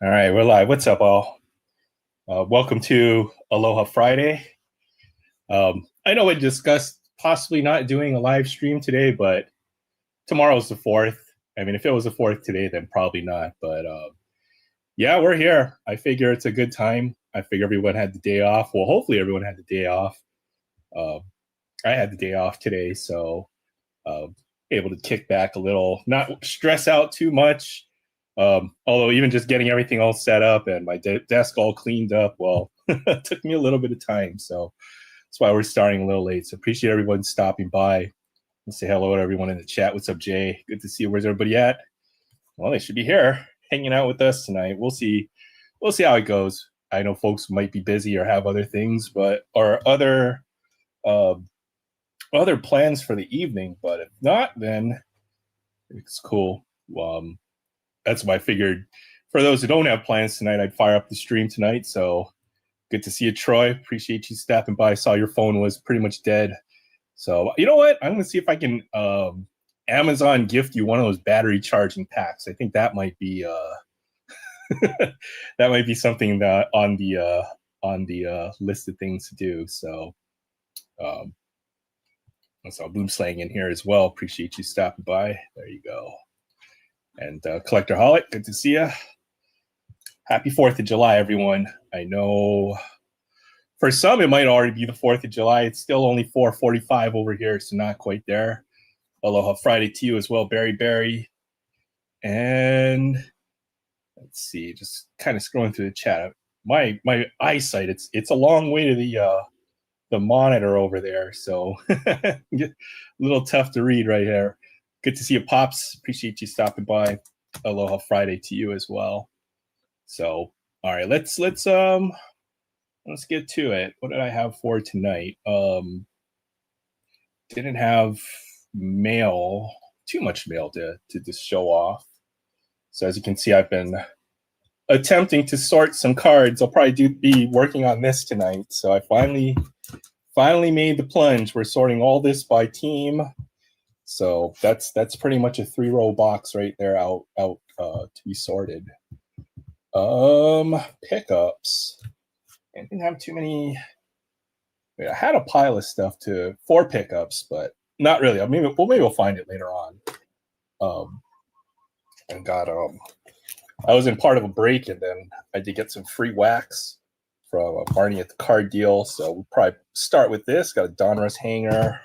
All right, we're live. What's up, all? Welcome to Aloha Friday. I know we discussed possibly not doing a live stream today, but tomorrow's the 4th. I mean, if it was the 4th today, then probably not. But yeah, we're here. I figure it's a good time. I figure everyone had the day off. Well, hopefully everyone had the day off. Uh, I had the day off today, so uh, able to kick back a little, not stress out too much. Although even just getting everything all set up and my desk all cleaned up, well, it took me a little bit of time. So that's why we're starting a little late. So appreciate everyone stopping by and say hello to everyone in the chat. What's up, Jay? Good to see you. Where's everybody at? Well, they should be here hanging out with us tonight. We'll see. We'll see how it goes. I know folks might be busy or have other things, but or uh, other plans for the evening. But if not, then it's cool. That's why I figured for those who don't have plans tonight, I'd fire up the stream tonight. So good to see you, Troy. Appreciate you stopping by. Saw your phone was pretty much dead. So you know what? I'm going to see if I can Amazon gift you one of those battery charging packs. I think that might be that might be something that on the list of things to do. So I saw Boom Slang in here as well. Appreciate you stopping by. There you go. And Collector Holic, good to see you. Happy 4th of July, everyone. I know for some it might already be the 4th of July. It's still only 4:45 over here, so not quite there. Aloha Friday to you as well, Barry. And let's see, just kind of scrolling through the chat. My eyesight, it's a long way to the monitor over there, so a little tough to read right here. Good to see you, Pops. Appreciate you stopping by. Aloha Friday to you as well. So, all right, let's get to it. What did I have for tonight? Didn't have too much mail to just show off. So as you can see, I've been attempting to sort some cards. I'll probably be working on this tonight. So I finally made the plunge. We're sorting all this by team. So that's pretty much a 3-row box right there out to be sorted. Pickups. I didn't have too many. I had a pile of stuff for pickups, but not really. Maybe we'll find it later on. And got I was in part of a break, and then I did get some free wax from Barney at the card deal. So we'll probably start with this. Got a Donruss hanger.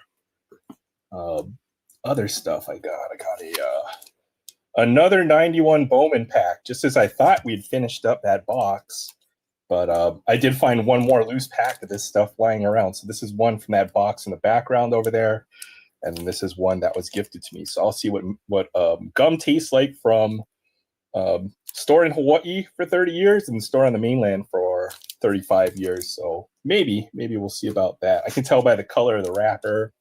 Other stuff I got another 91 Bowman pack, just as I thought we'd finished up that box. But I did find one more loose pack of this stuff lying around. So this is one from that box in the background over there. And this is one that was gifted to me. So I'll see what gum tastes like from store in Hawaii for 30 years and store on the mainland for 35 years. So maybe we'll see about that. I can tell by the color of the wrapper.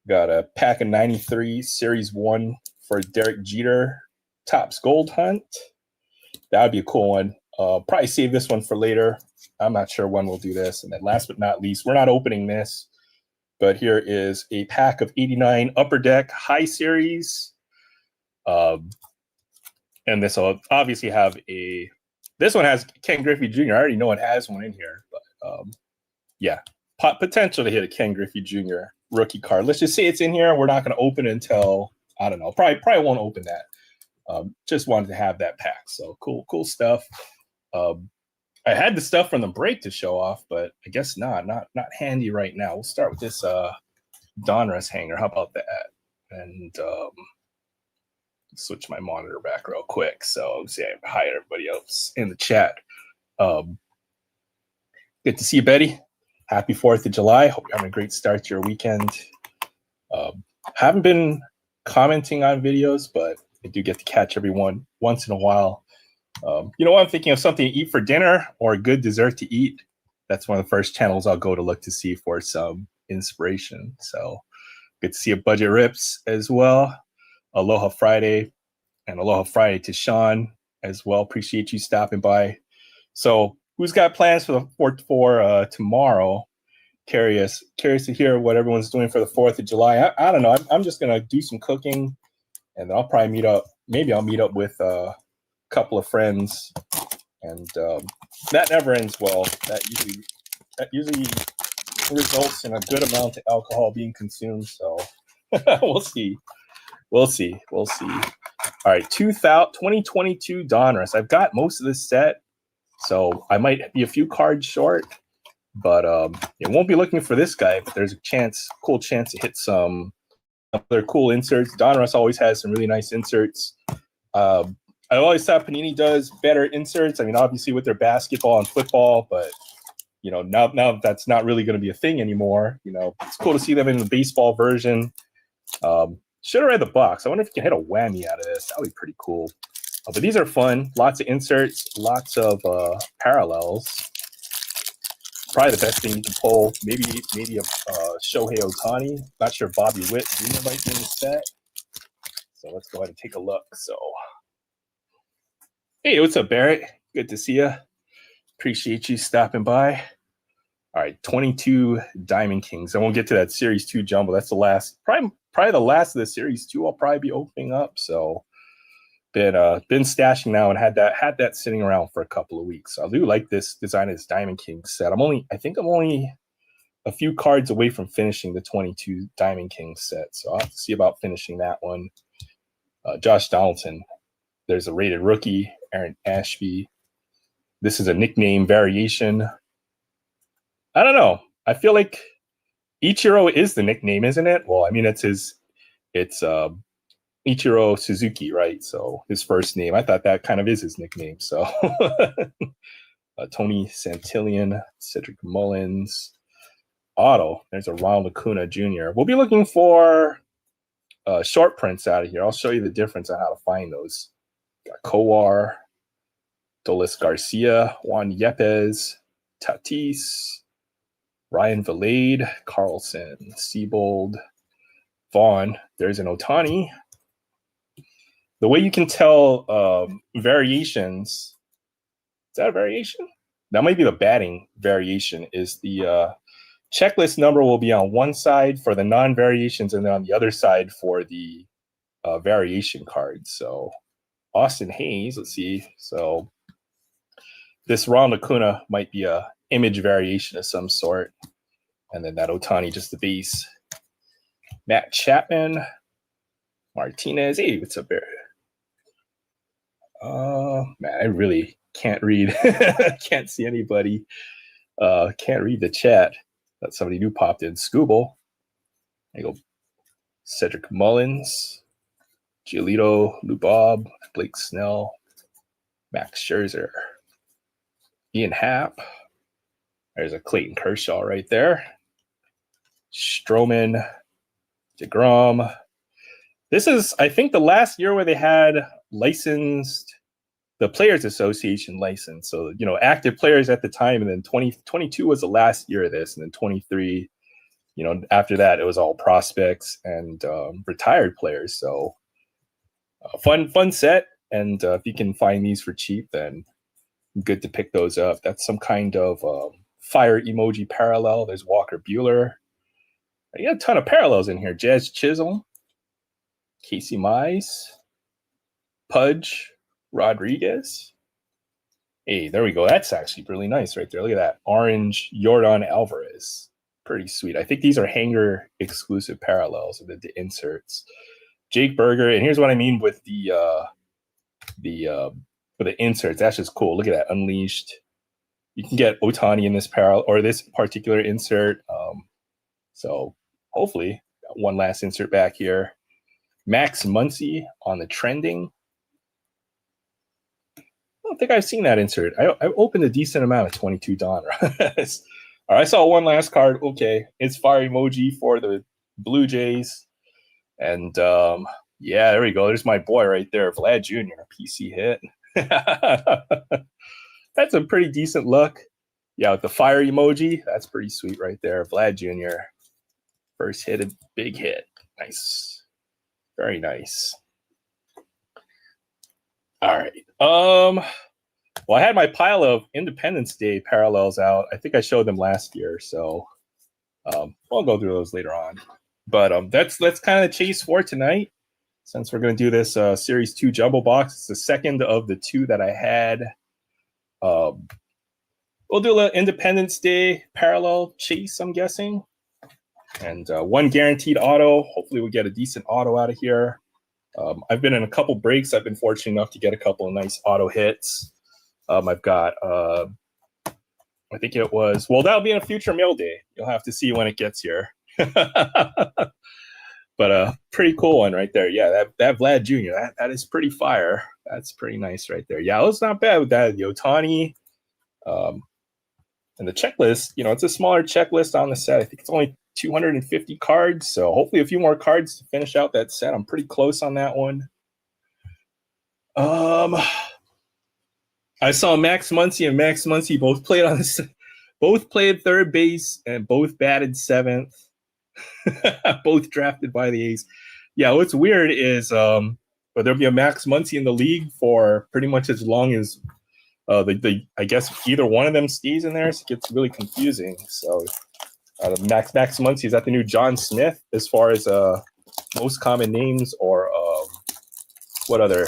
Got a pack of 93 Series 1 for Derek Jeter Topps Gold Hunt. That would be a cool one. Probably save this one for later. I'm not sure when we'll do this. And then last but not least, we're not opening this, but here is a pack of 89 Upper Deck High Series. And this will obviously have this one has Ken Griffey Jr. I already know it has one in here, but yeah, potential to hit a Ken Griffey Jr. rookie card. Let's just say it's in here. We're not going to open it until, I don't know, probably won't open that. Just wanted to have that pack. So cool stuff. I had the stuff from the break to show off, but I guess not handy right now. We'll start with this Donruss hanger. How about that? And switch my monitor back real quick. So say hi to everybody else in the chat. Good to see you, Betty. Happy 4th of July. Hope you're having a great start to your weekend. Haven't been commenting on videos, but I do get to catch everyone once in a while. You know what? I'm thinking of something to eat for dinner or a good dessert to eat. That's one of the first channels I'll go to look to see for some inspiration. So good to see a Budget Rips as well. Aloha Friday and Aloha Friday to Sean as well. Appreciate you stopping by. So who's got plans for tomorrow? Curious to hear what everyone's doing for the 4th of July. I don't know. I'm just going to do some cooking, and then I'll probably meet up. Maybe I'll meet up with couple of friends, and that never ends well. That usually results in a good amount of alcohol being consumed. So we'll see. We'll see. All right, 2022 Donruss. I've got most of this set, so I might be a few cards short, but it won't be looking for this guy. But there's a cool chance to hit some other cool inserts. Donruss always has some really nice inserts. I always thought Panini does better inserts. I mean, obviously with their basketball and football, but now that's not really going to be a thing anymore. It's cool to see them in the baseball version. Should have read the box. I wonder if you can hit a whammy out of this. That would be pretty cool. But these are fun. Lots of inserts, lots of parallels. Probably the best thing you can pull. Maybe a Shohei Ohtani. Not sure Bobby Witt Jr. might be in the set. So let's go ahead and take a look. So, hey, what's up, Barrett? Good to see you. Appreciate you stopping by. All right, 22 Diamond Kings. I won't get to that Series 2 jumbo. That's the last, probably the last of the Series 2 I'll probably be opening up. So been stashing now and had that sitting around for a couple of weeks. So I do like this design of this Diamond King set. I think I'm only a few cards away from finishing the 22 Diamond King set. So I'll have to see about finishing that one. Josh Donaldson. There's a rated rookie, Aaron Ashby. This is a nickname variation. I don't know. I feel like Ichiro is the nickname, isn't it? Well, I mean, it's Ichiro Suzuki, right? So his first name. I thought that kind of is his nickname. So Tony Santillan, Cedric Mullins, Otto. There's a Ronald Acuna Jr. We'll be looking for short prints out of here. I'll show you the difference on how to find those. Got Kowar, Dolis Garcia, Juan Yepes, Tatis, Ryan Valade, Carlson, Siebold, Vaughn. There's an Ohtani. The way you can tell variations, is that a variation? That might be the batting variation, is the checklist number will be on one side for the non-variations and then on the other side for the variation cards. So Austin Hayes, let's see. So this Ronald Acuna might be a image variation of some sort. And then that Ohtani, just the base. Matt Chapman, Martinez. Hey, what's up there? Man, I really can't read. Can't see anybody. Can't read the chat. That somebody new popped in. Scooble. There you go. Cedric Mullins, Giolito Lubob, Blake Snell, Max Scherzer, Ian Happ. There's a Clayton Kershaw right there. Stroman, DeGrom. This is, I think, the last year where they had licensed, the Players Association license. So, active players at the time. And then 2022 was the last year of this. And then 23, after that, it was all prospects and retired players. So, fun set. And if you can find these for cheap, then good to pick those up. That's some kind of fire emoji parallel. There's Walker Buehler. You got a ton of parallels in here. Jazz Chisholm, Casey Mize, Pudge Rodriguez. Hey, there we go. That's actually really nice right there. Look at that. Orange Yordan Alvarez. Pretty sweet. I think these are hanger exclusive parallels of the inserts. Jake Berger. And here's what I mean with the inserts. That's just cool. Look at that. Unleashed. You can get Ohtani in this parallel or this particular insert. So hopefully got one last insert back here. Max Muncy on the trending. I don't think I've seen that insert. I opened a decent amount of 22 Donruss. All right, I saw one last card. Okay, it's fire emoji for the Blue Jays. And yeah, there we go. There's my boy right there, Vlad Jr., PC hit. That's a pretty decent look. Yeah, with the fire emoji, that's pretty sweet right there. Vlad Jr., first hit, a big hit. Nice. Very nice. All right. Well, I had my pile of Independence Day parallels out. I think I showed them last year, so we'll go through those later on. But that's kind of the chase for tonight. since we're going to do this Series 2 jumbo box. It's the second of the two that I had. We'll do a Independence Day parallel chase, I'm guessing. And one guaranteed auto. Hopefully we'll get a decent auto out of here. I've been in a couple breaks. I've been fortunate enough to get a couple of nice auto hits. I've got, I think it was, well, that'll be in a future mail day. You'll have to see when it gets here. But pretty cool one right there. Yeah, that Vlad Jr., that is pretty fire. That's pretty nice right there. Yeah, it was not bad with that. The Otani. And the checklist, it's a smaller checklist on the set. I think it's only 250 cards. So hopefully a few more cards to finish out that set. I'm pretty close on that one. I saw Max Muncy and Max Muncy both played third base and both batted seventh. Both drafted by the A's. Yeah, what's weird is there'll be a Max Muncy in the league for pretty much as long as I guess either one of them stays in there, so it gets really confusing. So Max Muncy, is that the new John Smith as far as most common names, or what other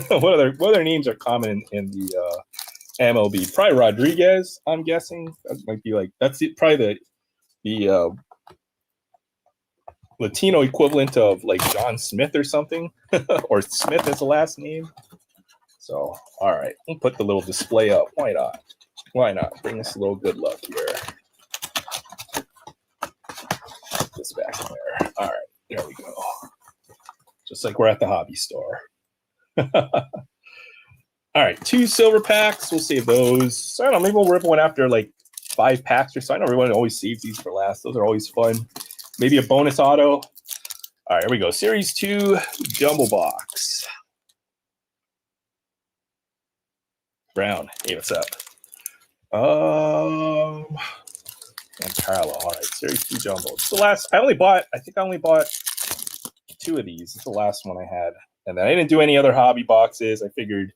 what other names are common in the MLB? Probably Rodriguez, I'm guessing. That might be probably the Latino equivalent of like John Smith or something, or Smith as the last name. So, all right, we'll put the little display up. Why not? Why not? Bring us a little good luck here. Put this back in there. All right, there we go. Just like we're at the hobby store. All right, 2 silver packs. We'll save those. So I don't know, maybe we'll rip one after like 5 packs or so. I know everyone always saves these for last. Those are always fun. Maybe a bonus auto. All right, here we go. Series 2 jumbo box. Brown, hey, what's up? And parallel. All right, Series 2 jumbo. It's the last. I think I only bought 2 of these. It's the last one I had. And then I didn't do any other hobby boxes. I figured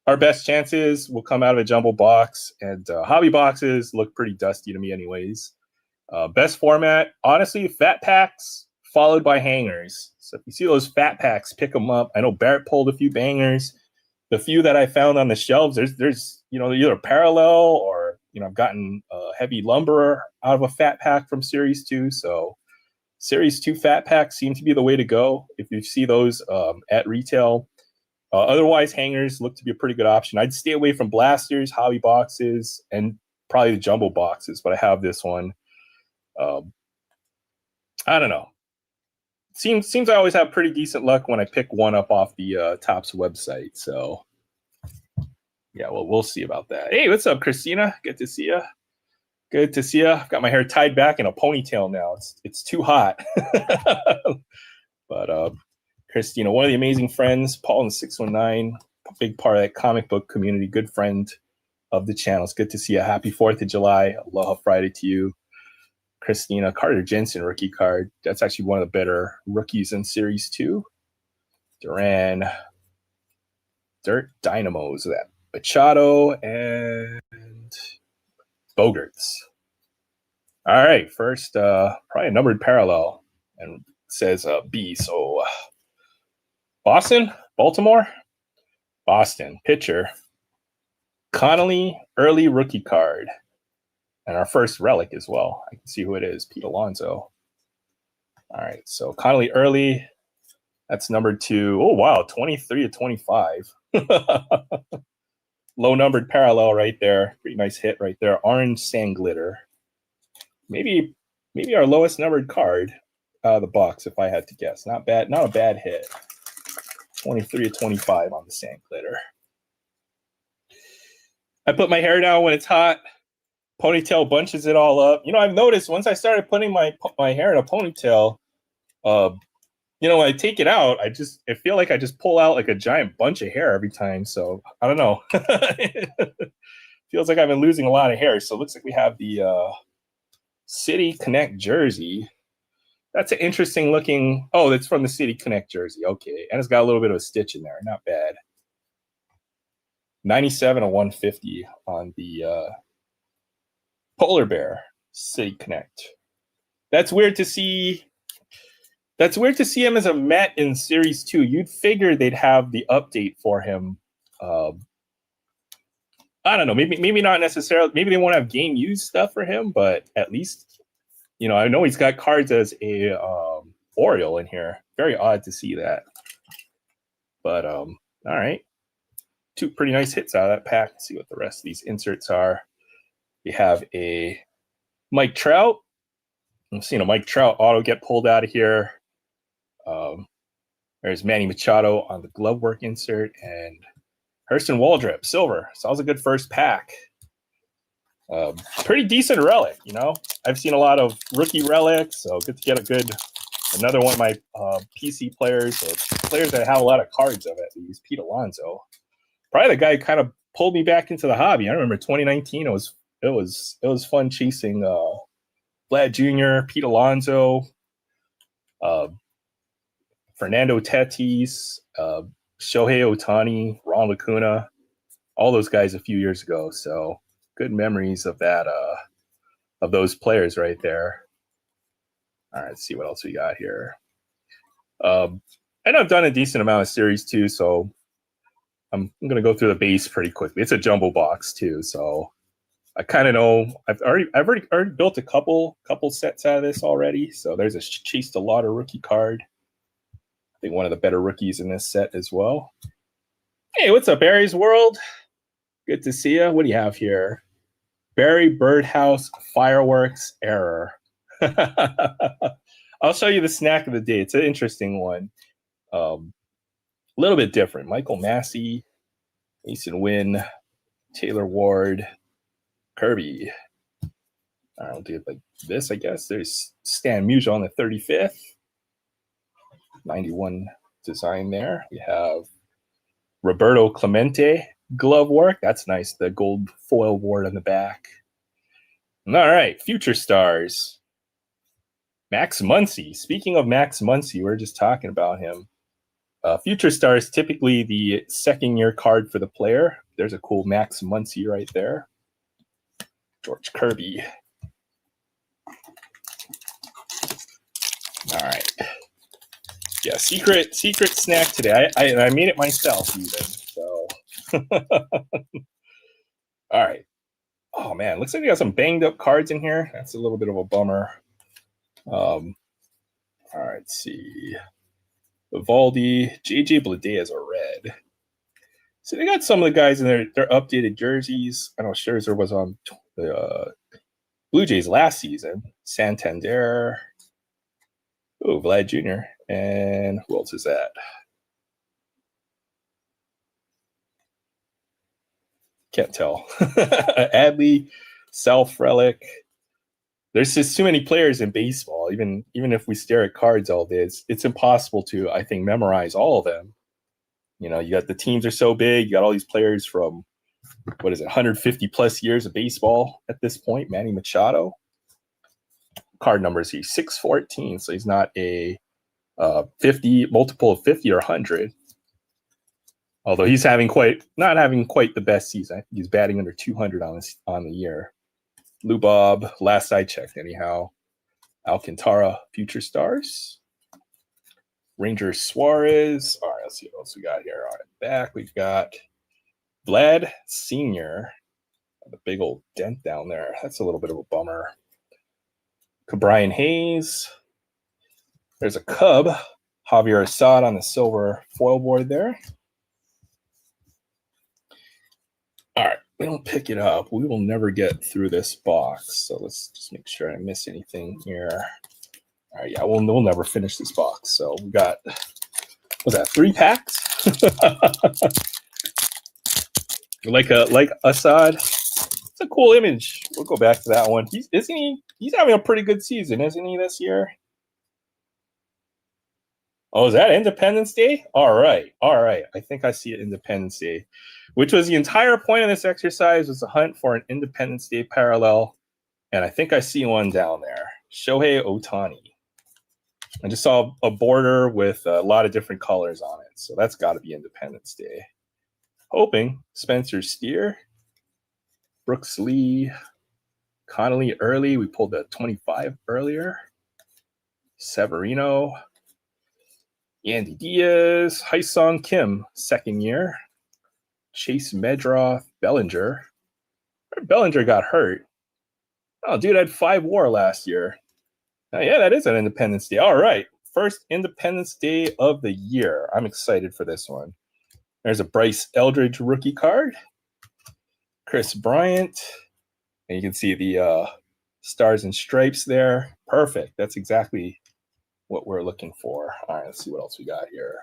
our best chances will come out of a jumbo box. And hobby boxes look pretty dusty to me anyways. Best format, honestly, fat packs followed by hangers. So if you see those fat packs, pick them up. I know Barrett pulled a few bangers. The few that I found on the shelves, there's either parallel or I've gotten heavy lumber out of a fat pack from Series 2. So Series 2 fat packs seem to be the way to go if you see those at retail. Otherwise, hangers look to be a pretty good option. I'd stay away from blasters, hobby boxes, and probably the jumbo boxes. But I have this one. I don't know. Seems I always have pretty decent luck when I pick one up off the Topps website. So, yeah, well, we'll see about that. Hey, what's up, Christina? Good to see you. Good to see you. I've got my hair tied back in a ponytail now. It's too hot. But Christina, one of the amazing friends, Paul in 619, a big part of that comic book community, good friend of the channel. It's good to see you. Happy 4th of July. Aloha Friday to you. Christina, Carter Jensen rookie card. That's actually one of the better rookies in Series 2. Duran, Dirt Dynamos, that Machado, and Bogarts. All right, first, probably a numbered parallel, and it says B. So Boston, Baltimore, Boston, pitcher, Connolly, early rookie card. And our first relic as well. I can see who it is, Pete Alonso. All right, so Connolly early. That's numbered to, oh, wow, 23 to 25. Low numbered parallel right there. Pretty nice hit right there. Orange sand glitter. Maybe our lowest numbered card out of the box, if I had to guess. Not bad, not a bad hit. 23 to 25 on the sand glitter. I put my hair down when it's hot. Ponytail bunches it all up. I've noticed once I started putting my hair in a ponytail, when I take it out, I feel like I just pull out like a giant bunch of hair every time. So I don't know. Feels like I've been losing a lot of hair. So it looks like we have the City Connect jersey. That's an interesting looking. Oh, that's from the City Connect jersey. Okay, and it's got a little bit of a stitch in there. Not bad. 97 to 150 on the Polar Bear City Connect. That's weird to see That's weird to see him as a Met in Series 2. You'd figure they'd have the update for him. I don't know. Maybe not necessarily. Maybe they won't have game use stuff for him, but at least, I know he's got cards as a Oriole in here. Very odd to see that. But all right. 2 pretty nice hits out of that pack. Let's see what the rest of these inserts are. We have a Mike Trout. I'm seeing a Mike Trout auto get pulled out of here. There's Manny Machado on the glove work insert, and Hurston Waldrep, silver. So that was a good first pack. Pretty decent relic, I've seen a lot of rookie relics, so good to get another one of my PC players, so players that have a lot of cards of at least. Pete Alonso, probably the guy who kind of pulled me back into the hobby. I remember 2019. It was fun chasing Vlad Jr., Pete Alonso, Fernando Tatis, Shohei Ohtani, Ron Lacuna, all those guys a few years ago. So good memories of that, of those players right there. All right, let's see what else we got here. I know I've done a decent amount of Series 2, so I'm going to go through the base pretty quickly. It's a jumbo box too, so I kind of know. I've already built a couple sets out of this already. So there's a Chased a Lot of rookie card. I think one of the better rookies in this set as well. Hey, what's up, Barry's World? Good to see you. What do you have here? Barry Birdhouse Fireworks Error. I'll show you the snack of the day. It's an interesting one. A little bit different. Michael Massey, Mason Wynn, Taylor Ward, Kirby. I'll do it like this, I guess. There's Stan Musial on the 35th. 91 design there. We have Roberto Clemente glove work. That's nice. The gold foil ward on the back. All right, future stars. Max Muncy. Speaking of Max Muncy, we were just talking about him. Future stars, typically the second-year card for the player. There's a cool Max Muncy right there. George Kirby. All right. Yeah, secret snack today. I made it myself even. So, all right. Oh man, looks like we got some banged up cards in here. That's a little bit of a bummer. All right, let's see. Vivaldi, JJ Bleday as a red. So they got some of the guys in their updated jerseys. I know Scherzer was on the Blue Jays last season. Santander. Oh, Vlad Jr. And who else is that? Can't tell. Adley, Self Relic. There's just too many players in baseball. Even if we stare at cards all day, it's impossible to, I think, memorize all of them. You got the teams are so big. You got all these players from, 150 plus years of baseball at this point. Manny Machado. Card numbers, he's 614, so he's not a 50 multiple of 50 or 100. Although he's not having quite the best season. I think he's batting under 200 on the year. Lou Bob, last I checked anyhow. Alcantara, future stars. Ranger Suarez. All right, let's see what else we got here. All right, back we've got Vlad Sr. The big old dent down there. That's a little bit of a bummer. Brian Hayes. There's a Cub. Javier Assad on the silver foil board there. All right, we don't pick it up. We will never get through this box. So let's just make sure I didn't miss anything here. All right, yeah, we'll never finish this box. So we got, was that 3 packs? like Assad. It's a cool image. We'll go back to that one. He's having a pretty good season, isn't he, this year? Oh, is that Independence Day? All right. I think I see it Independence Day, which was the entire point of this exercise, was to hunt for an Independence Day parallel. And I think I see one down there. Shohei Ohtani. I just saw a border with a lot of different colors on it. So that's got to be Independence Day. Hoping. Spencer Steer. Brooks Lee. Connolly early. We pulled the 25 earlier. Severino. Yandy Diaz, Hyesung Kim, second year. Chase Medroff, Bellinger. Bellinger got hurt. Oh, dude had 5 WAR last year. Oh, yeah, that is an Independence Day. All right. First Independence Day of the year. I'm excited for this one. There's a Bryce Eldridge rookie card. Chris Bryant. And you can see the stars and stripes there. Perfect. That's exactly what we're looking for. All right, let's see what else we got here.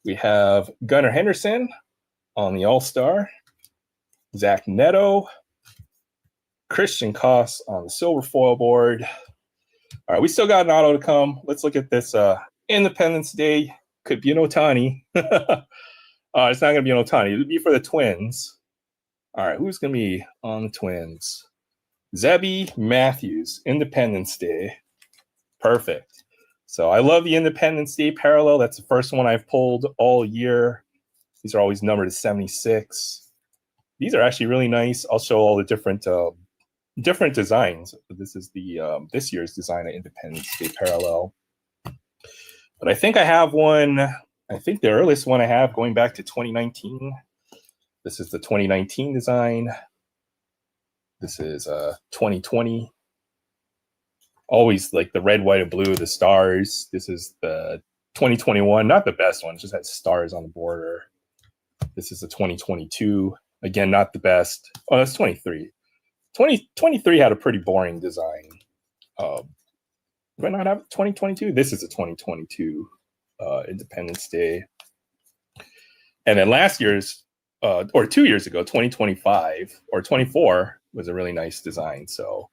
We have Gunnar Henderson on the All-Star. Zach Neto. Christian Koss on the silver foil board. All right, we still got an auto to come. Let's look at this Independence Day. Could be an Ohtani. It's not going to be an Ohtani. It would be for the Twins. All right, who's going to be on the Twins? Zebby Matthews, Independence Day. Perfect. So I love the Independence Day parallel. That's the first one I've pulled all year. These are always numbered to 76. These are actually really nice. I'll show all the different designs. This is the this year's design of Independence Day parallel. But I think I have one. I think the earliest one I have going back to 2019. This is the 2019 design. This is 2020. Always like the red, white, and blue, the stars. This is the 2021, not the best one, it just has stars on the border. This is the 2022. Again, not the best. Oh, that's 23. 2023 had a pretty boring design. Do I not have 2022? This is a 2022 Independence Day. And then last year's, or 2 years ago, 2025 or 24 was a really nice design. So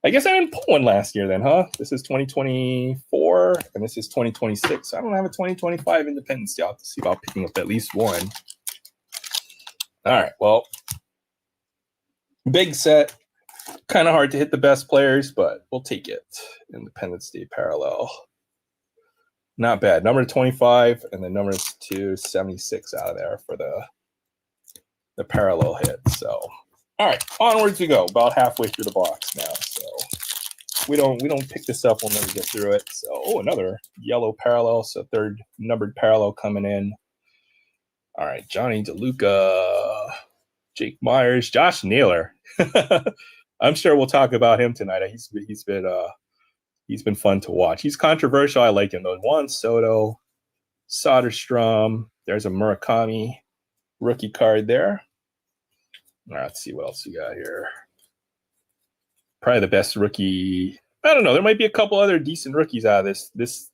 I guess I didn't pull one last year then, huh? This is 2024 and this is 2026. I don't have a 2025 Independence Day. I'll have to see about picking up at least one. All right, well, big set. Kind of hard to hit the best players, but we'll take it. Independence Day parallel. Not bad. Number 25 and then number 276 out of there for the parallel hit. So, all right, onwards we go. About halfway through the box now. So we don't pick this up, we'll never get through it. So, oh, another yellow parallel. So third numbered parallel coming in. All right, Johnny DeLuca, Jake Myers, Josh Naylor. I'm sure we'll talk about him tonight. He's been fun to watch. He's controversial. I like him though. Juan Soto, Soderstrom. There's a Murakami rookie card there. All right, let's see what else we got here. Probably the best rookie. I don't know. There might be a couple other decent rookies out of this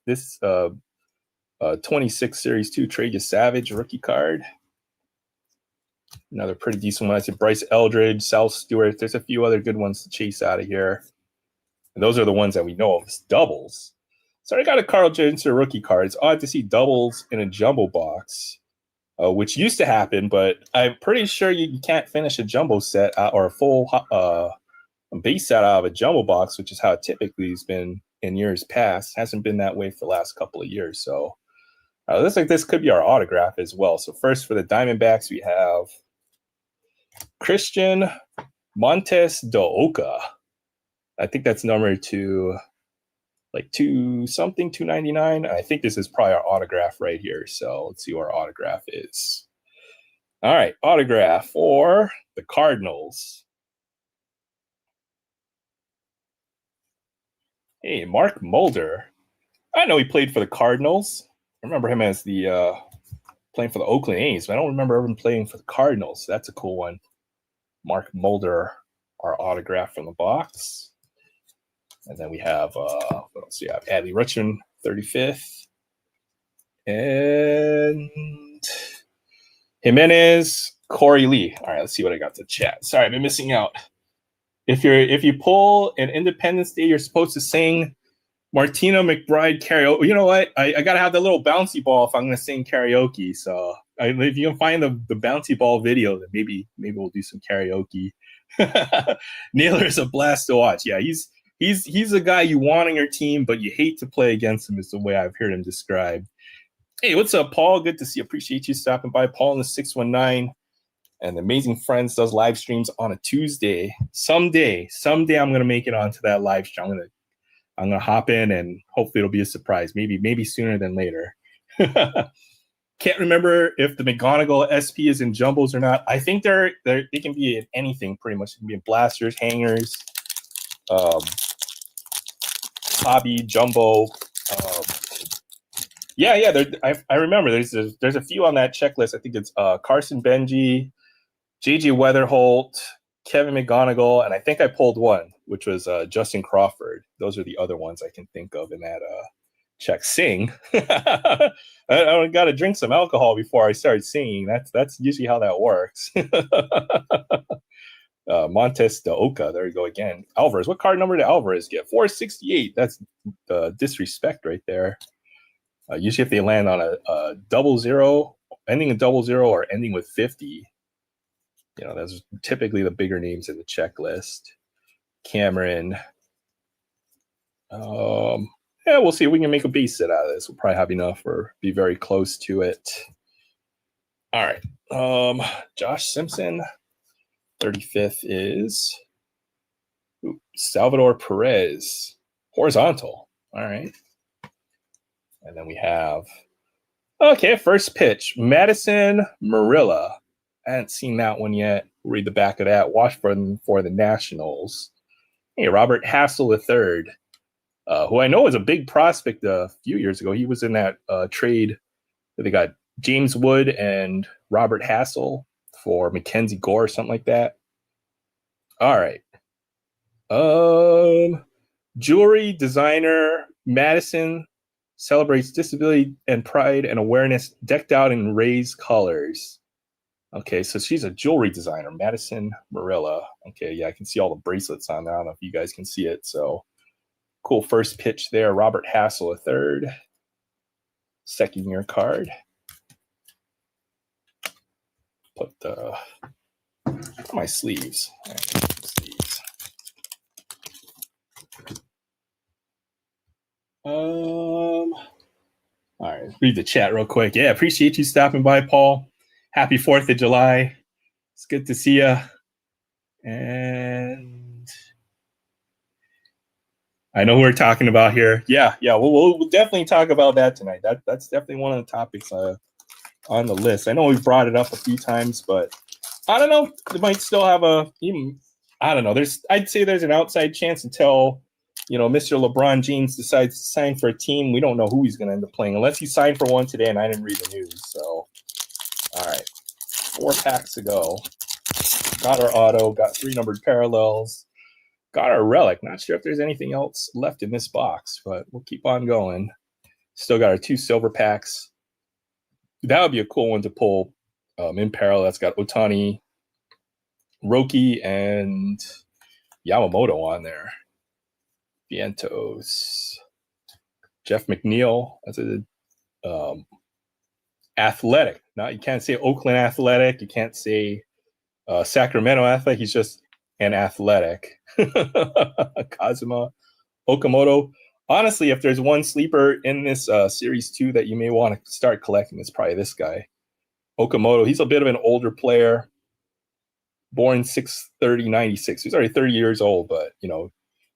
26 Series 2 Trajan Savage rookie card. Another pretty decent one. I said Bryce Eldridge, Sal Stewart. There's a few other good ones to chase out of here. And those are the ones that we know of as doubles. So I got a Carl Jensen rookie card. It's odd to see doubles in a jumbo box, which used to happen, but I'm pretty sure you can't finish a jumbo set or a full base set out of a jumbo box, which is how it typically has been in years past. Hasn't been that way for the last couple of years. So looks like this could be our autograph as well. So first for the Diamondbacks, we have Christian Montes de Oca. I think that's number to like 299. I think this is probably our autograph right here. So let's see what our autograph is. All right, autograph for the Cardinals. Hey, Mark Mulder. I know he played for the Cardinals. I remember him as the playing for the Oakland A's, but I don't remember him playing for the Cardinals. So that's a cool one. Mark Mulder, our autograph from the box. And then we have, what else do we have? Adley Rutschman, 35th. And Jimenez, Corey Lee. All right, let's see what I got to chat. Sorry, I've been missing out. If you pull an Independence Day, you're supposed to sing Martina McBride karaoke. You know what? I got to have the little bouncy ball if I'm going to sing karaoke. So if you can find the bouncy ball video, then maybe we'll do some karaoke. Naylor's a blast to watch. Yeah, he's a guy you want on your team, but you hate to play against him is the way I've heard him described. Hey, what's up, Paul? Good to see you. Appreciate you stopping by. Paul in the 619. And Amazing Friends does live streams on a Tuesday. Someday I'm going to make it onto that live stream. I'm going to I'm gonna hop in and hopefully it'll be a surprise. Maybe sooner than later. Can't remember if the McGonagall SP is in jumbos or not. I think they can be in anything pretty much. It can be in blasters, hangers, hobby, jumbo. Yeah. I remember there's a few on that checklist. I think it's Carson Benji, JJ Weatherholt, Kevin McGonagall, and I think I pulled one, which was Justin Crawford. Those are the other ones I can think of in that check. Sing. I got to drink some alcohol before I start singing. That's usually how that works. Montes de Oca. There you go again. Alvarez. What card number did Alvarez get? 468. That's disrespect right there. Usually if they land on a 00, ending in 00 or ending with 50, that's typically the bigger names in the checklist. Cameron. Yeah, we'll see if we can make a base set out of this. We'll probably have enough or be very close to it. All right. Josh Simpson. 35th is Salvador Perez. Horizontal. All right. And then we have, first pitch. Madison Marilla. I hadn't seen that one yet. Read the back of that. Washburn for the Nationals. Hey, Robert Hassel III. Who I know was a big prospect a few years ago. He was in that trade that they got James Wood and Robert Hassel for Mackenzie Gore or something like that. All right. Jewelry designer Madison celebrates disability and pride and awareness decked out in Ray's colors. Okay, so she's a jewelry designer, Madison Marilla. Okay, yeah, I can see all the bracelets on there. I don't know if you guys can see it, so... Cool first pitch there. Robert Hassel III. Second year card. Put my sleeves. All right, read the chat real quick. Yeah, appreciate you stopping by, Paul. Happy 4th of July. It's good to see you. And I know who we're talking about here. Yeah. We'll definitely talk about that tonight. That's definitely one of the topics on the list. I know we've brought it up a few times, but I don't know. They might still have I don't know. I'd say there's an outside chance until, Mr. LeBron James decides to sign for a team. We don't know who he's going to end up playing unless he signed for one today, and I didn't read the news. So, all right. 4 packs to go. Got our auto. Got 3 numbered parallels. Got our relic. Not sure if there's anything else left in this box, but we'll keep on going. Still got our 2 silver packs. That would be a cool one to pull in parallel. That's got Otani, Roki, and Yamamoto on there. Vientos. Jeff McNeil. That's a Athletic. Now, you can't say Oakland Athletic. You can't say Sacramento Athletic. He's just an Athletic. Kazuma Okamoto. Honestly, if there's one sleeper in this Series 2 that you may want to start collecting, it's probably this guy. Okamoto. He's a bit of an older player. Born 6/30/96. He's already 30 years old, but,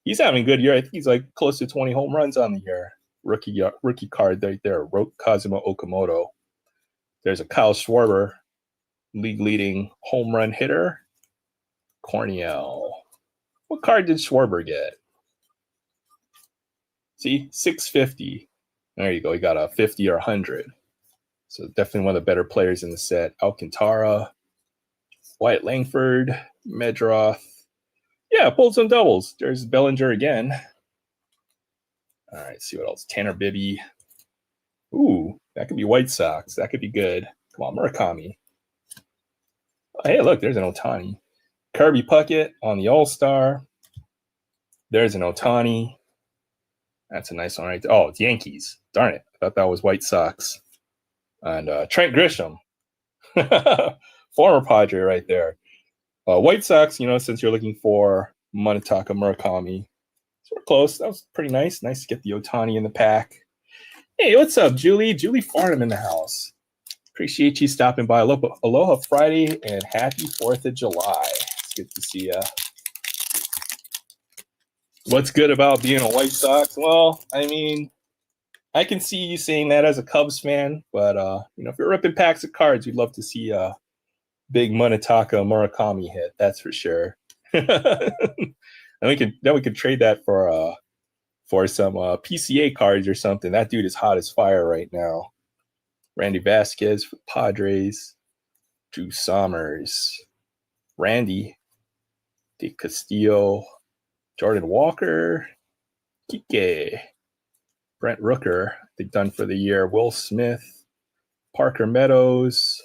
he's having a good year. I think he's like close to 20 home runs on the year. Rookie card right there. Kazuma Okamoto. There's a Kyle Schwarber, league-leading home run hitter. Corniel. What card did Schwarber get? See, 650. There you go. He got a 50 or 100. So definitely one of the better players in the set. Alcantara, Wyatt Langford, Medroth. Yeah, pulled some doubles. There's Bellinger again. All right, see what else. Tanner Bibby. Ooh, that could be White Sox. That could be good. Come on, Murakami. Oh, hey, look, there's an Otani. Kirby Puckett on the All-Star. There's an Otani. That's a nice one right there. Oh, it's Yankees. Darn it. I thought that was White Sox. And Trent Grisham. Former Padre right there. White Sox, since you're looking for Munetaka Murakami. So we're close. That was pretty nice. Nice to get the Otani in the pack. Hey, what's up, Julie? Julie Farnham in the house. Appreciate you stopping by. Aloha Friday and happy 4th of July. It's good to see you. What's good about being a White Sox? Well, I mean, I can see you saying that as a Cubs fan, but if you're ripping packs of cards, we'd love to see a big Munetaka Murakami hit. That's for sure. and we could trade that for some PCA cards or something. That dude is hot as fire right now. Randy Vasquez for Padres, Drew Sommers, Randy De Castillo, Jordan Walker, Kike, Brent Rooker, I think done for the year, Will Smith, Parker Meadows,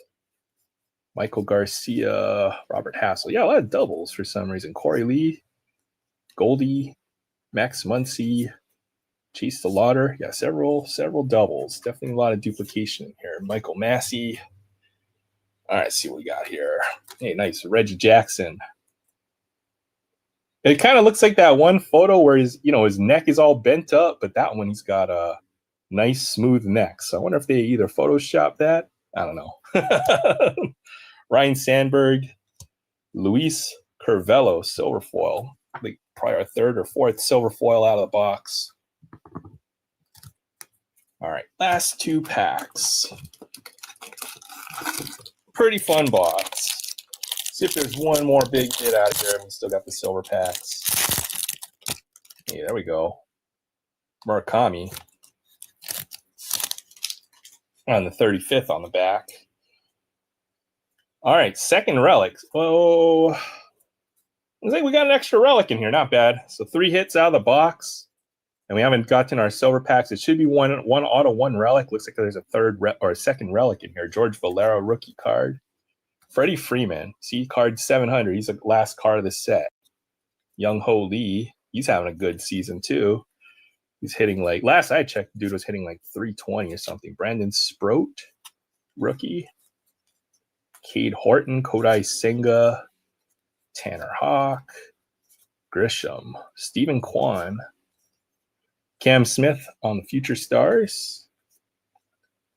Michael Garcia, Robert Hassel. Yeah, a lot of doubles for some reason. Corey Lee, Goldie, Max Muncy, Chase the Lauder. Yeah, several doubles. Definitely a lot of duplication here. Michael Massey. All right, see what we got here. Hey, nice. Reggie Jackson. It kind of looks like that one photo where his neck is all bent up, but that one he's got a nice smooth neck. So I wonder if they either Photoshopped that. I don't know. Ryan Sandberg, Luis Curvelo, silver foil. I think probably our third or fourth silver foil out of the box. All right, last two packs. Pretty fun box. See if there's one more big hit out of here. We still got the silver packs. Hey, there we go. Murakami on the 35th on the back. All right, second relic. Oh, looks like we got an extra relic in here. Not bad. So 3 hits out of the box, and we haven't gotten our silver packs. It should be one auto, one relic. Looks like there's a second relic in here. George Valero rookie card. Freddie Freeman, C card 700. He's the last card of the set. Young Ho Lee, he's having a good season too. He's hitting like, last I checked, the dude was hitting like 320 or something. Brandon Sproat, rookie. Cade Horton, Kodai Senga, Tanner Hawk, Grisham, Stephen Kwan, Cam Smith on the Future Stars,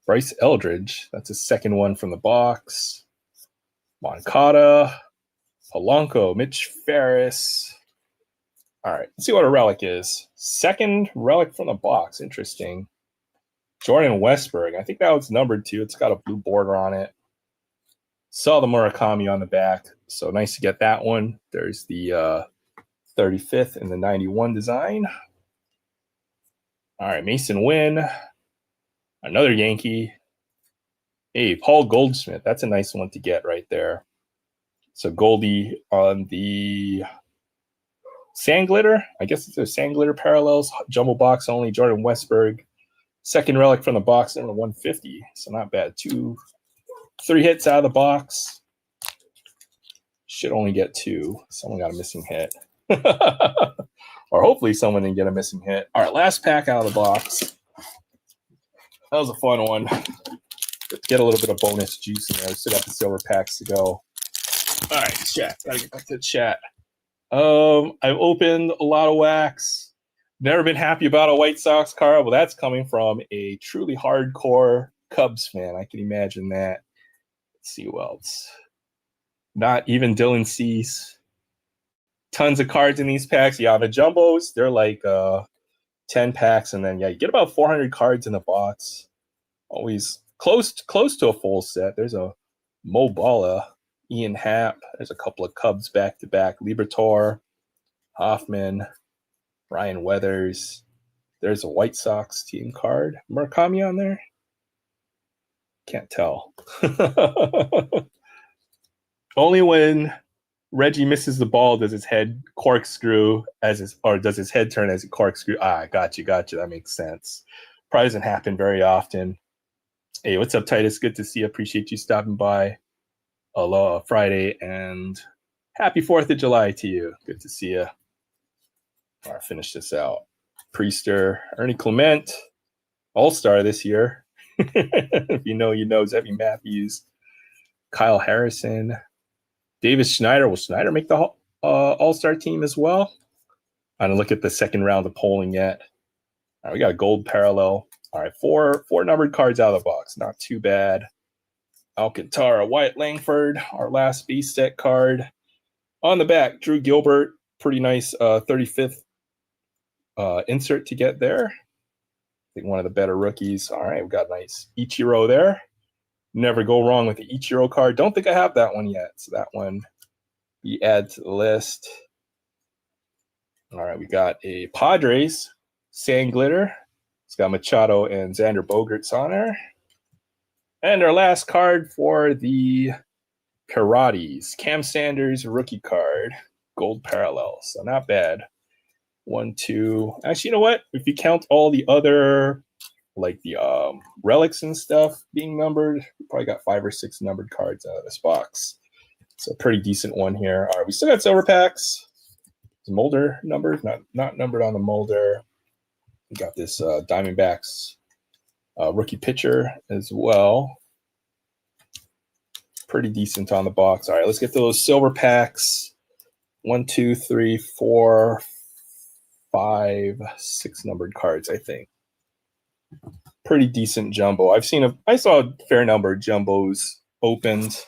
Bryce Eldridge, that's his second one from the box. Moncada, Polanco, Mitch Ferris. All right, let's see what a relic is. Second relic from the box. Interesting. Jordan Westberg. I think that was numbered too. It's got a blue border on it. Saw the Murakami on the back. So nice to get that one. There's the 35th and the 91 design. All right, Mason Wynn. Another Yankee. Hey, Paul Goldschmidt. That's a nice one to get right there. So Goldie on the Sand Glitter. I guess it's a Sand Glitter parallels. Jumbo box only. Jordan Westberg. Second relic from the box, number 150. So not bad. 3 hits out of the box. Should only get 2. Someone got a missing hit. Or hopefully someone didn't get a missing hit. All right, last pack out of the box. That was a fun one. Get a little bit of bonus juice in there. Still got the silver packs to go. All right, chat. Gotta get back to the chat. I've opened a lot of wax. Never been happy about a White Sox card. Well, that's coming from a truly hardcore Cubs fan. I can imagine that. Let's see who else. Not even Dylan Cease. Tons of cards in these packs. Yeah, the jumbos, they're like 10 packs, and then you get about 400 cards in the box. Always close to a full set. There's a Mo Balla, Ian Happ. There's a couple of Cubs back-to-back. Liberatore, Hoffman, Ryan Weathers. There's a White Sox team card. Murakami on there? Can't tell. Only when Reggie misses the ball does his head corkscrew does his head turn as a corkscrew. Got you. That makes sense. Probably doesn't happen very often. Hey, what's up, Titus? Good to see you. Appreciate you stopping by. Aloha Friday, and happy 4th of July to you. Good to see you. All right, finish this out. Priester, Ernie Clement, All-Star this year. If you know, you know. Zebby Matthews, Kyle Harrison, Davis Schneider. Will Schneider make the All-Star team as well? I'm gonna look at the second round of polling yet. All right, we got a gold parallel. All right, four numbered cards out of the box. Not too bad. Alcantara, Wyatt Langford, our last base set card. On the back, Drew Gilbert. Pretty nice 35th insert to get there. I think one of the better rookies. All right, we got a nice Ichiro there. Never go wrong with the Ichiro card. Don't think I have that one yet. So that one we add to the list. All right, we got a Padres Sand Glitter. It's got Machado and Xander Bogaerts on there. And our last card for the Pirates, Cam Sanders rookie card, gold parallel. So not bad. 1, 2. Actually, you know what? If you count all the other, like the relics and stuff being numbered, we probably got 5 or 6 numbered cards out of this box. So pretty decent one here. All right, we still got silver packs. Molder numbered, not numbered on the Molder. We got this Diamondbacks rookie pitcher as well. Pretty decent on the box. All right, let's get to those silver packs. 1, 2, 3, 4, 5, 6 numbered cards, I think. Pretty decent jumbo. I saw a fair number of jumbos opened.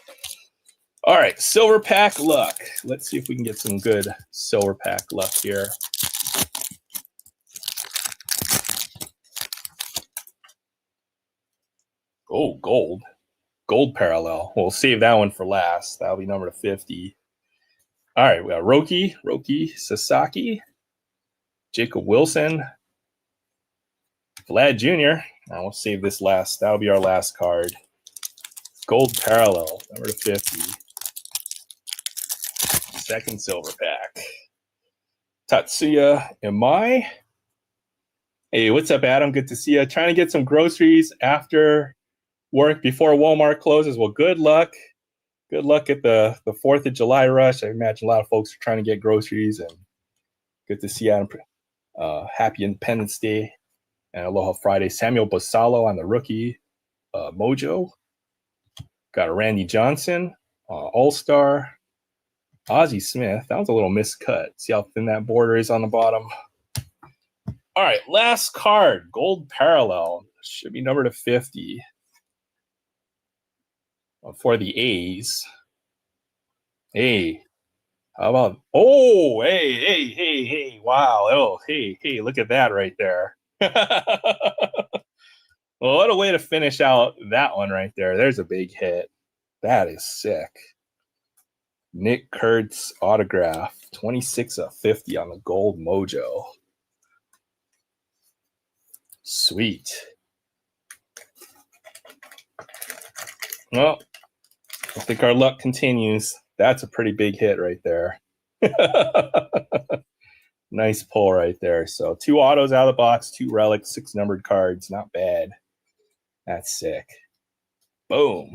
All right, silver pack luck. Let's see if we can get some good silver pack luck here. Oh, gold. Gold parallel. We'll save that one for last. That'll be number to 50. All right, we got Roki Sasaki, Jacob Wilson, Vlad Jr. Now we'll save this last. That'll be our last card. Gold parallel, number to 50. Second silver pack. Tatsuya Imai. Hey, what's up, Adam? Good to see you. Trying to get some groceries after work before Walmart closes. Well, good luck. Good luck at the 4th of July rush. I imagine a lot of folks are trying to get groceries, and good to see you, Adam. Happy Independence Day and Aloha Friday. Samuel Basalo on the rookie Mojo. Got a Randy Johnson, All-Star. Ozzie Smith. That was a little miscut. See how thin that border is on the bottom? All right, last card. Gold parallel. Should be number to 50. For the A's. Hey, how about... Oh, hey. Wow. Oh, hey, look at that right there. Well, what a way to finish out that one right there. There's a big hit. That is sick. Nick Kurtz autograph, 26 of 50 on the gold Mojo. Sweet. Well, I think our luck continues. That's a pretty big hit right there. Nice pull right there. So 2 autos out of the box, 2 relics, 6 numbered cards. Not bad. That's sick. Boom.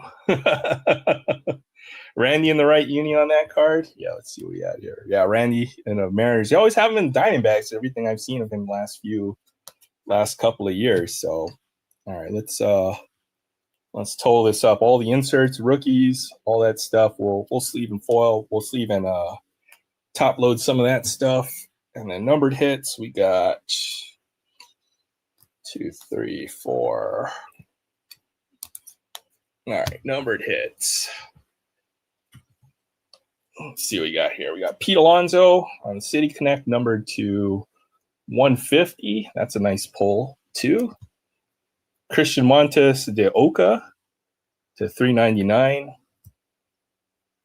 Randy in the right uni on that card. Yeah, let's see what we got here. Yeah, Randy in the Mariners. You always have him in Diamondbacks. Everything I've seen of him last couple of years. So, all right, let's total this up. All the inserts, rookies, all that stuff. We'll sleeve and foil. We'll sleeve and top load some of that stuff. And then numbered hits, we got 2, 3, 4. All right, numbered hits. Let's see what we got here. We got Pete Alonso on City Connect, numbered to 150. That's a nice pull, too. Christian Montes de Oca to 399.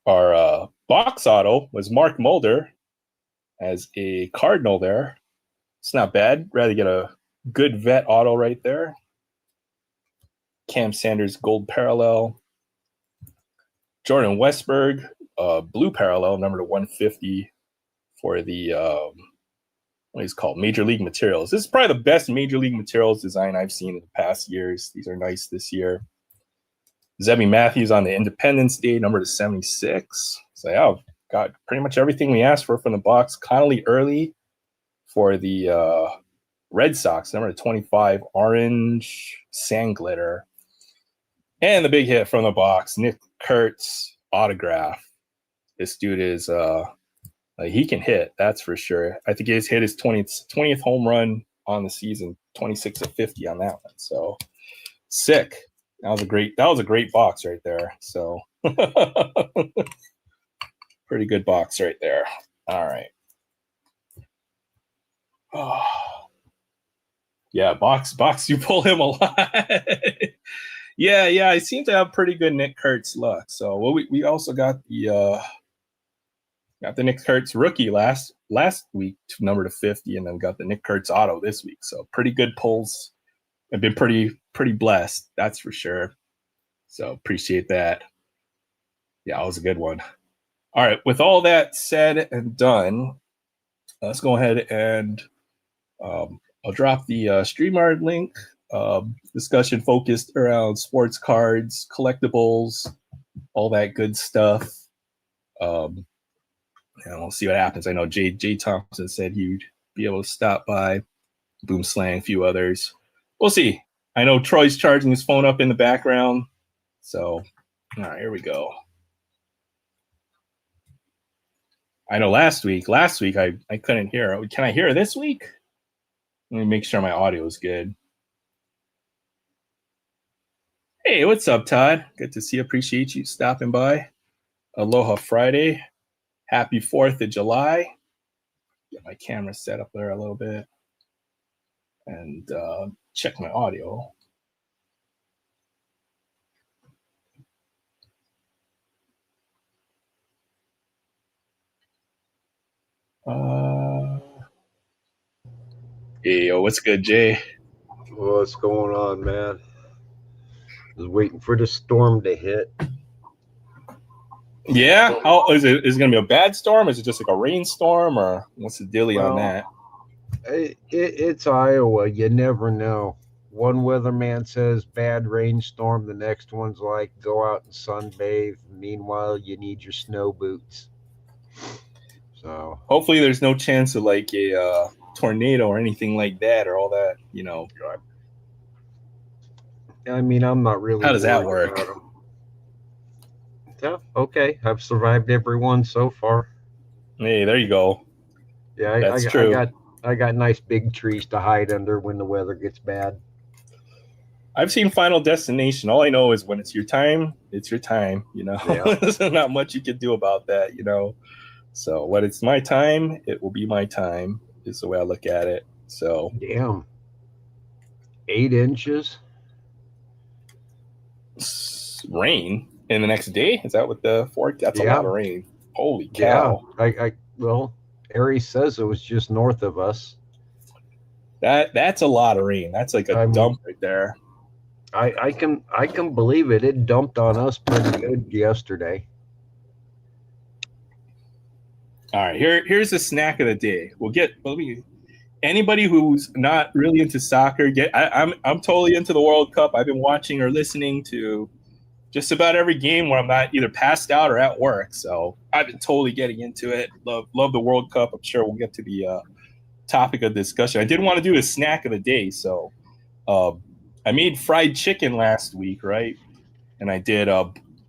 Our box auto was Mark Mulder as a Cardinal there. It's not bad. Rather get a good vet auto right there. Cam Sanders gold parallel. Jordan Westberg blue parallel, number to 150 for the what is called Major League Materials. This is probably the best Major League Materials design I've seen in the past years. These are nice this year. Zebby Matthews on the Independence Day, number to 76. So yeah, got pretty much everything we asked for from the box. Connolly early for the Red Sox, number to 25, orange sand glitter. And the big hit from the box, Nick Kurtz autograph. This dude is he can hit, that's for sure. I think he's hit his 20th home run on the season, 26 of 50 on that one. So sick. That was a great box right there. So pretty good box right there. All right. Oh, Yeah, box, you pull him a lot. Yeah, I seem to have pretty good Nick Kurtz luck. So we also got the Nick Kurtz rookie last week, number to 50, and then got the Nick Kurtz auto this week. So pretty good pulls. I've been pretty blessed, that's for sure. So appreciate that. Yeah, that was a good one. All right, with all that said and done, let's go ahead and I'll drop the StreamYard link. Discussion focused around sports cards, collectibles, all that good stuff. And we'll see what happens. I know Jay Thompson said he'd be able to stop by. Boom Slang, a few others. We'll see. I know Troy's charging his phone up in the background. So, all right, here we go. I know last week I couldn't hear her. Can I hear her this week? Let me make sure my audio is good. Hey, what's up, Todd? Good to see you. Appreciate you stopping by. Aloha Friday. Happy 4th of July. Get my camera set up there a little bit. And check my audio. Hey, yo, what's good, Jay? What's going on, man? I was waiting for the storm to hit. Yeah? How is it? Is it going to be a bad storm? Is it just like a rainstorm, or what's the dealie on that? It's Iowa. You never know. One weatherman says bad rainstorm. The next one's like go out and sunbathe. Meanwhile, you need your snow boots. So hopefully there's no chance of like a tornado or anything like that, or all that, you know. I mean, I'm not really. How does that work? Yeah, okay. I've survived every one so far. Hey, there you go. Yeah, that's true. I got nice big trees to hide under when the weather gets bad. I've seen Final Destination. All I know is when it's your time, it's your time, you know. Yeah. There's not much you can do about that, you know. So when it's my time, it will be my time, is the way I look at it. So damn. 8 inches rain in the next day? Is that what the fork? That's a lot of rain. Holy cow. Yeah. Well, Aries says it was just north of us. That's a lot of rain. That's like a dump right there. I can believe it. It dumped on us pretty good yesterday. All right, here's the snack of the day. Anybody who's not really into soccer, I'm totally into the World Cup. I've been watching or listening to just about every game when I'm not either passed out or at work. So I've been totally getting into it. Love the World Cup. I'm sure we'll get to the topic of discussion. I did want to do a snack of the day. So I made fried chicken last week, right? And I did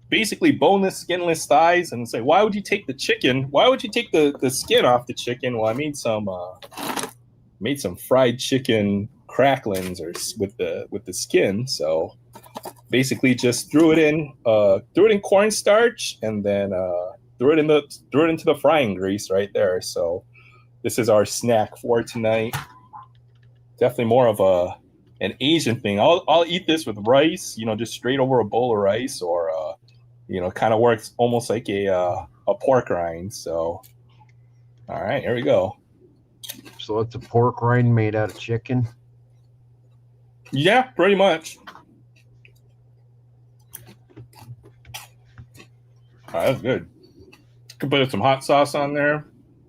basically boneless, skinless thighs. And it's like, why would you take the chicken? Why would you take the skin off the chicken? Well, I made some fried chicken cracklings with the skin. So basically just threw it in cornstarch, and then threw it into the frying grease right there. So this is our snack for tonight. Definitely more of an Asian thing. I'll eat this with rice, you know, just straight over a bowl of rice, or kind of works almost like a pork rind. So all right, here we go. So it's a pork rind made out of chicken? Yeah, pretty much. Oh, that's good. Could put some hot sauce on there,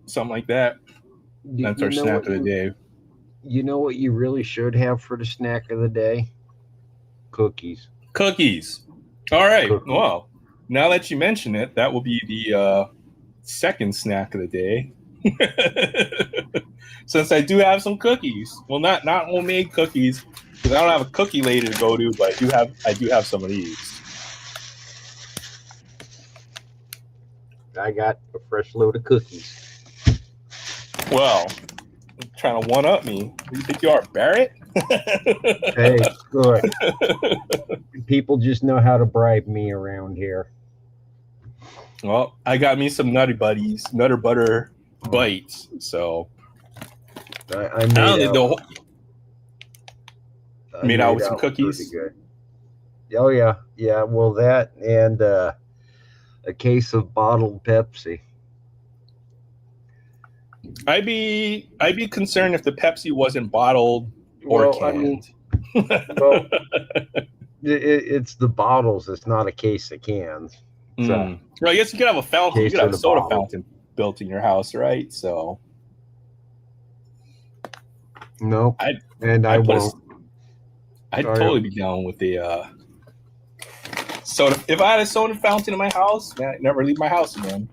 something like that. That's our snack of the day. You know what you really should have for the snack of the day? Cookies. All right. Well, now that you mention it, that will be the second snack of the day. Since I do have some cookies. Well, not homemade cookies, because I don't have a cookie lady to go to, but I do have some of these. I got a fresh load of cookies. Well, you're trying to one up me. Who do you think you are, Barrett? Hey, good. People just know how to bribe me around here. Well, I got me some Nutter Butter bites. So I made Made out with some out pretty cookies. good. Oh yeah, yeah. Well, that and a case of bottled Pepsi. I'd be concerned if the Pepsi wasn't bottled or Well, I mean, canned. well, it's the bottles. It's not a case of cans. So, Well, I guess you could have a fountain. You case could have of a the soda bottle. fountain built in your house, right? So No, I'd and I I'd put a, won't. I'd I, totally be down with the soda. If I had a soda fountain in my house, man, I'd never leave my house again.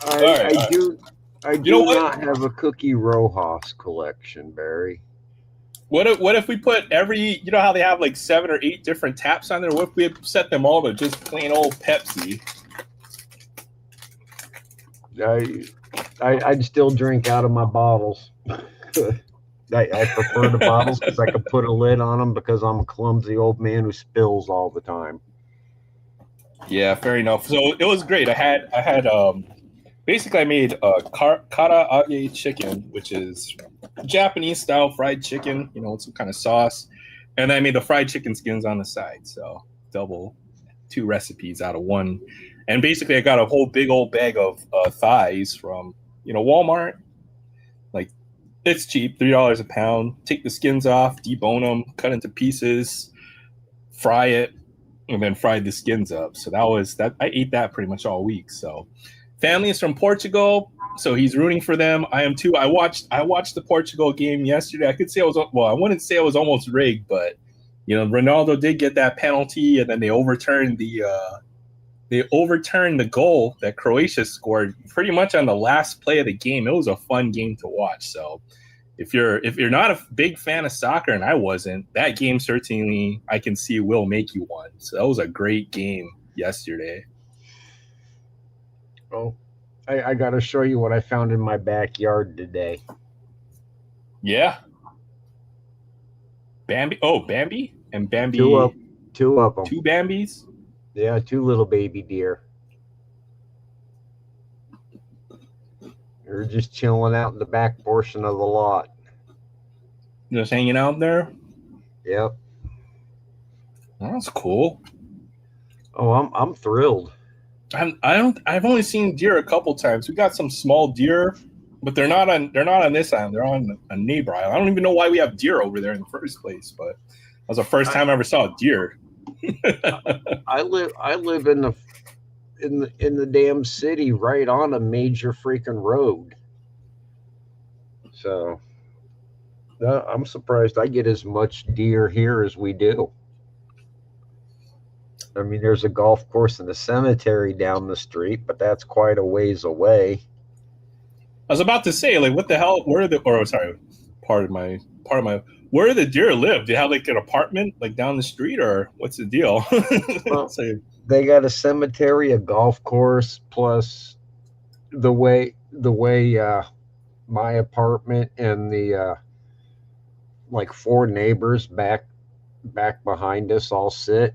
I do. I You know do what? not have a Cookie Rojas collection, Barry. What if we put every, you know how they have like 7 or 8 different taps on there? What if we set them all to just plain old Pepsi? I'd still drink out of my bottles. I prefer the bottles because I could put a lid on them because I'm a clumsy old man who spills all the time. Yeah, fair enough. So it was great. I had basically I made a karaage chicken, which is Japanese style fried chicken, you know, with some kind of sauce. And I made the fried chicken skins on the side. So double 2 recipes out of 1. And basically I got a whole big old bag of thighs from, you know, Walmart. Like, it's cheap, $3 a pound. Take the skins off, debone them, cut into pieces, fry it, and then fried the skins up. So that was that. I ate that pretty much all week. So family is from Portugal, so he's rooting for them. I am too. I watched the Portugal game yesterday. I could say I was, well, I wouldn't say I was almost rigged, but you know, Ronaldo did get that penalty, and then they overturned the goal that Croatia scored pretty much on the last play of the game. It was a fun game to watch. So if you're not a big fan of soccer, and I wasn't, that game certainly I can see will make you one. So that was a great game yesterday. Oh, I got to show you what I found in my backyard today. Yeah. Bambi. Oh, Bambi and Bambi. Two of them. 2 Bambis. Yeah, 2 little baby deer. They're just chilling out in the back portion of the lot. Just hanging out there. Yep. That's cool. Oh, I'm thrilled. I've only seen deer a couple times. We got some small deer, but they're not on this island. They're on a neighbor island. I don't even know why we have deer over there in the first place, but that was the first time I ever saw a deer. I live in the damn city right on a major freaking road. So I'm surprised I get as much deer here as we do. I mean, there's a golf course and a cemetery down the street, but that's quite a ways away. I was about to say, like, what the hell? Where do the deer live? Do they have like an apartment like down the street, or what's the deal? Well, they got a cemetery, a golf course, plus the way my apartment and the like 4 neighbors back behind us all sit.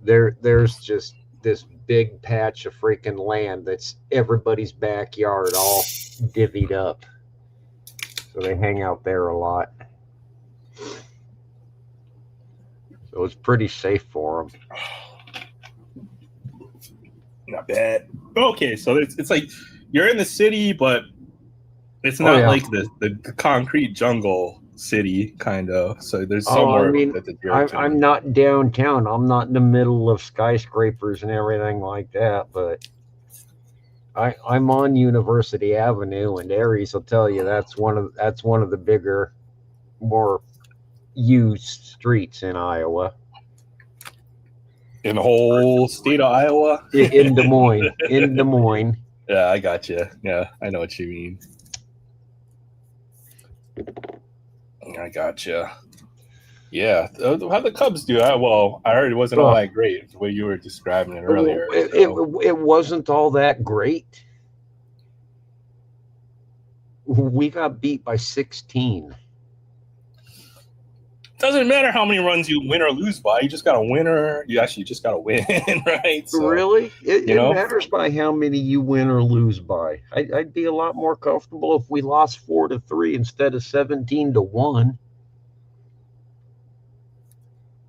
There's just this big patch of freaking land that's everybody's backyard, all divvied up. So they hang out there a lot. So it's pretty safe for them. Not bad. Okay, so it's like you're in the city, but it's not like the concrete jungle city kind of. So there's somewhere that the deer I'm not downtown. I'm not in the middle of skyscrapers and everything like that, but I'm on University Avenue, and Aries will tell you that's one of the bigger, more used streets in Iowa. In the whole state of Iowa? In Des Moines. In Des Moines. Yeah, I got you. Yeah, I know what you mean. I got you. Yeah, how the Cubs do? Well, I heard it wasn't all that great the way you were describing it earlier. It wasn't all that great. We got beat by 16. Doesn't matter how many runs you win or lose by. You just got to win, or you actually just got to win, right? So, really? It matters by how many you win or lose by. I'd be a lot more comfortable if we lost 4-3 instead of 17-1.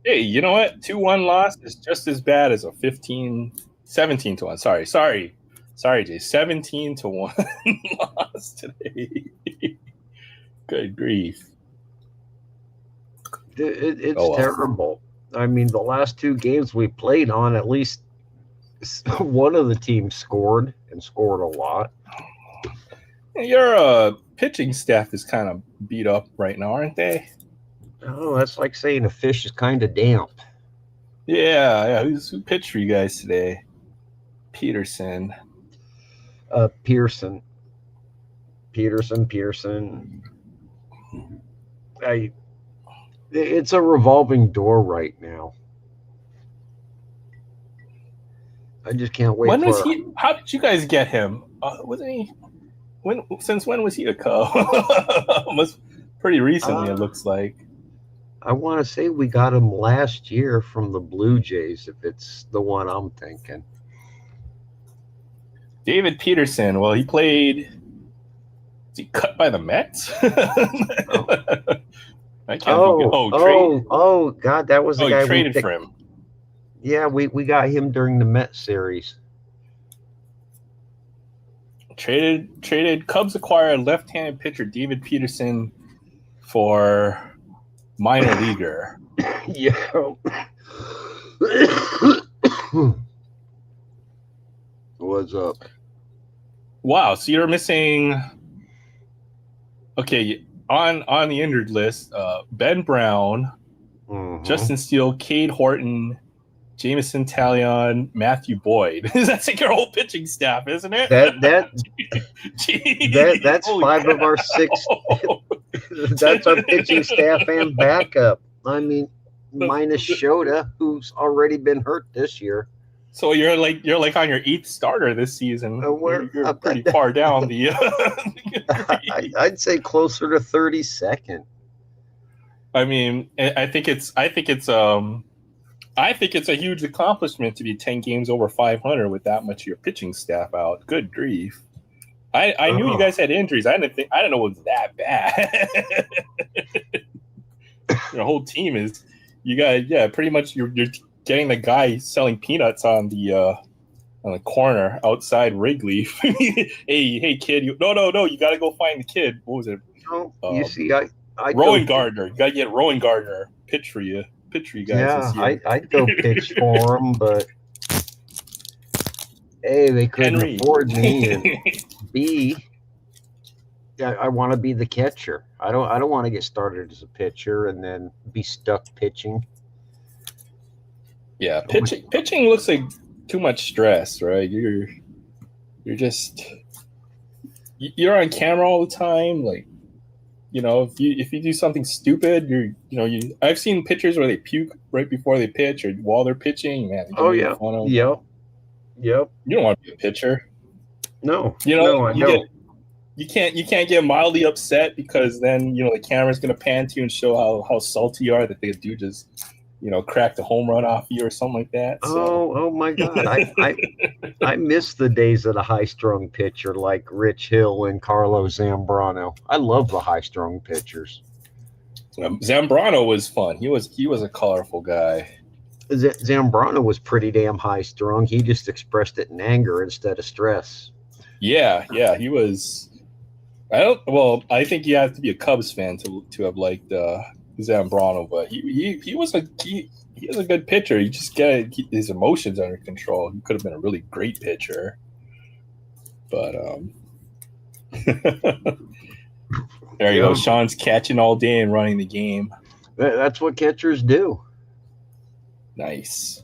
Hey, you know what? 2-1 loss is just as bad as a 17-1. Sorry, Jay. 17-1 loss today. Good grief. It's terrible. I mean, the last two games we played on, at least one of the teams scored and scored a lot. Your pitching staff is kind of beat up right now, aren't they? Oh, that's like saying a fish is kind of damp. Yeah. Who pitched for you guys today? Peterson. Pearson. It's a revolving door right now. I just can't wait. How did you guys get him? Wasn't he? Since when was he a Cub? Almost pretty recently, it looks like. I want to say we got him last year from the Blue Jays, if it's the one I'm thinking. David Peterson. Well, he played. Was he cut by the Mets? I can't God, that was the guy we traded for him. Yeah, we got him during the Mets series. Traded. Cubs acquired left-handed pitcher David Peterson for minor leaguer. Yeah. What's up? Wow, so you're missing. Okay, on the injured list, Ben Brown, Justin Steele, Cade Horton, Jameson Talion, Matthew Boyd. That's like your whole pitching staff, isn't it? That's five of our six. That's our pitching staff and backup. I mean, minus Shota, who's already been hurt this year. So you're like on your 8th starter this season. You're pretty far down the. I'd say closer to 32nd. I mean, I think it's a huge accomplishment to be 10 games over 500 with that much of your pitching staff out. Good grief! I knew you guys had injuries. I didn't know it was that bad. Your whole team is. You got pretty much you're getting the guy selling peanuts on the corner outside Wrigley. hey kid, no, you got to go find the kid. What was it? You see, Rowan Gardner. You got to get Rowan Gardner pitch for you guys. Yeah, I'd go pitch for him, but A, they couldn't afford me, and B, I want to be the catcher. I don't want to get started as a pitcher and then be stuck pitching. Yeah, pitching looks like too much stress, right? You're on camera all the time. Like, if you do something stupid, I've seen pitchers where they puke right before they pitch or while they're pitching. Man, Yep. You don't want to be a pitcher. No, you can't get mildly upset because then the camera's gonna pan to you and show how salty you are that they do just cracked a home run off you or something like that. So. Oh my God! I miss the days of the high-strung pitcher like Rich Hill and Carlos Zambrano. I love the high-strung pitchers. Zambrano was fun. He was a colorful guy. Zambrano was pretty damn high-strung. He just expressed it in anger instead of stress. Yeah, he was. I think you have to be a Cubs fan to have liked Zambrano, but he was a good pitcher. You just get his emotions under control. He could have been a really great pitcher, but there you go. Sean's catching all day and running the game. That's what catchers do. Nice.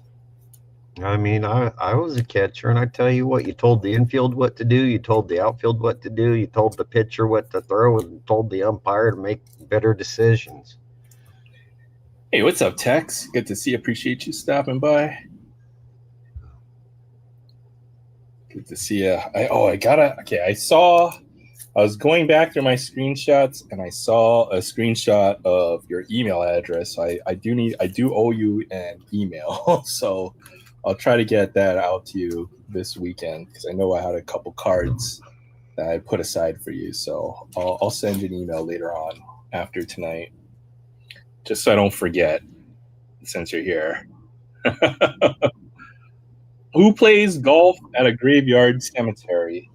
I mean, I was a catcher, and I tell you what, you told the infield what to do, you told the outfield what to do, you told the pitcher what to throw, and told the umpire to make better decisions. Hey, what's up, Tex? Good to see you. Appreciate you stopping by. Good to see you. I was going back through my screenshots and I saw a screenshot of your email address. So I do owe you an email. So I'll try to get that out to you this weekend because I know I had a couple cards that I put aside for you. So I'll send you an email later on after tonight, just so I don't forget. since you're here. Who plays golf at a graveyard cemetery?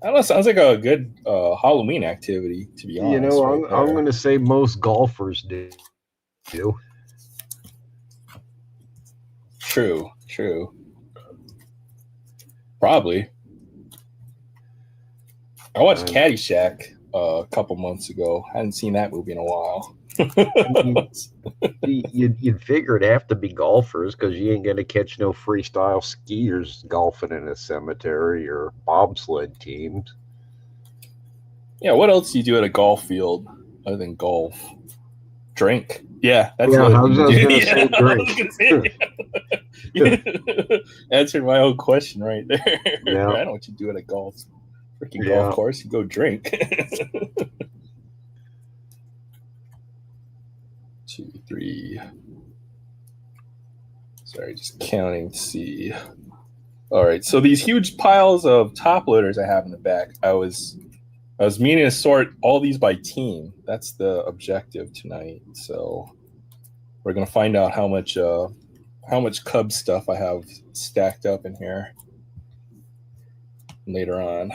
I don't know. Sounds like a good Halloween activity, to be honest. I'm going to say most golfers do. True. Probably. I watched Caddyshack a couple months ago. I hadn't seen that movie in a while. You'd figure it'd have to be golfers because you ain't going to catch no freestyle skiers golfing in a cemetery or bobsled teams. Yeah, what else do you do at a golf field other than golf? Drink. Yeah, that's what I was going to say. Drink. Answered my own question right there. Yeah. I know what you do at a golf course. You go drink. 2, 3. Sorry, just counting to see. All right, so these huge piles of top loaders I have in the back, I was meaning to sort all these by team. That's the objective tonight. So we're gonna find out how much Cubs stuff I have stacked up in here later on.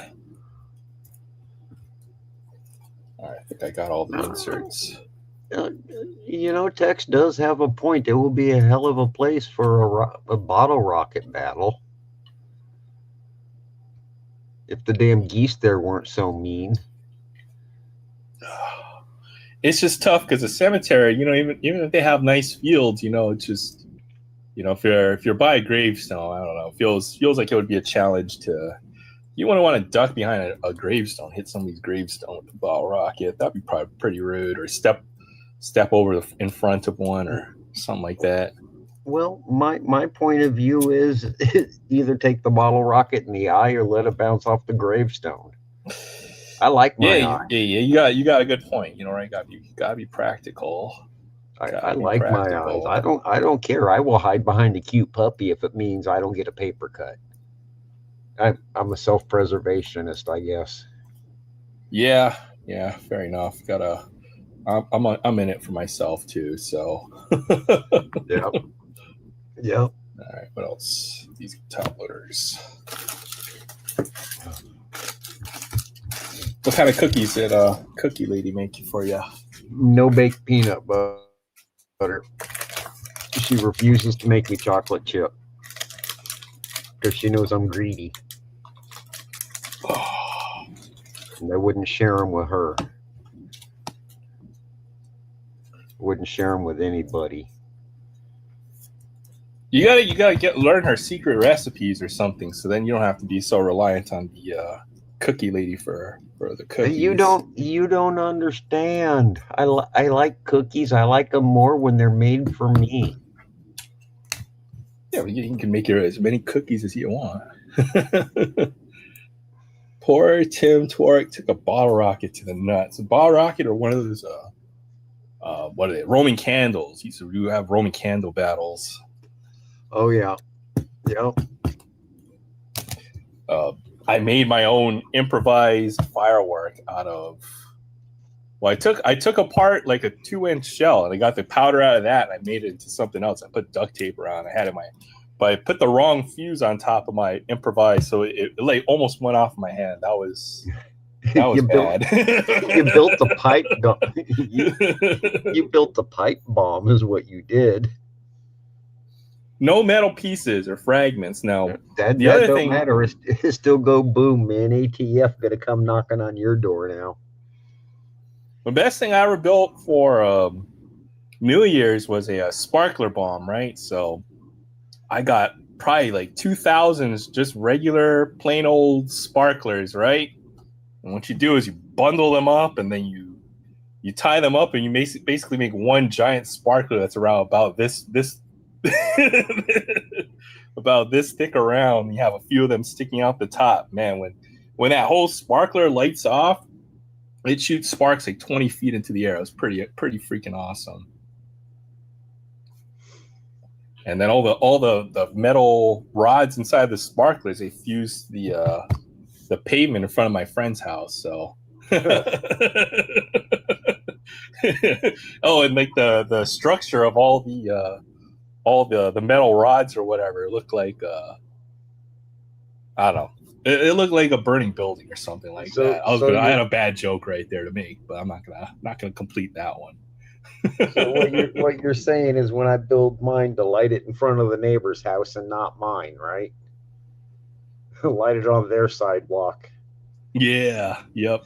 All right, I think I got all the inserts. Tex does have a point. It will be a hell of a place for a bottle rocket battle. If the damn geese there weren't so mean. It's just tough because the cemetery, even if they have nice fields, it's just, if you're by a gravestone, I don't know, feels like it would be a challenge to. You wouldn't want to duck behind a gravestone, hit somebody's gravestone with a bottle rocket. That'd be probably pretty rude, or step over in front of one or something like that. Well, my point of view is either take the bottle rocket in the eye or let it bounce off the gravestone. I like my eye. Yeah. You got a good point. Right? You gotta be practical. I like my eyes. I don't care. I will hide behind a cute puppy if it means I don't get a paper cut. I'm a self-preservationist, I guess. Yeah. Fair enough. I'm in it for myself too. So. Yep. All right. What else? These top loaders. What kind of cookies did Cookie Lady make for you? No baked peanut butter. She refuses to make me chocolate chip because she knows I'm greedy. And I wouldn't share them with her. Wouldn't share them with anybody. You gotta learn her secret recipes or something, so then you don't have to be so reliant on the Cookie Lady for the cookies. You don't understand. I like cookies. I like them more when they're made for me. Yeah, you can make as many cookies as you want. Poor Tim Twark took a bottle rocket to the nuts. A bottle rocket or one of those what are they? Roman candles. Used to have Roman candle battles. Oh yeah. Yep. I made my own improvised firework out of. Well, I took apart like a 2-inch shell and I got the powder out of that and I made it into something else. I put duct tape around. I had it but I put the wrong fuse on top of my improvised, so it like almost went off my hand. That was bad. You built the pipe. You built the pipe bomb, is what you did. No metal pieces or fragments. Now, that don't matter. It still go boom, man. ATF gonna come knocking on your door now. The best thing I ever built for New Year's was a sparkler bomb, right? So I got probably like 2,000 just regular plain old sparklers, right? And what you do is you bundle them up and then you tie them up and you basically make one giant sparkler that's around about this about this thick around. You have a few of them sticking out the top. Man, when that whole sparkler lights off, it shoots sparks like 20 feet into the air. It was pretty freaking awesome. And then all the metal rods inside the sparklers, they fused the pavement in front of my friend's house. So Oh, and like the structure of all the metal rods or whatever looked like I don't know. It looked like a burning building or something like So that. so I you're had a bad joke right there to make, but I'm not gonna complete that one. so what you're saying is when I build mine to light it in front of the neighbor's house and not mine, right? Light it on their sidewalk. Yeah. Yep.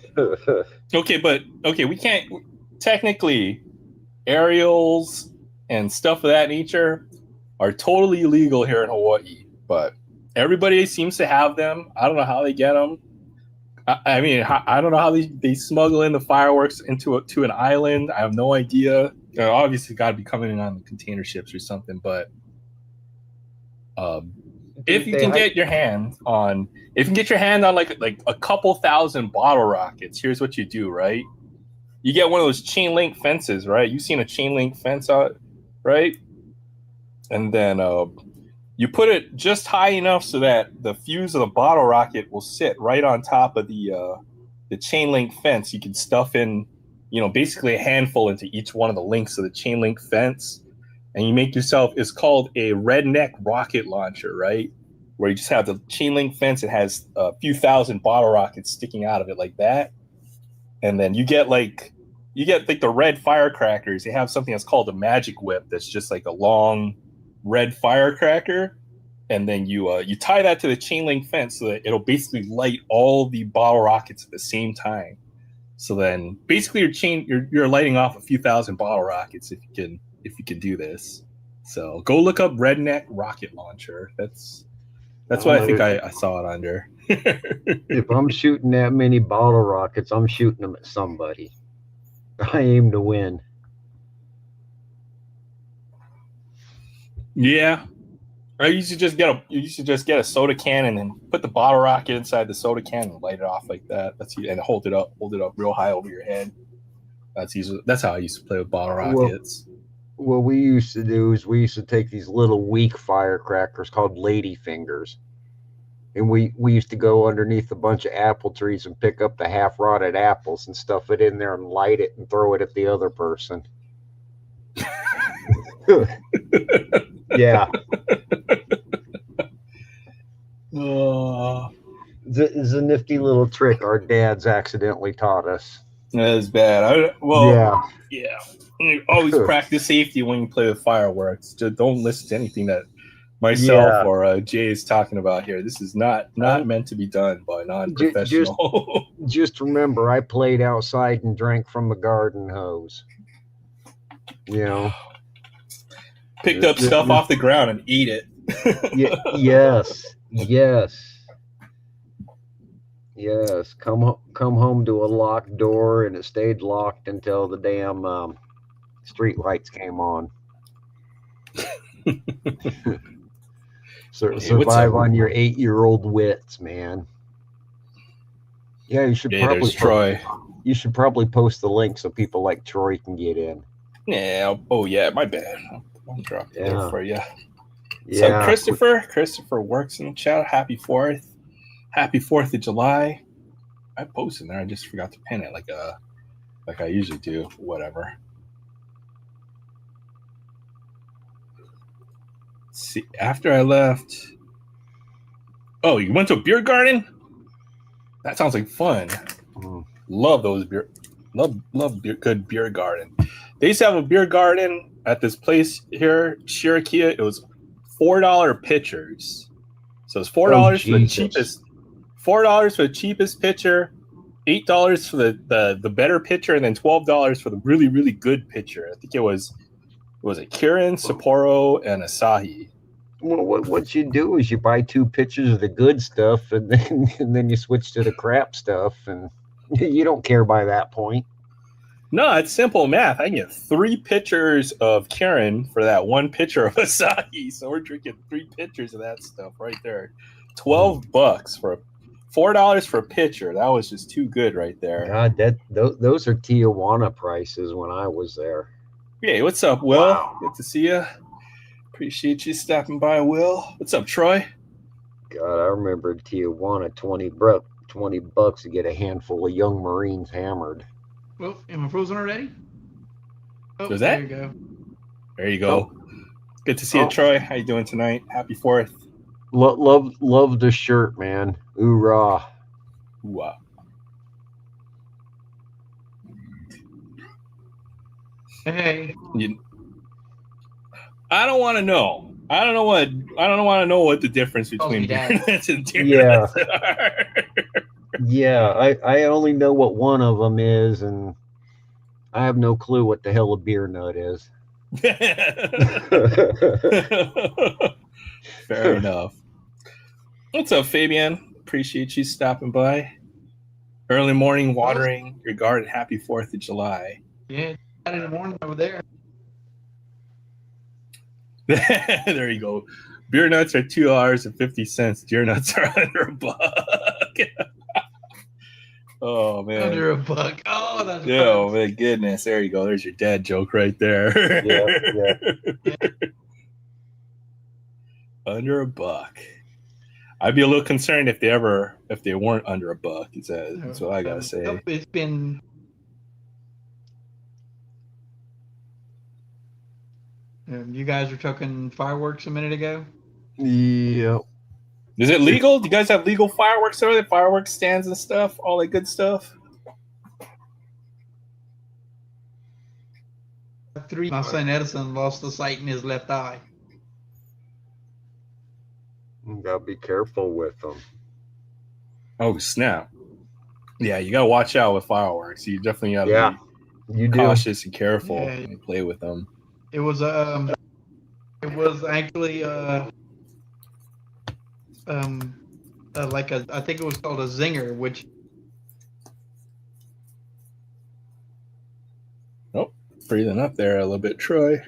Okay, but okay, we can't technically aerials and stuff of that nature are totally illegal here in Hawaii, but everybody seems to have them. I don't know how they get them. I mean, I don't know how they smuggle in the fireworks to an island. I have no idea. Obviously, got to be coming in on the container ships or something. But um, if Dude, you can get your hand on, like a couple thousand bottle rockets, here's what you do, right? You get one of those chain link fences, right? You've seen a chain link fence out, right? And then you put it just high enough so that the fuse of the bottle rocket will sit right on top of the chain link fence. You can stuff in, basically a handful into each one of the links of the chain link fence, and you make yourself. It's called a redneck rocket launcher, right? Where you just have the chain link fence. It has a few thousand bottle rockets sticking out of it like that, and then you get like the red firecrackers. They have something that's called a magic whip. That's just like a long red firecracker, and then you tie that to the chain link fence so that it'll basically light all the bottle rockets at the same time. So then basically you're lighting off a few thousand bottle rockets if you can do this. So go look up redneck rocket launcher. That's what I think I saw it under. If I'm shooting that many bottle rockets, I'm shooting them at somebody. I aim to win. Yeah. Or you should just get a soda can and then put the bottle rocket inside the soda can and light it off like that. And hold it up real high over your head. That's how I used to play with bottle Well, rockets. what we used to do is we used to take these little weak firecrackers called lady fingers, and we used to go underneath a bunch of apple trees and pick up the half rotted apples and stuff it in there and light it and throw it at the other person. Yeah. It's a nifty little trick our dads accidentally taught us. That is bad. Yeah. Yeah. You always practice safety when you play with fireworks. Just don't listen to anything that myself or Jay is talking about here. This is not meant to be done by non-professional. Just remember, I played outside and drank from the garden hose. Picked up stuff off the ground and ate it. Yes. Come home to a locked door, and it stayed locked until the damn street lights came on. Survive on your 8-year-old wits, man. Yeah, you should probably Troy. You should probably post the link so people like Troy can get in. Yeah. Oh yeah, my bad. I'll drop it there for you. Yeah. So Christopher works in the chat. Happy 4th of July. I posted there. I just forgot to pin it like I usually do. Whatever. See, after I left. Oh, you went to a beer garden? That sounds like fun. Love those beer. Love good beer garden. They used to have a beer garden at this place here, Cherokee. It was $4 pitchers. So it's $4 for the cheapest. $4 for the cheapest pitcher, $8 for the better pitcher, and then $12 for the really, really good pitcher. I think it was a Kirin, Sapporo, and Asahi. Well, what you do is you buy 2 pitchers of the good stuff, and then you switch to the crap stuff, and you don't care by that point. No, it's simple math. I can get 3 pitchers of Kirin for that 1 pitcher of Asahi. So we're drinking 3 pitchers of that stuff right there. $12 for $4 for a pitcher. That was just too good right there. God, those are Tijuana prices when I was there. Hey, what's up, Will? Wow. Good to see you. Appreciate you stopping by, Will. What's up, Troy? God, I remember Tijuana, $20 to get a handful of young Marines hammered. Well, am I frozen already? Oh, Was there that? you go. There you go. Good to see you, Oh. Troy. How you doing tonight? Happy 4th. Love the shirt, man. Hoorah. Wow. Hey, I don't want to know. I don't want to know what the difference between me beer dad. nuts and deer Yeah. nuts are. Yeah, I only know what one of them is, and I have no clue what the hell a beer nut is. Fair enough. What's up, Fabian? Appreciate you stopping by. Early morning watering your garden. Happy 4th of July. Yeah, in the morning over there. There you go. Beer nuts are $2.50. Deer nuts are under $1. Oh man. Under $1. Oh, that's Oh my goodness. There you go. There's your dad joke right there. Yeah. Under $1. I'd be a little concerned if they weren't under $1. That's what I gotta say. It's been you guys were talking fireworks a minute ago. Yep. Is it legal? Do you guys have legal fireworks over there? Fireworks stands and stuff? All that good stuff? My son Edison lost the sight in his left eye. You gotta be careful with them. Oh, snap. Yeah, you gotta watch out with fireworks. You definitely gotta be cautious and careful when you play with them. It was actually I think it was called a zinger, which Breathing up there a little bit, Troy.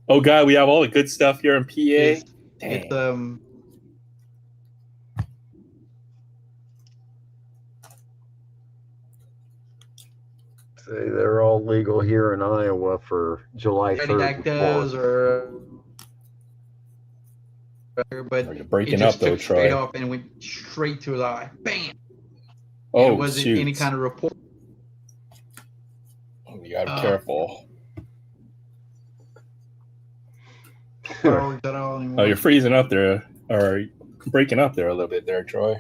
Oh God, we have all the good stuff here in PA. Dang. They're all legal here in Iowa for July 3rd. But you're breaking up though, Troy. Straight off and went straight to his eye. Bam. Oh, it wasn't any kind of report. You gotta be careful. Oh, you're freezing up there, or breaking up there a little bit there, Troy.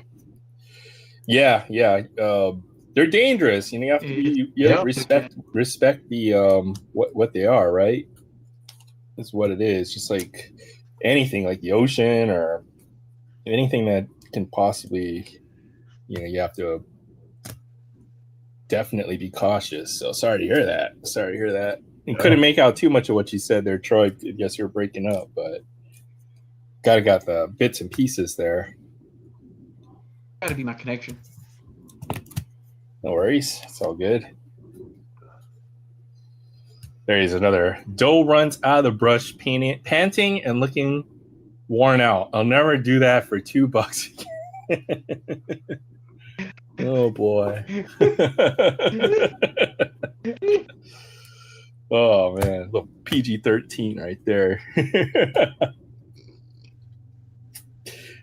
Yeah. They're dangerous. You have to respect the what they are, right? That's what it is. Just like anything, like the ocean or anything that can possibly, you have to definitely be cautious. So sorry to hear that. You couldn't make out too much of what you said there, Troy. I guess you're breaking up, but got the bits and pieces there. Gotta be my connection. No worries. It's all good. There is another. Doe runs out of the brush, panting and looking worn out. I'll never do that for $2 again. Oh boy. Oh man, little PG-13 right there. If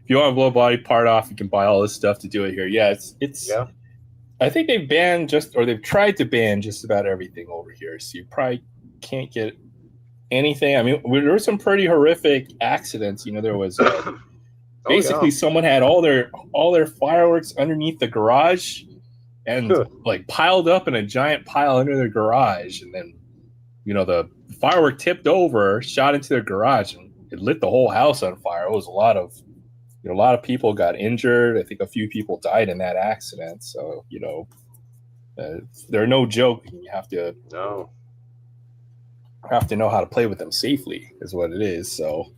you want to blow a body part off, you can buy all this stuff to do it here. Yeah, it's. Yeah. I think they've tried to ban just about everything over here. So you probably can't get anything. I mean, there were some pretty horrific accidents. There was basically someone had all their fireworks underneath the garage and like piled up in a giant pile under their garage, and then the firework tipped over, shot into their garage, and it lit the whole house on fire. It was a lot of people got injured. I think a few people died in that accident. So they're no joke. You have to know how to play with them safely, is what it is. So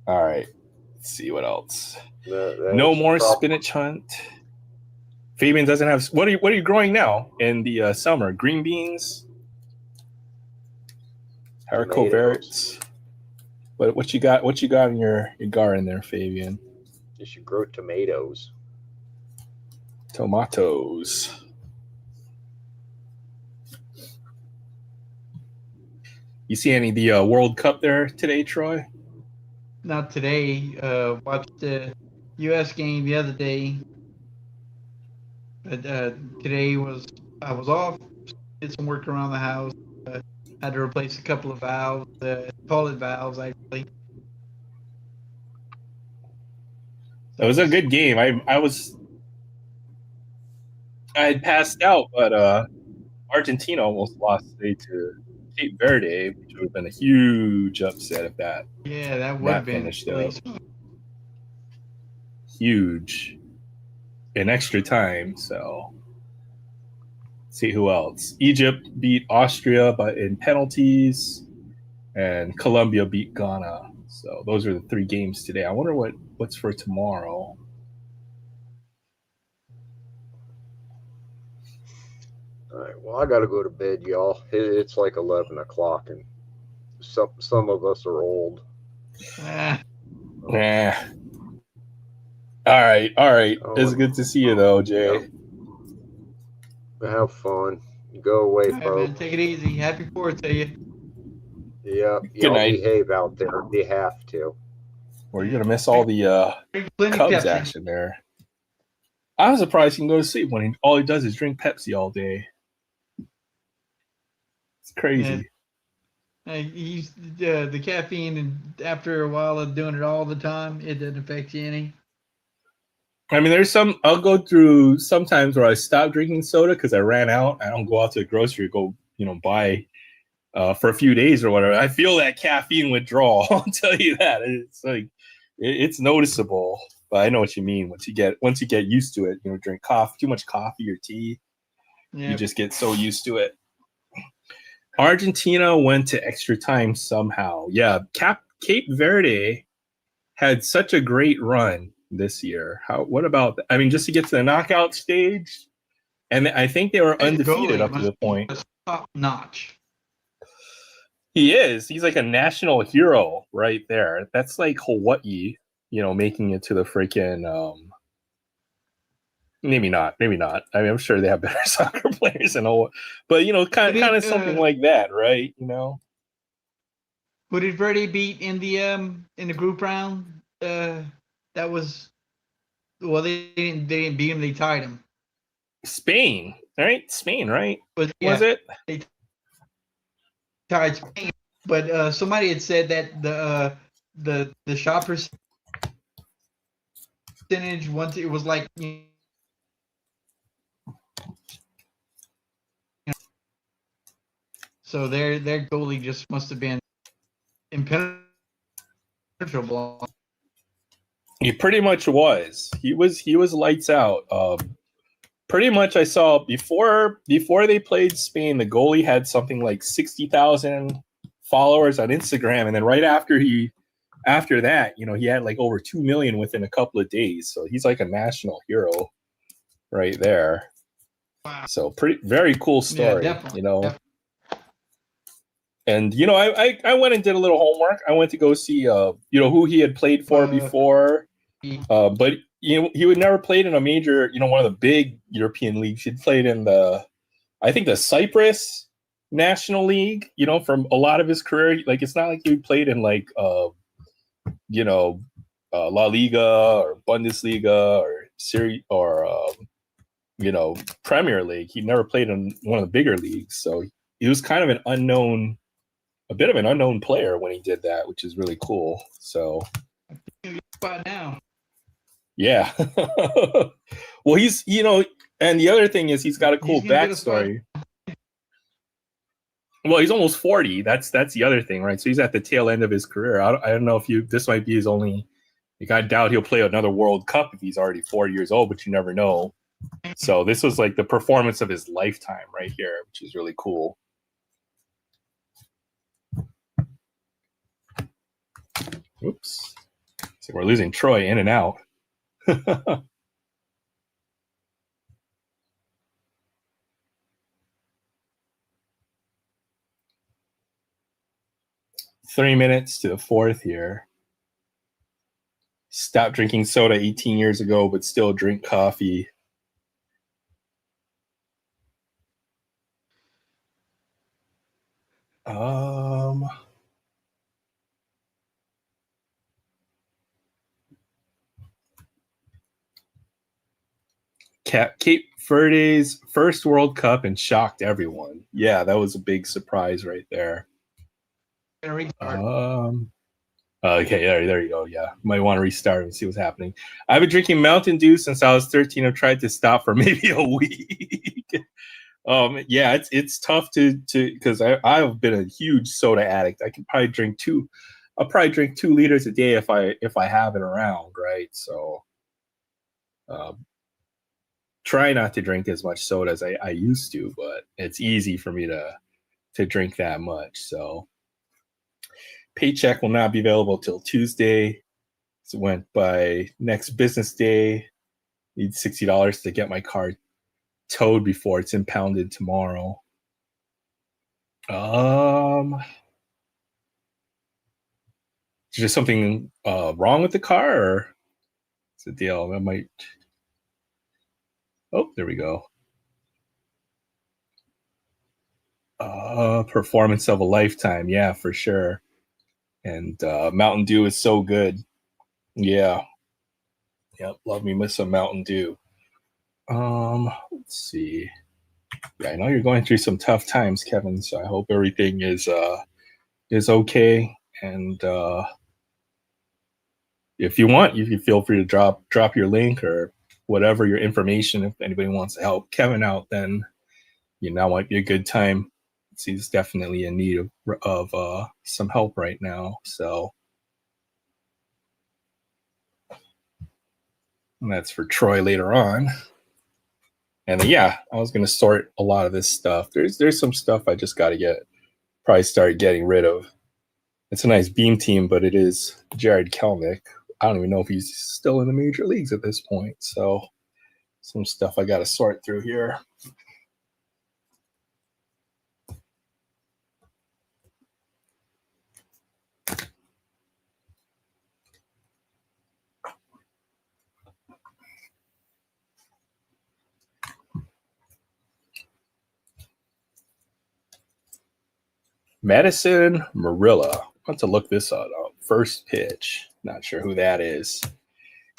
all right, let's see what else. No more spinach hunt. Fabian doesn't have. What are you growing now in the summer? Green beans, haricot verts. What you got? What you got in your garden there, Fabian? You should grow tomatoes. Tomatoes. You see any of the World Cup there today, Troy? Not today. Watched the U.S. game the other day. But today was I was off, did some work around the house. Had to replace a couple of valves, toilet valves actually. It was a good game. I had passed out, but Argentina almost lost today to Cape Verde, which would have been a huge upset if that that would have been finished at up. least. Huge in extra time. So let's see who else. Egypt beat Austria but in penalties, and Colombia beat Ghana. So those are the 3 games today. I wonder what's for tomorrow. All right. Well, I got to go to bed, y'all. It's like 11 o'clock, and some of us are old. Ah, Yeah. All right. It's good to see you, though, Jay. Yeah. Have fun. Go away, all right, man, folks. take it easy. Happy 4th to you. Yeah, Good y'all night. behave out there. You have to. Or you're gonna miss all the Cubs Pepsi. action there. I was surprised he can go to sleep when all he does is drink Pepsi all day. It's crazy. The caffeine, and after a while of doing it all the time, it doesn't affect you any. I mean, I'll go through sometimes where I stop drinking soda because I ran out. I don't go out to the grocery, go, buy for a few days or whatever. I feel that caffeine withdrawal. I'll tell you that. It's like, it's noticeable, but I know what you mean. Once you get used to it, drink too much coffee or tea, you just get so used to it. Argentina went to extra time somehow. Yeah, Cape Verde had such a great run this year. What about? I mean, just to get to the knockout stage, and I think they were undefeated up to the point. Top notch. He is. He's like a national hero right there. That's like Hawaii, making it to the freaking. Maybe not. I mean, I'm sure they have better soccer players and all, but kind of something like that, right? Who did Verde beat in the group round? That was they didn't beat him. They tied him. Spain, right? Was it? They tied Spain, but somebody had said that the shot percentage once it was like. So their goalie just must have been impenetrable. He pretty much was. He was lights out. Pretty much, I saw before they played Spain, the goalie had something like 60,000 followers on Instagram, and then right after that, he had like over 2 million within a couple of days. So he's like a national hero, right there. Wow. So very cool story, Definitely. And I went and did a little homework. I went to go see who he had played for before, but he would never played in a major, one of the big European leagues. He'd played in I think the Cyprus National League. From a lot of his career, like it's not like he played in like La Liga or Bundesliga or Serie or Premier League. He never played in one of the bigger leagues, so he was kind of a bit of an unknown player when he did that, which is really cool. So, by now, yeah. Well, he's and the other thing is he's got a cool backstory. Well, he's almost 40. That's the other thing, right? So he's at the tail end of his career. I don't know if this might be his only. Like, I doubt he'll play another World Cup if he's already 40 years old, but you never know. So this was like the performance of his lifetime right here, which is really cool. Oops. So we're losing Troy in and out. 3 minutes to the 4th here. Stopped drinking soda 18 years ago, but still drink coffee. Cape Verde's first World Cup and shocked everyone. Yeah, that was a big surprise right there. Okay, there you go. Yeah, might want to restart and see what's happening. I've been drinking Mountain Dew since I was 13. I've tried to stop for maybe a week. Yeah, it's tough to because I've been a huge soda addict. I could probably drink two. I'll probably drink 2 liters a day if I have it around, right? So, try not to drink as much soda as I used to, but it's easy for me to drink that much. So, paycheck will not be available till Tuesday. So it went by next business day. Need $60 to get my car towed before it's impounded tomorrow. Is there something wrong with the car, or is the deal? I might. Oh, there we go. Performance of a lifetime, yeah, for sure. And Mountain Dew is so good. Yeah. Yep, love me with some Mountain Dew. Let's see. Yeah, I know you're going through some tough times, Kevin. So I hope everything is okay. And if you want, you can feel free to drop your link or whatever your information. If anybody wants to help Kevin out, then now might be a good time. He's definitely in need of some help right now. So and that's for Troy later on. And then, yeah, I was going to sort a lot of this stuff. There's some stuff I just got to probably start getting rid of. It's a nice beam team, but it is Jared Kelnick. I don't even know if he's still in the major leagues at this point. So some stuff I got to sort through here. Madison Marilla. I want to look this up. First pitch. Not sure who that is.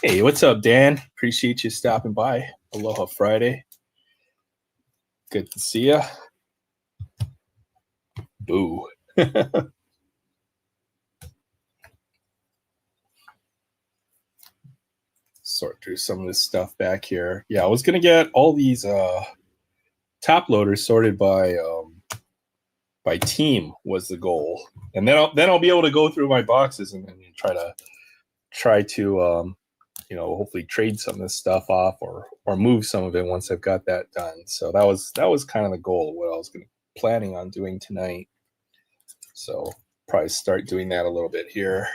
Hey, what's up, Dan? Appreciate you stopping by. Aloha Friday. Good to see ya. Boo. Sort through some of this stuff back here. Yeah, I was gonna get all these top loaders sorted by team was the goal, and then I'll be able to go through my boxes and try to hopefully trade some of this stuff off or move some of it once I've got that done. So that was kind of the goal, what I was planning on doing tonight. So probably start doing that a little bit here.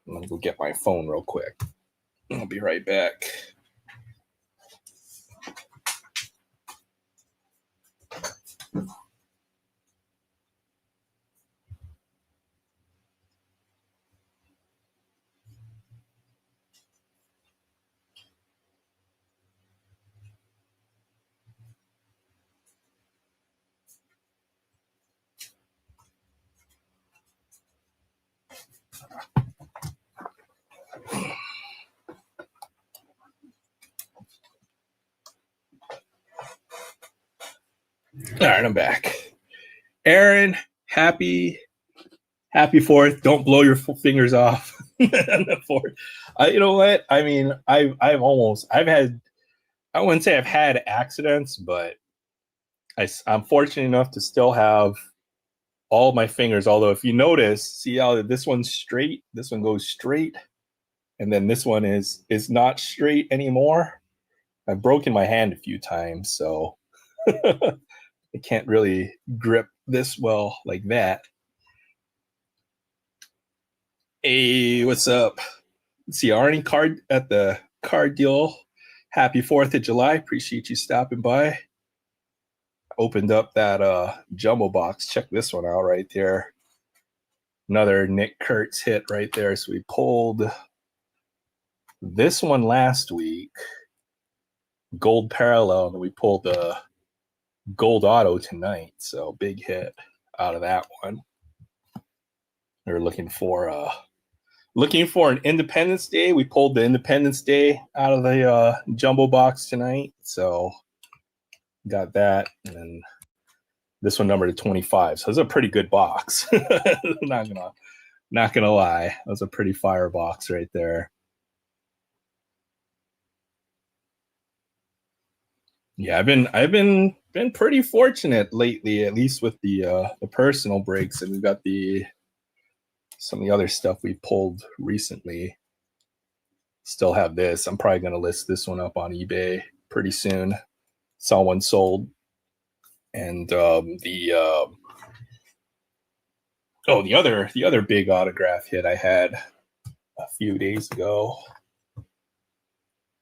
I'm gonna go get my phone real quick. I'll be right back. All right, I'm back. Aaron, happy 4th. Don't blow your fingers off on the 4th. You know what? I mean, I've had, I wouldn't say I've had accidents, but I'm fortunate enough to still have all my fingers. Although if you notice, see how this one's straight, this one goes straight, and then this one is not straight anymore. I've broken my hand a few times, so I can't really grip this well like that. Hey, what's up? Let's see, Arnie card at the card deal. Happy 4th of July. Appreciate you stopping by. Opened up that jumbo box. Check this one out right there. Another Nick Kurtz hit right there. So we pulled this one last week. Gold parallel, and we pulled the gold auto tonight. So big hit out of that one. We were looking for looking for an Independence Day. We pulled the Independence Day out of the jumbo box tonight, so got that, and then this one numbered to 25. So it's a pretty good box. Not gonna lie, that was a pretty fire box right there. Yeah, I've been pretty fortunate lately, at least with the personal breaks, and we've got some of the other stuff we pulled recently. Still have this. I'm probably gonna list this one up on eBay pretty soon. Saw one sold, and the other big autograph hit I had a few days ago.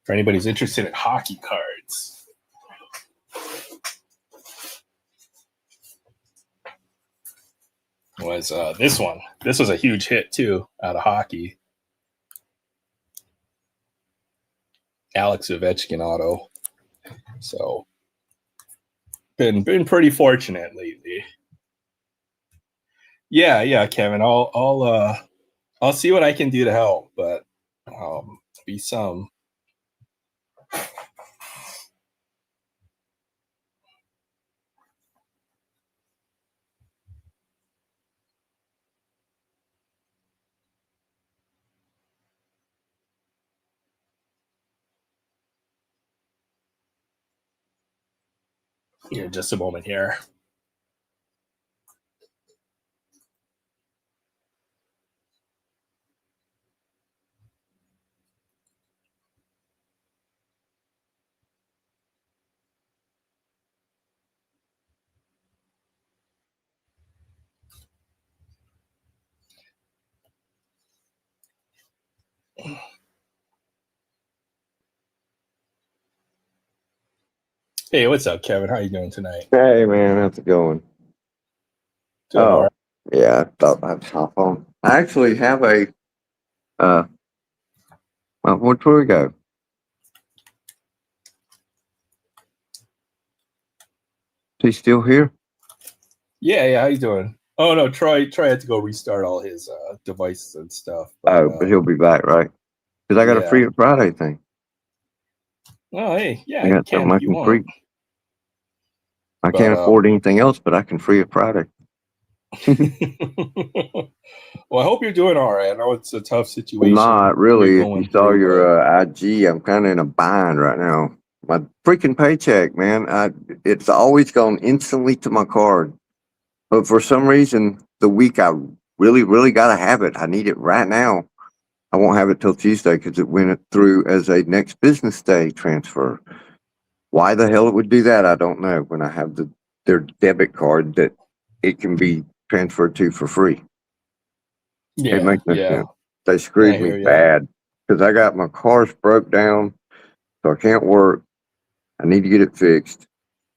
For anybody's interested in hockey cards. Was this one. This was a huge hit too out of hockey. Alex Ovechkin auto. So been pretty fortunate lately. Yeah, Kevin. I'll see what I can do to help, but be some. Here, just a moment here. Hey, what's up, Kevin? How you doing tonight? Hey, man, how's it going? Doing all right. Yeah, I thought I'd hop on. I actually have a, well, which way we go? Is he still here? Yeah. How you doing? Oh no, Troy had to go restart all his devices and stuff. But he'll be back, right? Because I got a free Friday thing. Oh, hey, yeah, I got something I can free. I can't afford anything else, but I can free a Friday. Well, I hope you're doing all right. I know it's a tough situation. Not really. If you saw your IG, I'm kind of in a bind right now. My freaking paycheck, man. It's always gone instantly to my card. But for some reason, the week I really got to have it. I need it right now. I won't have it till Tuesday because it went through as a next business day transfer. Why the hell it would do that, I don't know. When I have their debit card that it can be transferred to for free. Yeah, it makes no sense. They screwed me bad because I got my cars broke down, so I can't work. I need to get it fixed,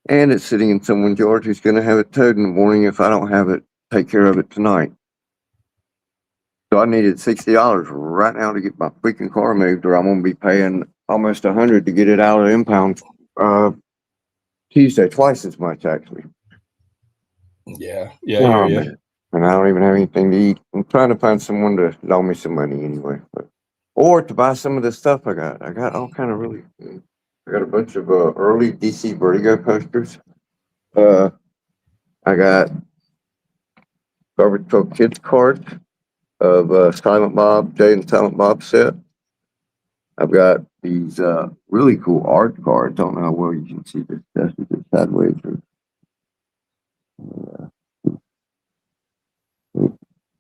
and it's sitting in someone's yard who's going to have it towed in the morning if I don't have it. Take care of it tonight. So I needed $60 right now to get my freaking car moved, or I'm going to be paying almost $100 to get it out of impound Tuesday, twice as much actually. Yeah, I hear you. And I don't even have anything to eat. I'm trying to find someone to loan me some money anyway, or to buy some of this stuff I got. I got all kind of I got a bunch of early DC Vertigo posters. I got Garbage Truck Kids cards of Silent Bob, Jay and Silent Bob set. I've got these really cool art cards. I don't know how well you can see this. That's just sideways.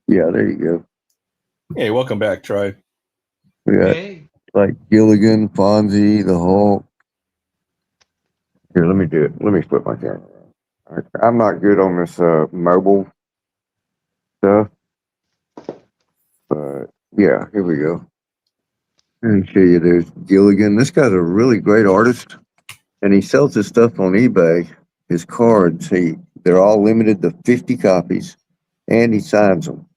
Yeah, there you go. Hey, welcome back, Troy. We got like Gilligan, Fonzie, the Hulk. Here, let me do it. Let me flip my camera. I'm not good on this mobile stuff, but yeah, here we go. Let me show you. There's Gilligan. This guy's a really great artist, and he sells his stuff on eBay. His cards, they're all limited to 50 copies, and he signs them,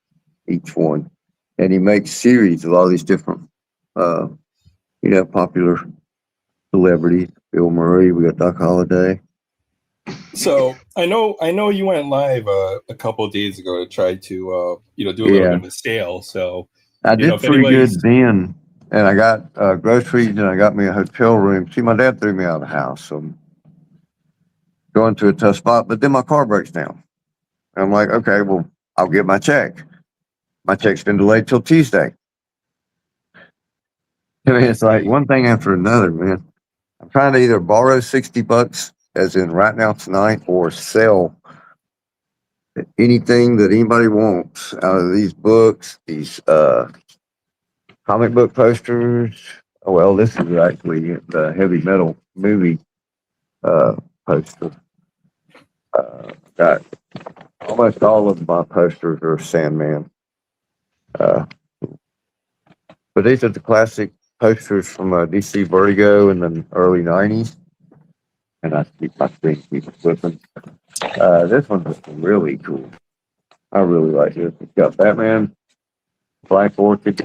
each one, and he makes series of all these different, popular celebrities. Bill Murray. We got Doc Holliday. So I know you went live a couple of days ago to try to do a little bit of a sale. So I You know, did if pretty anybody's good then, and I got groceries and I got me a hotel room. See, my dad threw me out of the house, so I'm going to a tough spot. But then my car breaks down. And I'm like, okay, well, I'll get my check. My check's been delayed till Tuesday. I mean, it's like one thing after another, man. I'm trying to either borrow $60, as in right now tonight, or sell anything that anybody wants out of these books, these comic book posters. Oh, well, this is actually the heavy metal movie poster. Got almost all of my posters are Sandman. Uh, but these are the classic posters from DC Vertigo in the early 90s. And I keep my screen keeps flipping. This one's really cool. I really like this. It's got Batman, Black Orchid,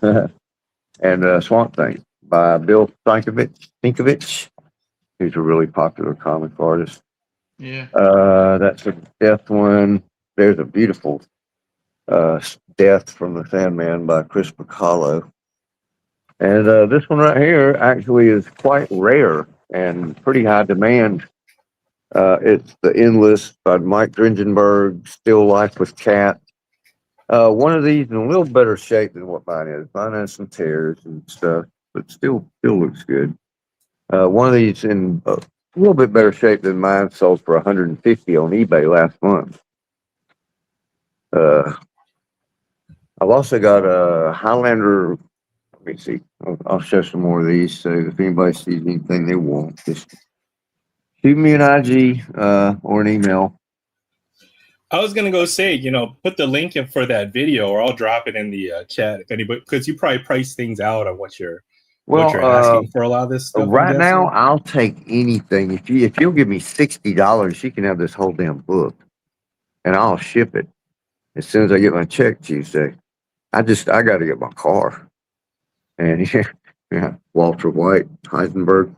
and Swamp Thing by Bill Sinkovich, who's a really popular comic artist. Yeah. That's a Death one. There's a beautiful Death from the Sandman by Chris Bacallo. And this one right here actually is quite rare and pretty high demand. It's The Endless by Mike Dringenberg, Still Life with Cat. One of these in a little better shape than what mine is. Mine has some tears and stuff, but still looks good. One of these in a little bit better shape than mine sold for $150 on eBay last month. I've also got a Highlander. Let me see. I'll show some more of these. So if anybody sees anything they want, just shoot me an IG or an email. I was gonna go say, you know, put the link in for that video, or I'll drop it in the chat if anybody, because you probably price things out on what you're asking for a lot of this stuff. Right now, I'll take anything. If you'll give me $60, you can have this whole damn book, and I'll ship it as soon as I get my check Tuesday. I got to get my car, and yeah, Walter White, Heisenberg,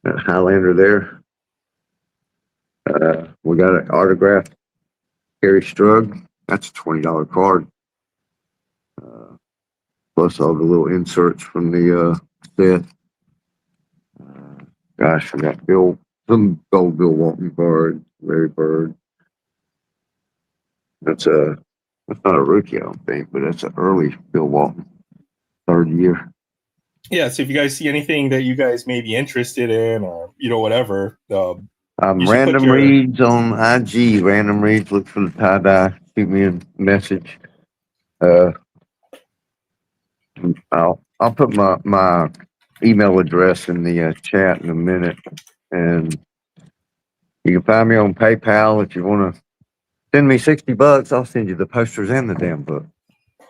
Highlander there. We got an autographed Harry Strug. That's a $20 card. Plus all the little inserts from the set. Gosh, I got some gold Bill Walton card, Larry Bird. That's not a rookie, I don't think, but that's an early Bill Walton, third year. Yeah, so if you guys see anything that you guys may be interested in, or you know, whatever, Random Reads on IG. Random Reads. Look for the tie dye. Shoot me a message. I'll put my email address in the chat in a minute, and you can find me on PayPal if you want to send me $60. I'll send you the posters and the damn book.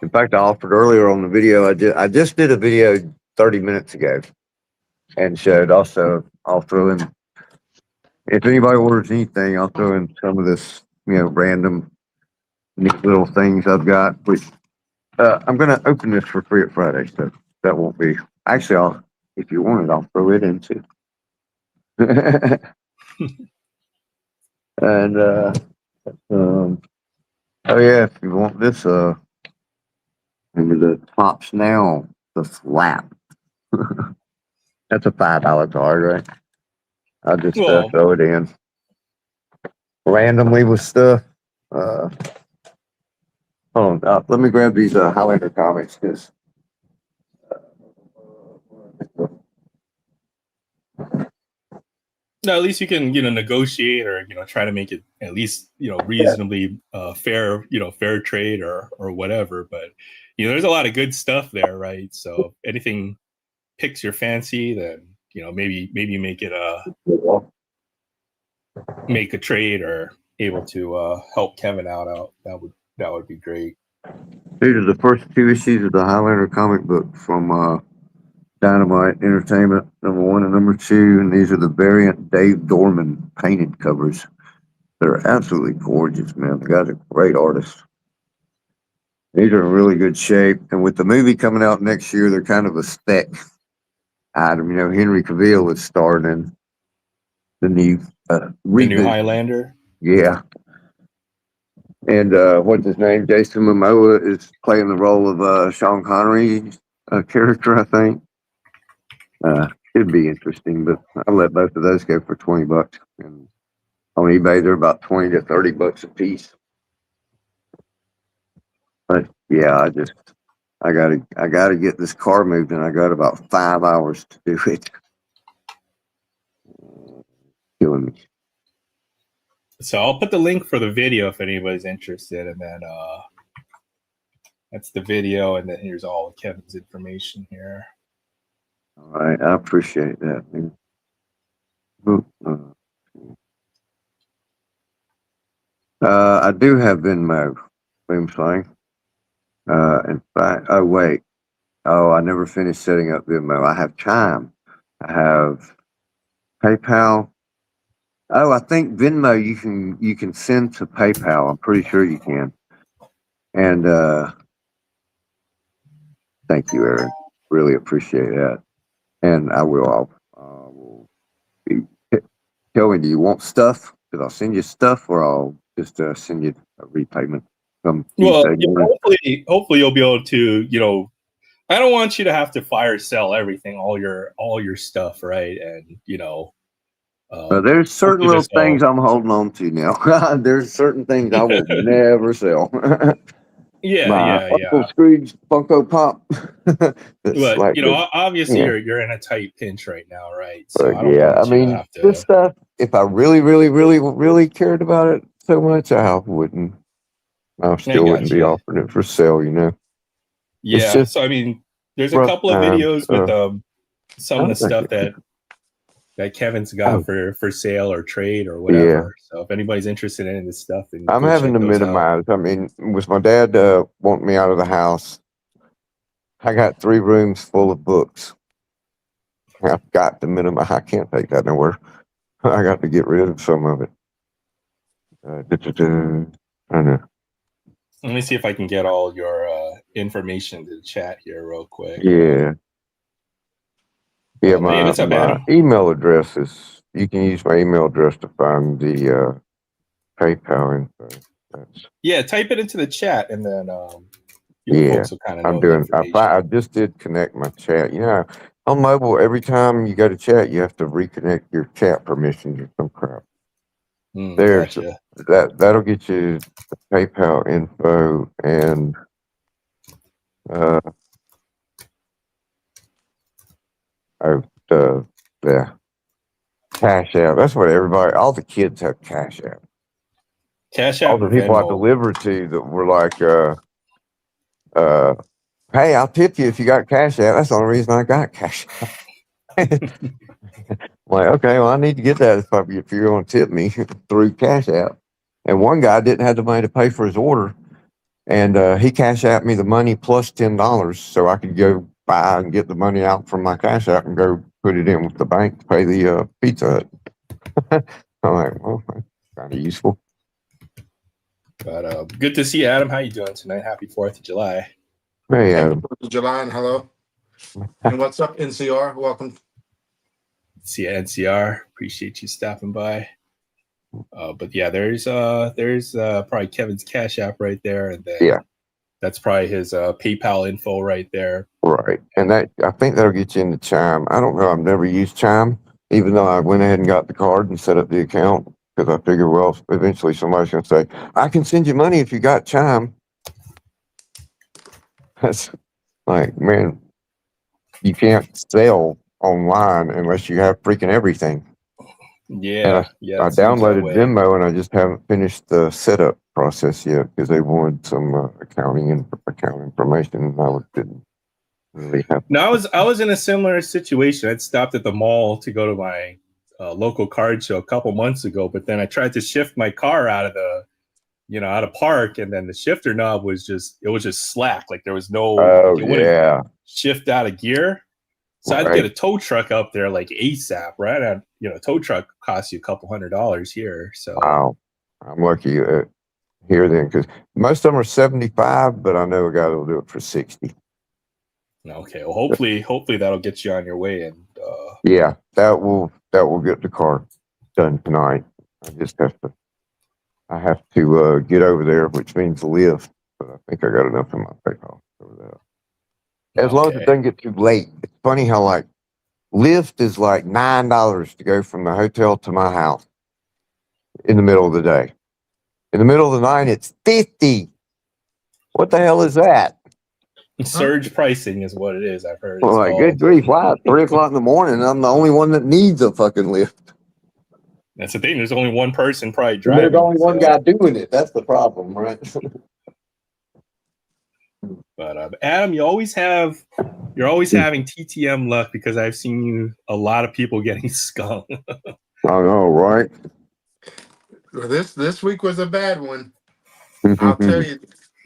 In fact, I offered earlier on the video. I just did a video 30 minutes ago and showed. Also, I'll throw in, if anybody orders anything, I'll throw in some of this, random neat little things I've got. Which I'm going to open this for free at Friday, so that won't be. Actually, if you want it, I'll throw it in too. And oh yeah, if you want this, remember the Pops Now, the Slap. That's a $5 card, right? I'll just throw it in randomly with stuff. Hold on, let me grab these Highlander comics because. No, at least you can, negotiate or, try to make it at least, reasonably fair, fair trade or whatever. But, there's a lot of good stuff there, right? So if anything picks your fancy, then, maybe you make it make a trade or able to help Kevin out. That would be great. These are the first 2 issues of the Highlander comic book from Dynamite Entertainment, #1 and #2, and these are the variant Dave Dorman painted covers. They're absolutely gorgeous, man. The guy's a great artist. These are in really good shape, and with the movie coming out next year, they're kind of a spec item. Henry Cavill is starring in the new the new Highlander. Yeah, And what's his name? Jason Momoa is playing the role of Sean Connery's character, I think. It'd be interesting, but I'll let both of those go for $20. And on eBay, they're about 20 to 30 bucks a piece. But yeah, I gotta get this car moved, and I got about 5 hours to do it. Killing me. So I'll put the link for the video if anybody's interested, and then that's the video, and then here's all of Kevin's information here. All right, I appreciate that, man. I do have Venmo, Boomslang. In fact, oh wait, I never finished setting up Venmo. I have Chime. I have PayPal. Oh, I think Venmo you can send to PayPal. I'm pretty sure you can. And thank you, Aaron. Really appreciate that. And I will. Tell me, do you want stuff? Because I'll send you stuff, or I'll just send you a repayment. Well, hopefully you'll be able to. I don't want you to have to fire sell everything, all your stuff, right? And there's certain little things I'm holding on to now. There's certain things I will never sell. Yeah. Uncle Scrooge Funko Pop. But like obviously you're in a tight pinch right now, right? So this stuff. If I really, really, really, really cared about it so much, I wouldn't. I still wouldn't be offering it for sale, Yeah. So I mean, there's a couple of videos with some of the stuff that Kevin's got for sale or trade or whatever. Yeah. So if anybody's interested in this stuff, then I'm having to minimize. I mean, with my dad wanting me out of the house, I got 3 rooms full of books. I've got to minimize. I can't take that nowhere. I got to get rid of some of it. I don't know. Let me see if I can get all your information to the chat here real quick. Yeah. Yeah, my email address is, you can use my email address to find the PayPal info. Yeah, type it into the chat, and then folks will kind of know. I'm doing. I just did connect my chat. On mobile, every time you go to chat, you have to reconnect your chat permissions or some crap. There's gotcha. That'll get you the PayPal info and Cash App. That's what all the kids have Cash App. Cash App. All the people I delivered to that were like, hey, I'll tip you if you got Cash App. That's the only reason I got Cash App. Like, okay, well, I need to get that if you're going to tip me through Cash App. And one guy didn't have the money to pay for his order, and he Cash Apped me the money plus $10 so I could go buy and get the money out from my Cash App and go put it in with the bank to pay the Pizza Hut. I'm like, well, that's kind of useful. But good to see you, Adam. How you doing tonight? Happy 4th of July. Hey, Adam. 4th of July, and hello. And what's up, NCR? Welcome. See you, NCR. Appreciate you stopping by. But yeah, there's probably Kevin's Cash App right there, and then that's probably his PayPal info right there. Right, and I think that'll get you into Chime. I don't know. I've never used Chime, even though I went ahead and got the card and set up the account because I figure, well, eventually somebody's going to say, "I can send you money if you got Chime." That's like, man, you can't sell online unless you have freaking everything. Yeah, I downloaded Venmo and I just haven't finished the setup process yet because they wanted some account information, and I didn't really have. No, I was in a similar situation. I'd stopped at the mall to go to my local card show a couple months ago, but then I tried to shift my car out of park, and then the shifter knob was just slack. Like there was no shift out of gear. So I'd get a tow truck up there like ASAP, right? And tow truck costs you a couple $100 here. So wow, I'm lucky here then, because most of them are 75, but I know a guy that'll do it for 60. Okay, well, hopefully that'll get you on your way, and that will get the car done tonight. I just have to I have to get over there, which means lift. But I think I got enough in my PayPal over that. As long as it doesn't get too late. It's funny how like Lyft is like $9 to go from the hotel to my house in the middle of the day. In the middle of the night, it's 50. What the hell is that? Surge pricing is what it is. I've heard. Well, It's like, called. good grief! Why at 3 o'clock in the morning? I'm the only one that needs a fucking lift. That's the thing. There's only one person probably And driving. there's only one guy doing it. That's the problem, right? But Adam, you're always having TTM luck because I've seen a lot of people getting skunked. I know, right? Well, this week was a bad one. I'll tell you.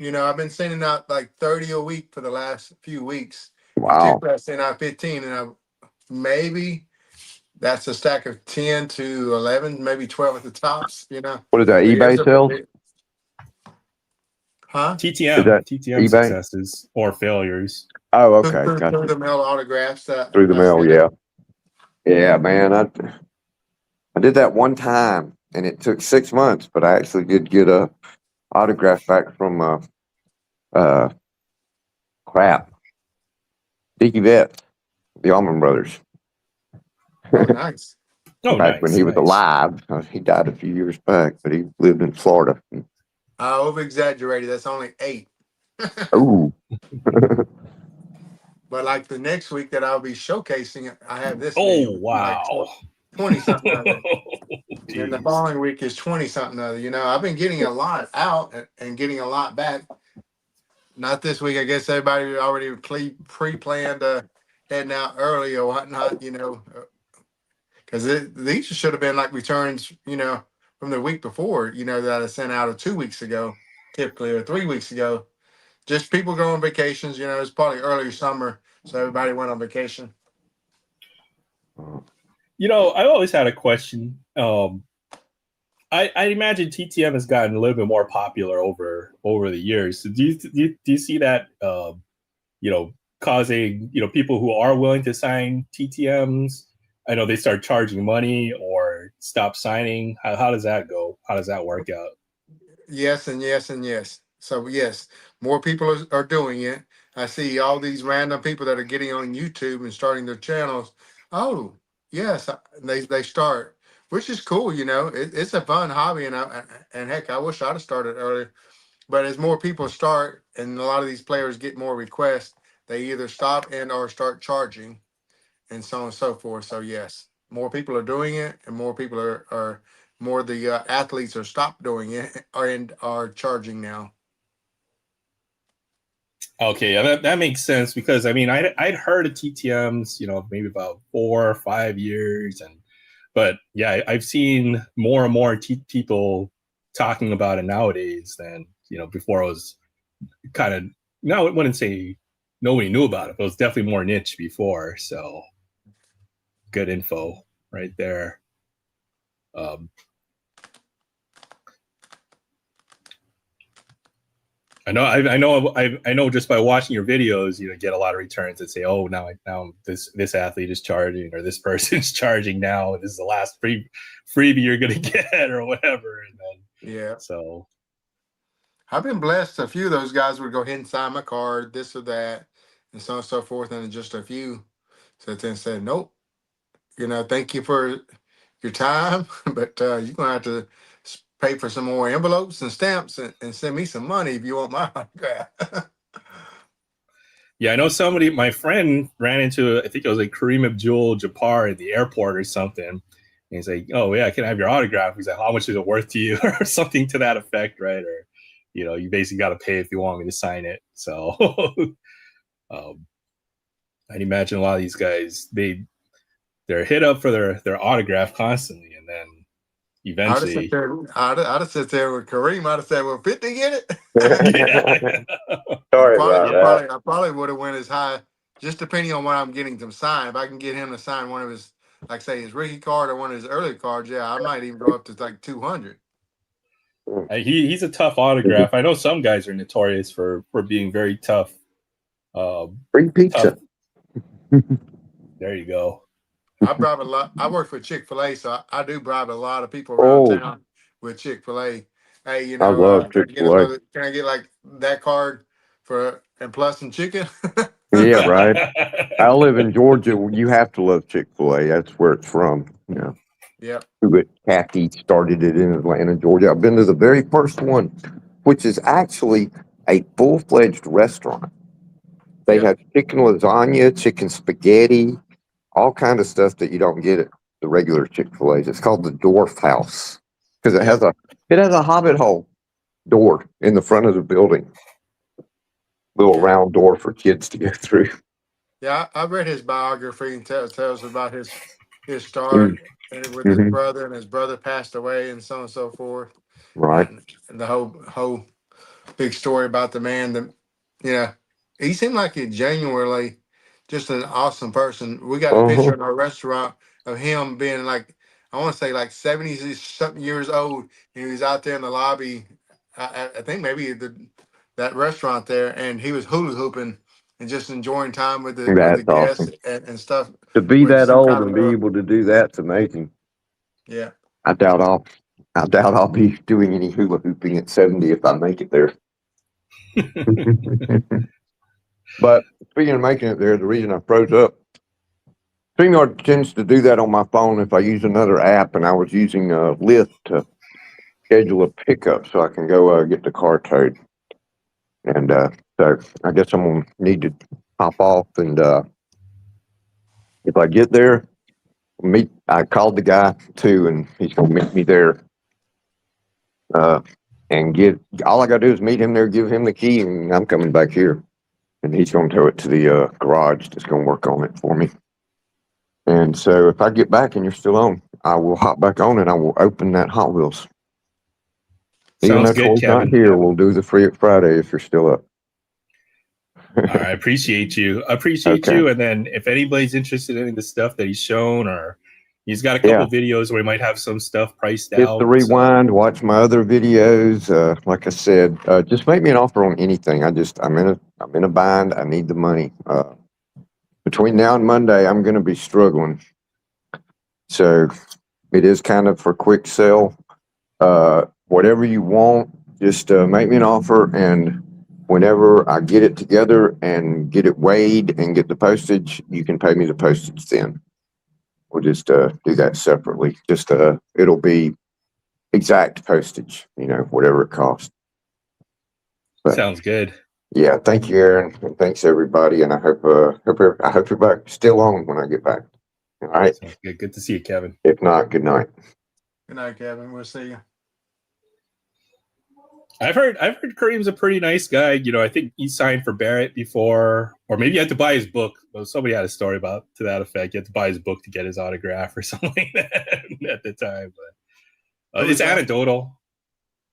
I've been sending out like 30 a week for the last few weeks. Wow. Particularly, I sent out 15, and maybe that's a stack of 10 to 11, maybe 12 at the tops. What is that? eBay sales? Huh? TTM eBay? successes or failures. Oh, okay. Through Gotcha. the mail autographs. Through the mail, yeah. Yeah, man. I did that one time, and it took 6 months, but I actually did get a autograph back from Dickie Vett, the Allman Brothers. Oh, nice. Back when he was alive. He died a few years back, but he lived in Florida. I over-exaggerated. That's only 8. Oh. But like the next week that I'll be showcasing it, I have this. Oh, wow. Like 20-something other. And the following week is 20-something other. I've been getting a lot out and getting a lot back. Not this week. I guess everybody already pre-planned heading out early or whatnot, because these should have been like returns, from the week before, that I sent out 2 weeks ago, typically, or 3 weeks ago. Just people go on vacations, it's probably early summer, so everybody went on vacation. I always had a question. I imagine TTM has gotten a little bit more popular over the years. So do you see that causing people who are willing to sign TTMs? I know they start charging money or stop signing. How does that go? How does that work out? Yes and yes and yes. So yes, more people are doing it. I see all these random people that are getting on YouTube and starting their channels. Oh yes, they start, which is cool. It's a fun hobby, and heck, I wish I'd have started earlier. But as more people start, and a lot of these players get more requests, they either stop and or start charging, and so on and so forth. So yes, more people are doing it, and more people are more of the athletes are stopped doing it and are charging now. Okay, yeah, that makes sense because I'd heard of TTMs, maybe about 4 or 5 years, but yeah, I've seen more and more people talking about it nowadays than before. It was kind of, no, I wouldn't say nobody knew about it, but it was definitely more niche before. So good info right there. I know just by watching your videos, get a lot of returns that say, oh, now this athlete is charging, or this person is charging now. This is the last freebie you're going to get, or whatever. And then, yeah. So I've been blessed. A few of those guys would go ahead and sign my card, this or that, and so on and so forth. And just a few then said, nope, thank you for your time, but you're going to have to pay for some more envelopes and stamps and send me some money if you want my autograph. Yeah, I know my friend ran into, I think it was like Kareem Abdul-Jabbar at the airport or something. And he's like, oh yeah, can I have your autograph? He's like, how much is it worth to you? Or something to that effect, right? Or, you basically got to pay if you want me to sign it. So I'd imagine a lot of these guys, they're hit up for their autograph constantly, and then eventually I'd have sat there with Kareem. I'd have said, well, 50 get it. Sorry I probably would have went as high, just depending on what I'm getting to sign. If I can get him to sign one of his, like say his rookie card or one of his early cards, yeah, I might even go up to like 200. He's a tough autograph. I know some guys are notorious for being very tough. Free pizza. Tough. There you go. I bribe a lot. I work for Chick-fil-A, so I do bribe a lot of people around town with Chick-fil-A. Hey, you I know, love can I get a Chick-fil-A. little, can I get like that card for and plus some chicken? Yeah, right. I live in Georgia. You have to love Chick-fil-A. That's where it's from. You know, Yep. but Kathy started it in Atlanta, Georgia. I've been to the very first one, which is actually a full-fledged restaurant. They Yep. have chicken lasagna, chicken spaghetti, all kind of stuff that you don't get at the regular Chick-fil-A's. It's called the Dwarf House because Yep. it has a hobbit hole door in the front of the building, little Yeah. round door for kids to go through. Yeah, I read his biography and tells about his Mm, start and with his mhm, brother, and his brother passed away, and so on and so forth, right. and the whole big story about the man that, yeah, he seemed like he genuinely just an awesome person. We got a picture Uh-huh. in our restaurant of him being like, I want to say like 70s something years old. And he was out there in the lobby. I think maybe that restaurant there, and he was hula hooping and just enjoying time with the That's guests awesome. and stuff To be with that some old kind of and be love. able to do that's amazing. Yeah. I doubt I'll I doubt I'll be doing any hula hooping at 70 if I make it there. But speaking of making it there, the reason I froze up, StreamYard tends to do that on my phone if I use another app, and I was using Lyft to schedule a pickup so I can go get the car towed. And so I guess I'm gonna need to hop off, and if I get there, I called the guy too, and he's gonna meet me there. Uh, and get all I gotta do is meet him there, give him the key, and I'm coming back here. And he's gonna tow it to the garage that's gonna work on it for me. And so if I get back and you're still on, I will hop back on and I will open that Hot Wheels. Even Sounds though good, Cole's not Kevin. here, we'll do the Free It Friday if you're still up. I appreciate you. I appreciate Okay. you. And then if anybody's interested in the stuff that he's shown, or he's got a Yeah. couple videos where he might have some stuff priced Hit out. the rewind, watch my other videos. Like I said, just make me an offer on anything. I'm in a bind. I need the money. Between now and Monday, I'm going to be struggling. So it is kind of for quick sale. Whatever you want, just make me an offer, and whenever I get it together and get it weighed and get the postage, you can pay me the postage then. We'll just do that separately. Just it'll be exact postage, whatever it costs. But Sounds good. yeah, thank you, Aaron, and thanks everybody. And I hope you're back still on when I get back. All right. Sounds good. Good to see you, Kevin. If not, good night. Good night, Kevin. We'll see you. I've heard Kareem's a pretty nice guy. I think he signed for Barrett before, or maybe you had to buy his book. Well, somebody had a story to that effect. You had to buy his book to get his autograph or something like that at the time. But it's anecdotal.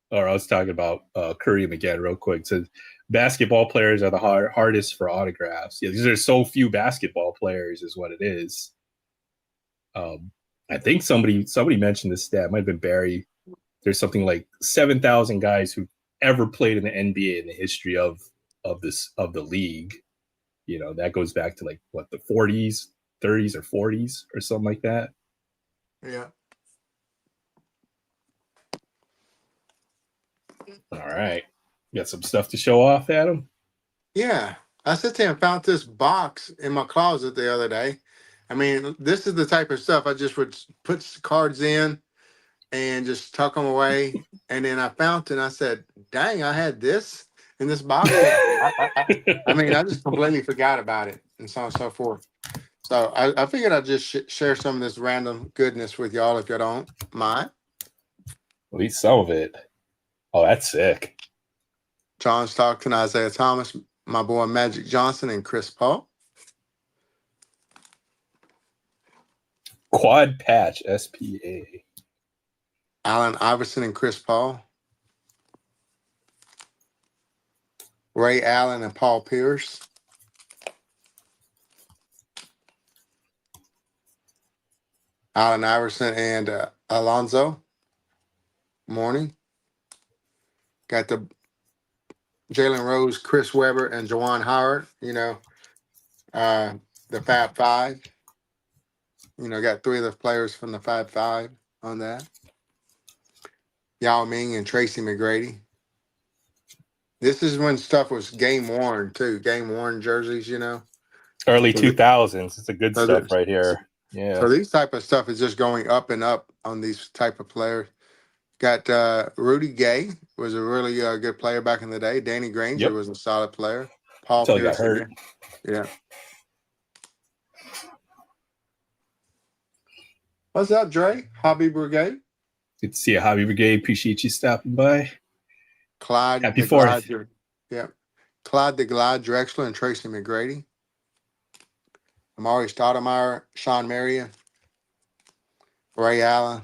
Or I was talking about Kareem again, real quick. So basketball players are the hardest for autographs. Yeah, because there's so few basketball players, is what it is. I think somebody mentioned this stat. It might have been Barry. There's something like 7,000 guys who ever played in the NBA in the history of the league. That goes back to like what, the 40s, 30s, or 40s or something like that. Yeah. All right, you got some stuff to show off, Adam? Yeah. I sat there and found this box in my closet the other day. I mean, this is the type of stuff I just would put cards in and just tuck them away. And then I found it and I said, dang, I had this in this box. I mean, I just completely forgot about it and so on and so forth. So I figured I'd just share some of this random goodness with y'all if y'all don't mind. At least some of it. Oh, that's sick. John Stockton, Isaiah Thomas, my boy Magic Johnson, and Chris Paul. Quad patch, SPA. Allen Iverson and Chris Paul. Ray Allen and Paul Pierce. Allen Iverson and Alonzo Mourning. Got the Jalen Rose, Chris Webber, and Jawan Howard. The Fab Five. Got three of the players from the Fab Five on that. Yao Ming and Tracy McGrady. This is when stuff was game worn too, game worn jerseys, you know. Early So, 2000s. It's the good so, stuff right here. Yeah. so these type of stuff is just going up and up on these type of players. Got Rudy Gay was a really good player back in the day. Danny Granger Yep. was a solid player. Paul Until he got Pierce hurt. again. Yeah. What's up, Dre? Hobby Brigade. Good to see you, Hobby Brigade. Appreciate you stopping by. Clyde Happy the 4th. Glide. Yeah. Clyde the Glide Drexler and Tracy McGrady. Amari Stoudemire, Sean Marion, Ray Allen.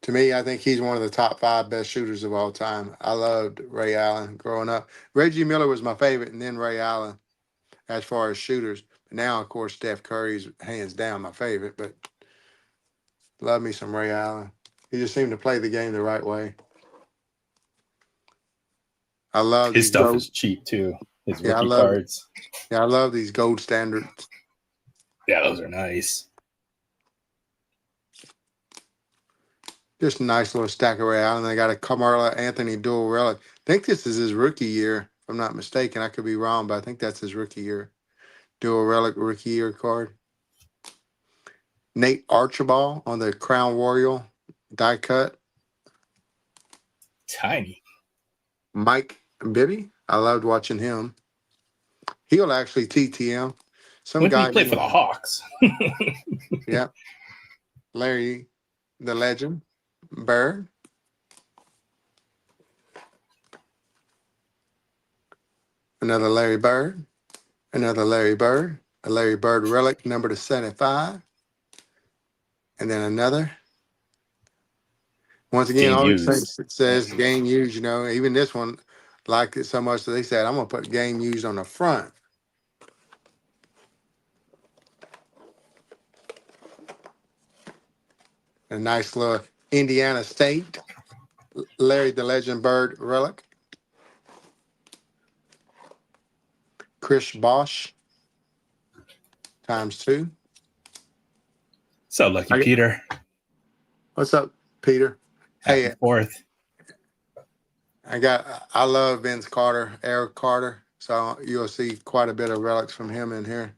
To me, I think he's one of the top 5 best shooters of all time. I loved Ray Allen growing up. Reggie Miller was my favorite, and then Ray Allen as far as shooters. But now, of course, Steph Curry's hands down my favorite, but love me some Ray Allen. He just seemed to play the game the right way. I love His these stuff gold. is cheap too. His Yeah, rookie cards. I love these gold standards. Yeah, those are nice. Just a nice little stack of Ray Allen. They got a Carmelo Anthony dual relic. I think this is his rookie year, if I'm not mistaken. I could be wrong, but I think that's his rookie year. Dual relic rookie year card. Nate Archibald on the Crown Royal die cut. Tiny. Mike Bibby. I loved watching him. He'll actually TTM. Some When did guy he play named, for the Hawks? yeah, Larry the Legend Bird. Another Larry Bird. Another Larry Bird. A Larry Bird relic number to 75. And then another. Once again, Game all it used. says game used, you know, even this one liked it so much that they said, I'm going to put game used on the front. A nice little Indiana State Larry the Legend Bird relic. Chris Bosch ×2. So Lucky Peter. What's up, Peter? Happy Hey, 4th. I love Vince Carter, Eric Carter. So you'll see quite a bit of relics from him in here.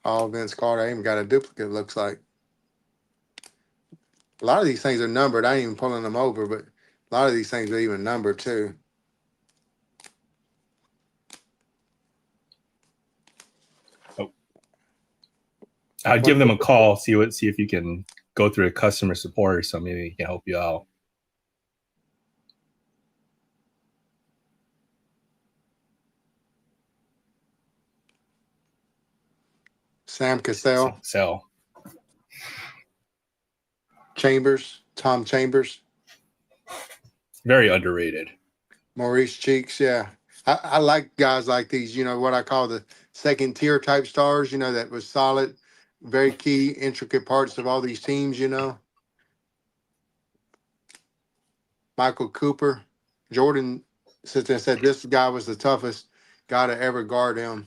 All Vince Carter. I even got a duplicate, looks like. A lot of these things are numbered. I ain't even pulling them over, but a lot of these things are even numbered too. I'll give them a call, see if you can go through a customer support or something. Maybe he can help you out. Sam Cassell, Sell. Chambers, Tom Chambers, Very underrated. Maurice Cheeks. Yeah, I like guys like these. You know what I call the second tier type stars. You know that was solid, very key, intricate parts of all these teams. You know, Michael Cooper, Jordan. Since they said this guy was the toughest guy to ever guard him.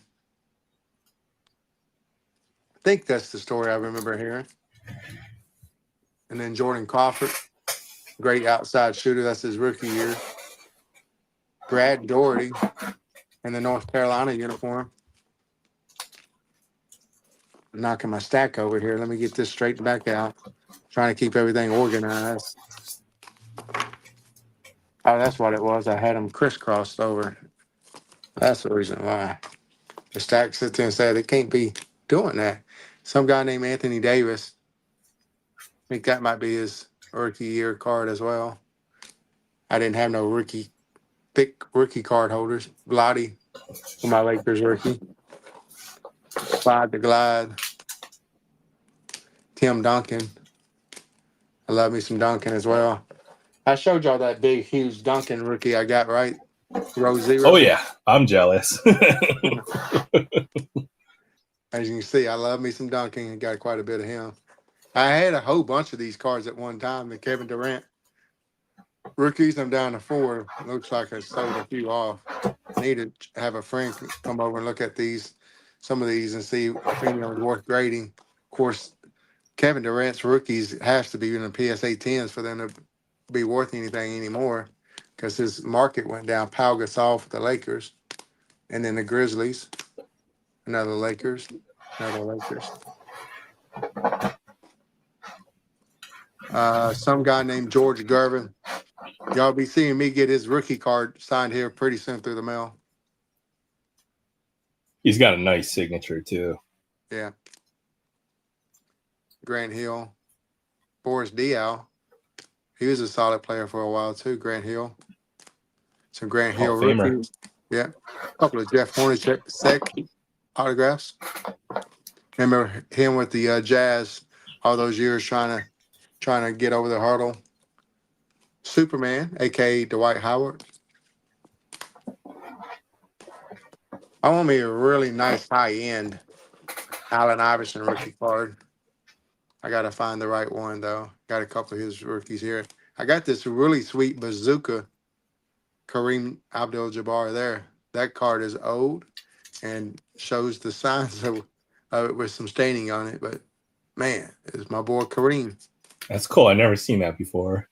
I think that's the story I remember hearing. And then Jordan Crawford, great outside shooter. That's his rookie year. Brad Doherty in the North Carolina uniform. I'm knocking my stack over here. Let me get this straightened back out. Trying to keep everything organized. Oh, that's what it was. I had them crisscrossed over. That's the reason why. The stack sits there and said it can't be doing that. Some guy named Anthony Davis. I think that might be his rookie year card as well. I didn't have no thick rookie card holders. Glotty for my Lakers rookie. Clyde the Glide. Tim Duncan. I love me some Duncan as well. I showed y'all that big, huge Duncan rookie I got, right? Row 0. Oh, yeah. I'm jealous. As you can see, I love me some Duncan and got quite a bit of him. I had a whole bunch of these cards at one time. The Kevin Durant rookies, I'm down to 4. Looks like I sold a few off. I need to have a friend come over and look at some of these, and see if any are worth grading. Of course, Kevin Durant's rookies has to be in the PSA 10s for them to be worth anything anymore because his market went down. Pau Gasol for the Lakers, and then the Grizzlies, another Lakers, another Lakers. Some guy named George Gervin. Y'all be seeing me get his rookie card signed here pretty soon through the mail. He's got a nice signature too. Yeah. Grant Hill, Boris Diaw. He was a solid player for a while too. Grant Hill. Some Grant Hall Hill of Famer. rookies. Yeah. A couple of Jeff Hornacek autographs. Remember him with the Jazz all those years trying to get over the hurdle. Superman, aka Dwight Howard. I want me a really nice high end Allen Iverson rookie card. I gotta find the right one though. Got a couple of his rookies here. I got this really sweet bazooka Kareem Abdul-Jabbar there. That card is old and shows the signs of it with some staining on it, but man, it's my boy Kareem. That's cool. I've never seen that before.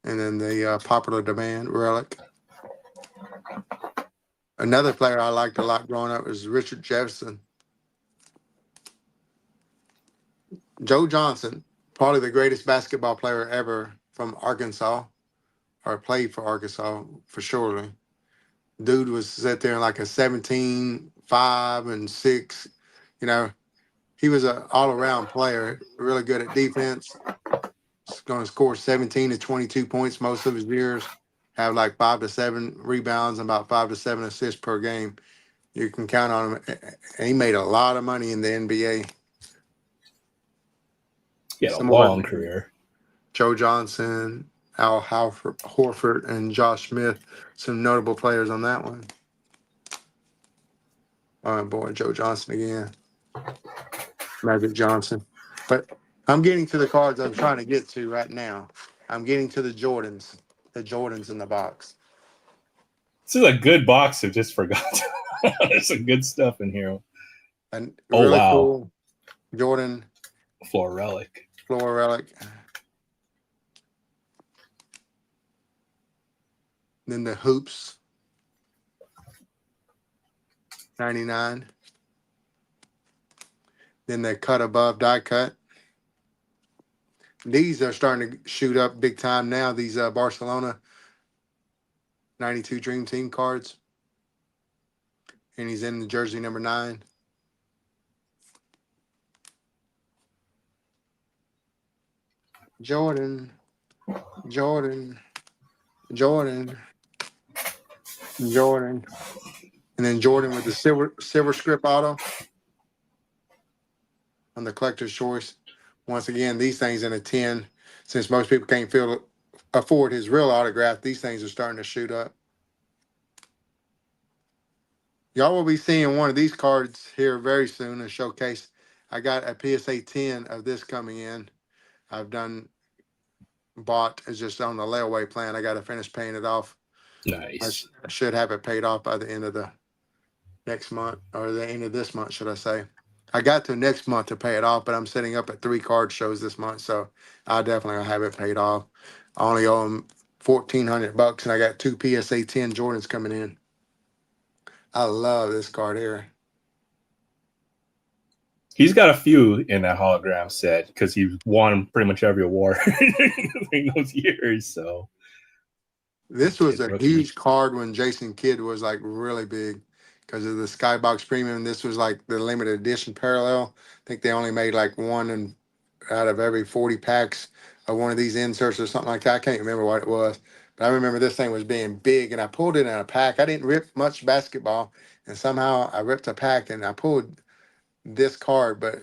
And then the popular demand relic. Another player I liked a lot growing up was Richard Jefferson. Joe Johnson, probably the greatest basketball player ever from Arkansas, or played for Arkansas for surely. Dude was set there in like a 17, 5, and 6. You know, he was an all-around player, really good at defense. He's going to score 17 to 22 points most of his years, have like 5 to 7 rebounds and about 5 to 7 assists per game. You can count on him. And he made a lot of money in the NBA. He had a Some long more. career. Joe Johnson, Al Horford, and Josh Smith, some notable players on that one. Oh boy, Joe Johnson again. Magic Johnson. But I'm getting to the cards I'm trying to get to right now. I'm getting to the Jordans in the box. This is a good box. I just forgot. There's some good stuff in here. And Oh, really wow. cool Jordan Floor relic. floor relic. Then the hoops. 99. Then the cut above die cut. These are starting to shoot up big time now. These Barcelona 92 Dream Team cards. And he's in the jersey number 9. Jordan. And then Jordan with the silver script auto on the collector's choice. Once again, these things in a 10. Since most people can't afford his real autograph, these things are starting to shoot up. Y'all will be seeing one of these cards here very soon in showcase. I got a PSA 10 of this coming in. I've bought. It's just on the layaway plan. I got to finish paying it off. Nice. I should have it paid off by the end of the next month, or the end of this month, should I say. I got to next month to pay it off, but I'm setting up at 3 card shows this month, so I definitely will have it paid off. I only owe him $1,400, and I got 2 PSA 10 Jordans coming in. I love this card here. He's got a few in that hologram set because he's won pretty much every award in those years. So this was a huge card when Jason Kidd was like really big because of the Skybox Premium. This was like the limited edition parallel. I think they only made like one out of every 40 packs of one of these inserts or something like that. I can't remember what it was, but I remember this thing was being big, and I pulled it in a pack. I didn't rip much basketball, and somehow I ripped a pack and I pulled this card, but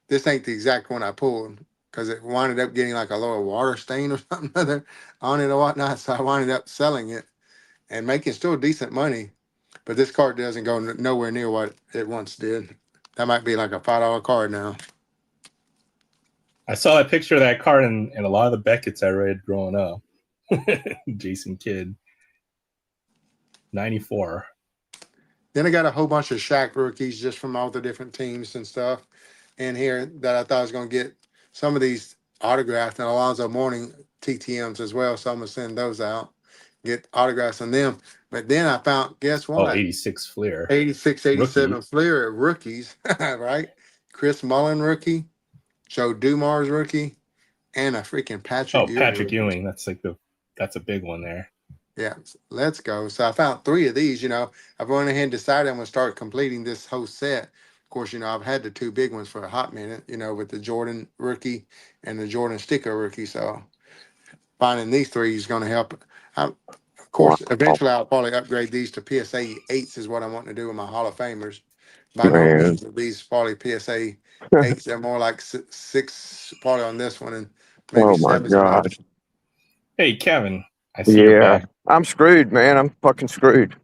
this ain't the exact one I pulled because it winded up getting like a little water stain or something other on it or whatnot. So I winded up selling it and making still decent money. But this card doesn't go nowhere near what it once did. That might be like a $5 card now. I saw a picture of that card in a lot of the Beckett's I read growing up. Jason Kidd. 94. Then I got a whole bunch of Shaq rookies just from all the different teams and stuff. in here that I thought I was going to get some of these autographed, and Alonzo Mourning TTMs as well. So I'm going to send those out, get autographs on them. But then I found, guess Oh, what? 86 Flair. 86, 87 Rookie. Fleer rookies, right? Chris Mullen rookie, Joe Dumars rookie, and a freaking Patrick Oh, Ewing Patrick rookie. Ewing. That's a big one there. Yeah, let's go. So I found 3 of these. I've went ahead and decided I'm going to start completing this whole set. Of course, I've had the 2 big ones for a hot minute, with the Jordan rookie and the Jordan sticker rookie. So finding these 3 is going to help. Of course, eventually I'll probably upgrade these to PSA 8s is what I want to do with my Hall of Famers. By no Man. means are these probably PSA 8s. They're more like 6 probably on this one and maybe Oh my 7s on God. those. Hey, Kevin. I see you're Yeah, back. I'm screwed, man. I'm fucking screwed.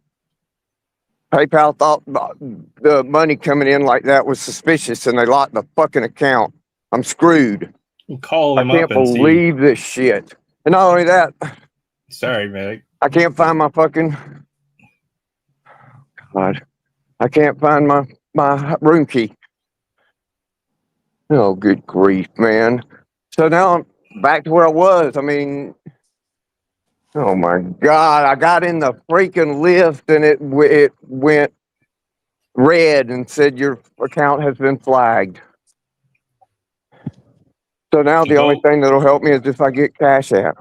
PayPal thought the money coming in like that was suspicious, and they locked the fucking account. I'm screwed. You call I them can't up and see. believe this shit. And not only that, Sorry, man. I can't find my fucking God. I can't find my room key. Oh, good grief, man. So now I'm back to where I was. I mean, oh my God. I got in the freaking lift and it went red and said your account has been flagged. So now the only thing that'll help me is if I get Cash App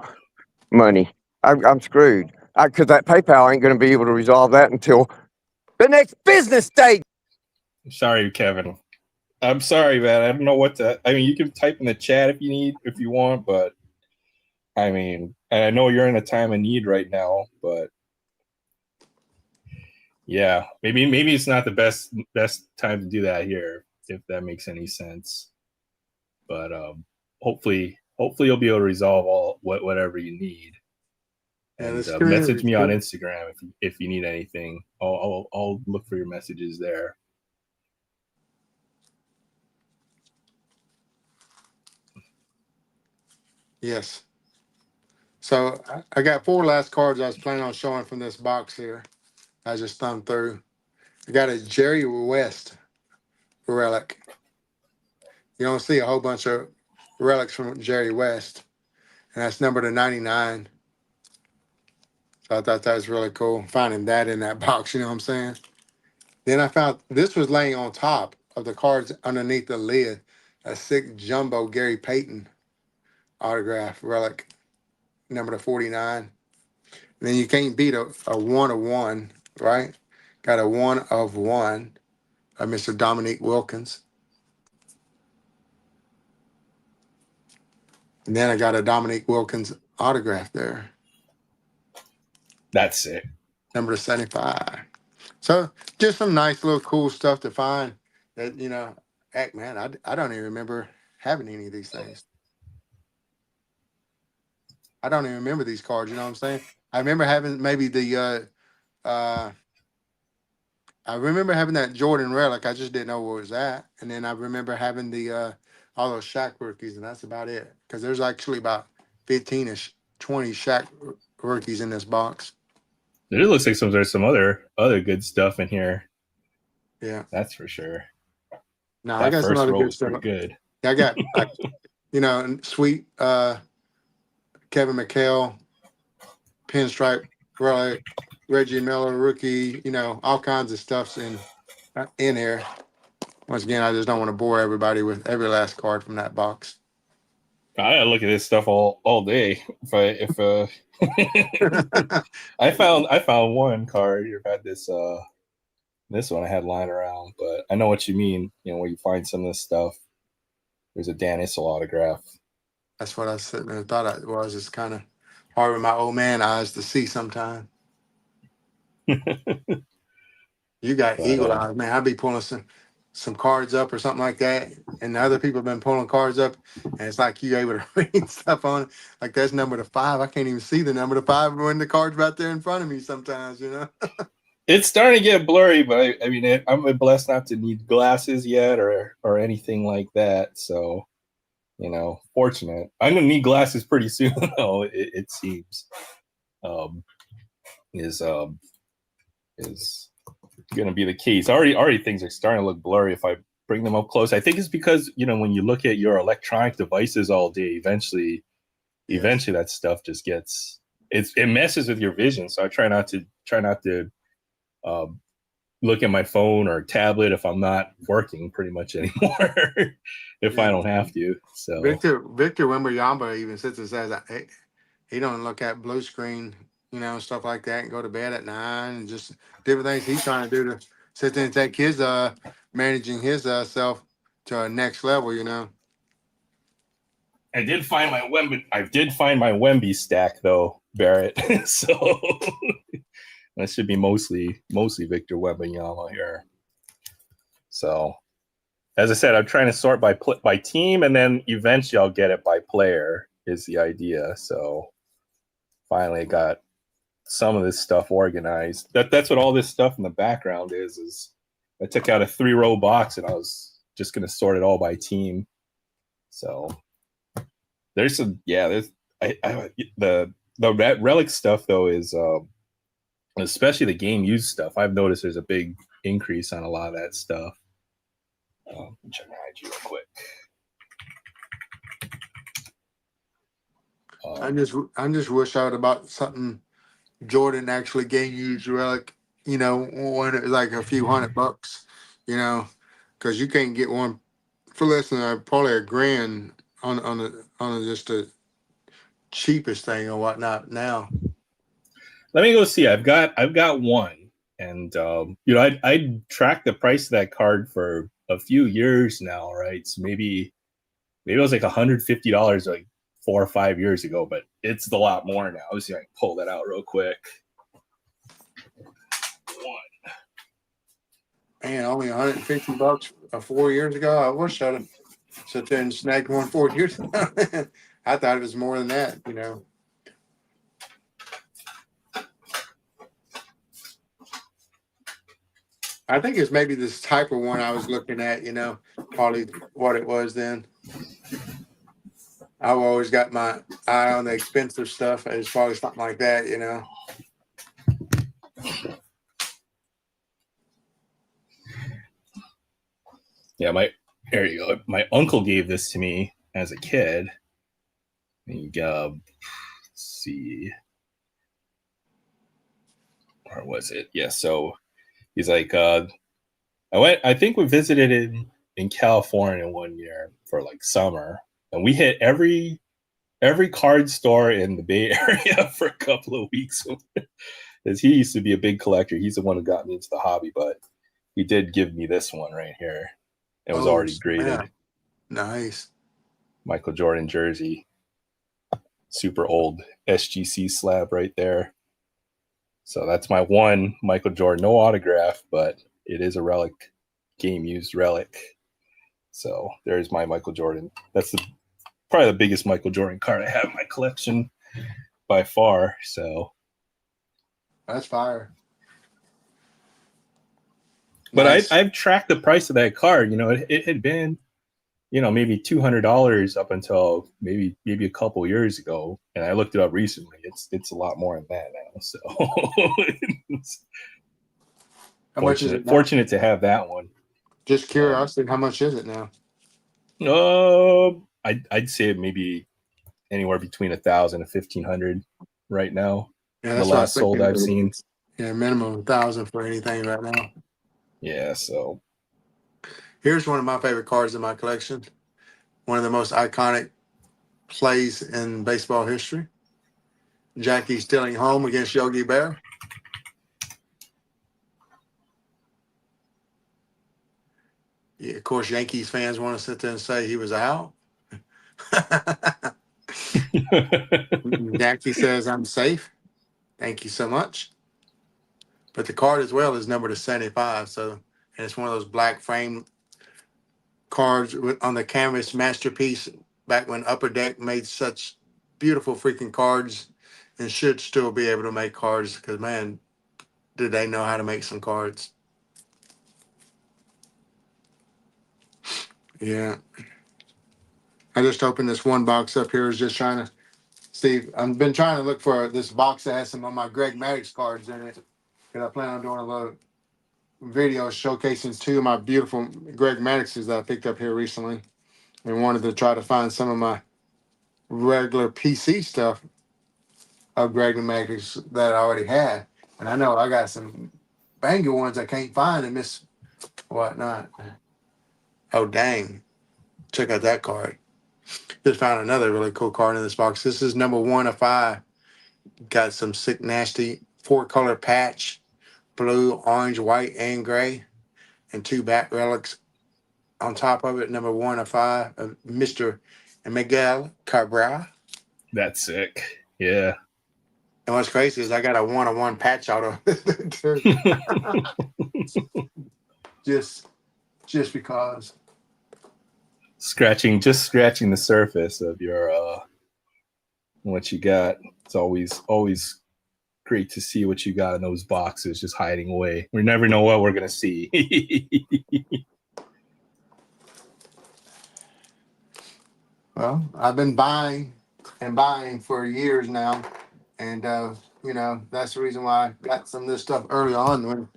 money. I'm screwed. Because that PayPal ain't going to be able to resolve that until the next business day. Sorry, Kevin. I'm sorry, man. I don't know what to. I mean, you can type in the chat if you want, but I mean, and I know you're in a time of need right now, but yeah, maybe it's not the best time to do that here, if that makes any sense. But hopefully you'll be able to resolve whatever you need. Yeah, And message me on Instagram if you need anything. I'll look for your messages there. Yes. So I got 4 last cards I was planning on showing from this box here. I just thumbed through. I got a Jerry West relic. You don't see a whole bunch of relics from Jerry West, and that's numbered to 99. So I thought that was really cool, finding that in that box, you know what I'm saying? Then I found this was laying on top of the cards underneath the lid, a sick jumbo Gary Payton autograph relic, number to 49. And then you can't beat a 1 of 1, right? Got a 1 of 1 of Mr. Dominique Wilkins. And then I got a Dominique Wilkins autograph there. That's it. Number 75. So just some nice little cool stuff to find that, heck, man, I don't even remember having any of these things. I don't even remember these cards, you know what I'm saying? I remember having maybe I remember having that Jordan relic. I just didn't know where it was at. And then I remember having the all those Shaq rookies, and that's about it. Because there's actually about 15-ish, 20 Shaq rookies in this box. It looks like there's some other good stuff in here. Yeah, that's for sure. No, I got some other good stuff. Pretty good. I got, sweet Kevin McHale, pinstripe relic, Reggie Miller rookie. All kinds of stuff's in here. Once again, I just don't want to bore everybody with every last card from that box. I gotta look at this stuff all day. If I found one card. You've had this one I had lying around, but I know what you mean. Where you find some of this stuff. There's a Dan Issel autograph. That's what I was sitting there and thought it was. Just kind of hard with my old man eyes to see sometimes. You got eagle eyes, man. I'd be pulling some cards up or something like that, and the other people have been pulling cards up, and it's like you able to read stuff on it. Like that's number to 5. I can't even see the number to 5 when the card's right there in front of me sometimes, It's starting to get blurry, but I mean, I'm blessed not to need glasses yet or anything like that. So, fortunate. I'm gonna need glasses pretty soon, though. It seems is gonna be the case. Already things are starting to look blurry if I bring them up close. I think it's because, you know, when you look at your electronic devices all day, eventually that stuff just gets, it messes with your vision. So I try not to look at my phone or tablet if I'm not working pretty much anymore. If I don't have to. So Victor Wembanyama even sits and says he don't look at blue screen, you know, stuff like that, and go to bed at 9 and just different things he's trying to do to sit there and take his managing his self to a next level, you know. I did find my Wemby stack though, Barrett. So that should be mostly Victor Wembanyama here. So as I said, I'm trying to sort by team, and then eventually I'll get it by player is the idea. So finally I got some of this stuff organized. That's what all this stuff in the background is I took out a 3-row box and I was just going to sort it all by team. So there's some, there's the relic stuff though is especially the game used stuff. I've noticed there's a big increase on a lot of that stuff. Check my IG real quick. I just wish I would about something Jordan actually game used relic, you know, when it was like a few $100, you know, because you can't get one for less than probably $1,000 on just the cheapest thing or whatnot now. Let me go see. I've got one, and you know, I tracked the price of that card for a few years now, right? So maybe it was like $150 like 4 or 5 years ago, but it's a lot more now. Let's see if I can pull that out real quick. Man, only $150 4 years ago. I wish I'd have sat there and snagged one 4 years ago. I thought it was more than that, you know. I think it's maybe this type of one I was looking at, you know, probably what it was then. I've always got my eye on the expensive stuff. It's probably something like that, you know. Yeah, there you go. My uncle gave this to me as a kid. And let's see. Or was it? Yeah, so he's like, I think we visited in California one year for like summer, and we hit every card store in the Bay Area for a couple of weeks. Because he used to be a big collector. He's the one who got me into the hobby, but he did give me this one right here. It was already graded. Yeah. Nice. Michael Jordan jersey. Super old SGC slab right there. So that's my one Michael Jordan. No autograph, but it is a relic, game used relic. So there's my Michael Jordan. That's probably the biggest Michael Jordan card I have in my collection by far. So that's fire. But nice. I've tracked the price of that card. You know, it had been, you know, maybe $200 up until maybe a couple years ago, and I looked it up recently. It's a lot more than that now. So how much is it now? Fortunate to have that one. Just curiosity, how much is it now? I'd say maybe anywhere between 1,000 to 1,500 right now. Yeah, the last sold I've seen. Yeah, minimum 1,000 for anything right now. Yeah, so here's one of my favorite cards in my collection. One of the most iconic plays in baseball history. Jackie stealing home against Yogi Berra. Yeah, of course, Yankees fans want to sit there and say he was out. Jackie says, I'm safe. Thank you so much. But the card as well is numbered to 75. So, and it's one of those black frame cards on the canvas masterpiece back when Upper Deck made such beautiful freaking cards and should still be able to make cards because, man, did they know how to make some cards. Yeah. I just opened this one box up here. I was just trying to see. I've been trying to look for this box that has some of my Greg Maddox cards in it because I plan on doing a load. video showcasing two of my beautiful Greg Maddoxes that I picked up here recently, and wanted to try to find some of my regular PC stuff of Greg Maddox that I already had. And I know I got some banger ones I can't find and miss whatnot. Oh dang! Check out that card. Just found another really cool card in this box. This is number 1 of 5. Got some sick nasty 4-color patch, blue, orange, white, and gray, and 2 back relics on top of it. Number 1 of 5 of Mr. Miguel Cabral. That's sick. Yeah. And what's crazy is I got a 1-of-1 patch out of it too. just because. Scratching the surface of your what you got. It's always great to see what you got in those boxes just hiding away. We never know what we're gonna see. Well, I've been buying for years now, and that's the reason why I got some of this stuff early on when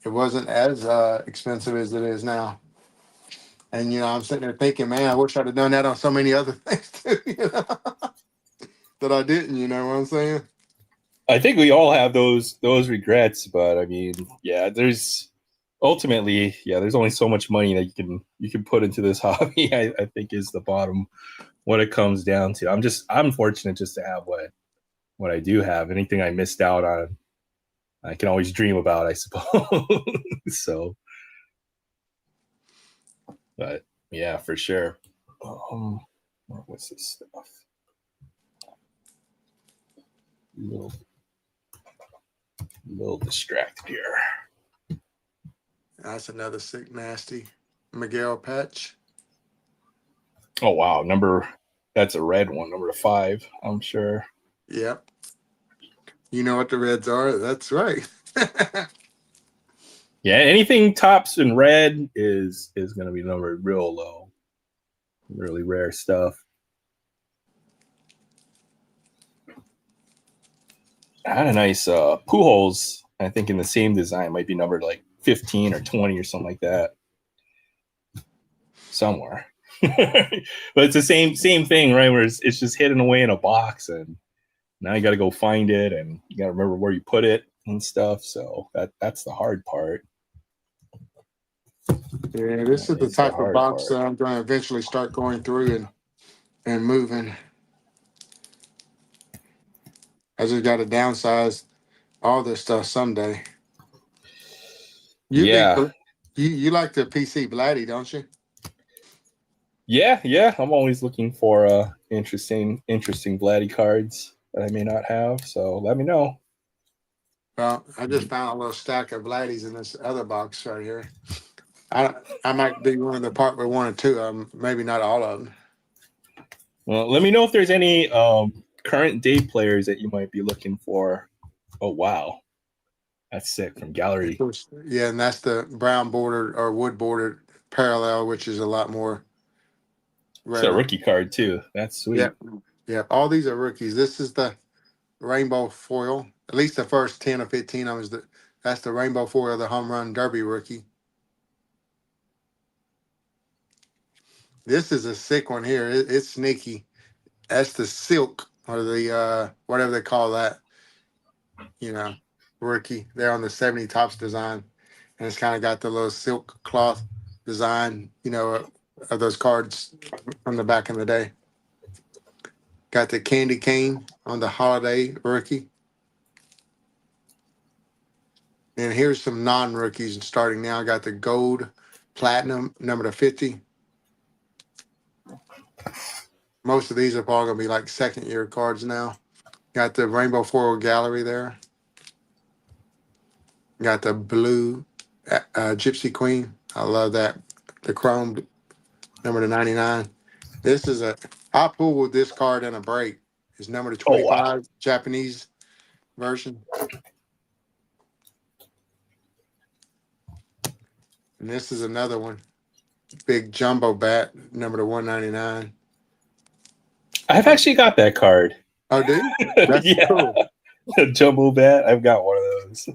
it wasn't as expensive as it is now. And I'm sitting there thinking, man, I wish I'd have done that on so many other things too, that I didn't. You know what I'm saying? I think we all have those regrets, but I mean, yeah, there's only so much money that you can put into this hobby. I think is the bottom what it comes down to. I'm fortunate just to have what I do have. Anything I missed out on, I can always dream about, I suppose. So, but yeah, for sure. What's this stuff? Little distracted here. That's another sick nasty Miguel patch. Oh wow, that's a red one, number 5, I'm sure. Yep. You know what the reds are? That's right. Yeah, anything tops in red is going to be numbered real low. Really rare stuff. I had a nice Pujols, I think in the same design, might be numbered like 15 or 20 or something like that. Somewhere. But it's the same thing, right? Where it's just hidden away in a box, and now you got to go find it, and you got to remember where you put it and stuff. So that's the hard part. Yeah, this is the type of box that I'm going to eventually start going through and moving. I just got to downsize all this stuff someday. You like the PC Vladdy, don't you? Yeah. I'm always looking for interesting Vladdy cards that I may not have. So let me know. Well, I just found a little stack of Vladdies in this other box right here. I might be willing to part with 1 or 2 of them, maybe not all of them. Well, let me know if there's any current day players that you might be looking for. Oh wow, that's sick from Gallery. Yeah, and that's the brown bordered or wood bordered parallel, which is a lot more rare. It's a rookie card too. That's sweet. Yeah. All these are rookies. This is the rainbow foil. At least the first 10 or 15 of them that's the rainbow foil, the home run derby rookie. This is a sick one here. It's sneaky. That's the silk or the whatever they call that. Rookie. They're on the 70 Tops design, and it's kind of got the little silk cloth design, of those cards from the back in the day. Got the candy cane on the holiday rookie. And here's some non-rookies starting now. I got the gold platinum number to 50. Most of these are probably going to be like second-year cards now. Got the rainbow foil gallery there. Got the blue Gypsy Queen. I love that. The chrome number to 99. This is I pulled this card in a break. It's number to 25, wow. Japanese version. And this is another one. Big jumbo bat, number to 199. I've actually got that card. Oh, do you? That's cool. A jumbo bat. I've got one of those.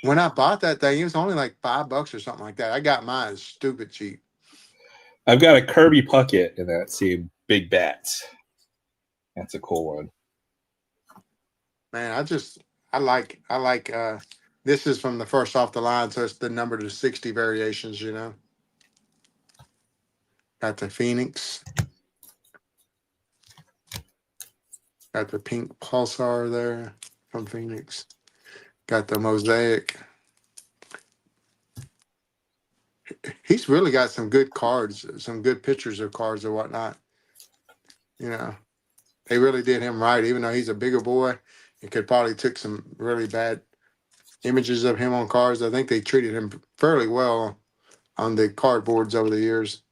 When I bought that thing, it was only like $5 or something like that. I got mine stupid cheap. I've got a Kirby Puckett in that same big bats. That's a cool one. Man, I like this is from the first off the line, so it's the number to 60 variations, you know. Got the Phoenix. Got the pink pulsar there from Phoenix. Got the mosaic. He's really got some good cards, some good pictures of cards or whatnot. You know, they really did him right, even though he's a bigger boy. He could probably took some really bad images of him on cards. I think they treated him fairly well on the cardboards over the years.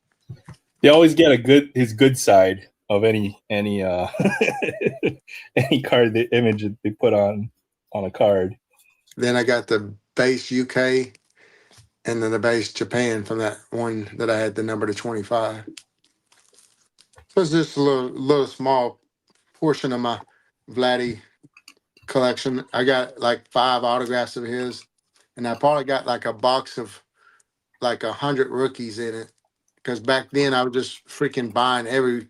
They always get his good side of any any card, the image that they put on a card. Then I got the base UK and then the base Japan from that one that I had the number to 25. So it's just a little small portion of my Vladdy collection. I got like 5 autographs of his, and I probably got like a box of like 100 rookies in it. Because back then I was just freaking buying every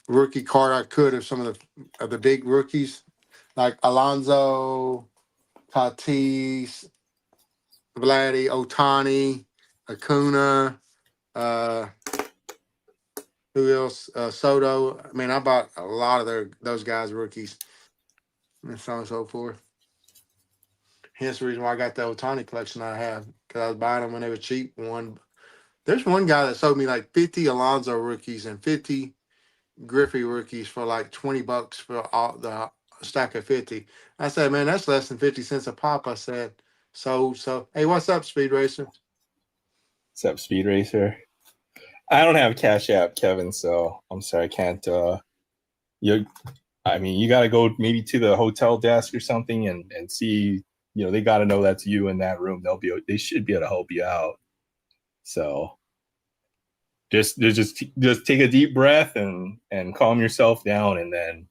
rookie card I could of some of the big rookies, like Alonso, Tatis, Vladdy, Otani, Acuna, who else? Soto. I mean, I bought a lot of those guys' rookies, and so on and so forth. Hence the reason why I got the Otani collection I have, because I was buying them when they were cheap. There's one guy that sold me like 50 Alonso rookies and 50 Griffey rookies for like $20 for all the stack of 50. I said, man, that's less than 50 cents a pop. I said, so hey, what's up, Speed Racer? What's up, Speed Racer? I don't have Cash App, Kevin, so I'm sorry I can't. You got to go maybe to the hotel desk or something and see. You know, they got to know that's you in that room. They should be able to help you out. So just take a deep breath and calm yourself down, and then,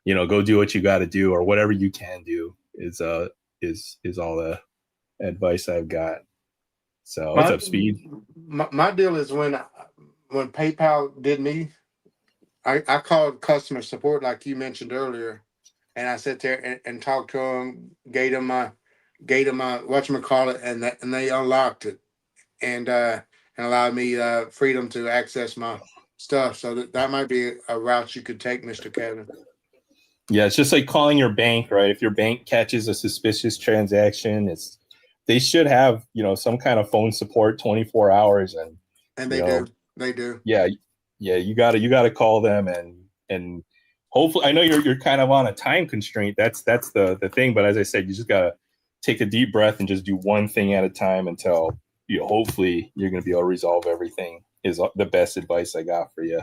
you know, go do what you got to do, or whatever you can do is all the advice I've got. So what's up, Speed? My deal is when PayPal did me, I called customer support like you mentioned earlier, and I sat there and talked to them, gave them my whatchamacallit, and they unlocked it and allowed me freedom to access my stuff. So that might be a route you could take, Mr. Kevin. Yeah, it's just like calling your bank, right? If your bank catches a suspicious transaction, they should have, you know, some kind of phone support 24 hours, and they do. Yeah, you gotta call them and hopefully, I know you're kind of on a time constraint. That's the thing, but as I said, you just gotta take a deep breath and just do one thing at a time until, you know, hopefully you're gonna be able to resolve everything. Is the best advice I got for you.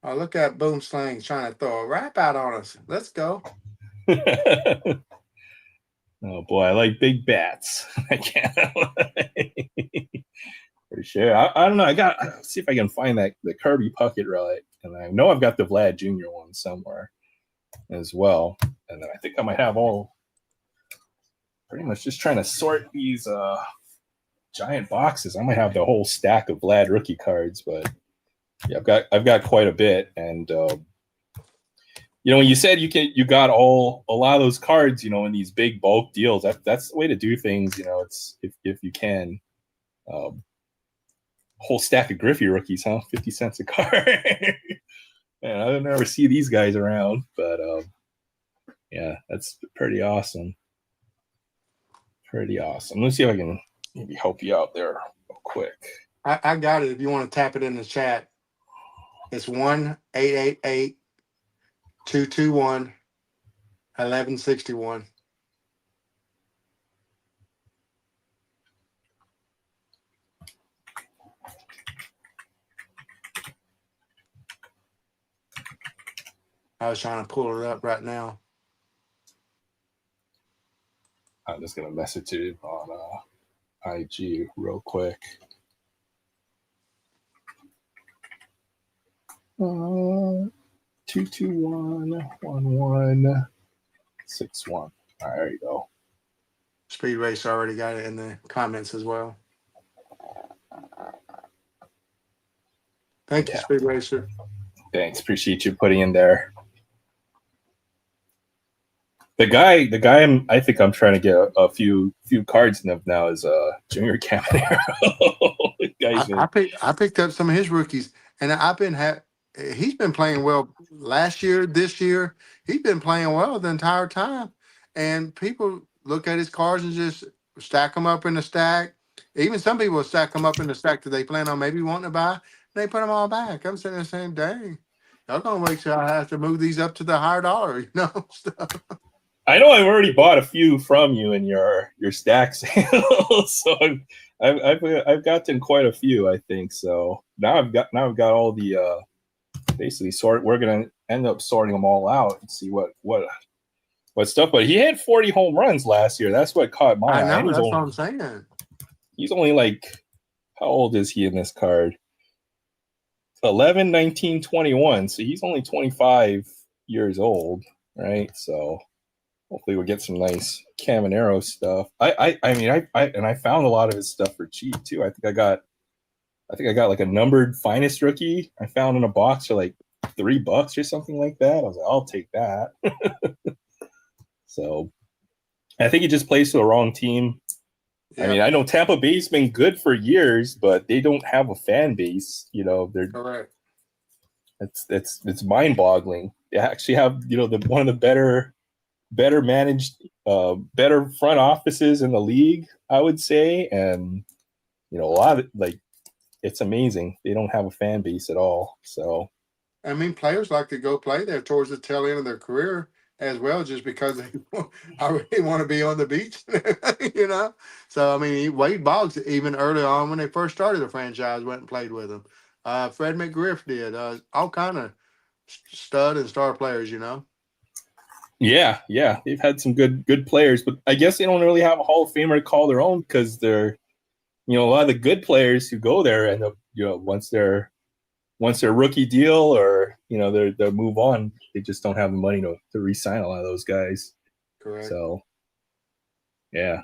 Oh, look at Boom Slang trying to throw a rap out on us. Let's go. Oh boy, I like big bats. I can't. For sure. I don't know. I'll see if I can find the Kirby Puckett relic, and I know I've got the Vlad Jr. one somewhere as well. And then I think I might have all. Pretty much just trying to sort these giant boxes. I might have the whole stack of Vlad rookie cards, but yeah, I've got quite a bit. And you know, when you said you got a lot of those cards, you know, in these big bulk deals, that's the way to do things. You know, it's if you can. Whole stack of Griffey rookies, huh? 50 cents a card. Man, I never see these guys around, but yeah, that's pretty awesome. Pretty awesome. Let's see if I can maybe help you out there real quick. I got it. If you want to tap it in the chat, it's 1-888-221-1161. I was trying to pull it up right now. I'm just gonna message it on IG real quick. 221-1161. All right, there you go. Speed Racer already got it in the comments as well. Thank you, Yeah. Speed Racer. Thanks. Appreciate you putting in there. The guy I think I'm trying to get a few cards of now is Junior Caminero. I picked up some of his rookies, and he's been playing well last year, this year. He's been playing well the entire time, and people look at his cards and just stack them up in the stack. Even some people stack them up in the stack that they plan on maybe wanting to buy. And they put them all back. I'm sitting there saying, "Dang, y'all gonna wait till I have to move these up to the higher dollar, stuff." I know I've already bought a few from you in your stack sale, so I've gotten quite a few, I think. So now I've got all the basically sort. We're gonna end up sorting them all out and see what stuff. But he had 40 home runs last year. That's what caught my eye. I know, And that's what I'm saying. He's only like, how old is he in this card? 11, 19, 21. So he's only 25 years old, right? So hopefully we'll get some nice Caminero stuff. I found a lot of his stuff for cheap too. I think I got like a numbered finest rookie I found in a box for like $3 or something like that. I was like, I'll take that. So I think he just plays for the wrong team. Yep. I mean, I know Tampa Bay's been good for years, but they don't have a fan base. They're correct. It's mind-boggling. They actually have one of the better managed, better front offices in the league, I would say, and a lot of it's amazing. They don't have a fan base at all. So, I mean, players like to go play there towards the tail end of their career as well, just because I really want to be on the beach, So, I mean, Wade Boggs, even early on when they first started the franchise, went and played with him. Fred McGriff did. All kind of stud and star players, Yeah, they've had some good players, but I guess they don't really have a Hall of Famer to call their own because they're, a lot of the good players who go there end up, once their rookie deal or they'll move on, they just don't have the money to re-sign a lot of those guys. Correct. So, yeah.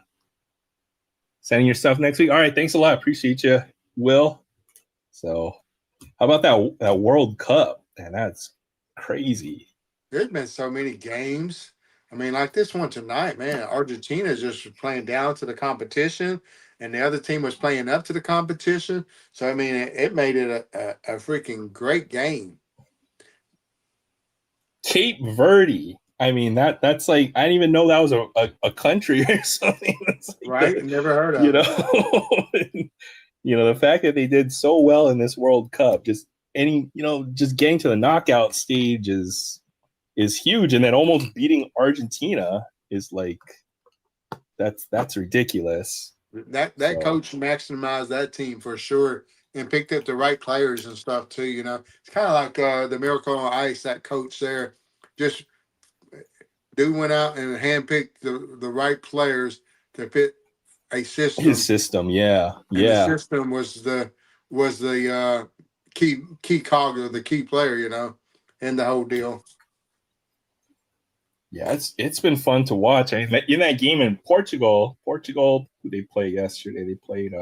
Sending your stuff next week. All right, thanks a lot. Appreciate you, Will. So, how about that World Cup? Man, that's crazy. There's been so many games. I mean, like this one tonight, man. Argentina just playing down to the competition, and the other team was playing up to the competition. So, I mean, it made it a freaking great game. Cape Verde. I mean, that's like, I didn't even know that was a country or something. Right? Never heard of it. The fact that they did so well in this World Cup, just getting to the knockout stage is huge. And then almost beating Argentina is like, that's ridiculous. That coach maximized that team for sure and picked up the right players and stuff too. It's kind of like the Miracle on Ice. That coach there, just dude went out and handpicked the right players to fit a system. His system, yeah. The system was the key cog of the key player, in the whole deal. Yeah, it's been fun to watch. I mean, in that game in Portugal, who they played yesterday? They played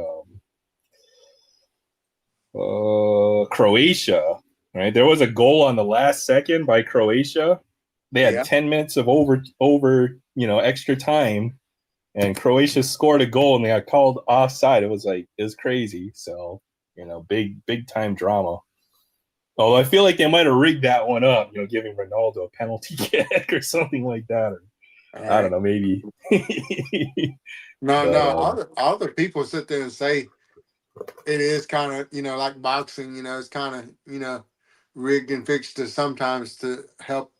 Croatia, right? There was a goal on the last second by Croatia. They had 10 minutes of over extra time, and Croatia scored a goal and they got called offside. It was crazy. So, big time drama. Although I feel like they might have rigged that one up, giving Ronaldo a penalty kick or something like that. Or, I don't know, maybe. No. All the people sit there and say it is kind of, like boxing, it's kind of, rigged and fixed to sometimes to help.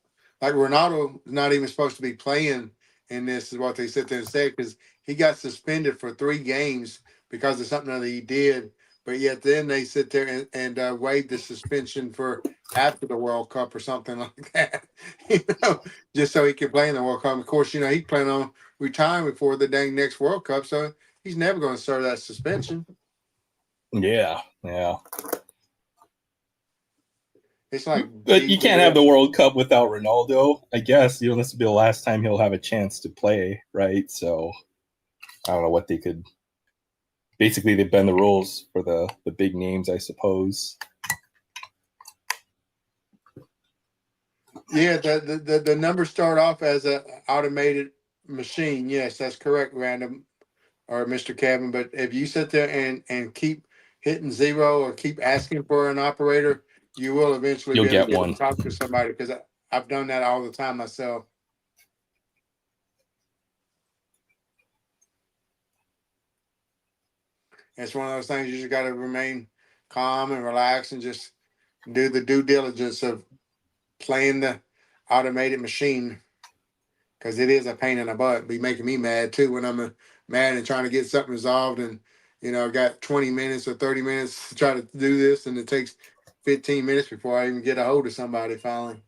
Like Ronaldo is not even supposed to be playing in this, is what they sit there and say, because he got suspended for 3 games because of something that he did. But yet then they sit there and waive the suspension for after the World Cup or something like that, just so he can play in the World Cup. Of course, he's planning on retiring before the dang next World Cup, so he's never going to serve that suspension. Yeah. It's like, but you can't have the World Cup without Ronaldo, I guess. This will be the last time he'll have a chance to play, right? So, I don't know what they could. Basically, they bend the rules for the big names, I suppose. Yeah, the numbers start off as an automated machine. Yes, that's correct, Random or Mr. Kevin. But if you sit there and keep hitting zero or keep asking for an operator, you will eventually You'll be able get to one. talk to somebody, because I've done that all the time myself. It's one of those things you just got to remain calm and relax and just do the due diligence of playing the automated machine, because it is a pain in the butt. Be making me mad too when I'm mad and trying to get something resolved, and got 20 minutes or 30 minutes to try to do this, and it takes 15 minutes before I even get a hold of somebody finally.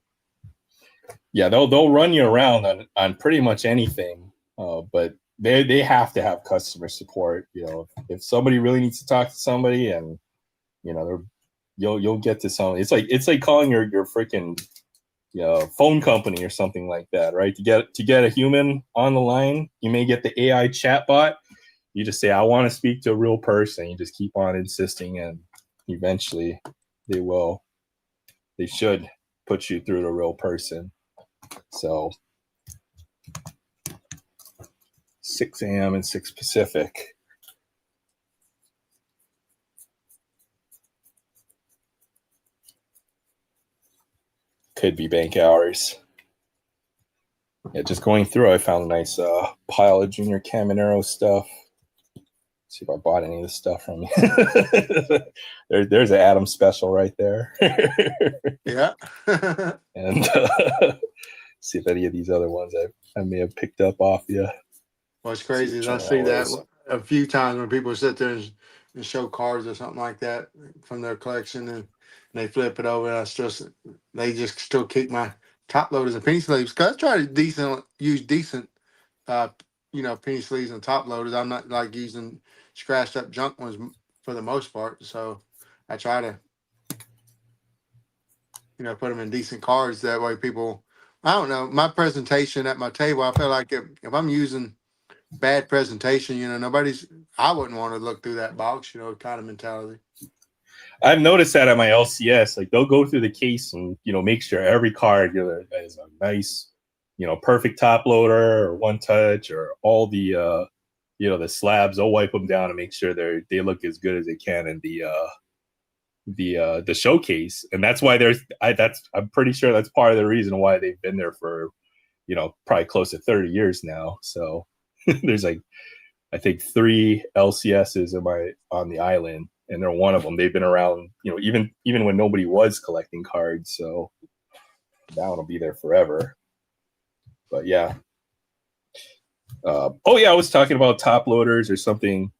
Yeah, they'll run you around on pretty much anything, but they have to have customer support. If somebody really needs to talk to somebody, and you'll get to some. It's like calling your freaking phone company or something like that, right? To get a human on the line, you may get the AI chatbot. You just say, I want to speak to a real person. You just keep on insisting, and eventually they should put you through to a real person. So 6 a.m. and 6 Pacific. Could be bank hours. Yeah, just going through, I found a nice pile of Junior Caminero stuff. Let's see if I bought any of this stuff from you. There's an Adam special right there. Yeah. And see if any of these other ones I may have picked up off you. What's crazy is I see that a few times when people sit there and show cards or something like that from their collection, and they flip it over. They just still keep my top loaders and penny sleeves, because I try to use decent, penny sleeves and top loaders. I'm not like using scratched up junk ones for the most part. So I try to, put them in decent cards. That way people, I don't know, my presentation at my table, I feel like if I'm using bad presentation, I wouldn't want to look through that box, kind of mentality. I've noticed that at my LCS, like they'll go through the case and make sure every card is a nice, perfect top loader or one touch, or all the the slabs. They'll wipe them down and make sure they look as good as they can in the showcase. And that's why I'm pretty sure that's part of the reason why they've been there for probably close to 30 years now. So there's I think 3 LCSs on the island, and they're one of them. They've been around, even when nobody was collecting cards. So that one will be there forever. But yeah. I was talking about top loaders or something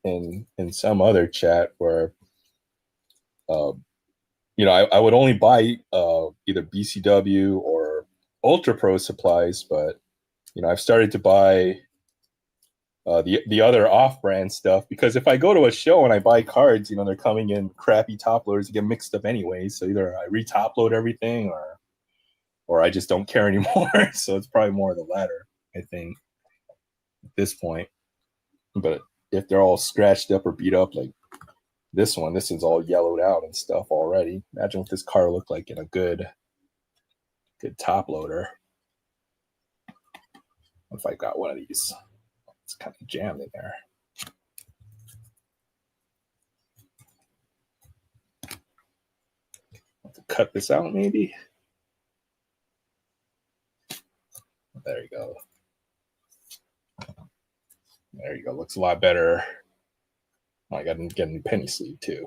in some other chat where I would only buy either BCW or Ultra Pro supplies, but I've started to buy the other off-brand stuff, because if I go to a show and I buy cards, they're coming in crappy top loaders that get mixed up anyway. So either I re-top load everything, or I just don't care anymore. So it's probably more the latter, I think, at this point. But if they're all scratched up or beat up, like this is all yellowed out and stuff already. Imagine what this car looked like in a good top loader. If I got one of these, it's kind of jammed in there. Have to cut this out, maybe. There you go. There you go. Looks a lot better. Oh, I got to get a new penny sleeve too.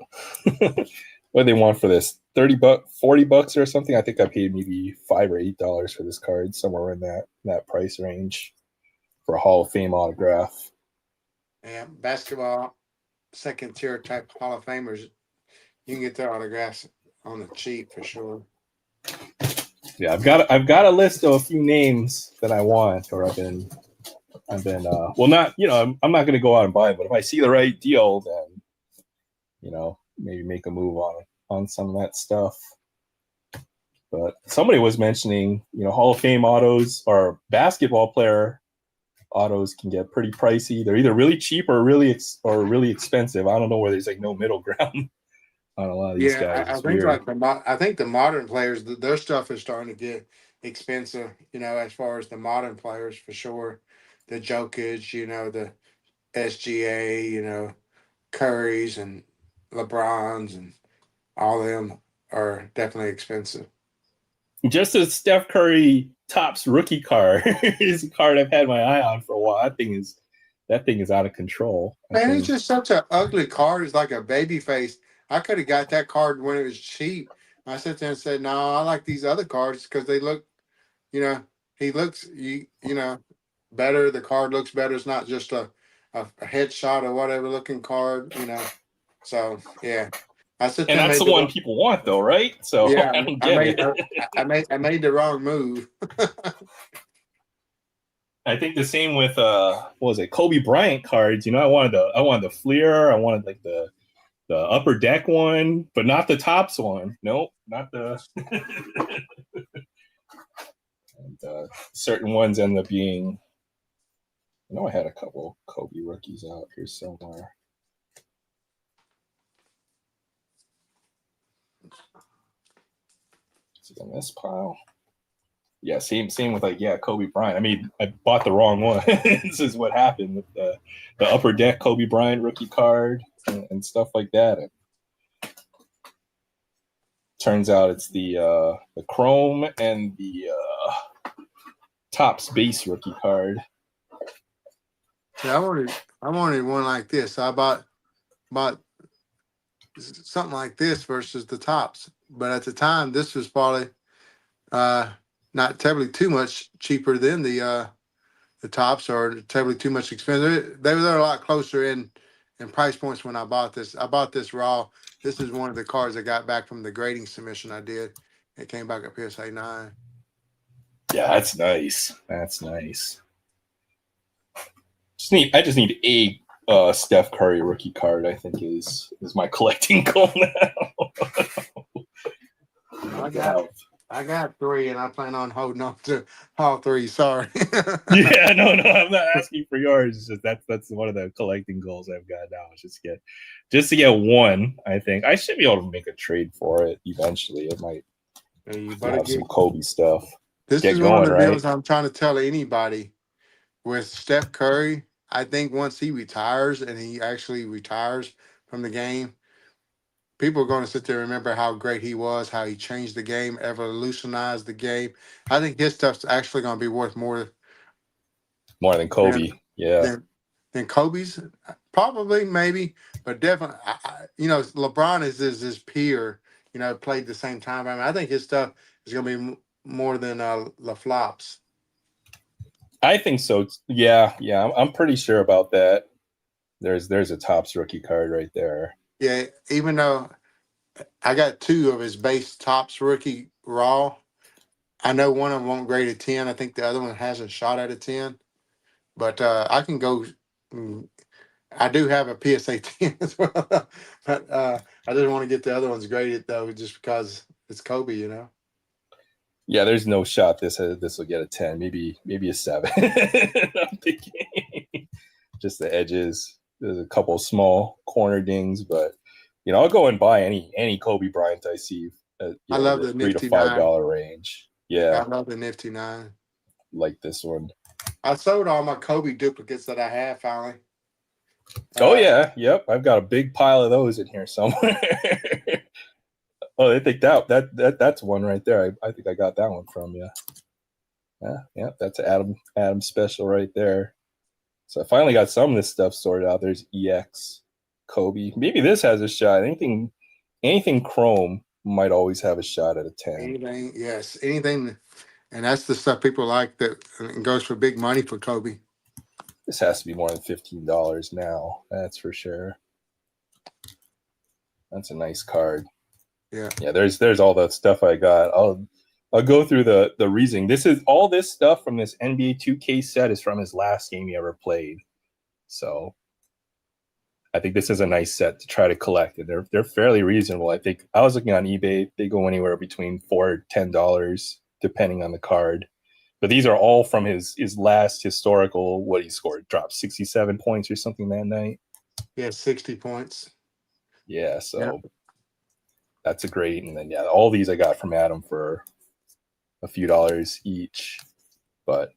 What do they want for this? $30, $40 or something? I think I paid maybe $5 or $8 for this card, somewhere in that price range for a Hall of Fame autograph. Yeah, basketball second tier type Hall of Famers, you can get their autographs on the cheap for sure. Yeah, I've got a list of a few names that I want, or I've been well, not I'm not going to go out and buy it, but if I see the right deal, then maybe make a move on some of that stuff. But somebody was mentioning Hall of Fame autos or basketball player autos can get pretty pricey. They're either really cheap or really expensive. I don't know where there's like no middle ground on a lot of these guys. I It's think weird. I think the modern players, their stuff is starting to get expensive. As far as the modern players, for sure, the Jokic, the SGA, Currys and LeBrons and all of them are definitely expensive. Just as Steph Curry Topps rookie card is a card I've had my eye on for a while. That thing is out of control. Man, it's just such an ugly card. It's like a baby face. I could have got that card when it was cheap. I sat there and said, "No, I like these other cards because they look, he looks, better. The card looks better. It's not just a headshot or whatever looking card, So yeah, I sit there and that's the one people want, though, right? So yeah, I don't get it. I made the wrong move. I think the same with what was it, Kobe Bryant cards. I wanted the Fleer. I wanted like the upper deck one, but not the Topps one. Nope, not the. And certain ones end up being. I know I had a couple Kobe rookies out here somewhere. Is it in this pile? Yeah, same with Kobe Bryant. I mean, I bought the wrong one. This is what happened with the upper deck Kobe Bryant rookie card and stuff like that. And turns out it's the Chrome and the Topps base rookie card. Yeah, I wanted one like this. I bought something like this versus the Topps, but at the time this was probably not terribly too much cheaper than the Topps, or terribly too much expensive. They were a lot closer in price points when I bought this. I bought this raw. This is one of the cards I got back from the grading submission I did. It came back at PSA 9. Yeah, that's nice. That's nice. I just need a Steph Curry rookie card. I think is my collecting goal now. I got 3, and I plan on holding on to all 3. Sorry. Yeah, no, I'm not asking for yours. It's just that's one of the collecting goals I've got now. Is just to get one. I think I should be able to make a trade for it eventually. It might have some Kobe stuff. This is one of the deals I'm trying to tell anybody with Steph Curry. I think once he retires, and he actually retires from the game, people are going to sit there and remember how great he was, how he changed the game, evolutionized the game. I think his stuff's actually going to be worth more than Kobe. Than Kobe's, probably, maybe, but definitely. LeBron is his peer. Played the same time. I think his stuff is going to be more than LaFlop's. I think so. Yeah. I'm pretty sure about that. There's a Topps rookie card right there. Yeah, even though I got 2 of his base Topps rookie raw, I know one of them won't grade a 10. I think the other one has a shot at a 10. But I can go. I do have a PSA 10 as well, but I didn't want to get the other ones graded though, just because it's Kobe, Yeah, there's no shot this will get a 10, maybe a 7. I'm thinking just the edges. There's a couple small corner dings, but I'll go and buy any Kobe Bryant I see. I love the $3 to $5 $5 range. Yeah, I love the Nifty 9. Like this one. I sold all my Kobe duplicates that I have finally. Yep. I've got a big pile of those in here somewhere. Oh, I think that's one right there. I think I got that one from you. Yeah, that's Adam special right there. So I finally got some of this stuff sorted out. There's EX Kobe. Maybe this has a shot. Anything chrome might always have a shot at a 10. Anything, and that's the stuff people like that goes for big money for Kobe. This has to be more than $15 now. That's for sure. That's a nice card. Yeah. There's all that stuff I got. I'll go through the reasoning. This is all this stuff from this NBA 2K set is from his last game he ever played. So I think this is a nice set to try to collect, and they're fairly reasonable. I think I was looking on eBay; they go anywhere between $4 to $10, depending on the card. But these are all from his last historical. What he scored, dropped 67 points or something that night. Yeah, 60 points. Yeah, so that's a great. And then all these I got from Adam for a few dollars each. But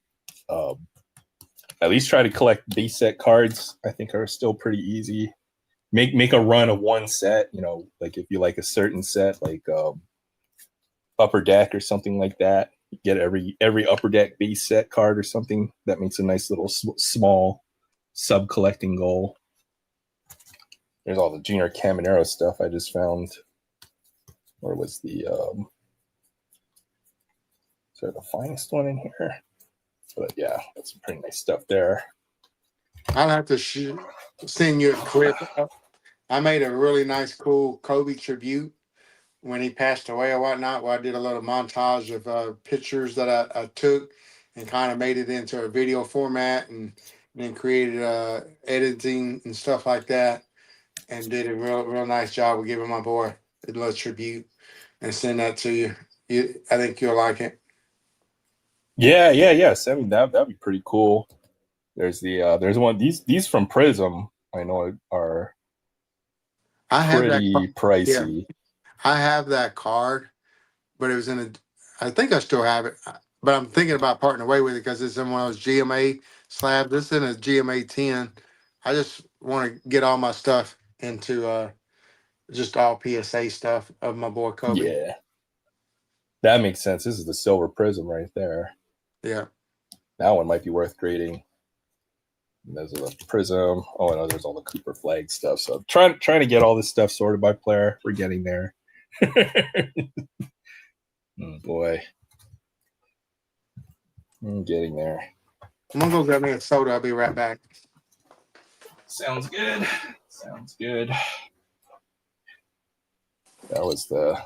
at least try to collect base set cards. I think are still pretty easy. Make a run of one set. Like if you like a certain set, like Upper Deck or something like that. Get every Upper Deck base set card or something. That makes a nice little small sub collecting goal. There's all the Junior Caminero stuff I just found. Or was the is there the finest one in here? But yeah, that's some pretty nice stuff there. I'll have to send you a clip. I made a really nice, cool Kobe tribute when he passed away or whatnot, where I did a little montage of pictures that I took and kind of made it into a video format and then created editing and stuff like that, and did a real nice job of giving my boy a little tribute and send that to you. I think you'll like it. Yeah. Send me that. That'd be pretty cool. There's there's one these from Prism. I know are pretty pricey. Yeah. I have that card, but it was I think I still have it, but I'm thinking about parting away with it because it's in one of those GMA slabs. This is in a GMA 10. I just want to get all my stuff into just all PSA stuff of my boy Kobe. Yeah. That makes sense. This is the Silver Prism right there. Yeah. That one might be worth grading. And there's a Prism. Oh, no, there's all the Cooper Flag stuff. So trying to get all this stuff sorted by player. We're getting there. Oh boy. I'm getting there. I'm gonna go grab me a soda. I'll be right back. Sounds good. That was the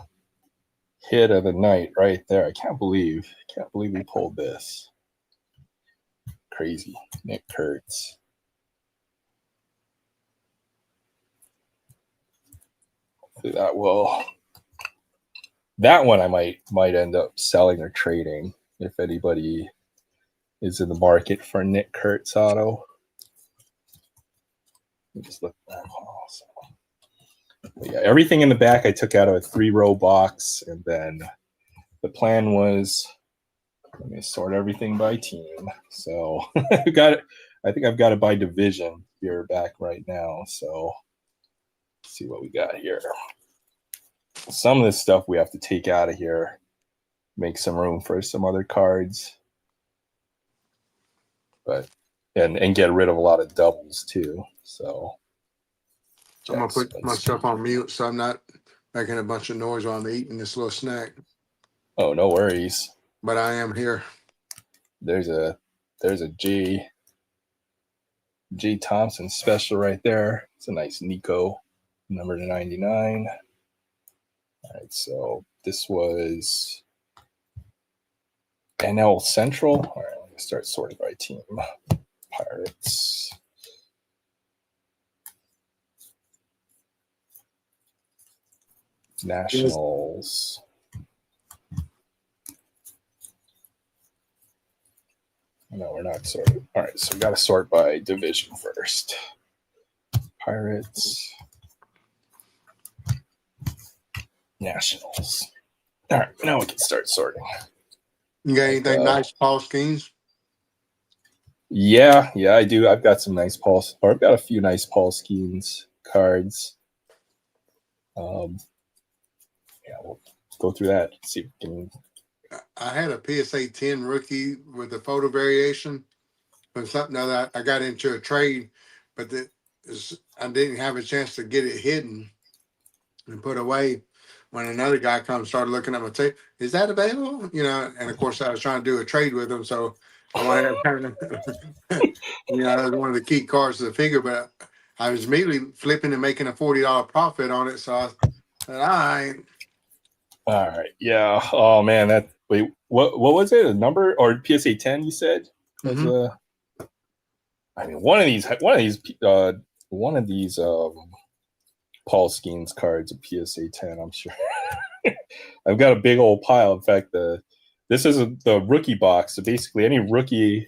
hit of the night right there. I can't believe we pulled this. Crazy. Nick Kurtz. Hopefully that one I might end up selling or trading if anybody is in the market for Nick Kurtz auto. Let me just look back. Yeah, everything in the back I took out of a 3-row box, and then the plan was let me sort everything by team. So I think I've got it by division here back right now. So let's see what we got here. Some of this stuff we have to take out of here, make some room for some other cards, but and get rid of a lot of doubles too. So I'm gonna put myself on mute so I'm not making a bunch of noise while I'm eating this little snack. Oh, no worries. But I am here. There's a G Thompson special right there. It's a nice Nico number to 99. All right, so this was NL Central. All right, let me start sorting by team. Pirates. Nationals. No, we're not sorting. All right, so we got to sort by division first. Pirates. Nationals. All right, now we can start sorting. You got anything nice, Paul Skeens? Yeah, I do. I've got some nice Paul, or I've got a few nice Paul Skeens cards. Yeah, we'll go through that. See if we can. I had a PSA 10 rookie with a photo variation from something that I got into a trade, but I didn't have a chance to get it hidden and put away. When another guy started looking at my tape, is that available? And of course I was trying to do a trade with him, so I wanted to kind of, that was one of the key cards to the figure. But I was immediately flipping and making a $40 profit on it, so I said, all right, yeah. Oh man, wait, what was it? A number or PSA 10? You said was I mean, one of these Paul Skeens cards, a PSA 10. I'm sure. I've got a big old pile. In fact, the this is the rookie box. So basically, any rookie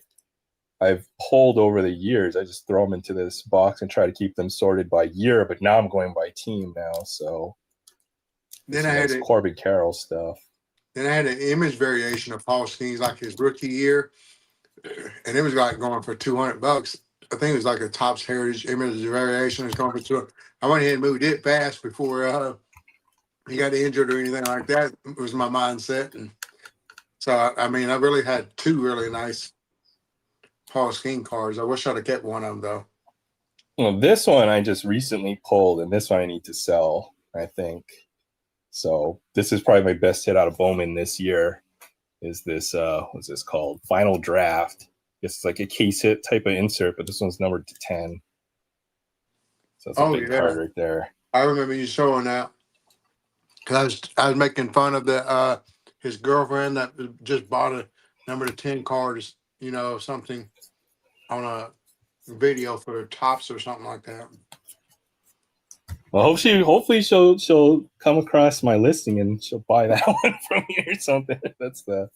I've pulled over the years, I just throw them into this box and try to keep them sorted by year. But now I'm going by team now. So Then I had Corbin Carroll stuff. Then I had an image variation of Paul Skeens like his rookie year, and it was like going for $200. I think it was like a Topps Heritage image variation. It's going for 200. I went ahead and moved it fast before he got injured or anything like that. It was my mindset, and so I mean, I really had two really nice Paul Skeen cards. I wish I'd have kept one of them though. Well, this one I just recently pulled, and this one I need to sell, I think. So this is probably my best hit out of Bowman this year. Is this what's this called? Final Draft. It's like a case hit type of insert, but this one's numbered to 10. So it's a big card right there. I remember you showing that because I was making fun of the his girlfriend that just bought a number to 10 cards, you know, something on a video for Topps or something like that. Well, hopefully she'll come across my listing and she'll buy that one from me or something. That's the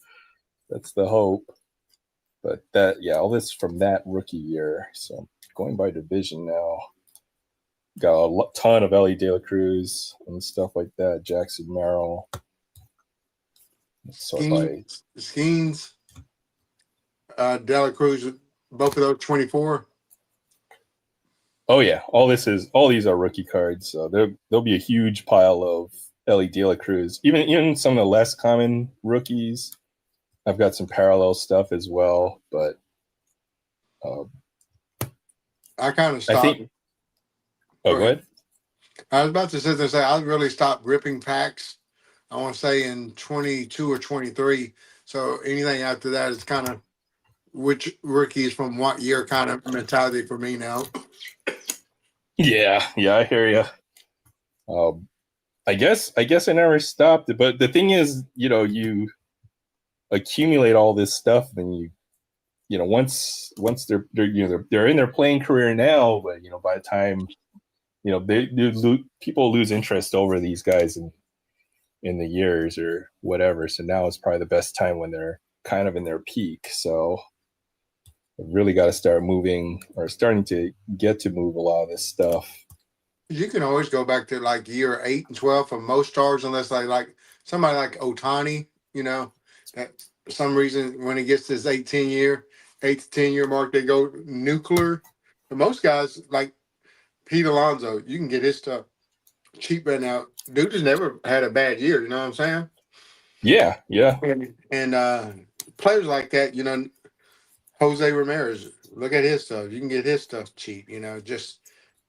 hope. But all this from that rookie year. So I'm going by division now. Got a ton of Ellie De La Cruz and stuff like that. Jackson Merrill. Skeens, De La Cruz, both of those 24. Oh yeah, all these are rookie cards. So there'll be a huge pile of Ellie De La Cruz. Even some of the less common rookies. I've got some parallel stuff as well, but I kind of stopped. Go ahead. I was about to sit there and say I really stopped ripping packs. I want to say in 22 or 23. So anything after that is kind of which rookies from what year kind of mentality for me now. Yeah, I hear you. I guess I never stopped it, but the thing is, you accumulate all this stuff, and once they're in their playing career now, but by the time people lose interest over these guys in the years or whatever. So now it's probably the best time when they're kind of in their peak. So I've really got to start moving or starting to get to move a lot of this stuff. You can always go back to like year 8 and 12 for most stars, unless like somebody like Otani, that for some reason when he gets this 8 to 10 year mark, they go nuclear. But most guys like Pete Alonso, you can get his stuff cheap right now. Dude has never had a bad year, you know what I'm saying? Yeah. And players like that, Jose Ramirez, look at his stuff. You can get his stuff cheap, just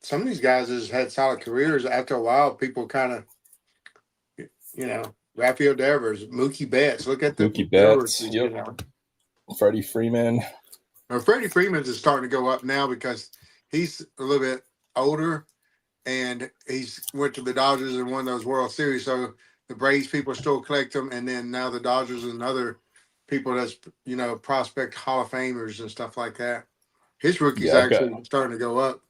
some of these guys has had solid careers. After a while, people kind of, Rafael Devers, Mookie Betts. Look at the Mookie Betts, yep. Freddie Freeman. Now, Freddie Freeman's is starting to go up now because he's a little bit older and he's went to the Dodgers and won those World Series. So the Braves people still collect them, and then now the Dodgers and other people that's prospect Hall of Famers and stuff like that. His rookie's actually starting to go up.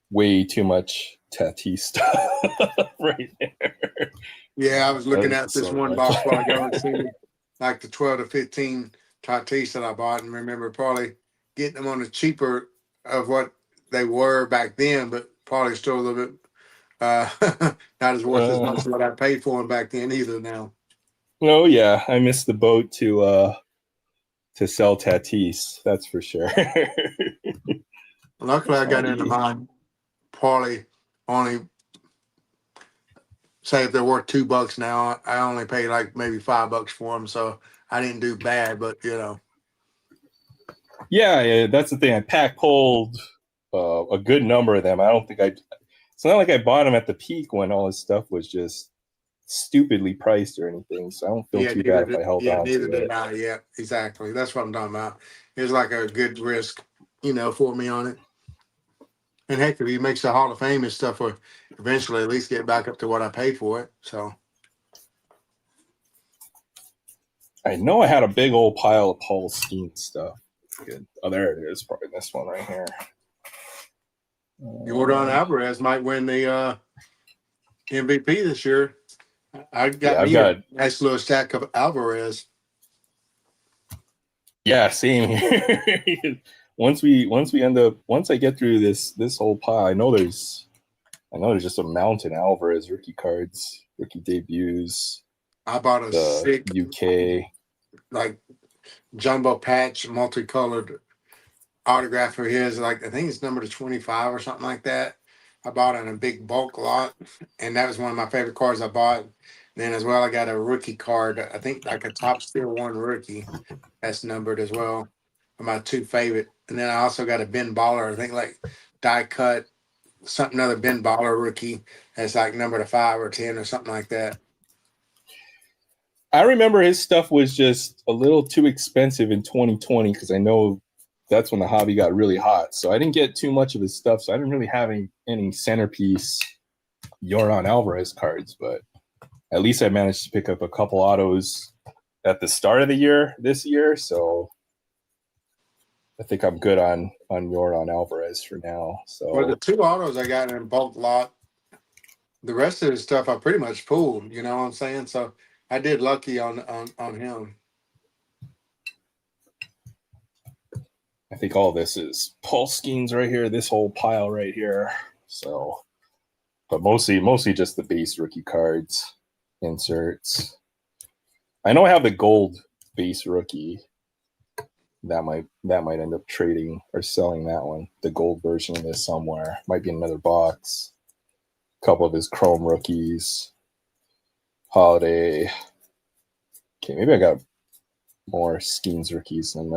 Way too much Tatis stuff right there. Yeah, I was looking at this one box while ago and seeing like the 12 to 15 Tatis that I bought, and remember probably getting them on the cheaper of what they were back then, but probably still a little bit not as worth as much as what I paid for them back then either now. Oh yeah, I missed the boat to sell Tatis, that's for sure. Luckily I got into mine probably only say if they're worth $2 now, I only paid like maybe $5 for them, so I didn't do bad, but Yeah, that's the thing. I pack pulled a good number of them. I don't think it's not like I bought them at the peak when all this stuff was just stupidly priced or anything. So I don't feel too bad if I held on to it. Neither did I. Yeah, exactly. That's what I'm talking about. It was like a good risk, for me on it. And heck, if he makes the Hall of Fame and stuff, or eventually at least get back up to what I paid for it. So I know I had a big old pile of Paul Skeens stuff. Good. Oh, there it is. Probably this one right here. Jordan Alvarez might win the MVP this year. I got Yeah, I've me got a nice little stack of Alvarez. yeah, same here. once I get through this whole pile, I know there's just a mountain Alvarez rookie cards, rookie debuts, I bought a the sick, UK. like, jumbo patch, multicolored autograph for his. Like, I think it's number to 25 or something like that. I bought it in a big bulk lot, and that was one of my favorite cards I bought. Then as well, I got a rookie card. I think like a top tier one rookie that's numbered as well. For my two favorite. And then I also got a Ben Baller. I think like die cut something other Ben Baller rookie that's like number to 5 or 10 or something like that. I remember his stuff was just a little too expensive in 2020 because I know that's when the hobby got really hot. So I didn't get too much of his stuff. So I didn't really have any centerpiece Yordan Alvarez cards, but at least I managed to pick up a couple autos at the start of the year this year. So I think I'm good on Yordan Alvarez for now. So Well, the two autos I got in a bulk lot, the rest of the stuff I pretty much pulled, you know what I'm saying? So I did lucky on him. I think all this is Paul Skeens right here, this whole pile right here. So, but mostly just the base rookie cards, inserts. I know I have the gold base rookie. That might end up trading or selling that one. The gold version of this somewhere. Might be in another box. A couple of his chrome rookies. Holiday. Okay, maybe I got more Skeens rookies than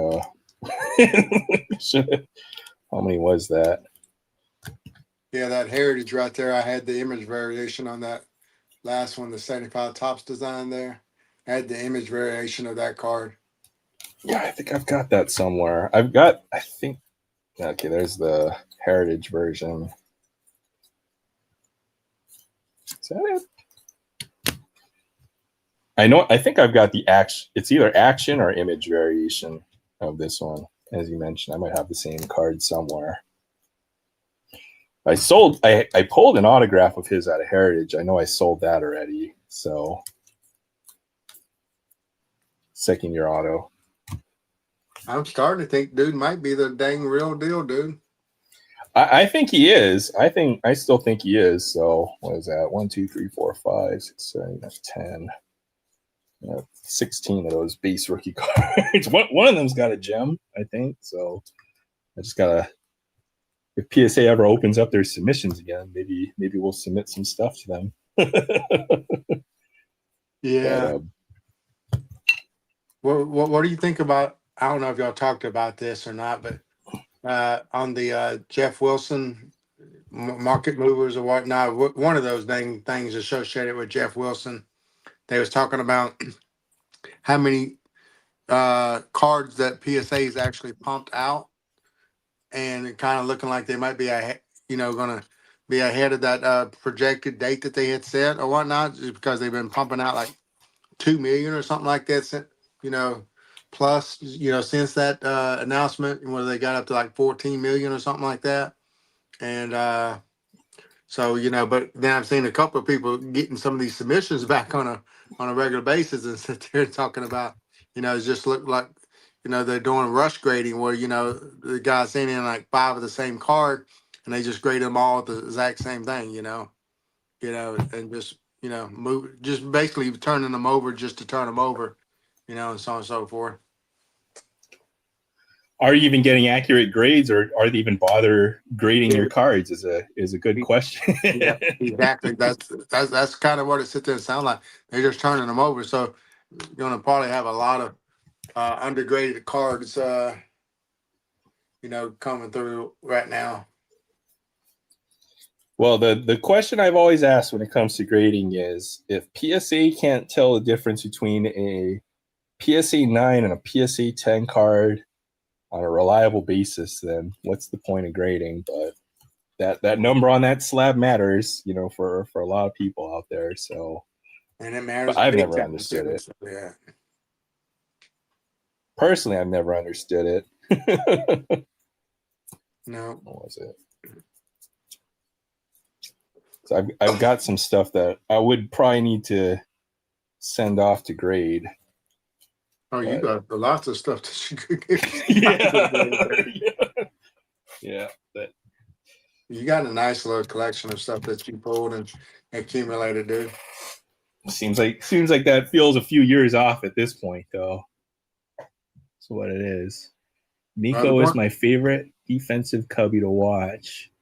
how many was that? Yeah, that heritage right there. I had the image variation on that last one, the 75 tops design there. I had the image variation of that card. Yeah, I think I've got that somewhere. Okay, there's the heritage version. Is that it? I think I've got the action. It's either action or image variation of this one. As you mentioned, I might have the same card somewhere. I pulled an autograph of his out of Heritage. I know I sold that already. So, second year auto. I'm starting to think dude might be the dang real deal, dude. I think he is. I still think he is. So, what is that? 1, 2, 3, 4, 5, 6, 7, that's 10. 16 of those base rookie cards. One of them's got a gem, I think. So, I just gotta. If PSA ever opens up their submissions again, maybe we'll submit some stuff to them. Yeah. But, what do you think about? I don't know if y'all talked about this or not, but on the Jeff Wilson market movers or whatnot, one of those dang things associated with Jeff Wilson, they was talking about how many cards that PSA's actually pumped out, and it kind of looking like they might be going to be ahead of that projected date that they had set or whatnot, just because they've been pumping out like 2 million or something like that, plus, since that announcement, where they got up to like 14 million or something like that. And so, but then I've seen a couple of people getting some of these submissions back on a regular basis and sit there talking about, it just looked like, they're doing rush grading where, the guy sending in like 5 of the same card and they just grade them all the exact same thing, and just, move, just basically turning them over just to turn them over, and so on and so forth. are you even getting accurate grades, or are they even bother grading your cards? Is a good question. Yeah, exactly. That's kind of what it sits there and sound like. They're just turning them over. So you're gonna probably have a lot of undergraded cards, coming through right now. Well, the question I've always asked when it comes to grading is, if PSA can't tell the difference between a PSA 9 and a PSA 10 card on a reliable basis, then what's the point of grading? But that number on that slab matters, for a lot of people out there. So, And it matters. I've never understood it. Yeah. Personally, I've never understood it. No. What was it? So I've got some stuff that I would probably need to send off to grade. Oh, you got lots of stuff that you could give. Yeah, but You got a nice little collection of stuff that you pulled and accumulated, dude. seems like that feels a few years off at this point, though. That's what it is. Nico is my favorite defensive cubby to watch.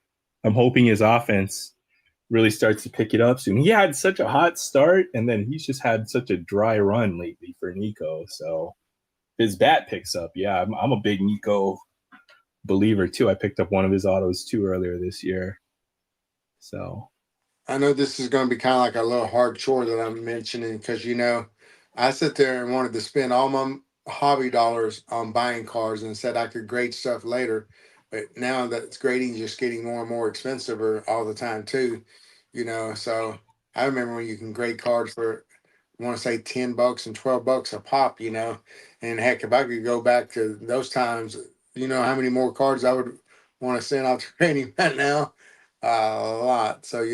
I'm hoping his offense really starts to pick it up soon. He had such a hot start, and then he's just had such a dry run lately for Nico. So his bat picks up. Yeah, I'm a big Nico believer too. I picked up one of his autos too earlier this year. So I know this is going to be kind of like a little hard chore that I'm mentioning because, you know, I sit there and wanted to spend all my hobby dollars on buying cars and said I could grade stuff later. But now that grading is just getting more and more expensive all the time too, you know. So I remember when you can grade cars for, I want to say $10 and $12 a pop, you know. And heck, if I could go back to those times, you know how many more cards I would want to send out to grading right now? A lot. So,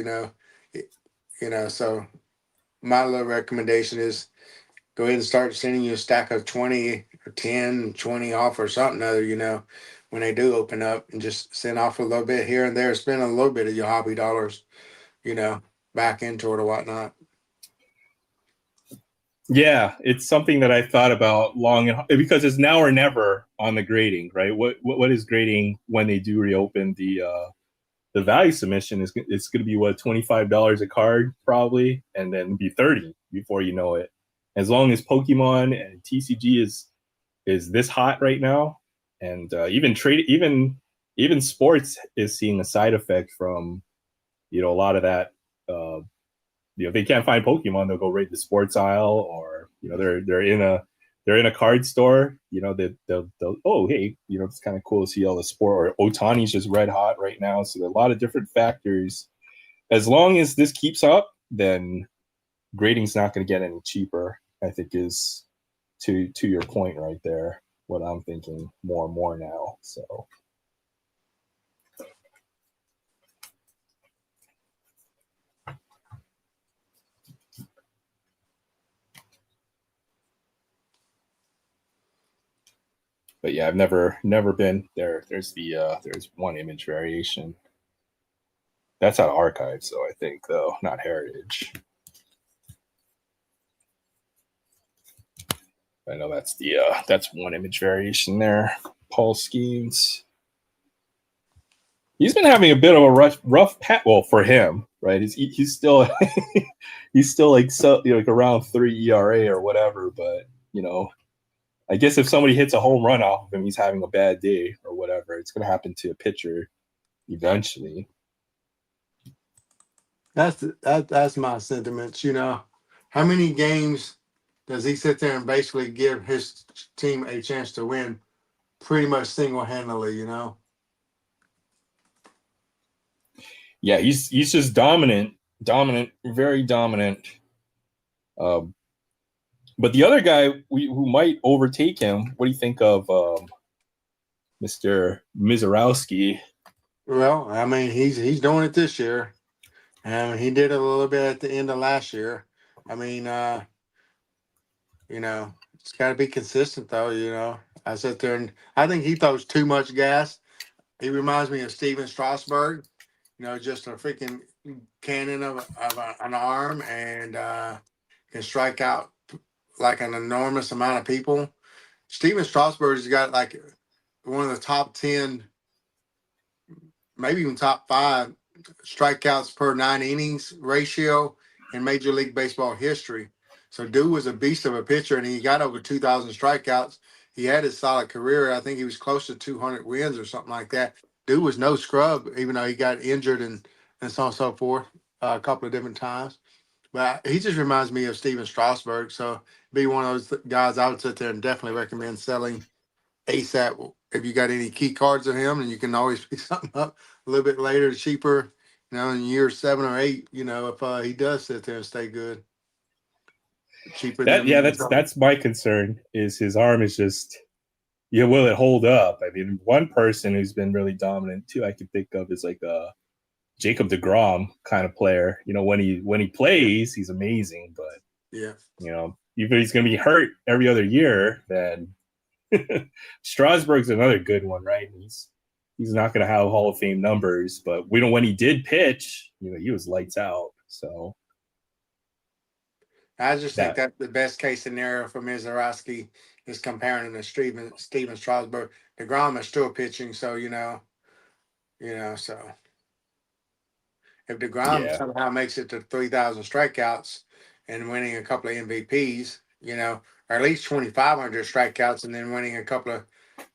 so my little recommendation is go ahead and start sending you a stack of 20 or 10, 20 off or something other, you know, when they do open up, and just send off a little bit here and there, spend a little bit of your hobby dollars, you know, back into it or whatnot. yeah, it's something that I thought about long and because it's now or never on the grading, right? What is grading when they do reopen the value submission is it's going to be what, $25 a card probably, and then be 30 before you know it. As long as Pokemon and TCG is this hot right now, and even sports is seeing a side effect from a lot of that. If they can't find Pokemon, they'll go right to the sports aisle, or they're in a card store. They'll oh, hey, it's kind of cool to see all the sport. Or Otani's just red hot right now, so there are a lot of different factors. As long as this keeps up, then grading's not going to get any cheaper. I think is to your point right there. What I'm thinking more and more now. So. But yeah, I've never been there. There's one image variation. That's out of archive, so I think though, not heritage. I know that's one image variation there. Paul Skeens. He's been having a bit of a rough patch. Well, for him, right? He's still he's still like around 3 ERA or whatever, but I guess if somebody hits a home run off of him, he's having a bad day or whatever. It's going to happen to a pitcher eventually. That's my sentiments. How many games does he sit there and basically give his team a chance to win pretty much single-handedly, Yeah, he's just dominant, very dominant. But the other guy who might overtake him, what do you think of Mr. Mizorowski? Well, I mean, he's doing it this year. He did it a little bit at the end of last year. I mean, it's got to be consistent, though. I sit there and I think he throws too much gas. He reminds me of Steven Strasburg, just a freaking cannon of an arm, and can strike out like an enormous amount of people. Steven Strasburg's got like one of the top 10, maybe even top 5 strikeouts per 9 innings ratio in Major League Baseball history. So dude was a beast of a pitcher, and he got over 2,000 strikeouts. He had his solid career. I think he was close to 200 wins or something like that. Dude was no scrub, even though he got injured and so on and so forth a couple of different times. But he just reminds me of Steven Strasburg. So be one of those guys I would sit there and definitely recommend selling ASAP if you got any key cards of him, and you can always pick something up a little bit later, cheaper, in year 7 or 8, if he does sit there and stay good. Cheaper that's my concern, is his arm is just, will it hold up? I mean, one person who's been really dominant too I could think of is like a Jacob deGrom kind of player. When he plays, he's amazing, but Yeah. You know, if he's going to be hurt every other year, then Strasburg's another good one, right? He's not going to have Hall of Fame numbers, but we know when he did pitch, you know, he was lights out. So I just think that the best case scenario for Mizorowski is comparing him to Steven Strasburg. DeGrom is still pitching, so so if DeGrom yeah, somehow makes it to 3,000 strikeouts and winning a couple of MVPs, or at least 2,500 strikeouts and then winning a couple of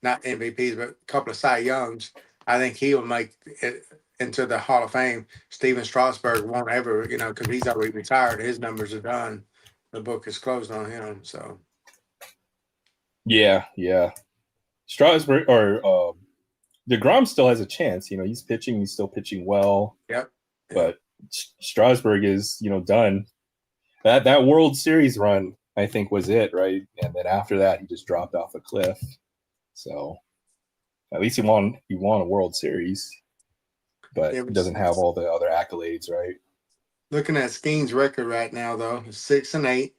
not MVPs but a couple of Cy Youngs, I think he will make it into the Hall of Fame. Steven Strasburg won't ever, because he's already retired. His numbers are done. The book is closed on him. So yeah. Strasburg or DeGrom still has a chance. You know, he's pitching. He's still pitching well. yep. But Strasburg is, done. That World Series run, I think, was it, right? And then after that, he just dropped off a cliff. So at least he won a World Series, but he doesn't have all the other accolades, right? Looking at Skeen's record right now, though, 6-8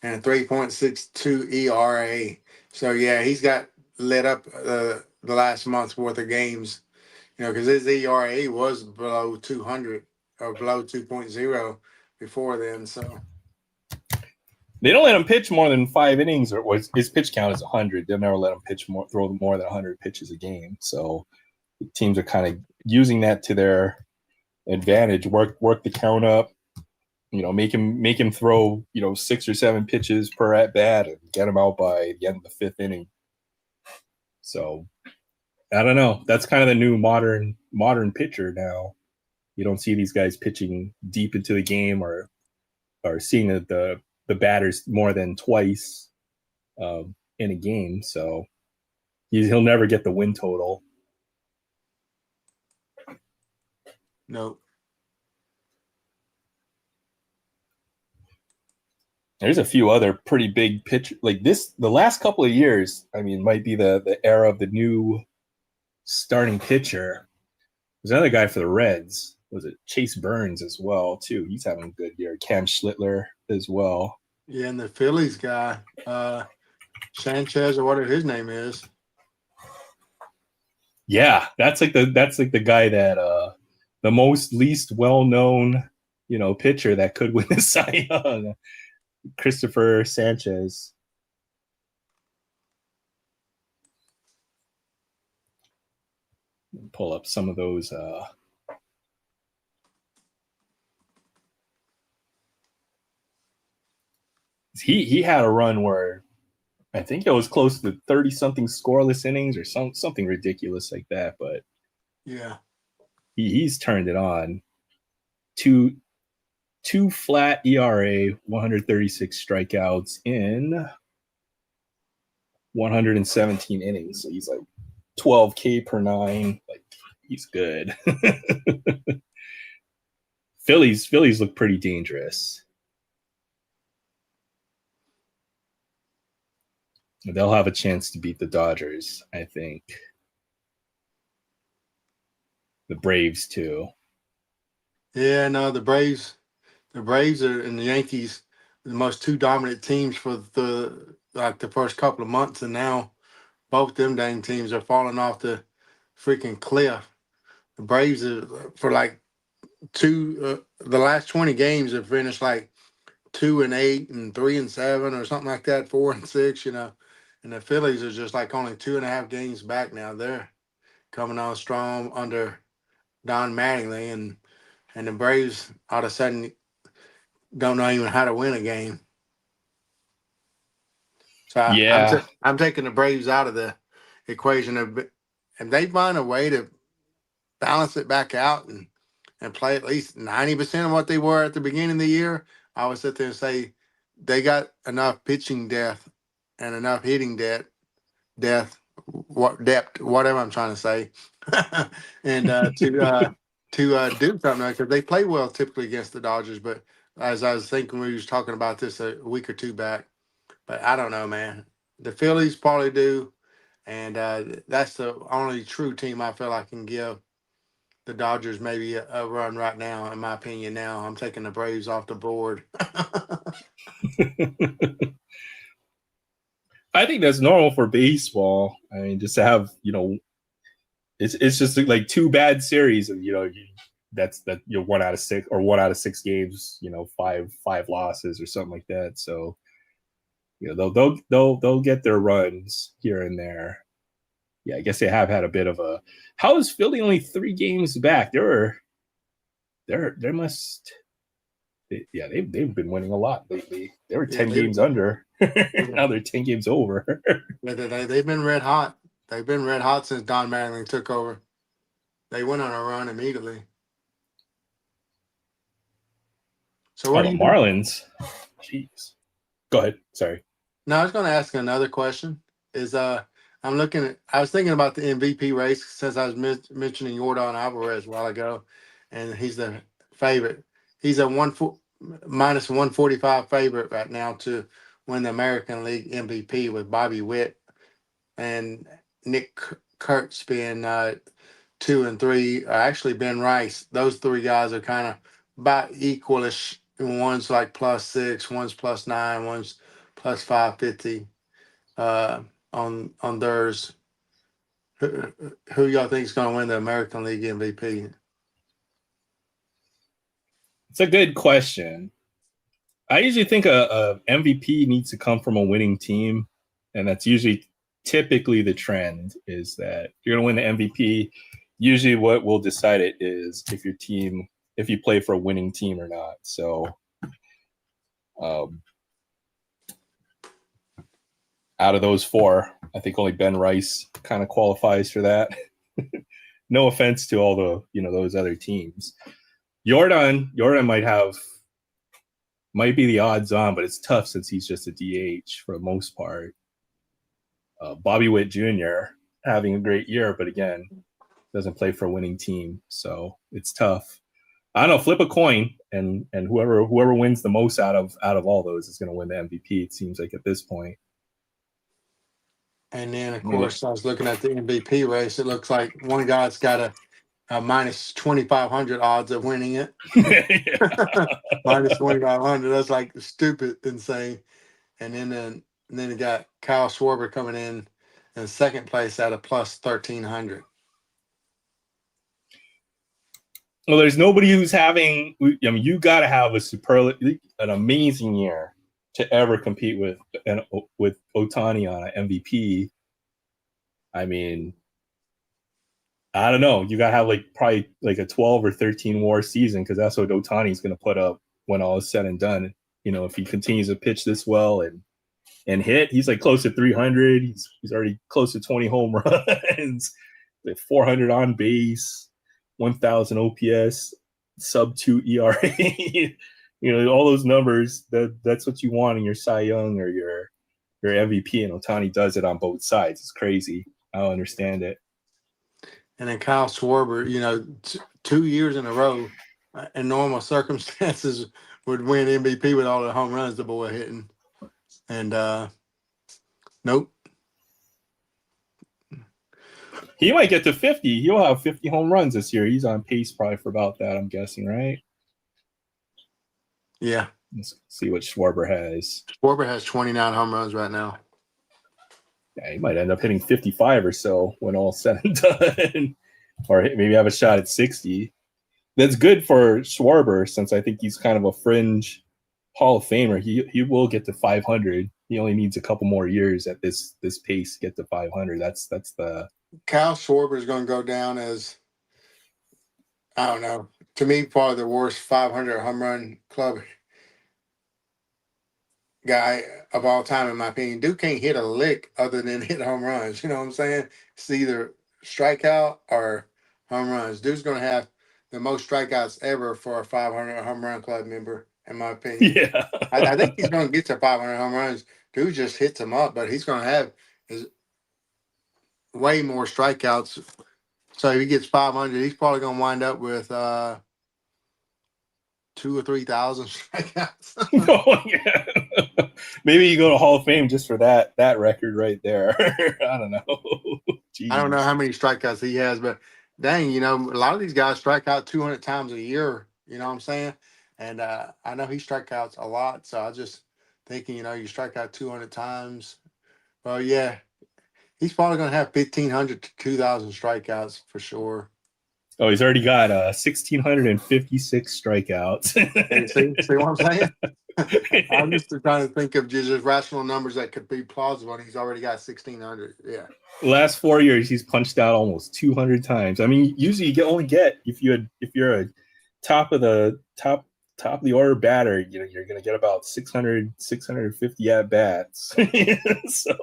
and a 3.62 ERA. So yeah, he's got lit up the last month's worth of games. Because his ERA was below 200 or below 2.0 before then. So they don't let him pitch more than 5 innings, or his pitch count is 100. They'll never let him throw more than 100 pitches a game. So teams are kind of using that to their advantage. Work the count up. Make him throw 6 or 7 pitches per at bat and get him out by the end of the 5th inning. So I don't know. That's kind of the new modern pitcher now. You don't see these guys pitching deep into the game or seeing the batters more than twice in a game. So he'll never get the win total. no. There's a few other pretty big pitch like this. The last couple of years, I mean, might be the era of the new starting pitcher. There's another guy for the Reds. Was it Chase Burns as well too? He's having a good year. Cam Schlittler as well. Yeah, and the Phillies guy, Sanchez or whatever his name is. Yeah, that's like the guy that the most least well known pitcher that could win the Cy Young. Christopher Sanchez. Pull up some of those. He had a run where I think it was close to 30-something scoreless innings or something ridiculous like that. But yeah, he's turned it on. Two flat ERA, 136 strikeouts in 117 innings. So he's like 12K per 9. Like he's good. Phillies look pretty dangerous. They'll have a chance to beat the Dodgers, I think. The Braves too. Yeah, no, the Braves are and the Yankees, the most two dominant teams for the first couple of months, and now both them dang teams are falling off the freaking cliff. The Braves are for like the last 20 games have finished like 2-8 and 3-7 or something like that, 4-6, and the Phillies are just like only 2.5 games back now. They're coming on strong under Don Mattingly, and the Braves all of a sudden don't know even how to win a game. So I'm taking the Braves out of the equation and they find a way to balance it back out and play at least 90% of what they were at the beginning of the year, I would sit there and say they got enough pitching depth and enough hitting depth, whatever I'm trying to say, and to do something because they play well typically against the Dodgers. But as I was thinking, we was talking about this a week or two back, but I don't know, man. The Phillies probably do, and that's the only true team I feel I can give the Dodgers maybe a run right now. In my opinion, now I'm taking the Braves off the board. I think that's normal for baseball. I mean, just to have, it's just like 2 bad series, and that's 1 out of 6 or 1 out of 6 games, five losses or something like that. So they'll get their runs here and there. Yeah, I guess they have had a bit of a. How is Philly only 3 games back? They've been winning a lot lately. They were 10 games under. Now they're 10 games over. They've been red hot. They've been red hot since Don Mattingly took over. They went on a run immediately. So what the Marlins? Jeez. Go ahead. Sorry. No, I was going to ask another question. I was thinking about the MVP race since I was mentioning Yordan Alvarez a while ago, and he's the favorite. He's a minus 145 favorite right now to win the American League MVP, with Bobby Witt and Nick Kurtz being 2 and 3. Actually, Ben Rice. Those 3 guys are kind of about equalish. One's like +6, one's +9, one's +550 on theirs. Who y'all think is going to win the American League MVP? It's a good question. I usually think a MVP needs to come from a winning team, and that's typically the trend is that you're going to win the MVP. Usually what will decide it is if you play for a winning team or not. So out of those 4, I think only Ben Rice kind of qualifies for that. No offense to all the, those other teams. Yordan might be the odds on, but it's tough since he's just a DH for the most part. Bobby Witt Jr. having a great year, but again, doesn't play for a winning team, so it's tough. I don't know. Flip a coin, and whoever wins the most out of all those is going to win the MVP. It seems like at this point. And then, of course, I was looking at the MVP race. It looks like one guy's got a minus 2,500 odds of winning it. Minus 2,500. That's like stupid, insane. And then you got Kyle Schwarber coming in second place at a plus 1,300. Well, there's nobody who's having. You got to have an amazing year to ever compete with Ohtani on an MVP. I mean, I don't know. You got to have probably a 12 or 13 WAR season, because that's what Ohtani's going to put up when all is said and done. If he continues to pitch this well and hit, he's close to 300. He's already close to 20 home runs, 400 on base, 1,000 OPS, sub-2 ERA. All those numbers. That's what you want in your Cy Young or your MVP, and Ohtani does it on both sides. It's crazy. I don't understand it. And then Kyle Schwarber, 2 years in a row, in normal circumstances, would win MVP with all the home runs the boy hitting. And nope. He might get to 50. He'll have 50 home runs this year. He's on pace probably for about that, I'm guessing, right? Yeah. Let's see what Schwarber has. Schwarber has 29 home runs right now. Yeah, he might end up hitting 55 or so when all's said and done. Or maybe have a shot at 60. That's good for Schwarber, since I think he's kind of a fringe Hall of Famer. He will get to 500. He only needs a couple more years at this pace to get to 500. That's the Kyle Schwarber is going to go down as, I don't know, to me, probably the worst 500 home run club guy of all time, in my opinion. Dude can't hit a lick other than hit home runs. You know what I'm saying? It's either strikeout or home runs. Dude's going to have the most strikeouts ever for a 500 home run club member, in my opinion. Yeah. I think he's going to get to 500 home runs. Dude just hits them up, but he's going to have way more strikeouts. So if he gets 500, he's probably going to wind up with 2,000 or 3,000 strikeouts. Oh, yeah. Maybe you go to Hall of Fame just for that record right there. I don't know. Jeez. I don't know how many strikeouts he has, but dang, a lot of these guys strike out 200 times a year. You know what I'm saying? And I know he strikeouts a lot. So I just thinking, you strike out 200 times. Well, yeah, he's probably going to have 1,500 to 2,000 strikeouts for sure. Oh, he's already got 1,656 strikeouts. Hey, see what I'm saying? I'm just trying to think of just rational numbers that could be plausible, and he's already got 1,600. Yeah. Last 4 years, he's punched out almost 200 times. I mean, usually you only get if you're a top of the order batter, you're going to get about 650 at bats. So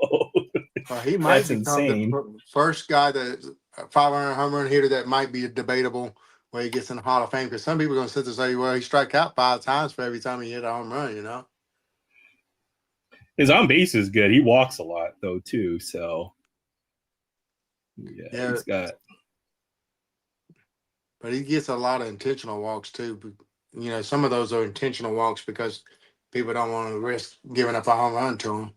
He might that's become insane. the first guy that 500 home run hitter that might be debatable where he gets in the Hall of Fame, because some people are going to sit there and say, well, he struck out 5 times for every time he hit a home run. His on base is good. He walks a lot though too. So yeah. He's got. But he gets a lot of intentional walks too. Some of those are intentional walks because people don't want to risk giving up a home run to him.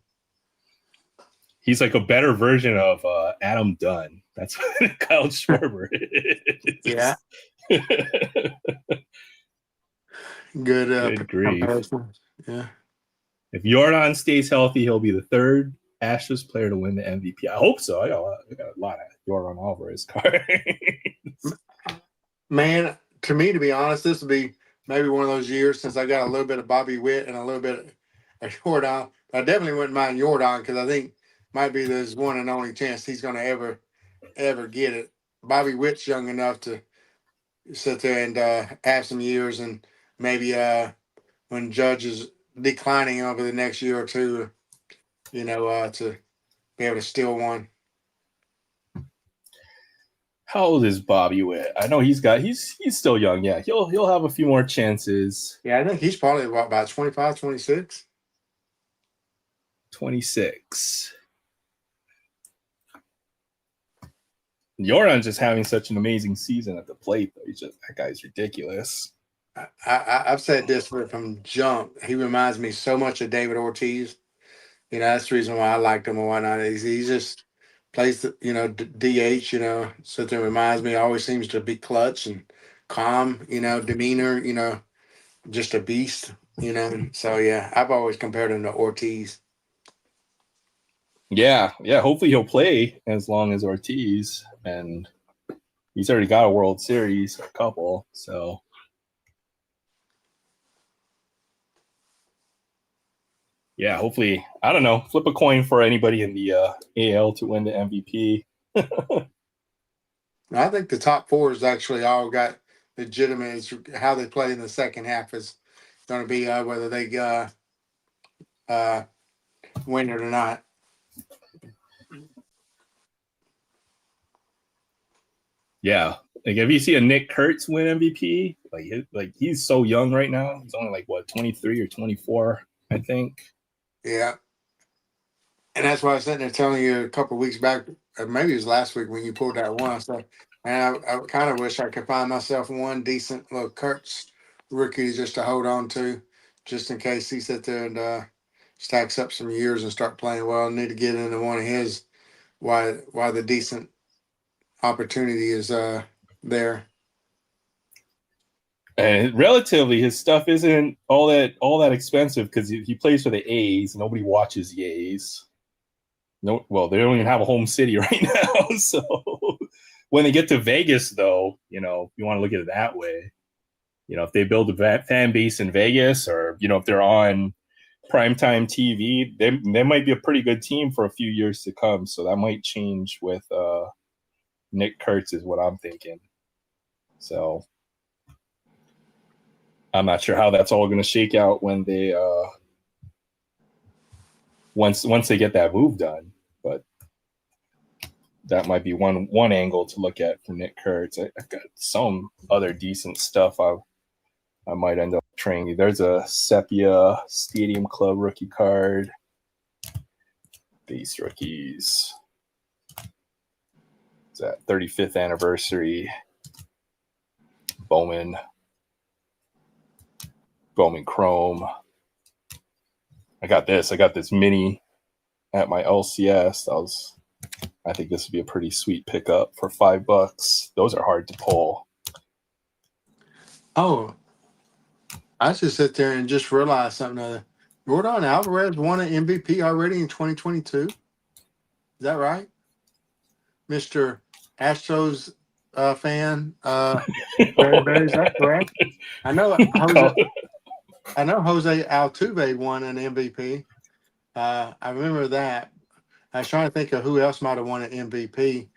He's like a better version of Adam Dunn. That's what Kyle Schwarber is. Yeah. Good grief. comparison. Yeah. If Jordan stays healthy, he'll be the third Astros player to win the MVP. I hope so. I got a lot of Jordan Alvarez cards. Man, to me, to be honest, this will be maybe one of those years since I got a little bit of Bobby Witt and a little bit of Jordan. I definitely wouldn't mind Jordan because I think might be his one and only chance he's going to ever get it. Bobby Witt's young enough to sit there and have some years, and maybe when Judge is declining over the next year or two, to be able to steal one. How old is Bobby Witt? I know he's still young. Yeah, he'll have a few more chances. Yeah, I think he's probably about 25, 26. 26. Jordan's just having such an amazing season at the plate, though. That guy's ridiculous. I've said this from jump. He reminds me so much of David Ortiz. That's the reason why I liked him and whatnot. He just plays, DH, so it reminds me, always seems to be clutch and calm, demeanor, just a beast, So, yeah, I've always compared him to Ortiz. Yeah. Hopefully he'll play as long as Ortiz, and he's already got a World Series, a couple, so. Yeah, hopefully, I don't know, flip a coin for anybody in the AL to win the MVP. I think the top four is actually all got legitimate. It's how they play in the second half is going to be whether they win it or not. Yeah, like if you see a Nick Kurtz win MVP, like he's so young right now. He's only 23 or 24, I think. Yeah. And that's why I was sitting there telling you a couple of weeks back, maybe it was last week when you pulled that one. I said, man, I kind of wish I could find myself one decent little Kurtz rookie just to hold on to, just in case he sit there and stacks up some years and start playing well. I need to get into one of his why the decent opportunity is there. And relatively, his stuff isn't all that expensive because he plays for the A's. Nobody watches the A's. No, well, they don't even have a home city right now. So when they get to Vegas, though, you want to look at it that way. If they build a fan base in Vegas, or if they're on primetime TV, they might be a pretty good team for a few years to come. So that might change with Nick Kurtz, is what I'm thinking. So I'm not sure how that's all going to shake out when they once they get that move done, but that might be one angle to look at for Nick Kurtz. I've got some other decent stuff I might end up trading. There's a Sepia Stadium Club rookie card. Base rookies. It's that 35th anniversary. Bowman Chrome. I got this mini at my LCS. I think this would be a pretty sweet pickup for $5. Those are hard to pull. Oh, I should sit there and just realize something other. Jordan Alvarez won an MVP already in 2022. Is that right? Mr. Astros fan. Very, is that correct? I know Jose Altuve won an MVP. I remember that. I was trying to think of who else might have won an MVP.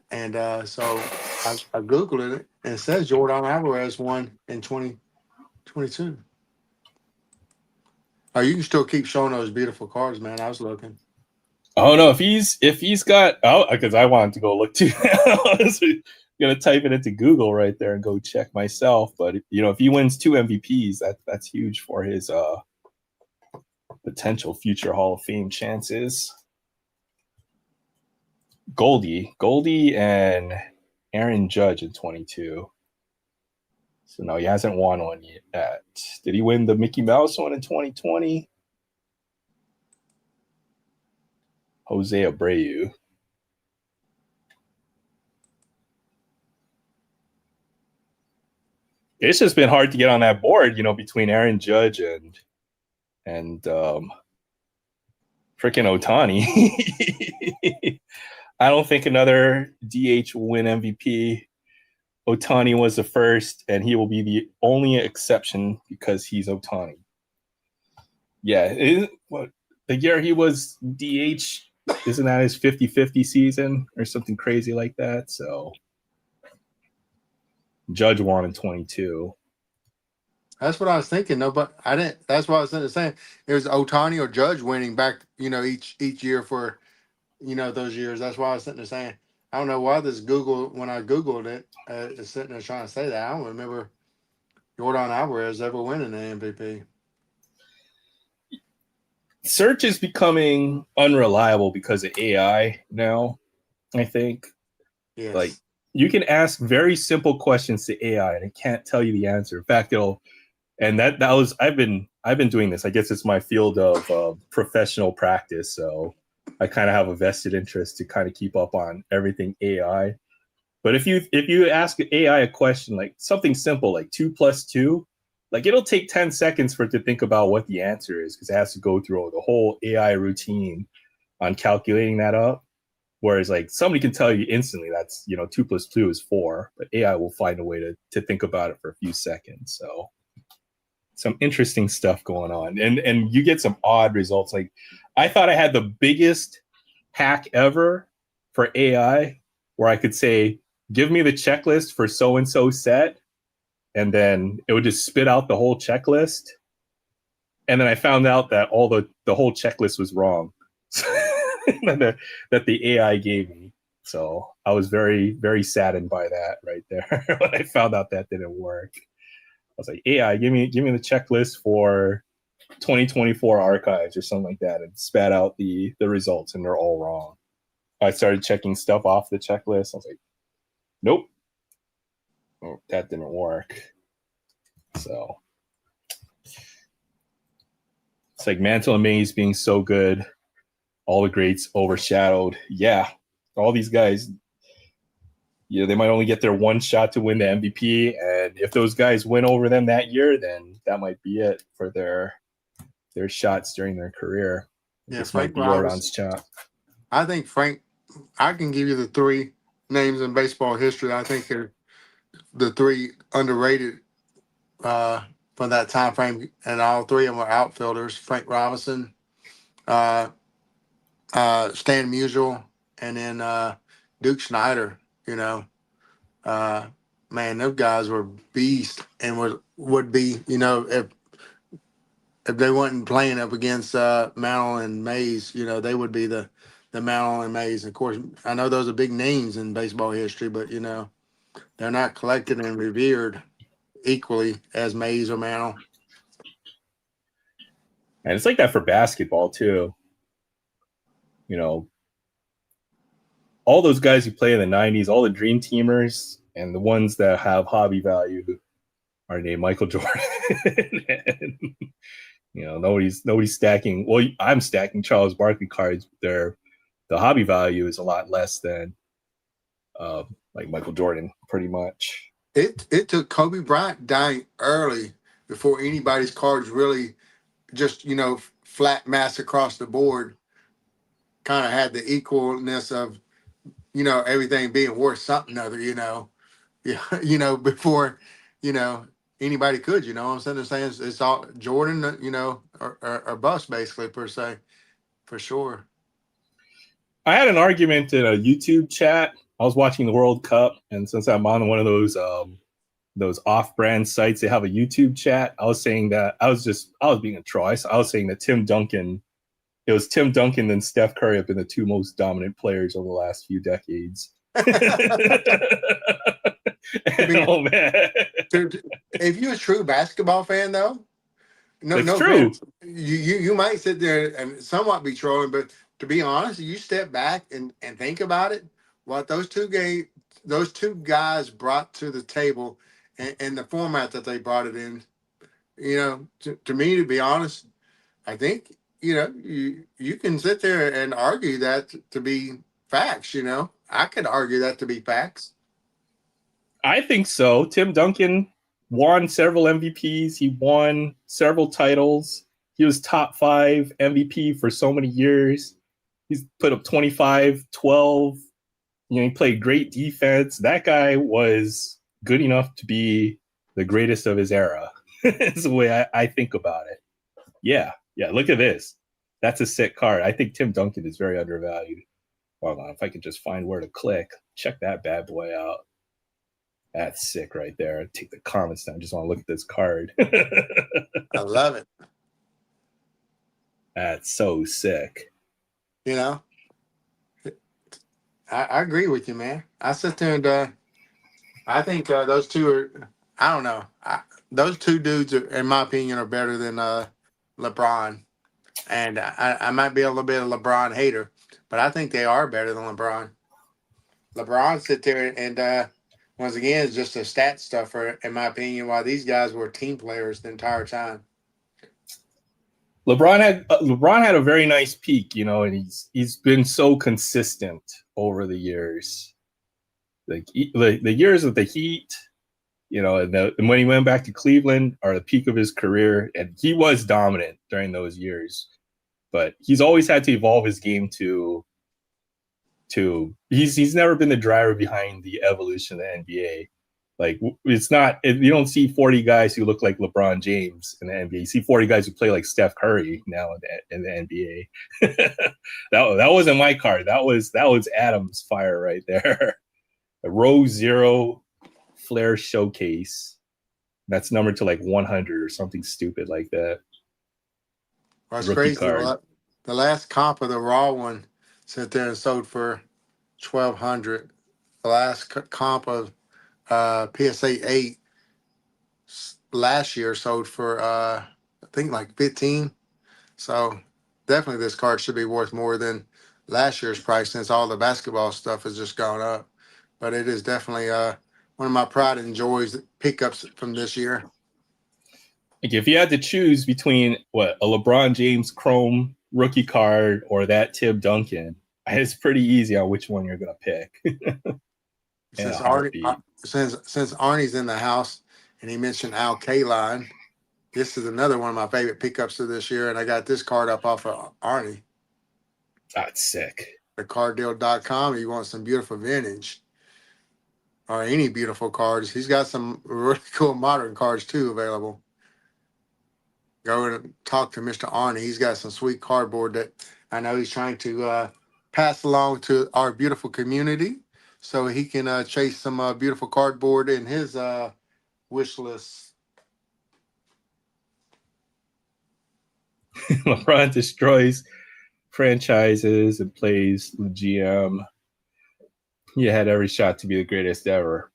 And so I Googled it and it says Jordan Alvarez won in 2022. Oh, you can still keep showing those beautiful cards, man. I was looking. Oh no, if he's got because I wanted to go look too. I'm gonna type it into Google right there and go check myself. But if he wins 2 MVPs, that's huge for his potential future Hall of Fame chances. Goldie and Aaron Judge in 22. So no, he hasn't won one yet. Did he win the Mickey Mouse one in 2020? Jose Abreu. It's just been hard to get on that board, between Aaron Judge and freaking Ohtani. I don't think another DH will win MVP. Ohtani was the first, and he will be the only exception because he's Ohtani. Yeah, the year he was DH, isn't that his 50-50 season or something crazy like that? So Judge won in 22. That's what I was thinking, though, but I didn't. That's what I was saying. It was Ohtani or Judge winning back, each year for, those years. That's why I was sitting there saying, I don't know why when I Googled it, it's sitting there trying to say that. I don't remember Jordan Alvarez ever winning an MVP. Search is becoming unreliable because of AI now, I think. Yes. Like, you can ask very simple questions to AI and it can't tell you the answer. In fact, I've been doing this. I guess it's my field of professional practice. So I kind of have a vested interest to kind of keep up on everything AI. But if you ask AI a question, like something simple, like 2 + 2, like it'll take 10 seconds for it to think about what the answer is because it has to go through the whole AI routine on calculating that up. Whereas like somebody can tell you instantly that's 2 + 2 is 4, but AI will find a way to think about it for a few seconds. So some interesting stuff going on, and you get some odd results. Like I thought I had the biggest hack ever for AI, where I could say, "Give me the checklist for so and so set," and then it would just spit out the whole checklist. And then I found out that the whole checklist was wrong. that the AI gave me. So I was very, very saddened by that right there when I found out that didn't work. I was like, AI, give me the checklist for 2024 archives or something like that, and spat out the results, and they're all wrong. I started checking stuff off the checklist. I was like, nope, that didn't work. So it's like Mantle and Mays being so good, all the greats overshadowed. Yeah, all these guys, they might only get their one shot to win the MVP, and if those guys win over them that year, then that might be it for their shots during their career. Yeah, this Frank might be Jordan's shot. I think Frank. I can give you the 3 names in baseball history. I think they're the 3 underrated from that time frame, and all 3 of them are outfielders: Frank Robinson, Stan Musial, and then Duke Snyder. Man, those guys were beasts, and would be, if they wasn't playing up against Mantle and Mays, they would be the Mantle and Mays. Of course, I know those are big names in baseball history, but they're not collected and revered equally as Mays or Mantle. And it's like that for basketball too. All those guys who play in the 90s, all the dream teamers and the ones that have hobby value are named Michael Jordan. And, nobody's stacking. Well, I'm stacking Charles Barkley cards. They're the hobby value is a lot less than like Michael Jordan, pretty much. It took Kobe Bryant dying early before anybody's cards really just, flat mass across the board kind of had the equalness of, everything being worth something other, yeah, before, you know, anybody could, what I'm saying? They're saying it's all Jordan, or bust basically per se, for sure. I had an argument in a YouTube chat. I was watching the World Cup, and since I'm on one of those off-brand sites, they have a YouTube chat. I was saying that I was being a troll. I was saying that it was Tim Duncan and Steph Curry have been the two most dominant players over the last few decades. Oh man! If you're a true basketball fan, though, no, It's no true. offense, you might sit there and somewhat be trolling, but to be honest, you step back and think about it. What those two guys brought to the table, and the format that they brought it in, to me, to be honest, I think you can sit there and argue that to be facts. I could argue that to be facts. I think so. Tim Duncan won several MVPs. He won several titles. He was top 5 MVP for so many years. He's put up 25, 12. He played great defense. That guy was good enough to be the greatest of his era. Is the way I think about it. Yeah. Look at this. That's a sick card. I think Tim Duncan is very undervalued. Hold on, if I could just find where to click. Check that bad boy out. That's sick right there. Take the comments down. I just want to look at this card. I love it. That's so sick. I agree with you, man. I sit there and I think those two are. I don't know. Those two dudes, in my opinion, are better than LeBron. And I might be a little bit of LeBron hater, but I think they are better than LeBron. LeBron sit there and once again is just a stat stuffer, in my opinion. While these guys were team players the entire time. LeBron had a very nice peak, and he's been so consistent over the years. Like the years of the Heat, and when he went back to Cleveland are the peak of his career, and he was dominant during those years. But he's always had to evolve his game to he's never been the driver behind the evolution of the NBA. Like it's not, you don't see 40 guys who look like LeBron James in the NBA. You see 40 guys who play like Steph Curry now in the NBA. that wasn't my card. That was Adam's fire right there. A Row Zero Flair Showcase. That's numbered to like 100 or something stupid like that. That's crazy. The last comp of the Raw one sat there and sold for $1,200. The last comp of PSA 8 last year sold for I think like 15. So definitely this card should be worth more than last year's price, since all the basketball stuff has just gone up. But it is definitely one of my pride and joys pickups from this year. Like if you had to choose between a LeBron James Chrome rookie card or that Tim Duncan, it's pretty easy on which one you're gonna pick. Since Arnie's in the house and he mentioned Al Kaline, this is another one of my favorite pickups of this year, and I got this card up off of Arnie. That's sick. TheCardDeal.com. You want some beautiful vintage or any beautiful cards? He's got some really cool modern cards too available. Go and talk to Mr. Arnie. He's got some sweet cardboard that I know he's trying to pass along to our beautiful community, so he can chase some beautiful cardboard in his wish list. LeBron destroys franchises and plays the GM. He had every shot to be the greatest ever.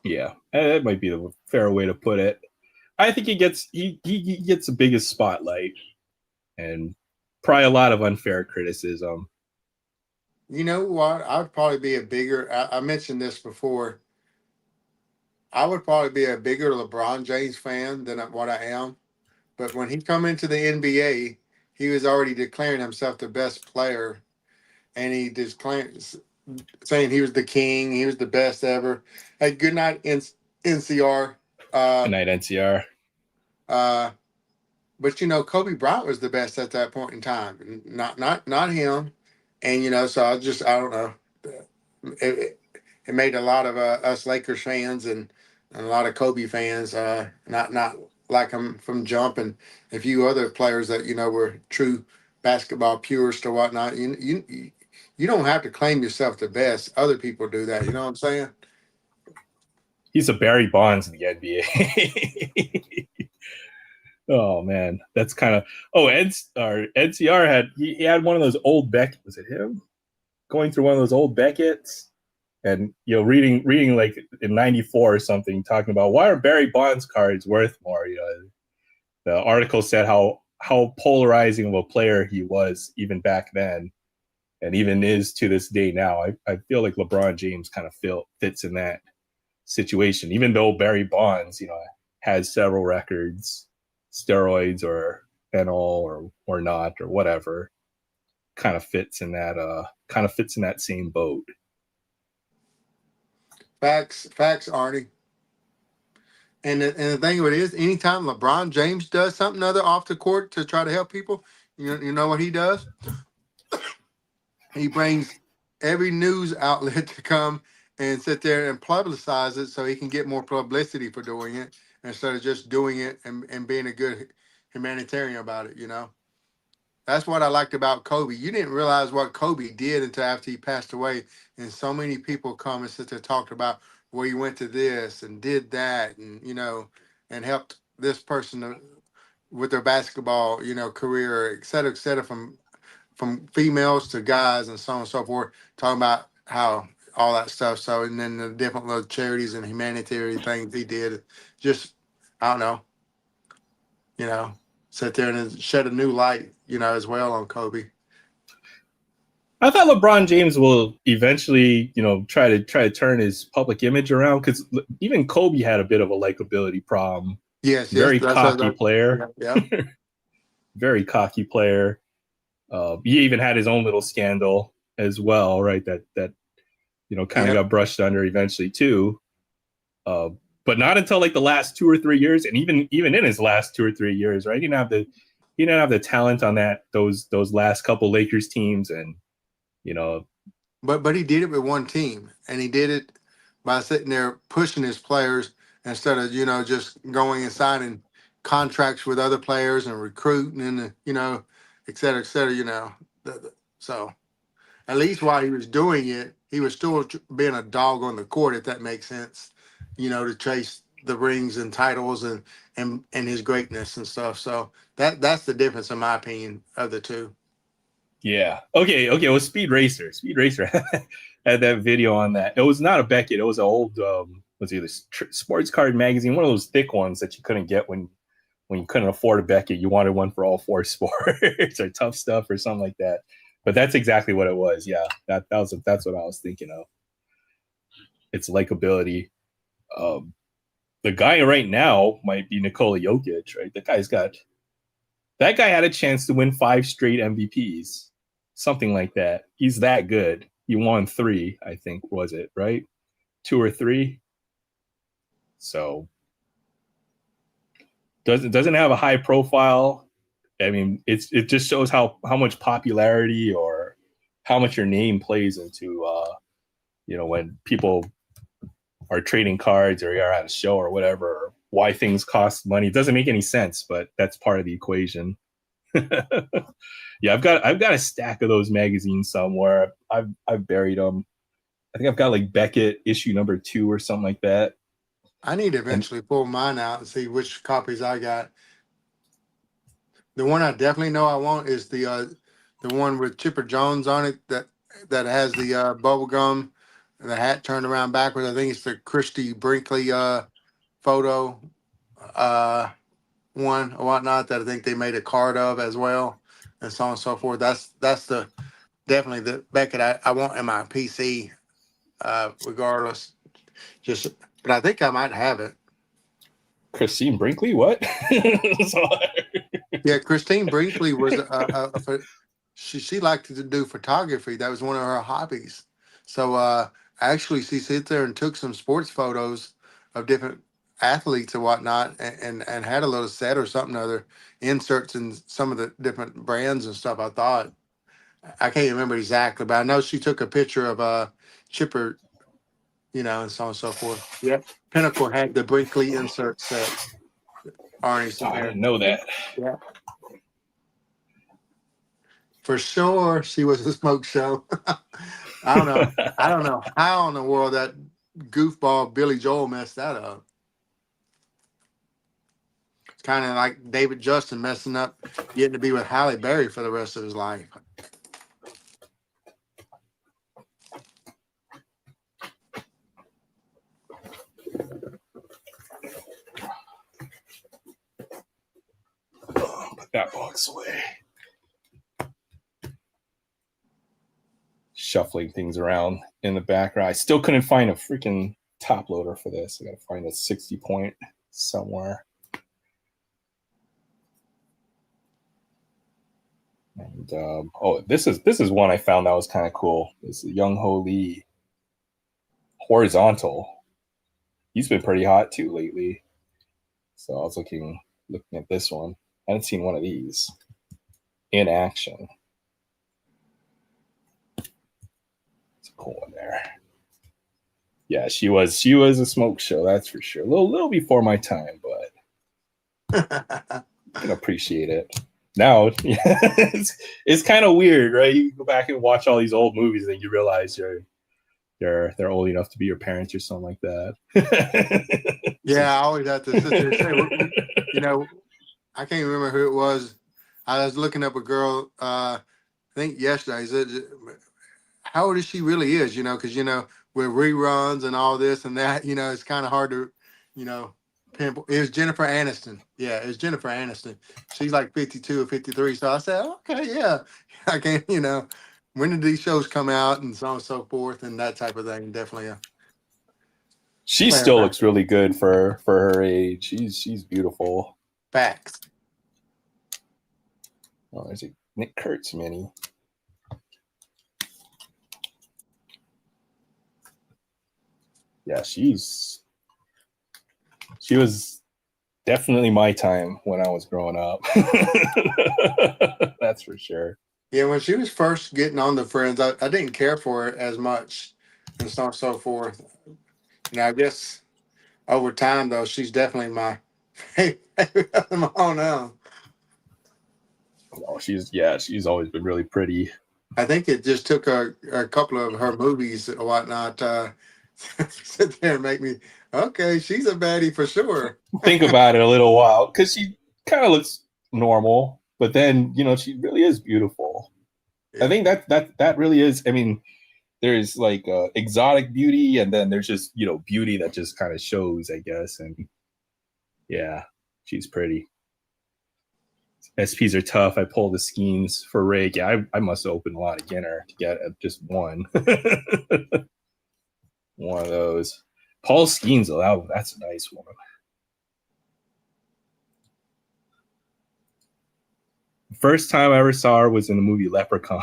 Yeah, that might be the fair way to put it. I think he gets the biggest spotlight and probably a lot of unfair criticism. You know what? I'd probably be I mentioned this before. I would probably be a bigger LeBron James fan than what I am. But when he come into the NBA, he was already declaring himself the best player, and he declared saying he was the king, he was the best ever. Hey, good night, NCR. Good night, NCR. But you know, Kobe Bryant was the best at that point in time, not him. And you know, so I don't know. It made a lot of us Lakers fans and a lot of Kobe fans not like him from jump, and a few other players that you know were true basketball purists or whatnot. You don't have to claim yourself the best. Other people do that. You know what I'm saying? He's a Barry Bonds in the NBA. Oh man, that's kind of NCR had he had one of those old Beckett. Was it him going through one of those old Beckett's and you know reading like in '94 or something talking about why are Barry Bonds cards worth more? You know, the article said how polarizing of a player he was even back then, and even is to this day now. I feel like LeBron James kind of fits in that situation, even though Barry Bonds, you know, has several records, steroids or fentanyl or not or whatever, kind of fits in that same boat. Facts, Arnie. And the thing of it is, anytime LeBron James does something other off the court to try to help people, you know what he does? He brings every news outlet to come and sit there and publicize it so he can get more publicity for doing it instead of just doing it and being a good humanitarian about it, you know? That's what I liked about Kobe. You didn't realize what Kobe did until after he passed away. And so many people come and sit there and talked about where he went to this and did that and, you know, and helped this person with their basketball, you know, career, et cetera, from females to guys and so on and so forth, talking about how all that stuff. So, and then the different little charities and humanitarian things he did, just, I don't know, you know, sit there and shed a new light, you know, as well on Kobe. I thought LeBron James will eventually, you know, try to turn his public image around because even Kobe had a bit of a likability problem. Yes, very cocky player. Yeah. Very cocky player. He even had his own little scandal as well, right? That you know kind of got brushed under eventually too. But not until like the last 2 or 3 years, and even in his last 2 or 3 years, right? He didn't have the talent on those last couple Lakers teams, and you know. But he did it with one team, and he did it by sitting there pushing his players instead of, you know, just going and signing contracts with other players and recruiting and, you know, et cetera, you know. So at least while he was doing it, he was still being a dog on the court, if that makes sense, you know, to chase the rings and titles and his greatness and stuff. So that's the difference, in my opinion, of the two. Yeah. Okay. Well, Speed Racer had that video on that. It was not a Beckett. It was an old, was either sports card magazine, one of those thick ones that you couldn't get when you couldn't afford a Beckett. You wanted one for all four sports or tough stuff or something like that. But that's exactly what it was. Yeah. That's what I was thinking of. It's likability. The guy right now might be Nikola Jokic, right? That guy had a chance to win 5 straight MVPs. Something like that. He's that good. He won 3, I think, was it, right? 2 or 3. So doesn't have a high profile. I mean, it just shows how much popularity or how much your name plays into you know, when people are trading cards or you're at a show or whatever, or why things cost money. It doesn't make any sense, but that's part of the equation. Yeah, I've got a stack of those magazines somewhere. I've buried them. I think I've got like Beckett issue number 2 or something like that. I need to eventually pull mine out and see which copies I got. The one I definitely know I want is the one with Chipper Jones on it that has the bubble gum and the hat turned around backwards. I think it's the Christy Brinkley photo one or whatnot that I think they made a card of as well, and so on and so forth. That's the definitely the Beckett I want in my PC, regardless. But I think I might have it. Christine Brinkley, what? Yeah, Christine Brinkley was she liked to do photography. That was one of her hobbies. So actually, she sit there and took some sports photos of different athletes and whatnot, and had a little set or something other inserts in some of the different brands and stuff. I thought I can't remember exactly, but I know she took a picture of Chipper, and so on and so forth. Yep. Pinnacle had the Brinkley insert set. Arnie's Oh, in I there. didn't know that. Yeah. For sure, she was a smoke show. I don't know. I don't know how in the world that goofball Billy Joel messed that up. It's kind of like David Justin messing up getting to be with Halle Berry for the rest of his life. Put that box away. Shuffling things around in the background. I still couldn't find a freaking top loader for this. I gotta find a 60 point somewhere. And this is one I found that was kind of cool. This is Young Ho Lee horizontal. He's been pretty hot too lately. So I was looking at this one. I hadn't seen one of these in action. It's a cool one there. Yeah, she was a smoke show, that's for sure. A little before my time, but I can appreciate it. Now it's kind of weird, right? You go back and watch all these old movies and you realize they're old enough to be your parents or something like that. Yeah, I always have to sit there and say, I can't remember who it was. I was looking up a girl, I think yesterday. How old is she really is, because, with reruns and all this and that, it's kind of hard to, pinpoint. It was Jennifer Aniston. Yeah, it was Jennifer Aniston. She's like 52 or 53. So I said, okay, yeah. I can't, when did these shows come out and so on and so forth and that type of thing. Definitely. She still looks really good for her age. She's beautiful. Facts. Oh, there's a Nick Kurtz mini. Yeah, she was definitely my time when I was growing up. That's for sure. Yeah, when she was first getting on the Friends, I didn't care for it as much and so on and so forth. I guess over time, though, she's definitely my favorite of them all now. Oh, she's always been really pretty. I think it just took a couple of her movies and whatnot sit there and make me, okay, she's a baddie for sure. Think about it a little while, because she kind of looks normal, but then she really is beautiful. Yeah. I think that really is. I mean, there's like exotic beauty, and then there's just beauty that just kind of shows, I guess. And yeah, she's pretty. SPs are tough. I pulled the skeins for Rig. Yeah, I must have opened a lot of Ginner to get just one. One of those. Paul Skeens, though, that's a nice one. First time I ever saw her was in the movie Leprechaun.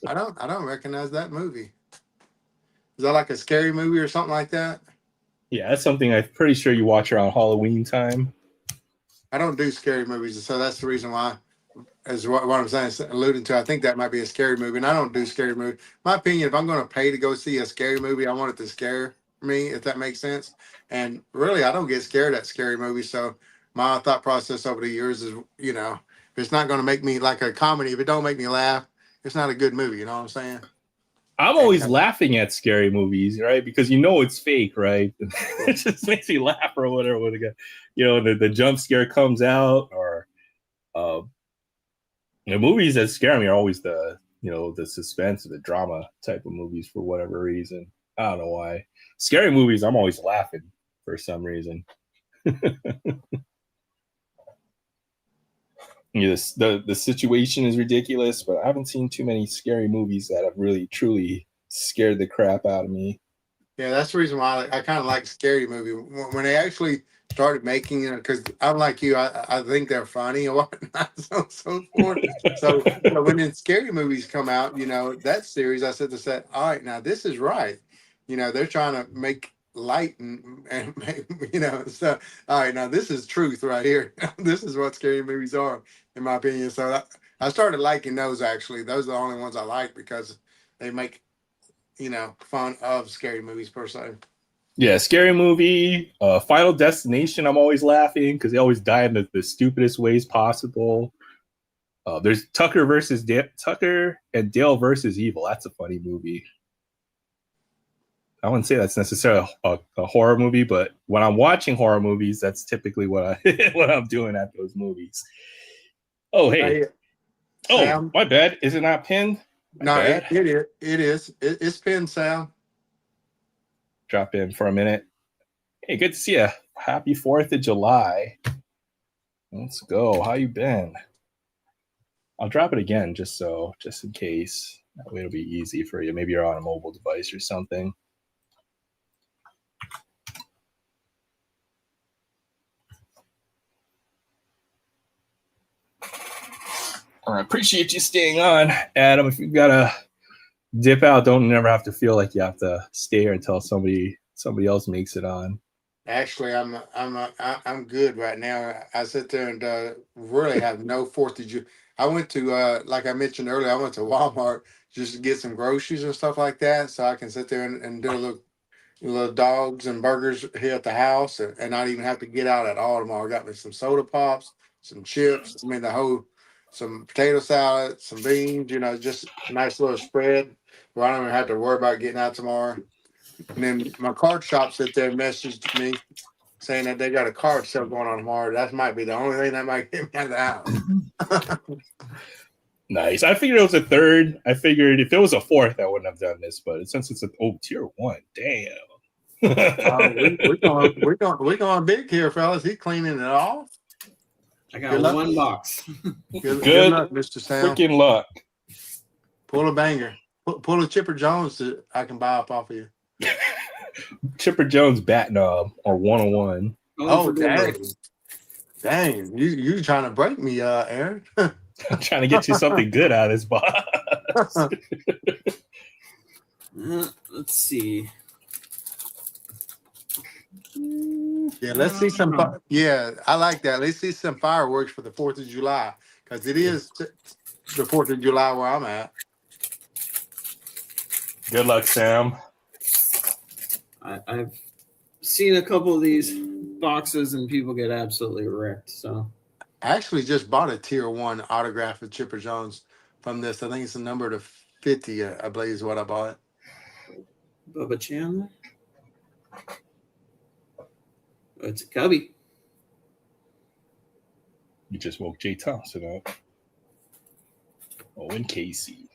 I don't recognize that movie. Is that like a scary movie or something like that? Yeah, that's something I'm pretty sure you watch around Halloween time. I don't do scary movies, so that's the reason why, is what I'm saying, alluding to. I think that might be a scary movie, and I don't do scary movies. My opinion, if I'm going to pay to go see a scary movie, I want it to scare me, if that makes sense. And really, I don't get scared at scary movies. So my thought process over the years is, if it's not going to make me like a comedy, if it don't make me laugh, it's not a good movie. You know what I'm saying? I'm always laughing at scary movies, right? Because it's fake, right? It just makes me laugh or whatever. The jump scare comes out, or the movies that scare me are always the suspense or the drama type of movies for whatever reason. I don't know why. Scary movies, I'm always laughing for some reason. The situation is ridiculous, but I haven't seen too many scary movies that have really truly scared the crap out of me. Yeah, that's the reason why I kind of like scary movie when they actually started making it. Because I'm like you, I think they're funny and whatnot, so forth. So when the scary movies come out, that series, I said to set, all right, now this is right. They're trying to make light and make, so all right, now this is truth right here. This is what scary movies are, in my opinion. So I started liking those. Actually, those are the only ones I like because they make fun of scary movies per se. Yeah, scary movie, Final Destination. I'm always laughing because they always die in the stupidest ways possible. There's Tucker and Dale versus Evil. That's a funny movie. I wouldn't say that's necessarily a horror movie, but when I'm watching horror movies, that's typically what I'm doing at those movies. Oh, hey. Sam? Oh, my bad. Is it not pinned? No, it is. It's pinned, Sam. Drop in for a minute. Hey, good to see you. Happy 4th of July. Let's go. How you been? I'll drop it again just in case. That way it'll be easy for you. Maybe you're on a mobile device or something. I appreciate you staying on, Adam. If you've got to dip out, don't never have to feel like you have to stay here until somebody else makes it on. Actually, I'm good right now. I sit there and really have no 4th of July. I went to like I mentioned earlier, I went to Walmart just to get some groceries and stuff like that, so I can sit there and do a little dogs and burgers here at the house, and not even have to get out at all tomorrow. I got me some soda pops, some chips. I mean some potato salad, some beans. Just a nice little spread where I don't even have to worry about getting out tomorrow. And then my card shop sit there and messaged me saying that they got a card sale going on tomorrow. That might be the only thing that might get me out of the house. Nice. I figured it was a 3rd. I figured if it was a 4th, I wouldn't have done this. But since it's tier 1, damn. We're going big here, fellas. He's cleaning it off. I got one box. Good luck, Mr. Sam. Freaking luck. Pull a banger. Pull a Chipper Jones that I can buy up off of you. Chipper Jones bat knob or 101. Oh, dang. You trying to break me, Aaron. I'm trying to get you something good out of this box. Let's see. Yeah, let's see some. Yeah, I like that. Let's see some fireworks for the 4th of July because it is the 4th of July where I'm at. Good luck, Sam. I've seen a couple of these boxes and people get absolutely wrecked. So I actually just bought a tier 1 autograph of Chipper Jones from this. I think it's the number to 50, I believe is what I bought. Bubba Chandler. Oh, it's a Cubby. You just woke Jay Thompson up. Owen Casey.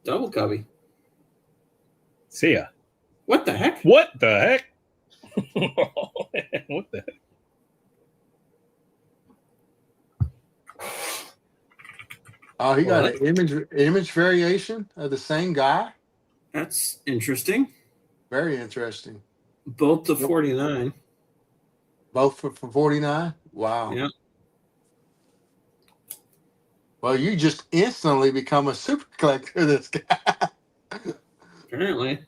Double Cubby. See ya. What the heck? What the heck? What the heck? Oh, he got an image variation of the same guy. That's interesting. Very interesting. Both to 49. Both for 49? Wow. Yeah. Well, you just instantly become a super collector of this guy. Apparently.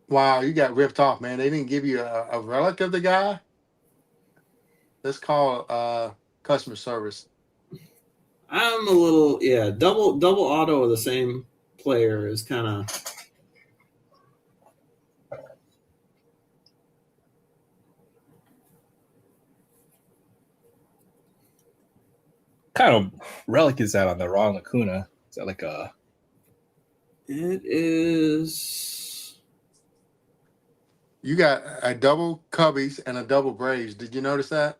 Wow, you got ripped off, man. They didn't give you a relic of the guy? Let's call customer service. I'm a little, double auto of the same player is kind of. Kind of relic is that on the wrong Lacuna? Is that like a? It is. You got a double Cubbies and a double Braves. Did you notice that?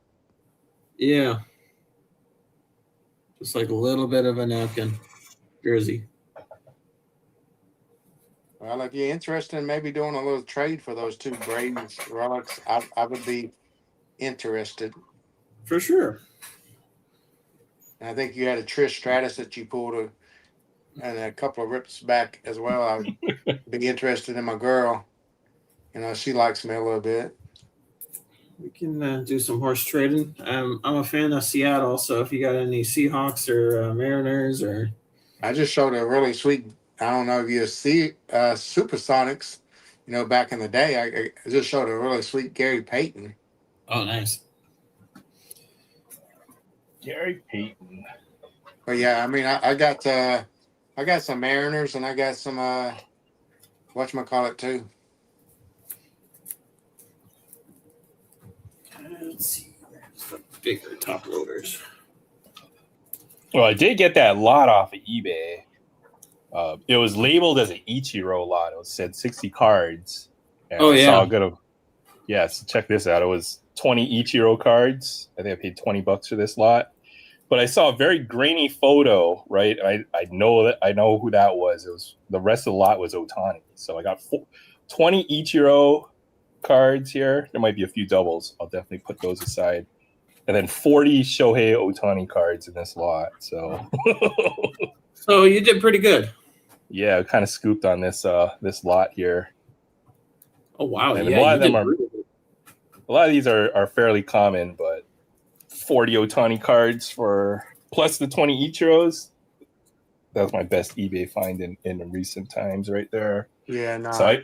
Yeah. Just like a little bit of a napkin jersey. Well, if you're interested in maybe doing a little trade for those two Braves relics, I would be interested. For sure. And I think you had a Trish Stratus that you pulled and a couple of rips back as well. I'd be interested in my girl. You know, she likes me a little bit. We can do some horse trading. I'm a fan of Seattle, so if you got any Seahawks or Mariners or I just showed a really sweet. I don't know if you see Supersonics. You know, back in the day, I just showed a really sweet Gary Payton. oh, nice. Gary Payton. But yeah, I mean, I got some Mariners and I got some whatchamacallit too. Let's see. Where's the bigger top loaders? Well, I did get that lot off of eBay. It was labeled as an Ichiro lot. It said 60 cards. And Oh, I yeah. saw a good of. Yeah, so check this out. It was 20 Ichiro cards. I think I paid $20 for this lot. But I saw a very grainy photo, right? And I know who that was. It was the rest of the lot was Otani. So I got 20 Ichiro cards here. There might be a few doubles. I'll definitely put those aside. And then 40 Shohei Otani cards in this lot. So So you did pretty good. yeah, I kind of scooped on this lot here. Oh wow! And Yeah, a lot of you them did are really good. a lot of these are fairly common, but 40 Otani cards for plus the 20 Ichiros. That was my best eBay find in the recent times right there. Yeah, no, So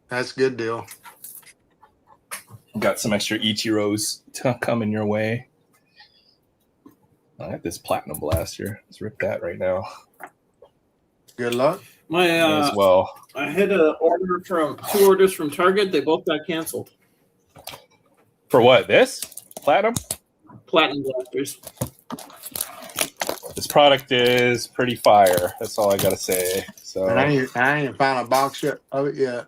that's a good deal. got some extra Ichiros coming your way. I got this Platinum Blaster. Let's rip that right now. Good luck. My as well. I had two orders from Target. They both got canceled. For what? This? Platinum Blasters. This product is pretty fire. That's all I gotta say. So And I ain't found a box yet of it yet.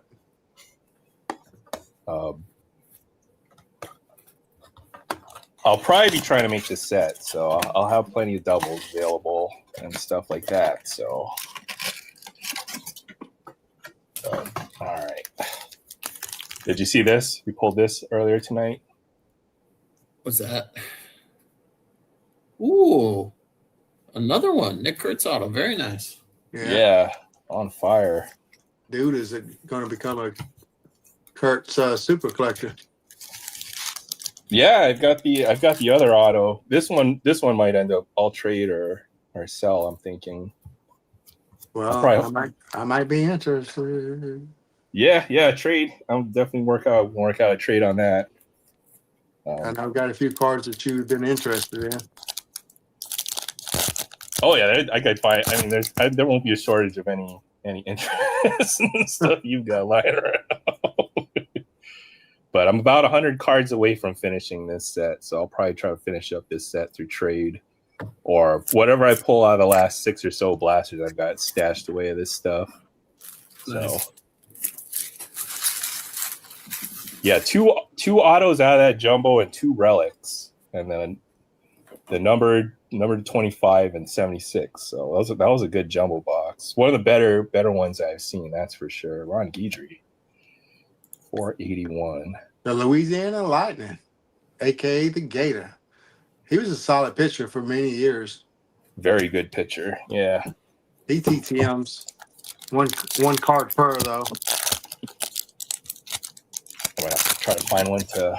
I'll probably be trying to make this set, so I'll have plenty of doubles available and stuff like that. So, all right. Did you see this? We pulled this earlier tonight. What's that? Ooh, another one. Nick Kurtz auto. Very nice. Yeah, on fire. Dude is going to become a Kurtz super collector. Yeah, I've got the other auto. This one might end up all trade or sell. I'm thinking. Well, I might be interested. Yeah, trade. I'll definitely work out a trade on that. And I've got a few cards that you've been interested in. Oh yeah, I could find. I mean, there won't be a shortage of any interest in stuff you've got lying around. But I'm about 100 cards away from finishing this set, so I'll probably try to finish up this set through trade or whatever I pull out of the last 6 or so blasters I've got stashed away of this stuff. Nice. So yeah, two autos out of that jumbo and 2 relics, and then the numbered 25 and 76. So that was a good jumbo box. One of the better ones I've seen, that's for sure. Ron Guidry, 481. The Louisiana Lightning, a.k.a. the Gator. He was a solid pitcher for many years. Very good pitcher, yeah. DTTMs, one card per, though. I'm going to have to try to find one to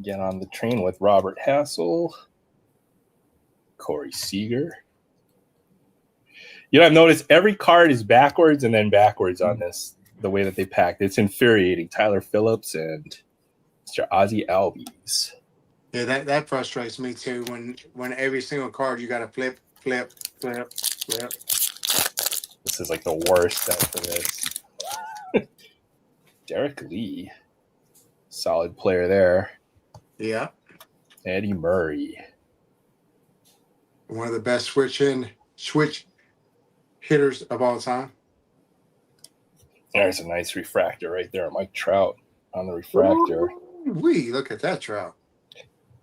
get on the train with. Robert Hassel, Corey Seager. You know, I've noticed every card is backwards and then backwards on this, the way that they packed. It's infuriating. Tyler Phillips and Mr. Ozzie Albies. Yeah, that frustrates me too. When every single card you got to flip. This is like the worst set for this. Derek Lee, solid player there. Yeah. Eddie Murray, One of the best switch hitters of all time. There's a nice refractor right there. Mike Trout on the refractor. Look at that Trout.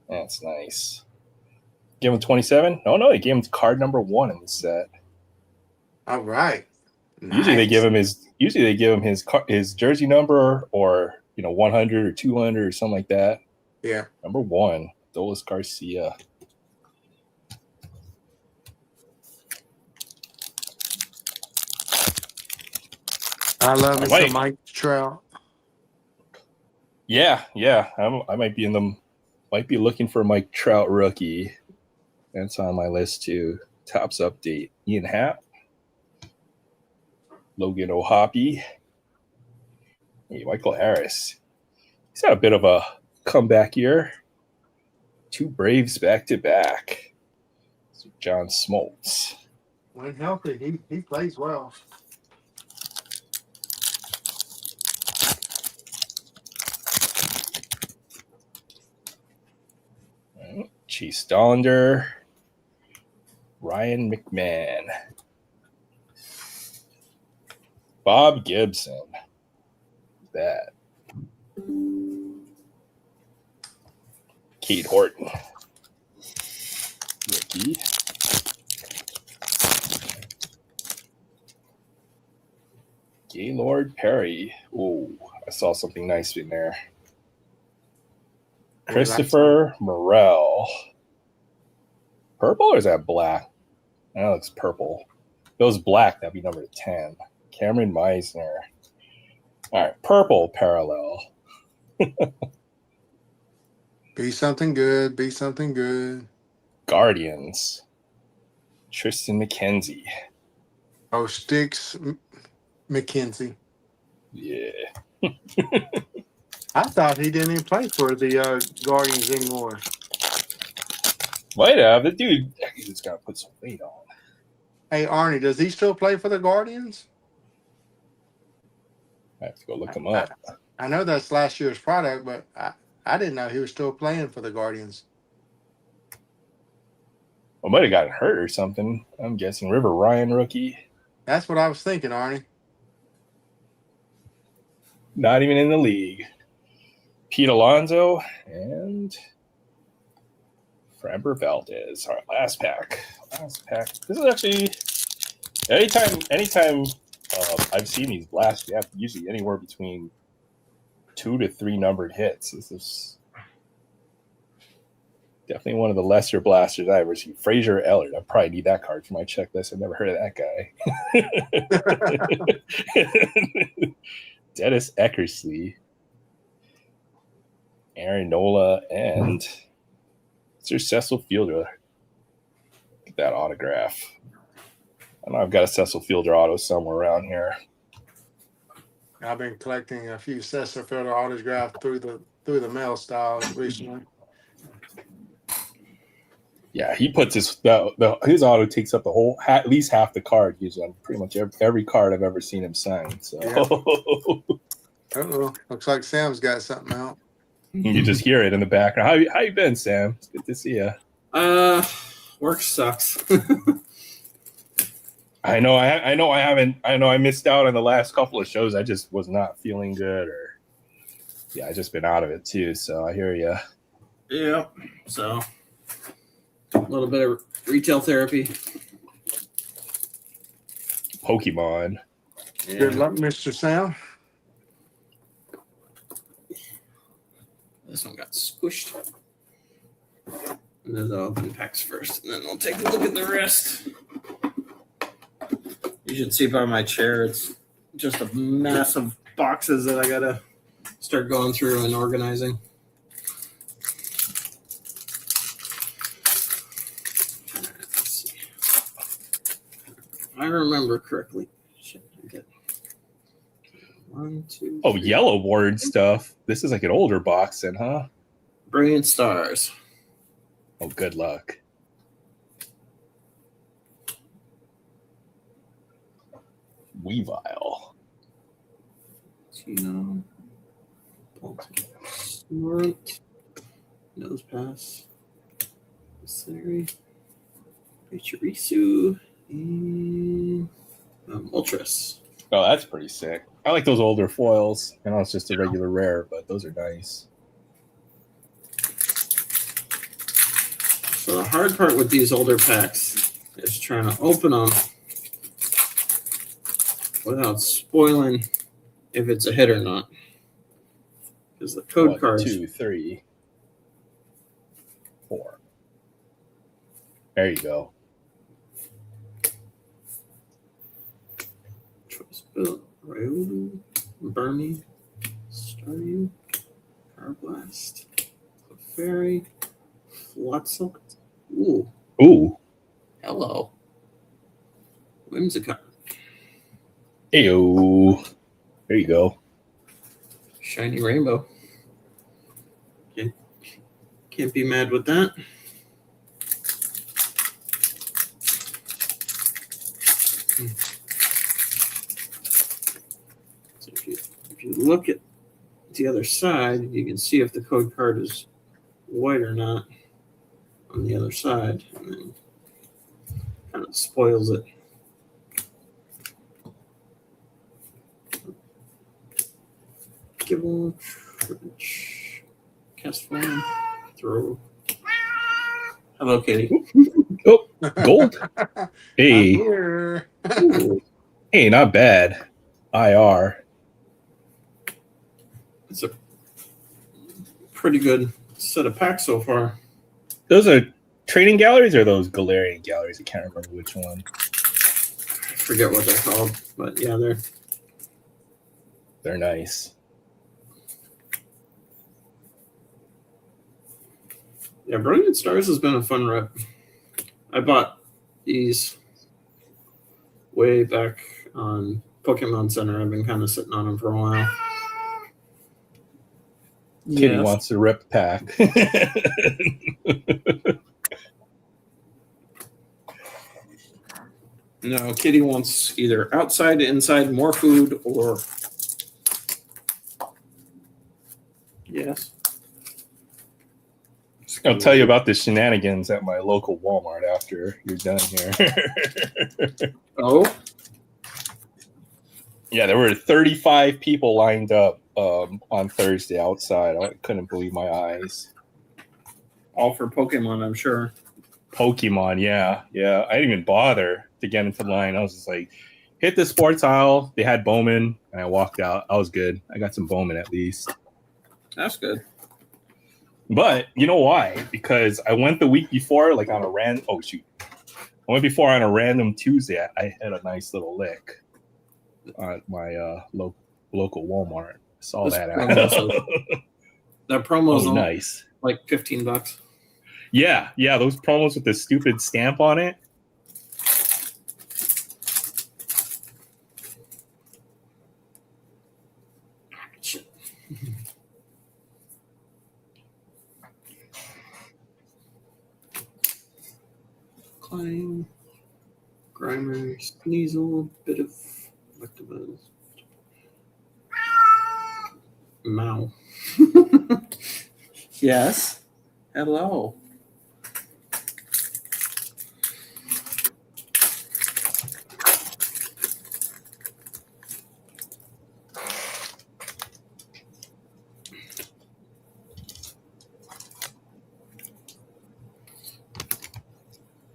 That's nice. Give him 27? No, they gave him card number 1 in the set. All right. Nice. Usually they give him his jersey number or 100 or 200 or something like that. Yeah. Number 1, Dolis Garcia. I love me Mike. some Mike Trout. Yeah. I might be might be looking for Mike Trout rookie. That's on my list too. Tops update. Ian Happ. Logan O'Hoppe. Hey, Michael Harris. He's had a bit of a comeback year. 2 Braves back to back. John Smoltz. When healthy, he plays well. Chase Dollander. Ryan McMahon. Bob Gibson. That. Kate Horton. Ricky. Gaylord Perry. Oh, I saw something nice in there. Christopher Morel. Purple or is that black? That looks purple. If it was black, that'd be number 10. Cameron Meisner. All right, purple parallel. Be something good. Be something good. Guardians. Tristan McKenzie. Oh, Sticks McKenzie. Yeah. I thought he didn't even play for the Guardians anymore. Might have. The dude, he's got to put some weight on. Hey, Arnie, does he still play for the Guardians? I have to go look him up. I know that's last year's product, but I didn't know he was still playing for the Guardians. Well, might have gotten hurt or something. I'm guessing River Ryan rookie. That's what I was thinking, Arnie. Not even in the league. Pete Alonso and Framber Valdez. Our last pack. This is actually anytime I've seen these blasts, you have usually anywhere between 2 to 3 numbered hits. This is definitely one of the lesser blasters I've ever seen. Fraser Ellard. I probably need that card for my checklist. I've never heard of that guy. Dennis Eckersley. Aaron Nola and Sir Cecil Fielder. Get that autograph. I know I've got a Cecil Fielder auto somewhere around here. I've been collecting a few Cecil Fielder autographs through the mail style recently. Yeah, he puts his auto takes up the whole at least half the card usually on pretty much every card I've ever seen him sign. So Uh-oh. Looks like Sam's got something out. You just hear it in the background. How you been, Sam? It's good to see you. Work sucks. I know I missed out on the last couple of shows. I just was not feeling good, or I just been out of it too. So I hear you. Yeah. So a little bit of retail therapy. Pokemon. Yeah. Good luck, Mr. Sam. This one got squished. And then I'll open packs first, and then I'll take a look at the rest. You should see by my chair, it's just a mass of boxes that I gotta start going through and organizing. Let's see. If I remember correctly. Shit, I get 1, 2. Oh, 3. Yellow Ward stuff. This is like an older box then, huh? Brilliant Stars. Oh, good luck. Weavile. Tino. Smart. Nose Pass. Siri. Pachirisu. And Ultras. Oh, that's pretty sick. I like those older foils. I know it's just a regular rare, but those are nice. So the hard part with these older packs is trying to open them without spoiling if it's a hit or not. Because the code 1, cards. 2, 3, 4. There you go. Choice Bill. Ryolu, Bernie, Staryu, Carblast, Clefairy, Floatzel. Ooh, Ooh. hello. Whimsicott, Ayo. There you go. Shiny Rainbow. Can't be mad with that. So if you look at the other side, you can see if the code card is white or not on the other side, and then kind of spoils it. Gibble, Fridge, Cast Form, Throw. Hello, Kitty. Oh, gold. I'm Hey. here. Ooh, Hey, not bad. IR. it's a pretty good set of packs so far. Those are trading galleries or those Galarian galleries? I can't remember which one. I forget what they're called, but yeah, They're nice. Yeah, Brilliant Stars has been a fun rep. I bought these way back on Pokemon Center. I've been kind of sitting on them for a while. Kitty Yes. wants to rip pack. No, Kitty wants either outside, inside, more food, or yes. I'll tell you about the shenanigans at my local Walmart after you're done here. Oh, Yeah, there were 35 people lined up on Thursday outside. I couldn't believe my eyes. all for Pokemon, I'm sure. Pokemon, yeah. I didn't even bother to get into line. I was just like, hit the sports aisle. They had Bowman, and I walked out. I was good. I got some Bowman at least. That's good. But you know why? Because I went the week before, like on a random. Oh shoot! I went before on a random Tuesday. I had a nice little lick at my local Walmart. Saw This that. That promo's Oh, nice. like $15. Yeah. Those promos with the stupid stamp on it. Shit. Climb, Grimer, Sneasel, bit of Electabuzz. Mow. Yes. Hello.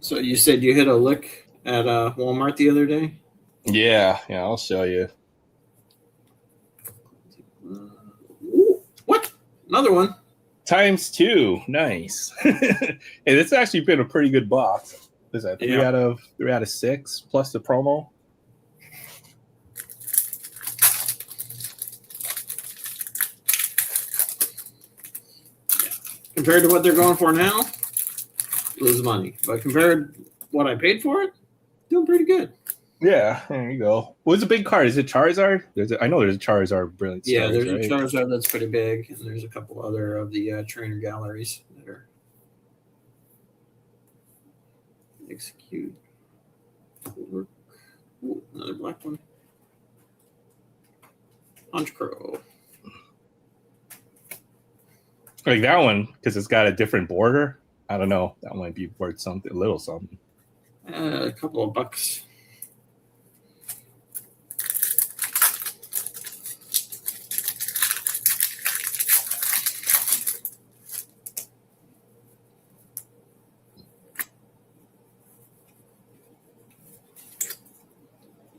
So you said you hit a lick at Walmart the other day? Yeah, I'll show you. Ooh, what? Another one? ×2. Nice. Hey, this has actually been a pretty good box. Is that 3 out of 6 plus the promo? Compared to what they're going for now, lose money. But compared to what I paid for it, doing pretty good. Yeah, there you go. What's a big card? Is it Charizard? I know there's a Charizard Brilliant Stars. Yeah, there's right? a Charizard that's pretty big, and there's a couple other of the trainer galleries that are execute. Ooh, another black one. Punch Crow. Like that one, because it's got a different border. I don't know. That might be worth something, a little something. A couple of bucks.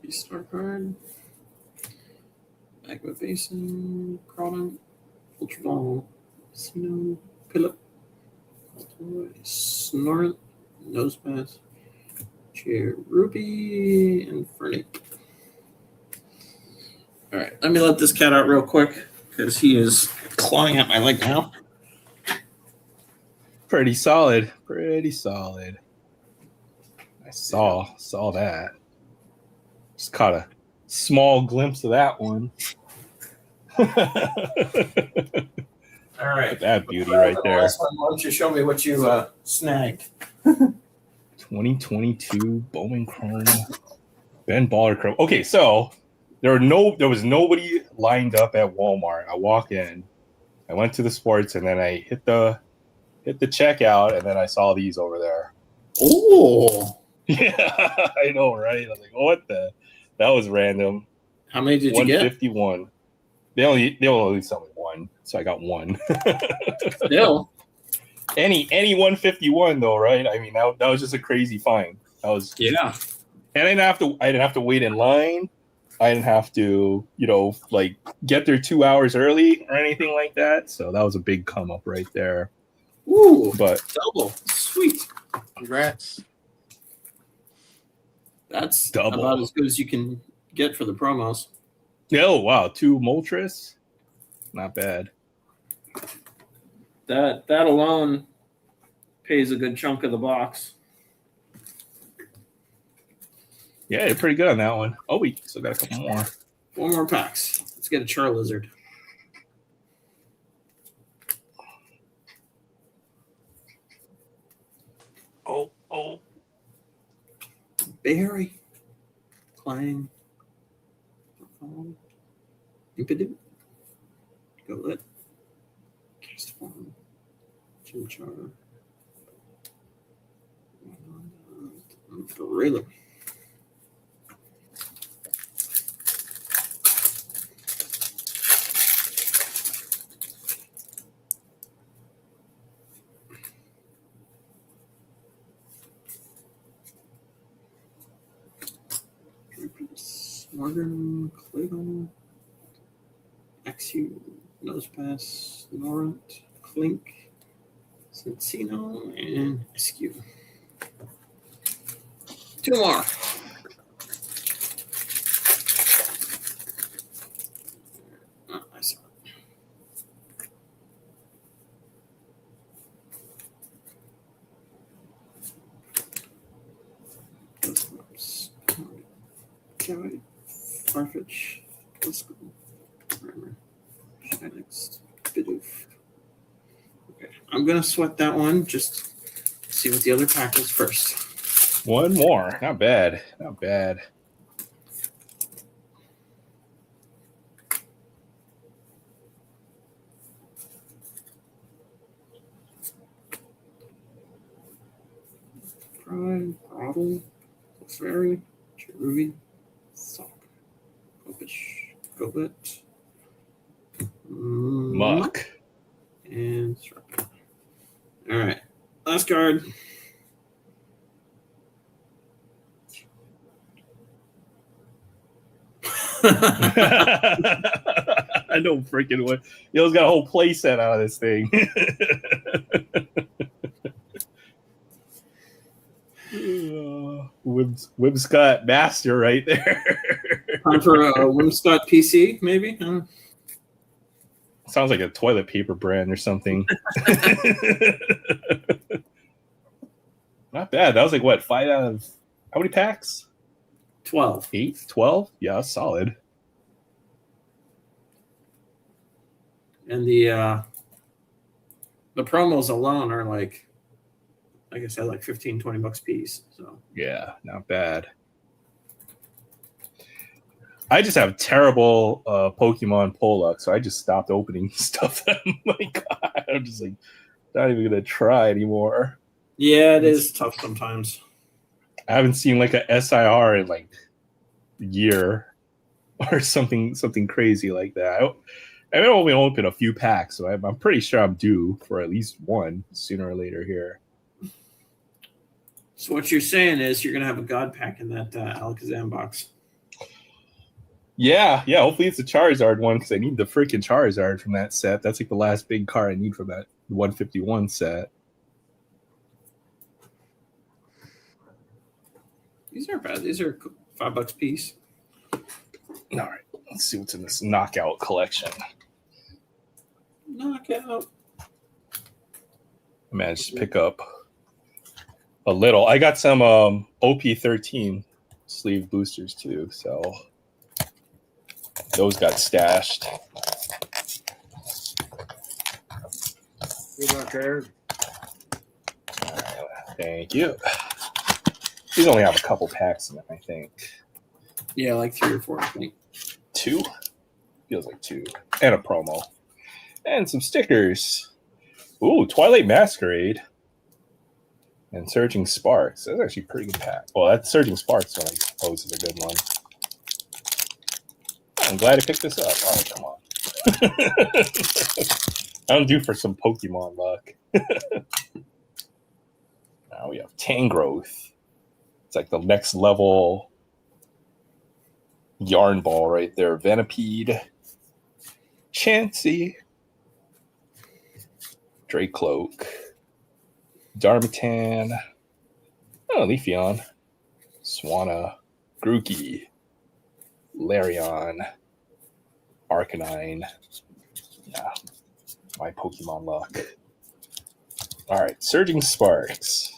Star card. Magma Basin. Crawdon. Ultra Ball. Snow. Pillup. Snorlax. Nosepass. Cherubi. And Fernic. All right, let me let this cat out real quick because he is clawing at my leg now. Pretty solid. Pretty solid. I saw that. Just caught a small glimpse of that one. All right. That beauty right there. Last one, why don't you show me what you snagged? 2022 Bowman Chrome Ben Baller Chrome. Okay, so there was nobody lined up at Walmart. I walk in, I went to the sports, and then I hit the checkout, and then I saw these over there. Oh, Yeah, I know, right? I was like, what the? That was random. how many did you get? 151. They only sell me one, so I got one. Still, any 151 though, right? I mean, that was just a crazy find. That was yeah. And I didn't have to wait in line. I didn't have to, like get there 2 hours early or anything like that. So that was a big come up right there. Ooh, But double, sweet. Congrats. That's Double. about as good as you can get for the promos. oh wow, 2 Moltres, not bad. That alone pays a good chunk of the box. Yeah, you're pretty good on that one. Oh, we still got a couple more. 4 more packs. Let's get a Charizard. Oh. Barry. Clang. Impidimp. Golet. Castform. Chimchar. Raylan. Morgan, Clayton, Axu, Nosepass, Norant, Clink, Cincino, and Askew. 2 more. Oh, I saw it. Joey, Farfetch, let's go. Primer, Shynex, Bidoof. Okay, I'm gonna sweat that one. Just see what the other pack is first. One more. Not bad. Not bad. Prime, Bottle, Fairy, Cherubi, Sock, Kopish, Goblet, Muck. and Sharpie. All right, last card. I know freaking what. Yo's got a whole play set out of this thing. Whimscott Master right there. Time for a Whimscott PC, maybe? Sounds like a toilet paper brand or something. Not bad. That was like what, 5 out of how many packs? 12. 8, 12? Yeah, solid. And the promos alone are like I said, like $15-20 piece. So yeah, not bad. I just have terrible Pokemon pull luck, so I just stopped opening stuff. I'm like, God, I'm just like not even gonna try anymore. Yeah, it is tough sometimes. I haven't seen like a SIR in like a year or something crazy like that. I've only opened a few packs, so I'm pretty sure I'm due for at least one sooner or later here. So what you're saying is you're gonna have a God pack in that Alakazam box. Yeah. Hopefully it's a Charizard one because I need the freaking Charizard from that set. That's like the last big card I need from that 151 set. These aren't bad. These are $5 piece. All right, Let's see what's in this knockout collection. Knockout. I managed to pick up a little. I got some OP13 sleeve boosters too, so those got stashed. Good luck, Aaron. Thank you. These only have a couple packs in them, I think. Yeah, like 3 or 4, I think. 2? Feels like 2. And a promo. And some stickers. Ooh, Twilight Masquerade. And Surging Sparks. That's actually a pretty good pack. Well, that Surging Sparks one I suppose is a good one. I'm glad I picked this up. Oh, come on. I'm due for some Pokemon luck. Now we have Tangrowth. It's like the next level yarn ball right there. Venipede. Chansey. Dracloak. Darmatan. Oh, Leafeon. Swanna. Grookey. Larion. Arcanine. Yeah. My Pokemon luck. All right. Surging Sparks.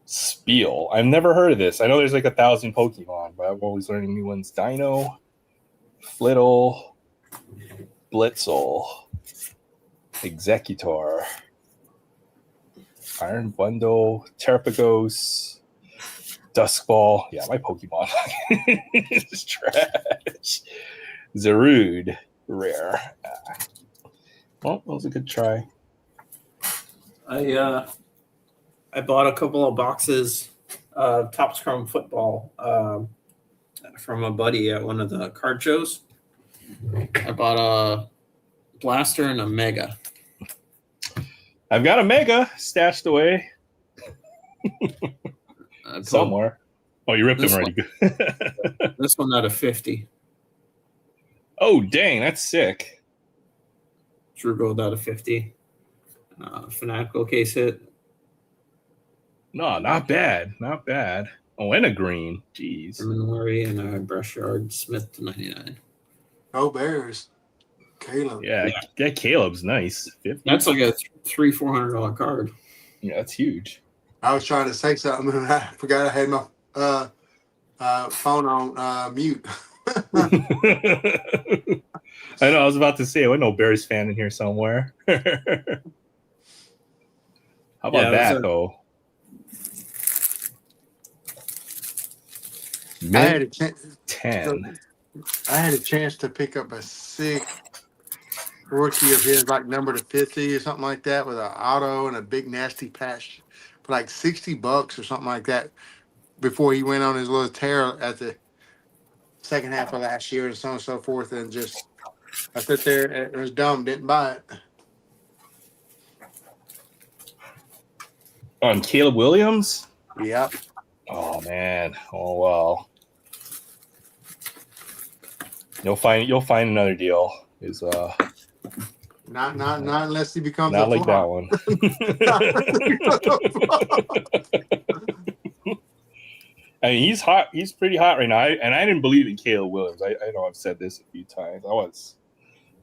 Spiel. I've never heard of this. I know there's like 1,000 Pokemon, but I'm always learning new ones. Dino, Flittle, Blitzel, Executor, Iron Bundle, Terpagos, Duskball. Yeah, my Pokemon is trash. Zarude, rare. Well, that was a good try. I bought a couple of boxes of Topps Chrome Football from a buddy at one of the card shows. I bought a Blaster and a Mega. I've got a Mega stashed away somewhere. Oh, you ripped them already. This one out of 50. Oh, dang, that's sick. True Gold out of 50. Fanatical case hit. No, not bad. Not bad. Oh, and a green. Jeez. Murray and a Brushard Smith to 99. Oh, Bears. Caleb. Yeah, Caleb's nice. 50. That's like a $300-400 card. Yeah, that's huge. I was trying to say something and I forgot I had my phone on mute. I know. I was about to say, I no Bears fan in here somewhere. How about that, though? I had a chance. 10. I had a chance to pick up a sick rookie of his, like number to 50 or something like that, with an auto and a big nasty patch for like $60 or something like that. Before he went on his little tear at the second half of last year and so on and so forth, and just I sit there and it was dumb, didn't buy it. On Caleb Williams? Yep. Oh man. Oh well. You'll find another deal. Is Not unless he becomes not a like flop. that one. I mean, he's hot. He's pretty hot right now. And I didn't believe in Caleb Williams. I know I've said this a few times. I was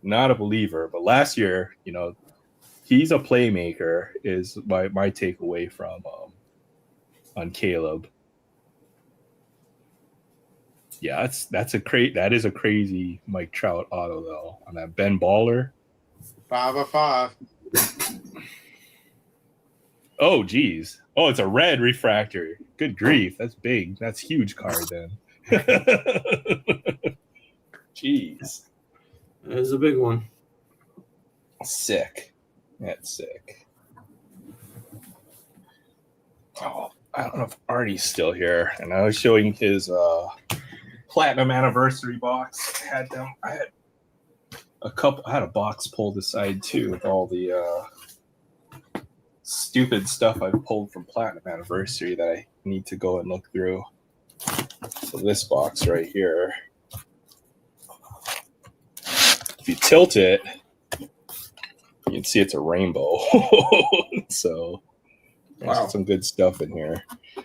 not a believer, but last year, he's a playmaker. Is my takeaway from on Caleb. Yeah, that is a crazy Mike Trout auto though on that Ben Baller. 5 of 5. Oh geez. Oh, it's a red refractor. Good grief, that's big. That's huge card then. Jeez. That is a big one. Sick. That's sick. Oh, I don't know if Artie's still here, and I was showing his platinum anniversary box. I had a box pulled aside too with all the stupid stuff I've pulled from platinum anniversary that I need to go and look through. So this box right here, if you tilt it, can see it's a rainbow. So there's Wow. some good stuff in here.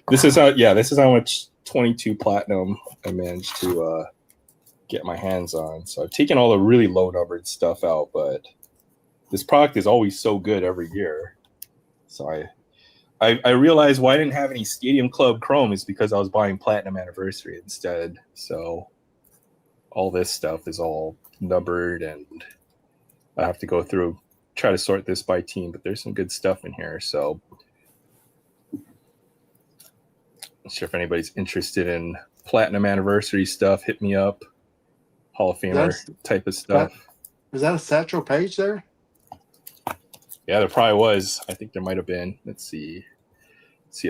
This is how much 22 platinum I managed to get my hands on. So I've taken all the really low numbered stuff out, but this product is always so good every year. So I realized why I didn't have any Stadium Club Chrome is because I was buying Platinum Anniversary instead. So all this stuff is all numbered, and I have to go through, try to sort this by team, but there's some good stuff in here. So not sure if anybody's interested in Platinum Anniversary stuff. Hit me up. Hall of Famer type of stuff. Was that a Satchel Paige there? Yeah, there probably was. I think there might have been. Let's see.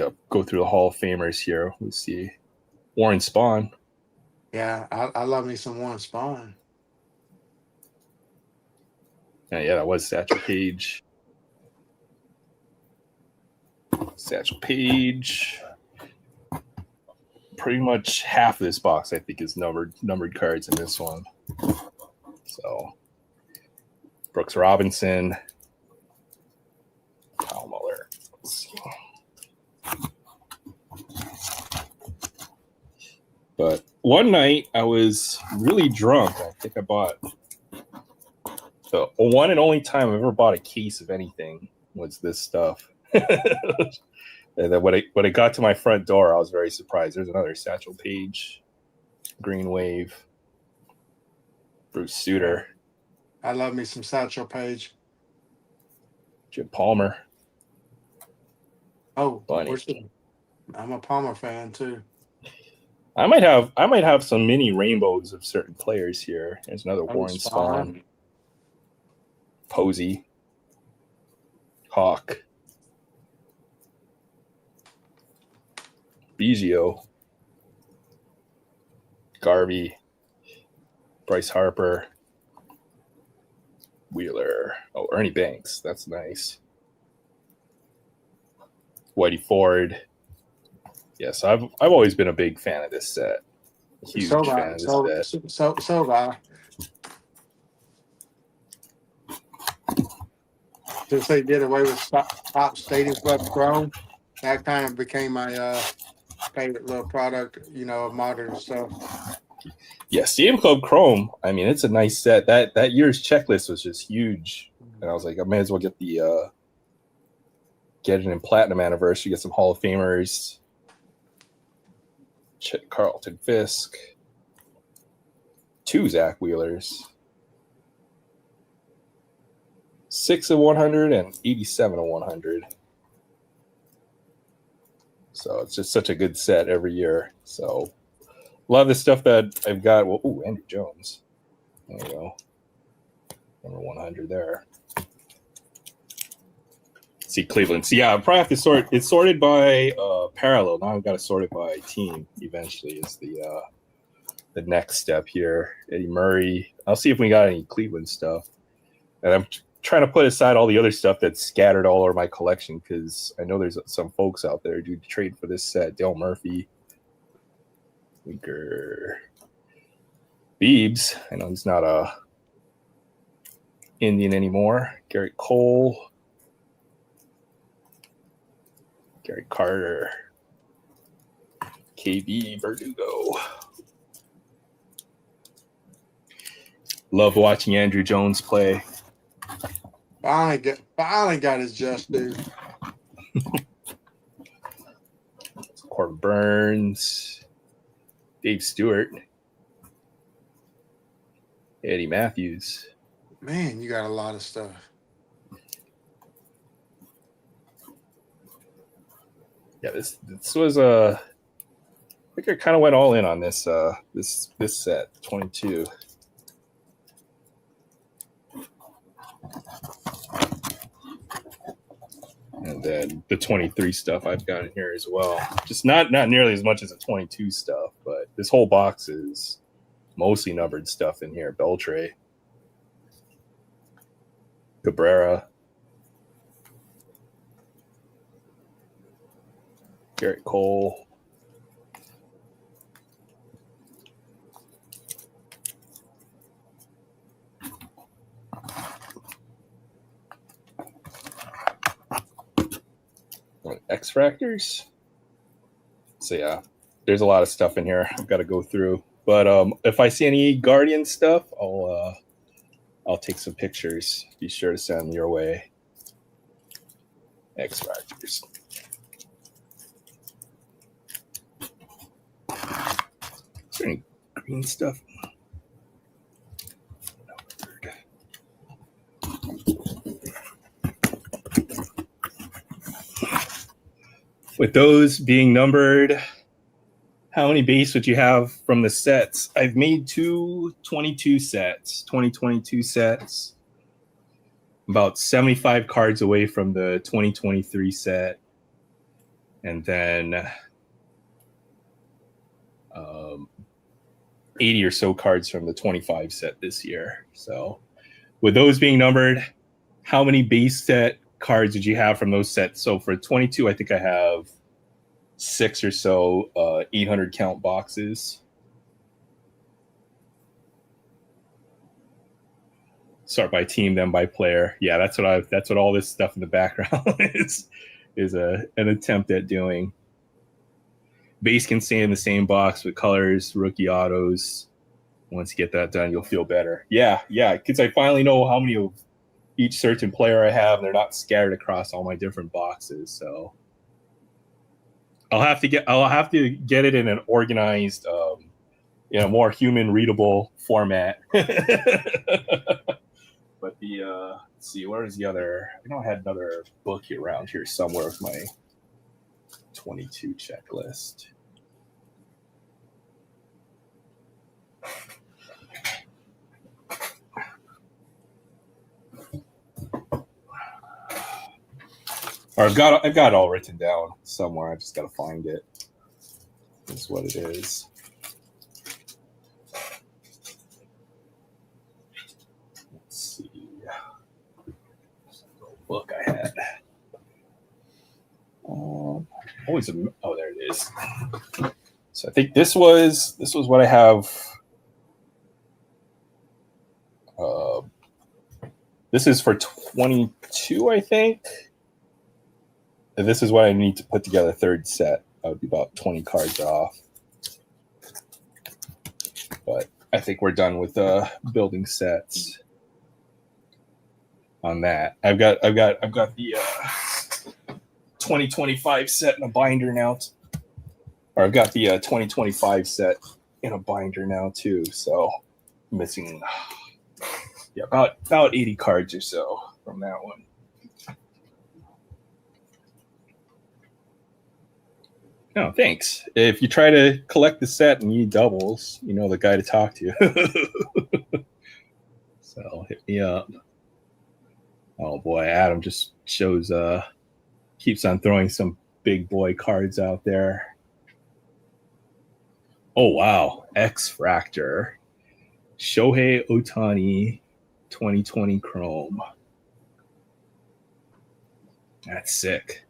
I'll go through the Hall of Famers here. Let's see. Warren Spahn. Yeah, I love me some Warren Spahn. Yeah, that was Satchel Paige. Satchel Paige. Pretty much half of this box, I think, is numbered cards in this one. So, Brooks Robinson. Kyle Muller. Let's see. But one night I was really drunk. I think I bought the one and only time I've ever bought a case of anything was this stuff. And then when it got to my front door, I was very surprised. There's another Satchel Paige, Green Wave, Bruce Sutter. I love me some Satchel Paige. Jim Palmer. Oh, Bunny. I'm a Palmer fan too. I might have some mini rainbows of certain players here. There's another Warren Spahn. Posey. Hawk. Biggio. Garvey. Bryce Harper. Wheeler. Oh, Ernie Banks. That's nice. Whitey Ford. Yes, I've always been a big fan of this set. Huge fan of this set. So have I. Since they did away with top Stadium Club Chrome, that kind of became my favorite little product, of modern stuff. Yeah, Stadium Club Chrome. I mean, it's a nice set. That year's checklist was just huge, and I was like, I may as well get it in Platinum Anniversary. Get some Hall of Famers. Carlton Fisk. 2 Zach Wheelers. 6 of 100 and 87 of 100. So it's just such a good set every year. So a lot of the stuff that I've got. Well, Andrew Jones. There you go. Number 100 there. See Cleveland. So yeah, I probably have to sort. It's sorted by parallel. Now I've got to sort it by team. Eventually, is the next step here. Eddie Murray. I'll see if we got any Cleveland stuff. And I'm trying to put aside all the other stuff that's scattered all over my collection because I know there's some folks out there who trade for this set. Dale Murphy, Winker, Biebs. I know he's not a Indian anymore. Garrett Cole. Gary Carter, KB Verdugo. Love watching Andrew Jones play. Finally got his just due. Corbin Burns, Dave Stewart, Eddie Matthews. Man, you got a lot of stuff. Yeah, this was I think I kind of went all in on this this set 22. And then the 23 stuff I've got in here as well. Just not nearly as much as the 22 stuff, but this whole box is mostly numbered stuff in here. Beltre, Cabrera, Garrett Cole, X Fractors. So yeah, there's a lot of stuff in here I've got to go through. But if I see any Guardian stuff, I'll take some pictures. Be sure to send them your way. X Fractors. Is there any green stuff? With those being numbered, how many base would you have from the sets? I've made 2022 sets. About 75 cards away from the 2023 set. And then 80 or so cards from the 25 set this year. So with those being numbered, how many base set cards did you have from those sets? So for 22, I think I have 6 or so 800 count boxes. Start by team, then by player. Yeah, that's what all this stuff in the background is an attempt at doing. Base can stay in the same box with colors, rookie autos. Once you get that done, you'll feel better. Yeah, because I finally know how many of each certain player I have, and they're not scattered across all my different boxes. So I'll have to get it in an organized, more human readable format. But let's see, where is the other? I know I had another book around here somewhere with my 22 checklist. Or I've got it all written down somewhere. I just got to find it. That's what it is. Let's see. Book I had. Oh, there it is. So I think this was what I have. This is for 22, I think. And this is what I need to put together. Third set. That would be about 20 cards off. But I think we're done with building sets on that. I've got the 2025 set in a binder now. Or I've got the 2025 set in a binder now too. So I'm missing about 80 cards or so from that one. Oh, thanks. If you try to collect the set and you need doubles, you know the guy to talk to. So hit me up. Oh boy, Adam just keeps on throwing some big boy cards out there. Oh wow, X Fractor, Shohei Ohtani, 2020 Chrome. That's sick.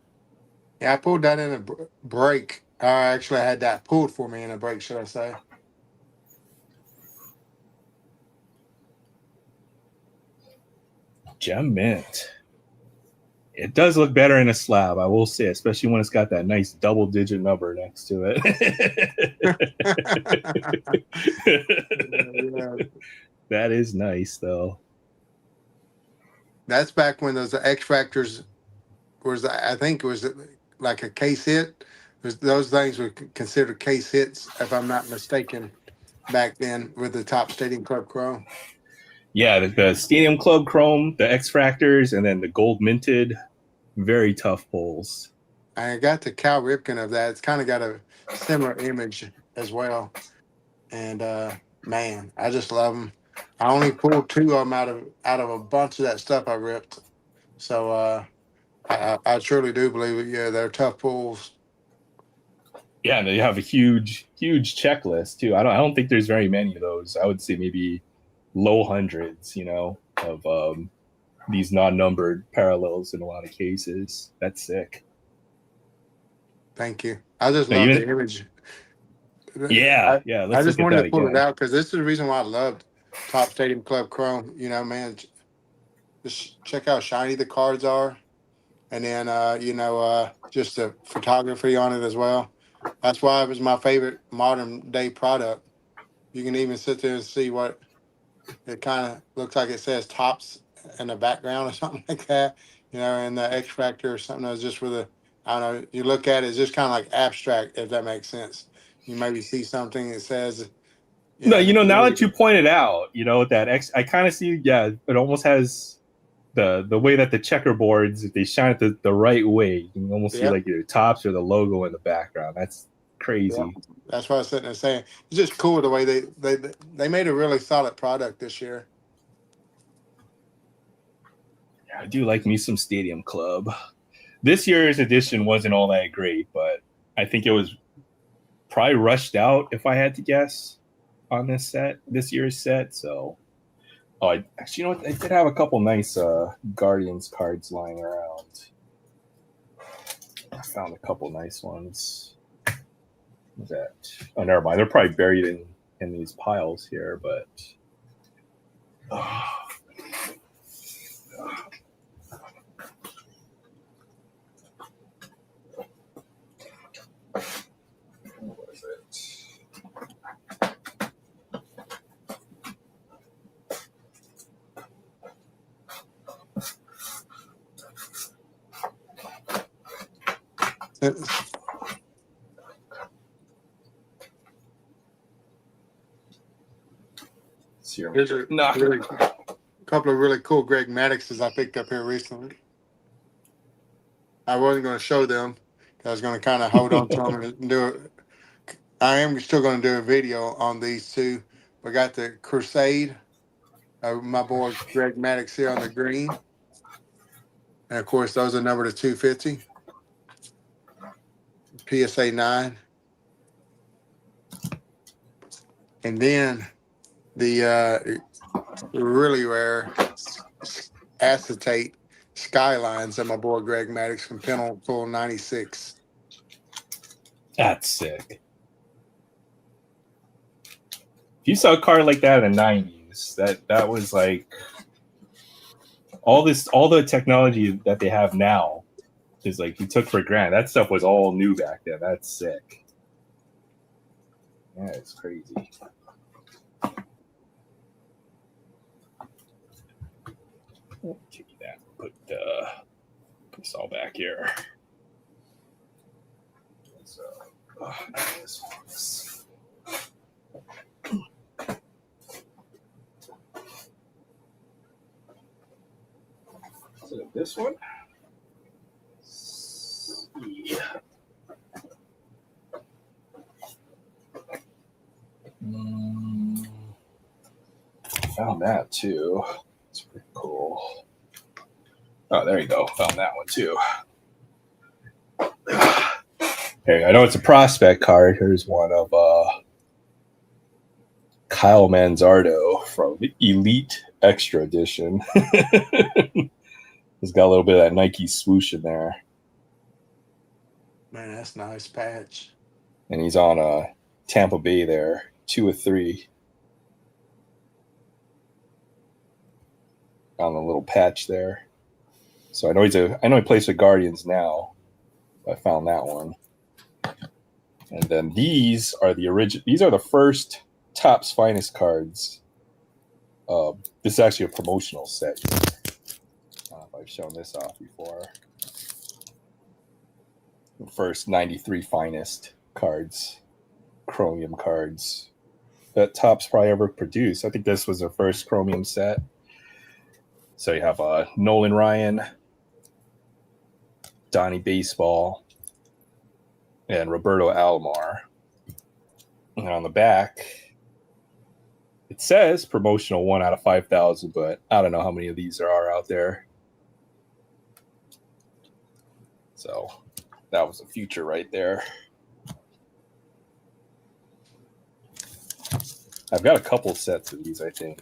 Yeah, I pulled that in a break. I actually had that pulled for me in a break, should I say. Gem Mint. It does look better in a slab, I will say, especially when it's got that nice double-digit number next to it. Yeah. That is nice, though. That's back when those X Fractors I think it was like a case hit. Those things were considered case hits, if I'm not mistaken, back then with the Top Stadium Club Chrome. Yeah, the Stadium Club Chrome, the X Fractors, and then the gold minted, very tough pulls. I got the Cal Ripken of that. It's kind of got a similar image as well. And man, I just love them. I only pulled 2 of them out of a bunch of that stuff I ripped. So I truly do believe it. Yeah, they're tough pulls. Yeah, and they have a huge checklist too. I don't think there's very many of those. I would say maybe low hundreds, of these non-numbered parallels in a lot of cases. That's sick. Thank you. I just love the image. Yeah. I just wanted to pull it out because this is the reason why I loved Top Stadium Club Chrome. Man, just check how shiny the cards are. and then just the photography on it as well. That's why it was my favorite modern day product. You can even sit there and see what it kind of looks like. It says tops in the background or something like that, and the X Factor or something that's just with a, I don't know, you look at it, it's just kind of like abstract, if that makes sense. You maybe see something that says, No, and it's now really that you pointed out, that X, I kind of see, yeah, it almost has the way that the checkerboards, if they shine it the right way, you can almost see Yep. like either tops or the logo in the background. That's crazy. Yeah. That's what I was sitting there saying. It's just cool the way they made a really solid product this year. Yeah, I do like me some Stadium Club. This year's edition wasn't all that great, but I think it was probably rushed out, if I had to guess, on this year's set. So, actually, you know what? I did have a couple nice Guardians cards lying around. I found a couple nice ones. What's that? Oh, never mind. They're probably buried in these piles here, but. What was it? Here's a couple of really cool Greg Maddixes I picked up here recently. I wasn't going to show them. I was going to kind of hold on to them and do it. I am still going to do a video on these two. We got the Crusade, my boy Greg Maddix here on the green. And of course, those are numbered to 250. PSA 9. And then the really rare acetate Skylines that my boy Greg Maddix from Pinnacle 96. That's sick. If you saw a card like that in the 90s, that was like all the technology that they have now is like you took for granted. That stuff was all new back then. That's sick. Yeah, it's crazy. Take that. Put this all back here. So, this one's. So this one. Yeah. Found that too. It's pretty cool. Oh, there you go. Found that one too. Hey, I know it's a prospect card. Here's one of Kyle Manzardo from Elite Extra Edition. It's got a little bit of that Nike swoosh in there. Man, that's a nice patch. And he's on Tampa Bay there, 2 of 3. On the little patch there. So I know he plays for Guardians now. I found that one. And then these are the first Topps Finest cards. This is actually a promotional set. I don't know if I've shown this off before. The first 93 Finest cards, Chromium cards that Topps probably ever produced. I think this was their first Chromium set. So you have Nolan Ryan, Donnie Baseball, and Roberto Alomar. And on the back, it says promotional 1 out of 5,000, but I don't know how many of these there are out there. So that was a future right there. I've got a couple sets of these, I think.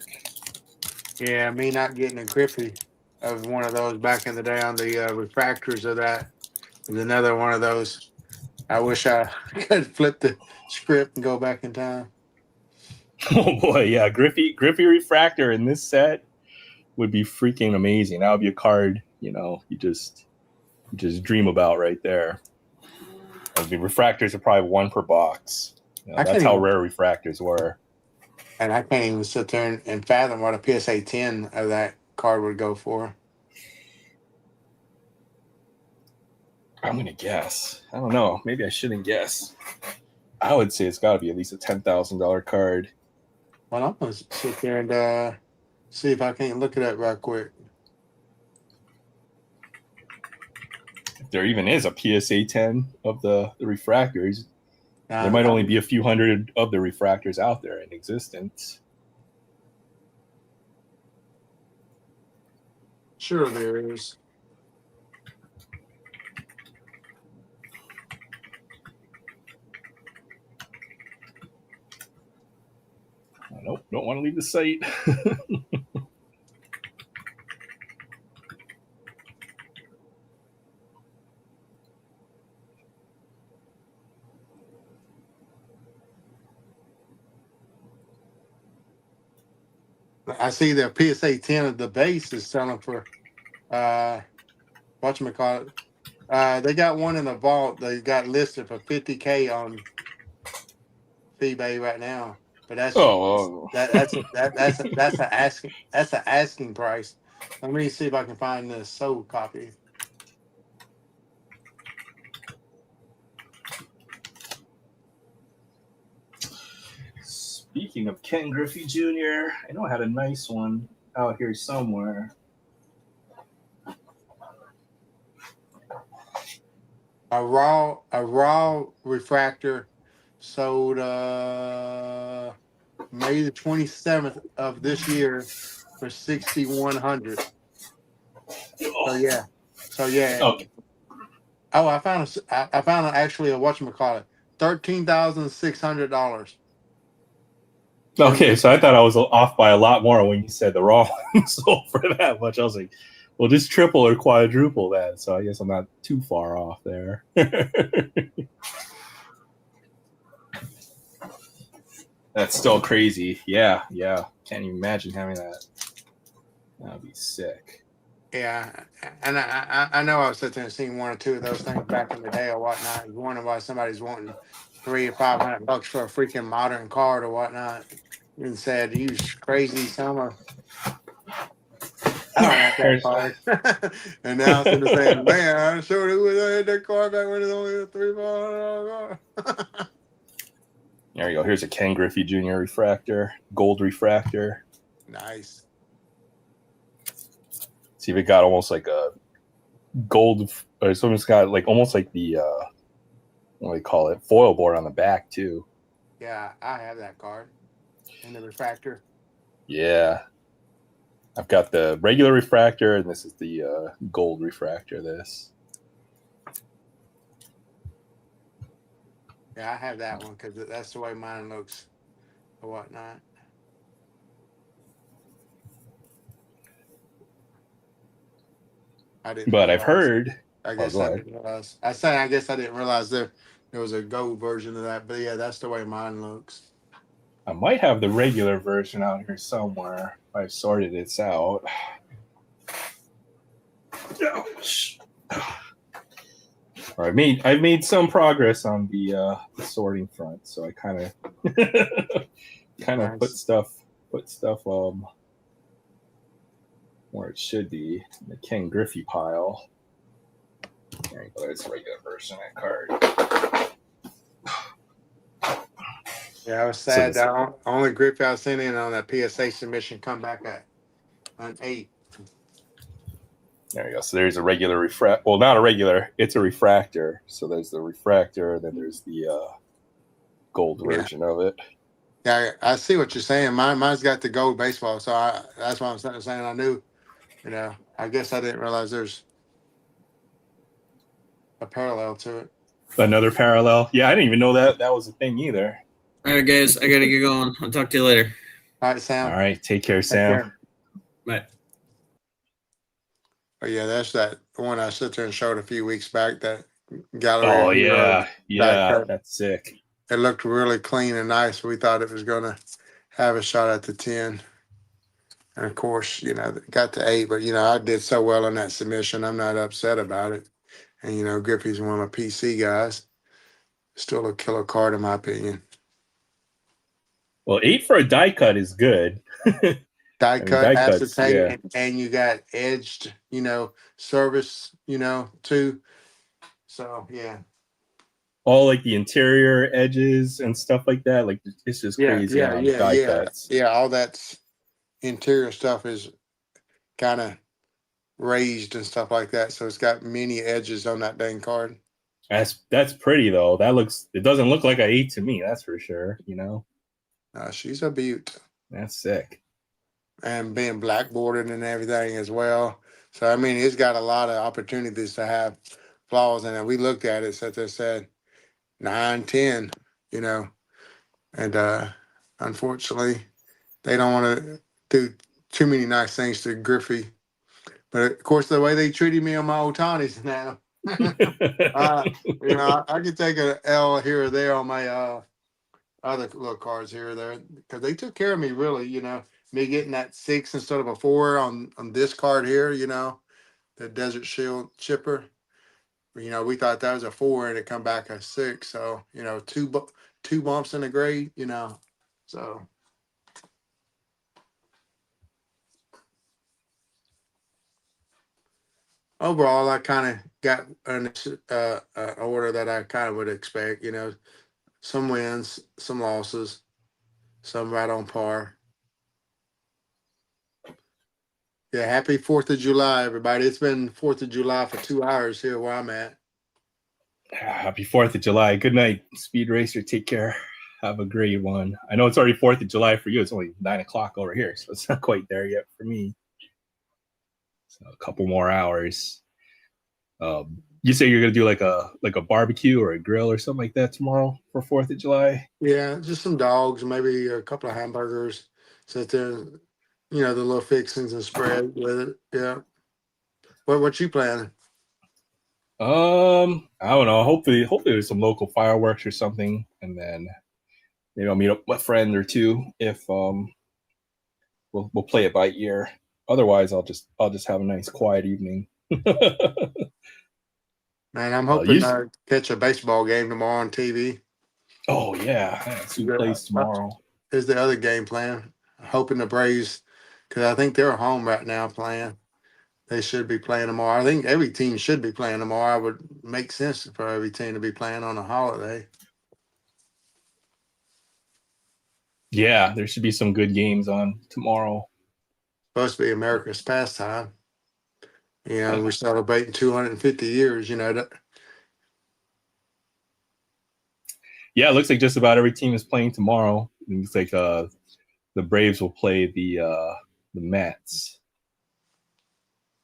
Yeah, me not getting a Griffey of one of those back in the day on the refractors of that is another one of those. I wish I could flip the script and go back in time. Oh boy, yeah, Griffey refractor in this set would be freaking amazing. That would be a card, you just just dream about right there. I mean, refractors are probably one per box. You know, that's how rare refractors were. And I can't even sit there and fathom what a PSA 10 of that card would go for. I'm going to guess. I don't know. Maybe I shouldn't guess. I would say it's got to be at least a $10,000 card. Well, I'm going to sit there and see if I can't look it up right quick. If there even is a PSA 10 of the refractors, there might only be a few hundred of the refractors out there in existence. Sure there is. Nope, don't want to leave the site. I see the PSA 10 of the base is selling for whatchamacallit. They got one in the vault. They got listed for $50K on eBay right now. But that's an asking price. Let me see if I can find the sold copy. Speaking of Ken Griffey Jr., I know I had a nice one out here somewhere. A raw refractor sold May the 27th of this year for $6,100. So yeah. Okay. Oh, I found actually a whatchamacallit, $13,600. Okay, so I thought I was off by a lot more when you said the raw one sold for that much. I was like, well, just triple or quadruple that. So I guess I'm not too far off there. That's still crazy. Yeah. Can't even imagine having that. That'd be sick. Yeah, and I know I was sitting there and seeing one or two of those things back in the day or whatnot. You wonder why somebody's wanting $300 or $500 for a freaking modern card or whatnot. And said, "You crazy summer." I don't have that card. And now I'm sitting saying, "Man, I showed who had that card back when it was only a $300 card." There you go. Here's a Ken Griffey Jr. refractor, gold refractor. Nice. See if it got almost like a gold, or something's got like almost like the what do they call it, foil board on the back too. Yeah, I have that card and the refractor. Yeah, I've got the regular refractor, and this is the gold refractor. This. Yeah, I have that one because that's the way mine looks or whatnot. I didn't. But I've heard. I guess I didn't realize. I guess I didn't realize there was a gold version of that. But yeah, that's the way mine looks. I might have the regular version out here somewhere. I've sorted this out. I've made some progress on the sorting front, so I kind of Nice. put stuff where it should be, in the Ken Griffey pile. There you go. There's a regular version of that card. Yeah, I was sad that only Griffey I sent in on that PSA submission come back at an 8. There you go. So there's a regular refract. Well, not a regular. It's a refractor. So there's the refractor, then there's the gold version of it. Yeah, I see what you're saying. Mine's got the gold baseball, so that's why I'm saying I knew. I guess I didn't realize there's a parallel to it. Another parallel. Yeah, I didn't even know that was a thing either. All right, guys, I gotta get going. I'll talk to you later. All right, Sam. All right, take care, Sam. Bye. Oh yeah, that's that one I sit there and showed a few weeks back. That gallery. Oh yeah, that's sick. It looked really clean and nice. We thought it was gonna have a shot at the 10, and of course, got to 8. But I did so well on that submission. I'm not upset about it. And Griffey's one of my PC guys. Still a killer card in my opinion. Well, 8 for a die cut is good. Die cut, die cuts, acetate, yeah. and you got edged, service, too. So yeah. All like the interior edges and stuff like that. Like it's just crazy on die cuts. Yeah, all that's interior stuff is kind of raised and stuff like that. So it's got many edges on that dang card. That's pretty though. It doesn't look like an 8 to me, that's for sure, She's a beaut. That's sick. And being blackboarded and everything as well. So I mean it's got a lot of opportunities to have flaws in it. We looked at it, so they said 9, 10, and unfortunately they don't want to do too many nice things to Griffey. But of course, the way they treated me on my Otanis now, I could take an L here or there on my other little cards here or there because they took care of me really. Me getting that 6 instead of a 4 on this card here. The Desert Shield chipper. We thought that was a 4 and it come back a 6. So two bumps in the grade. So. Overall, I kind of got an order that I kind of would expect. Some wins, some losses, some right on par. Yeah, happy 4th of July, everybody. It's been 4th of July for 2 hours here where I'm at. Happy 4th of July. Good night, Speed Racer. Take care. Have a great one. I know it's already 4th of July for you. It's only 9 o'clock over here, so it's not quite there yet for me. So a couple more hours. You say you're gonna do like a barbecue or a grill or something like that tomorrow for 4th of July? Yeah, just some dogs, maybe a couple of hamburgers. Sit there, the little fixings and spread with it. Yeah. What you planning? I don't know. Hopefully there's some local fireworks or something, and then maybe I'll meet up with a friend or two if we'll play it by ear. Otherwise, I'll just have a nice quiet evening. Man, I'm hoping to catch a baseball game tomorrow on TV. Oh yeah, who plays tomorrow? Is the other game plan? Hoping the Braves, because I think they're home right now playing. They should be playing tomorrow. I think every team should be playing tomorrow. It would make sense for every team to be playing on a holiday. Yeah, there should be some good games on tomorrow. Supposed to be America's pastime. We're celebrating 250 years, that. Yeah, it looks like just about every team is playing tomorrow. It looks like the Braves will play the Mets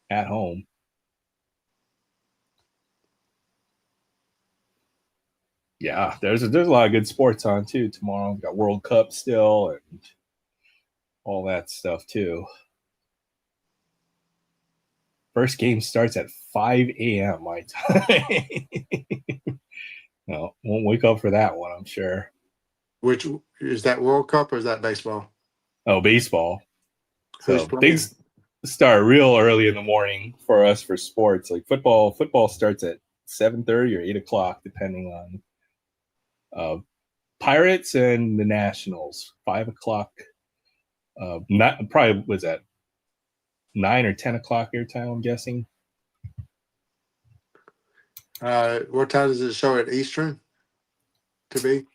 at home. Yeah, there's a lot of good sports on too tomorrow. We've got World Cup still and all that stuff too. First game starts at 5 a.m. my time. No, won't wake up for that one, I'm sure. Which is that, World Cup or is that baseball? Oh, baseball. So things start real early in the morning for us for sports. Like football starts at 7:30 or 8 o'clock, depending on Pirates and the Nationals. 5 o'clock. Not probably was that 9 or 10 o'clock your time, I'm guessing. What time does it show at Eastern to be?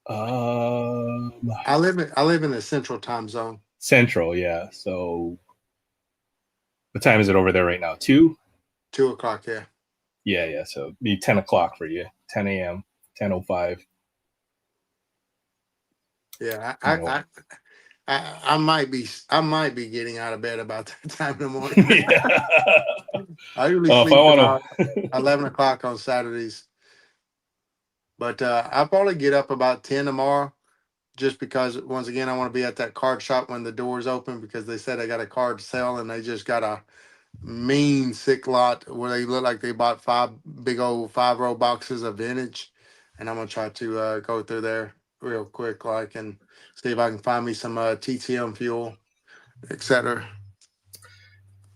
I live in the Central Time Zone. Central, yeah. So what time is it over there right now? 2? 2 o'clock, yeah. Yeah. So it'd be 10 o'clock for you. 10 a.m. 10:05. Yeah, I might be getting out of bed about that time in the morning. Yeah. I usually sleep about 11 o'clock on Saturdays. But I'll probably get up about 10 tomorrow just because, once again, I want to be at that card shop when the doors open because they said they got a card sale and they just got a mean sick lot where they look like they bought 5 big old 5-row boxes of vintage. And I'm going to try to go through there real quick and see if I can find me some TTM fuel, etc.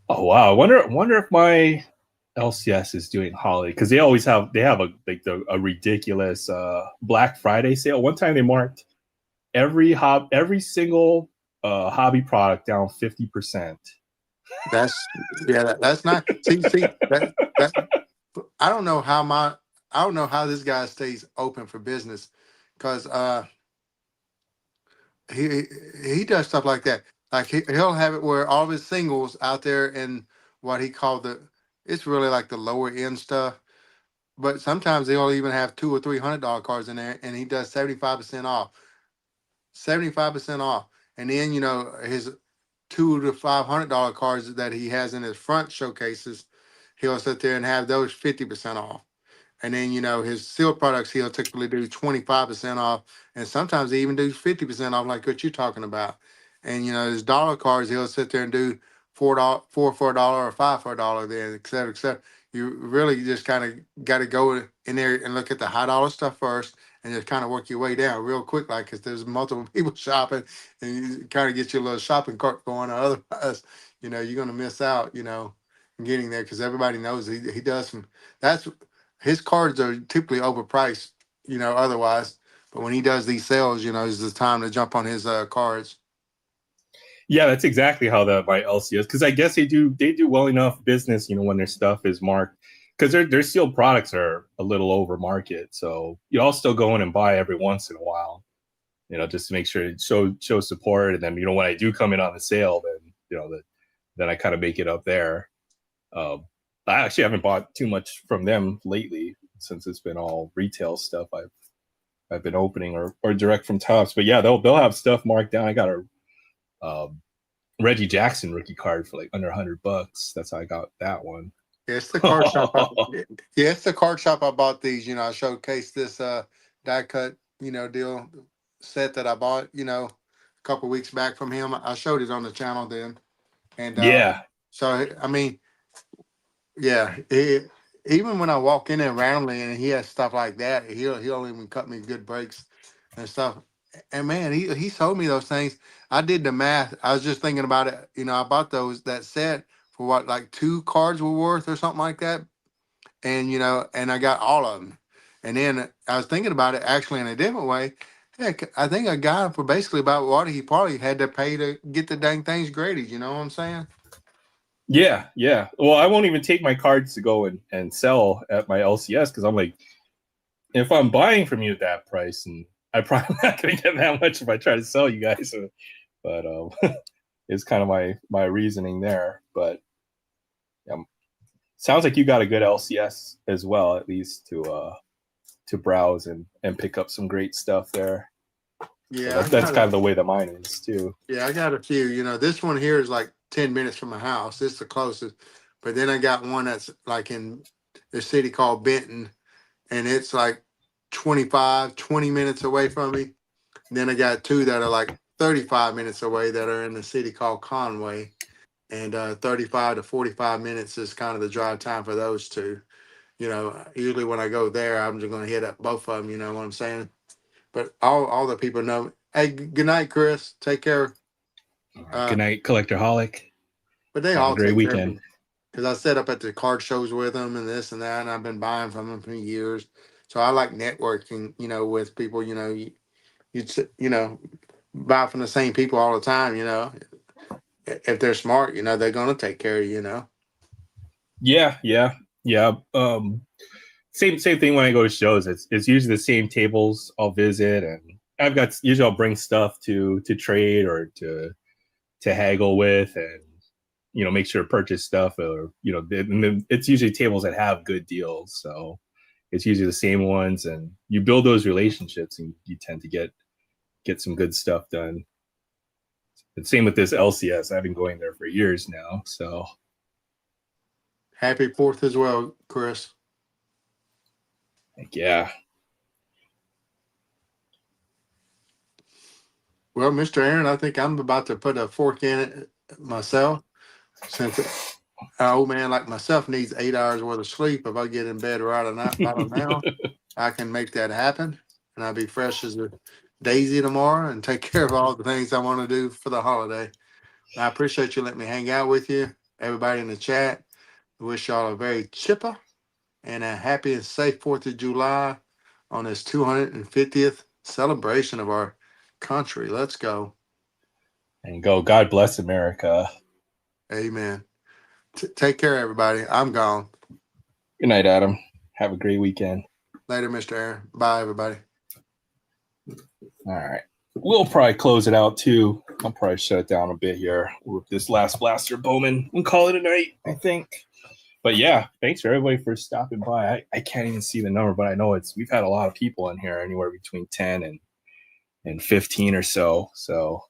Oh wow! I wonder if my LCS is doing holiday because they have a ridiculous Black Friday sale. One time they marked every single hobby product down 50%. That's that's not that I don't know how this guy stays open for business because he he does stuff like that. Like he'll have it where all of his singles out there in what he called it's really like the lower end stuff. But sometimes they'll even have $200 or $300 cards in there, and he does 75% off. 75% off. And then his $200 to $500 cards that he has in his front showcases, he'll sit there and have those 50% off. And then, his seal products, he'll typically do 25% off. And sometimes he even do 50% off, like what you're talking about. And, his dollar cards, he'll sit there and do $4 for a dollar or 5 for a dollar there, et cetera, et cetera. You really just kind of got to go in there and look at the high dollar stuff first and just kind of work your way down real quick, like, because there's multiple people shopping and you kind of get your little shopping cart going. Otherwise, you're going to miss out, getting there because everybody knows he does some, that's, his cards are typically overpriced, otherwise. But when he does these sales, it's the time to jump on his cards. Yeah, that's exactly how my LCS, because I guess they do well enough business, when their stuff is marked, because their sealed products are a little over market. So I'll still go in and buy every once in a while, just to make sure it show support. And then when I do come in on the sale, then then I kind of make it up there. I actually haven't bought too much from them lately since it's been all retail stuff I've been opening or direct from Topps. But yeah, they'll have stuff marked down. I got a Reggie Jackson rookie card for like under $100. That's how I got that one. Yeah, it's the card shop. It's the card shop I bought these. I showcased this die cut, deal set that I bought, a couple weeks back from him. I showed it on the channel then. And yeah. So I mean, yeah, even when I walk in there randomly and he has stuff like that, he'll even cut me good breaks and stuff. And man, he sold me those things. I did the math. I was just thinking about it. I bought that set for what, like 2 cards were worth or something like that. And and I got all of them. And then I was thinking about it actually in a different way. Heck, I think I got him for basically about what he probably had to pay to get the dang things graded. You know what I'm saying? Yeah. Well, I won't even take my cards to go and sell at my LCS because I'm like, if I'm buying from you at that price, and I'm probably not going to get that much if I try to sell you guys. But it's kind of my reasoning there. But sounds like you got a good LCS as well, at least to browse and pick up some great stuff there. Yeah, so that's kind of the way that mine is too. Yeah, I got a few. This one here is like 10 minutes from my house. It's the closest. But then I got one that's like in the city called Benton, and it's like 20 minutes away from me. And then I got 2 that are like 35 minutes away that are in the city called Conway. And 35 to 45 minutes is kind of the drive time for those 2. Usually when I go there, I'm just going to hit up both of them. You know what I'm saying? But all the people know. Hey, good night, Chris. Take care. Good night, Collectorholic. But they Have all a great take weekend. Because I set up at the card shows with them and this and that, and I've been buying from them for years. So I like networking, with people. You buy from the same people all the time. If they're smart, they're gonna take care of you. Yeah. Same thing when I go to shows. It's usually the same tables I'll visit, and usually I'll bring stuff to trade or to haggle with, and make sure to purchase stuff, or it's usually tables that have good deals. So it's usually the same ones, and you build those relationships, and you tend to get some good stuff done. And same with this LCS. I've been going there for years now. So happy 4th as well, Chris. Yeah. Well, Mr. Aaron, I think I'm about to put a fork in it myself, since an old man like myself needs 8 hours worth of sleep. If I get in bed right now, I can make that happen, and I'll be fresh as a daisy tomorrow and take care of all the things I want to do for the holiday. I appreciate you letting me hang out with you, everybody in the chat. We wish y'all a very chipper and a happy and safe 4th of July on this 250th celebration of our country. Let's go. And go. God bless America. Amen. Take care, everybody. I'm gone. Good night, Adam. Have a great weekend. Later, Mr. Aaron. Bye, everybody. All right. We'll probably close it out, too. I'll probably shut it down a bit here with this last blaster Bowman. We'll call it a night, I think. But yeah, thanks for everybody for stopping by. I can't even see the number, but I know we've had a lot of people in here, anywhere between 10 and 15 or so. So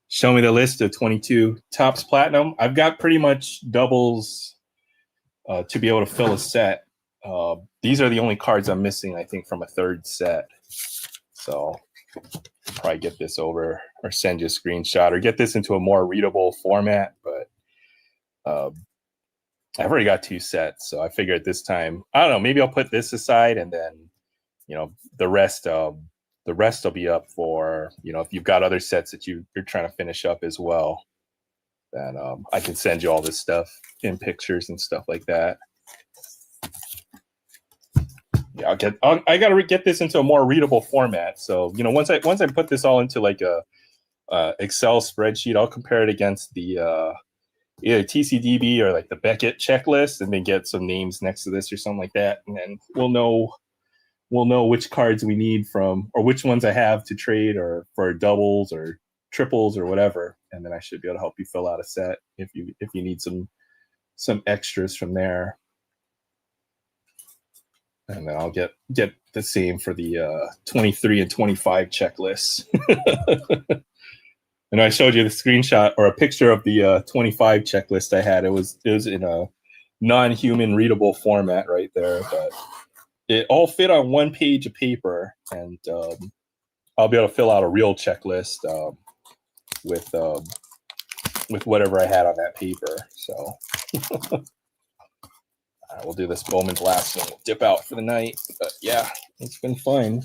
show me the list of 22 Topps Platinum. I've got pretty much doubles to be able to fill a set. These are the only cards I'm missing, I think, from a third set. So probably get this over or send you a screenshot or get this into a more readable format. But I've already got 2 sets, so I figure at this time, I don't know, maybe I'll put this aside and then, the rest will be up for, if you've got other sets that you're trying to finish up as well, then I can send you all this stuff in pictures and stuff like that. Yeah, I got to get this into a more readable format. So, once I put this all into like a Excel spreadsheet, I'll compare it against the either TCDB or like the Beckett checklist, and then get some names next to this or something like that, and then we'll know which cards we need from, or which ones I have to trade or for doubles or triples or whatever, and then I should be able to help you fill out a set if you need some extras from there. And then I'll get the same for the 23 and 25 checklists. And I showed you the screenshot or a picture of the 25 checklist I had. It was in a non-human readable format right there, but it all fit on one page of paper, and I'll be able to fill out a real checklist with whatever I had on that paper. So. We'll do this Bowman's last and we'll dip out for the night. But yeah, it's been fun.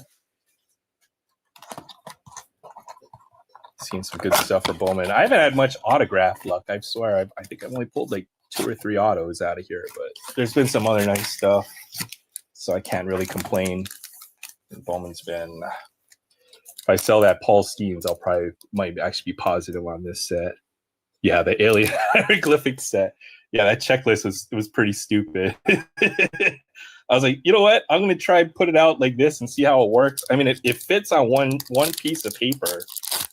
Seen some good stuff for Bowman. I haven't had much autograph luck. I swear, I think I've only pulled like 2 or 3 autos out of here, but there's been some other nice stuff, so I can't really complain. And Bowman's been. If I sell that Paul Skeens, might actually be positive on this set. Yeah, the alien hieroglyphic set. Yeah, that checklist was pretty stupid. I was like, you know what? I'm going to try and put it out like this and see how it works. I mean, it fits on one piece of paper.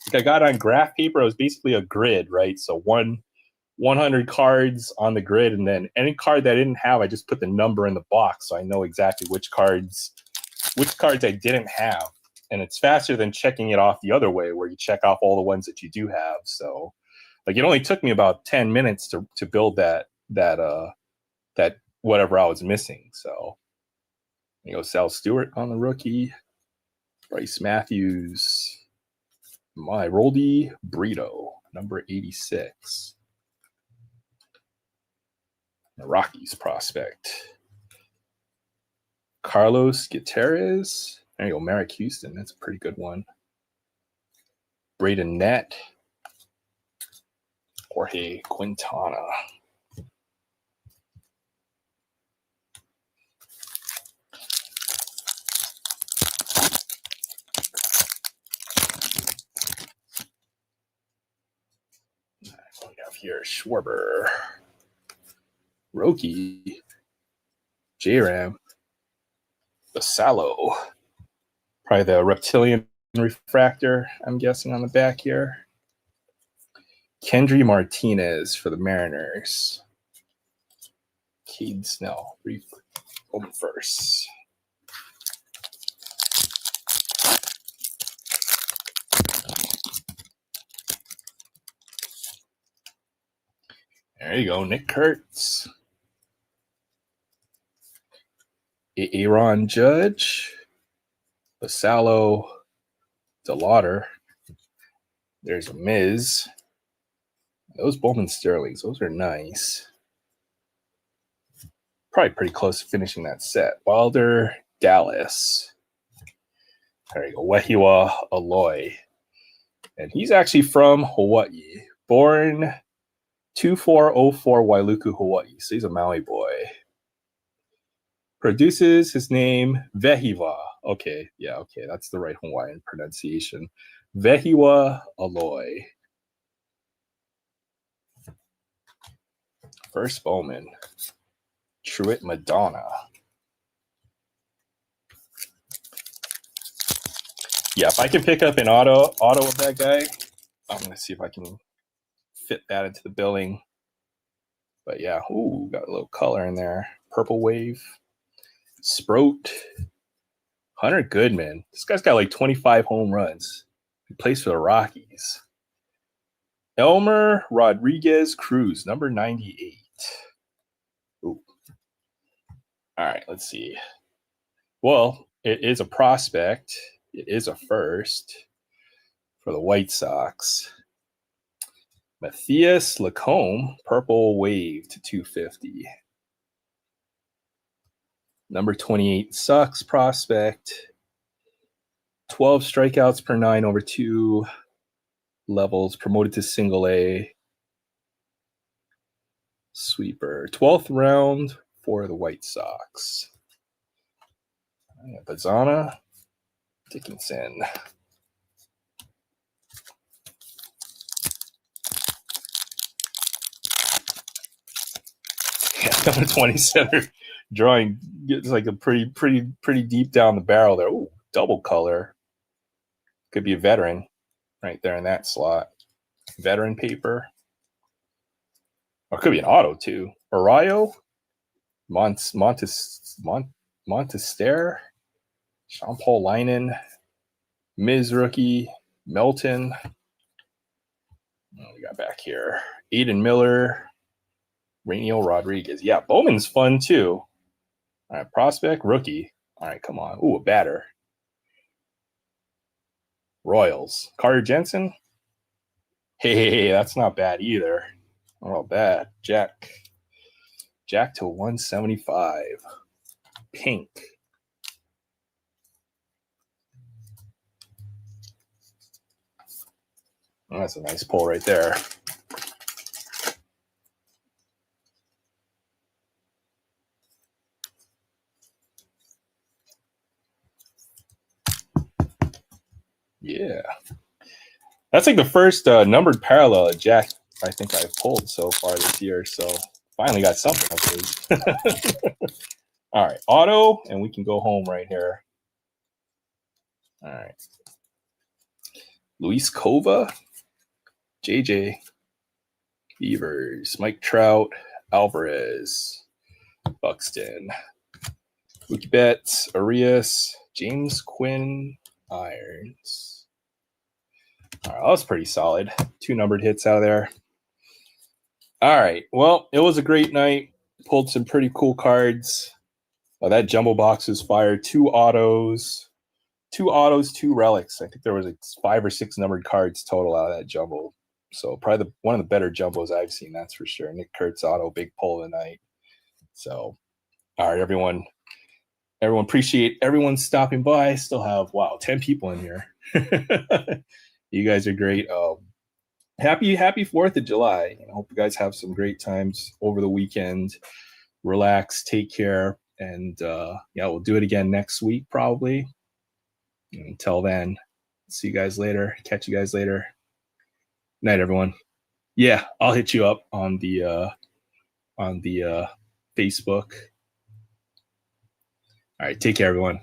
Like I got on graph paper. It was basically a grid, right? So 100 cards on the grid, and then any card that I didn't have, I just put the number in the box, so I know exactly which cards I didn't have. And it's faster than checking it off the other way, where you check off all the ones that you do have. So. Like it only took me about 10 minutes to build that whatever I was missing. So you go Sal Stewart on the rookie, Bryce Matthews, my Roldy Brito, number 86. The Rockies prospect. Carlos Gutierrez. There you go, Merrick Houston. That's a pretty good one. Braden Nett. Jorge Quintana. We have here Schwarber, Roki, J-Ram, Basallo, probably the reptilian refractor, I'm guessing, on the back here. Kendry Martinez for the Mariners. Cade Snell, home first. There you go, Nick Kurtz. Aaron Judge. Basallo. DeLauder. There's a Miz. Those Bowman Sterlings, those are nice. Probably pretty close to finishing that set. Wilder, Dallas. There you go, Wehiwa Aloy. And he's actually from Hawaii. Born 2404 Wailuku, Hawaii. So he's a Maui boy. Produces his name Vehiwa. Okay, yeah, okay, that's the right Hawaiian pronunciation. Vehiwa Aloy. First Bowman. Truett Madonna. Yeah, if I can pick up an auto of that guy, I'm gonna see if I can fit that into the billing. But yeah, ooh, got a little color in there. Purple Wave. Sproat. Hunter Goodman. This guy's got like 25 home runs. He plays for the Rockies. Elmer Rodriguez Cruz, number 98. Ooh. All right, let's see. Well, it is a prospect. It is a first for the White Sox. Matthias Lacombe, Purple Wave to 250. Number 28, Sox prospect. 12 strikeouts per 9 over 2 levels, promoted to single A. Sweeper. 12th round for the White Sox. Bazana Dickinson. Number 27 drawing gets like a pretty deep down the barrel there. Ooh, double color. Could be a veteran right there in that slot. Veteran paper. Or could be an auto too. Arroyo, Montester, Sean Paul Linen, Miz rookie, Melton. What we got back here? Aiden Miller, Rainiel Rodriguez. Yeah, Bowman's fun too. All right, prospect, rookie. All right, come on. Ooh, a batter. Royals. Carter Jensen. Hey, that's not bad either. Not bad. Jack to 175. Pink. Oh, that's a nice pull right there. Yeah. That's like the first numbered parallel at Jack I think I've pulled so far this year. So finally got something of these. All right. Auto, and we can go home right here. All right. Luis Cova, JJ, Beavers, Mike Trout, Alvarez, Buxton, Mookie Betts, Arias, James Quinn, Irons. All right, that was pretty solid. 2 numbered hits out of there. All right. Well, it was a great night. Pulled some pretty cool cards. That jumbo box was fire. 2 autos, 2 relics. I think there was like 5 or 6 numbered cards total out of that jumbo. So probably one of the better jumbos I've seen, that's for sure. Nick Kurtz auto, big pull of the night. So, all right, everyone appreciate everyone stopping by. Still have 10 people in here. You guys are great. Happy 4th of July. I hope you guys have some great times over the weekend. Relax, take care, and we'll do it again next week probably. Until then, see you guys later. Catch you guys later. Night, everyone. Yeah, I'll hit you up on the Facebook. All right, take care, everyone.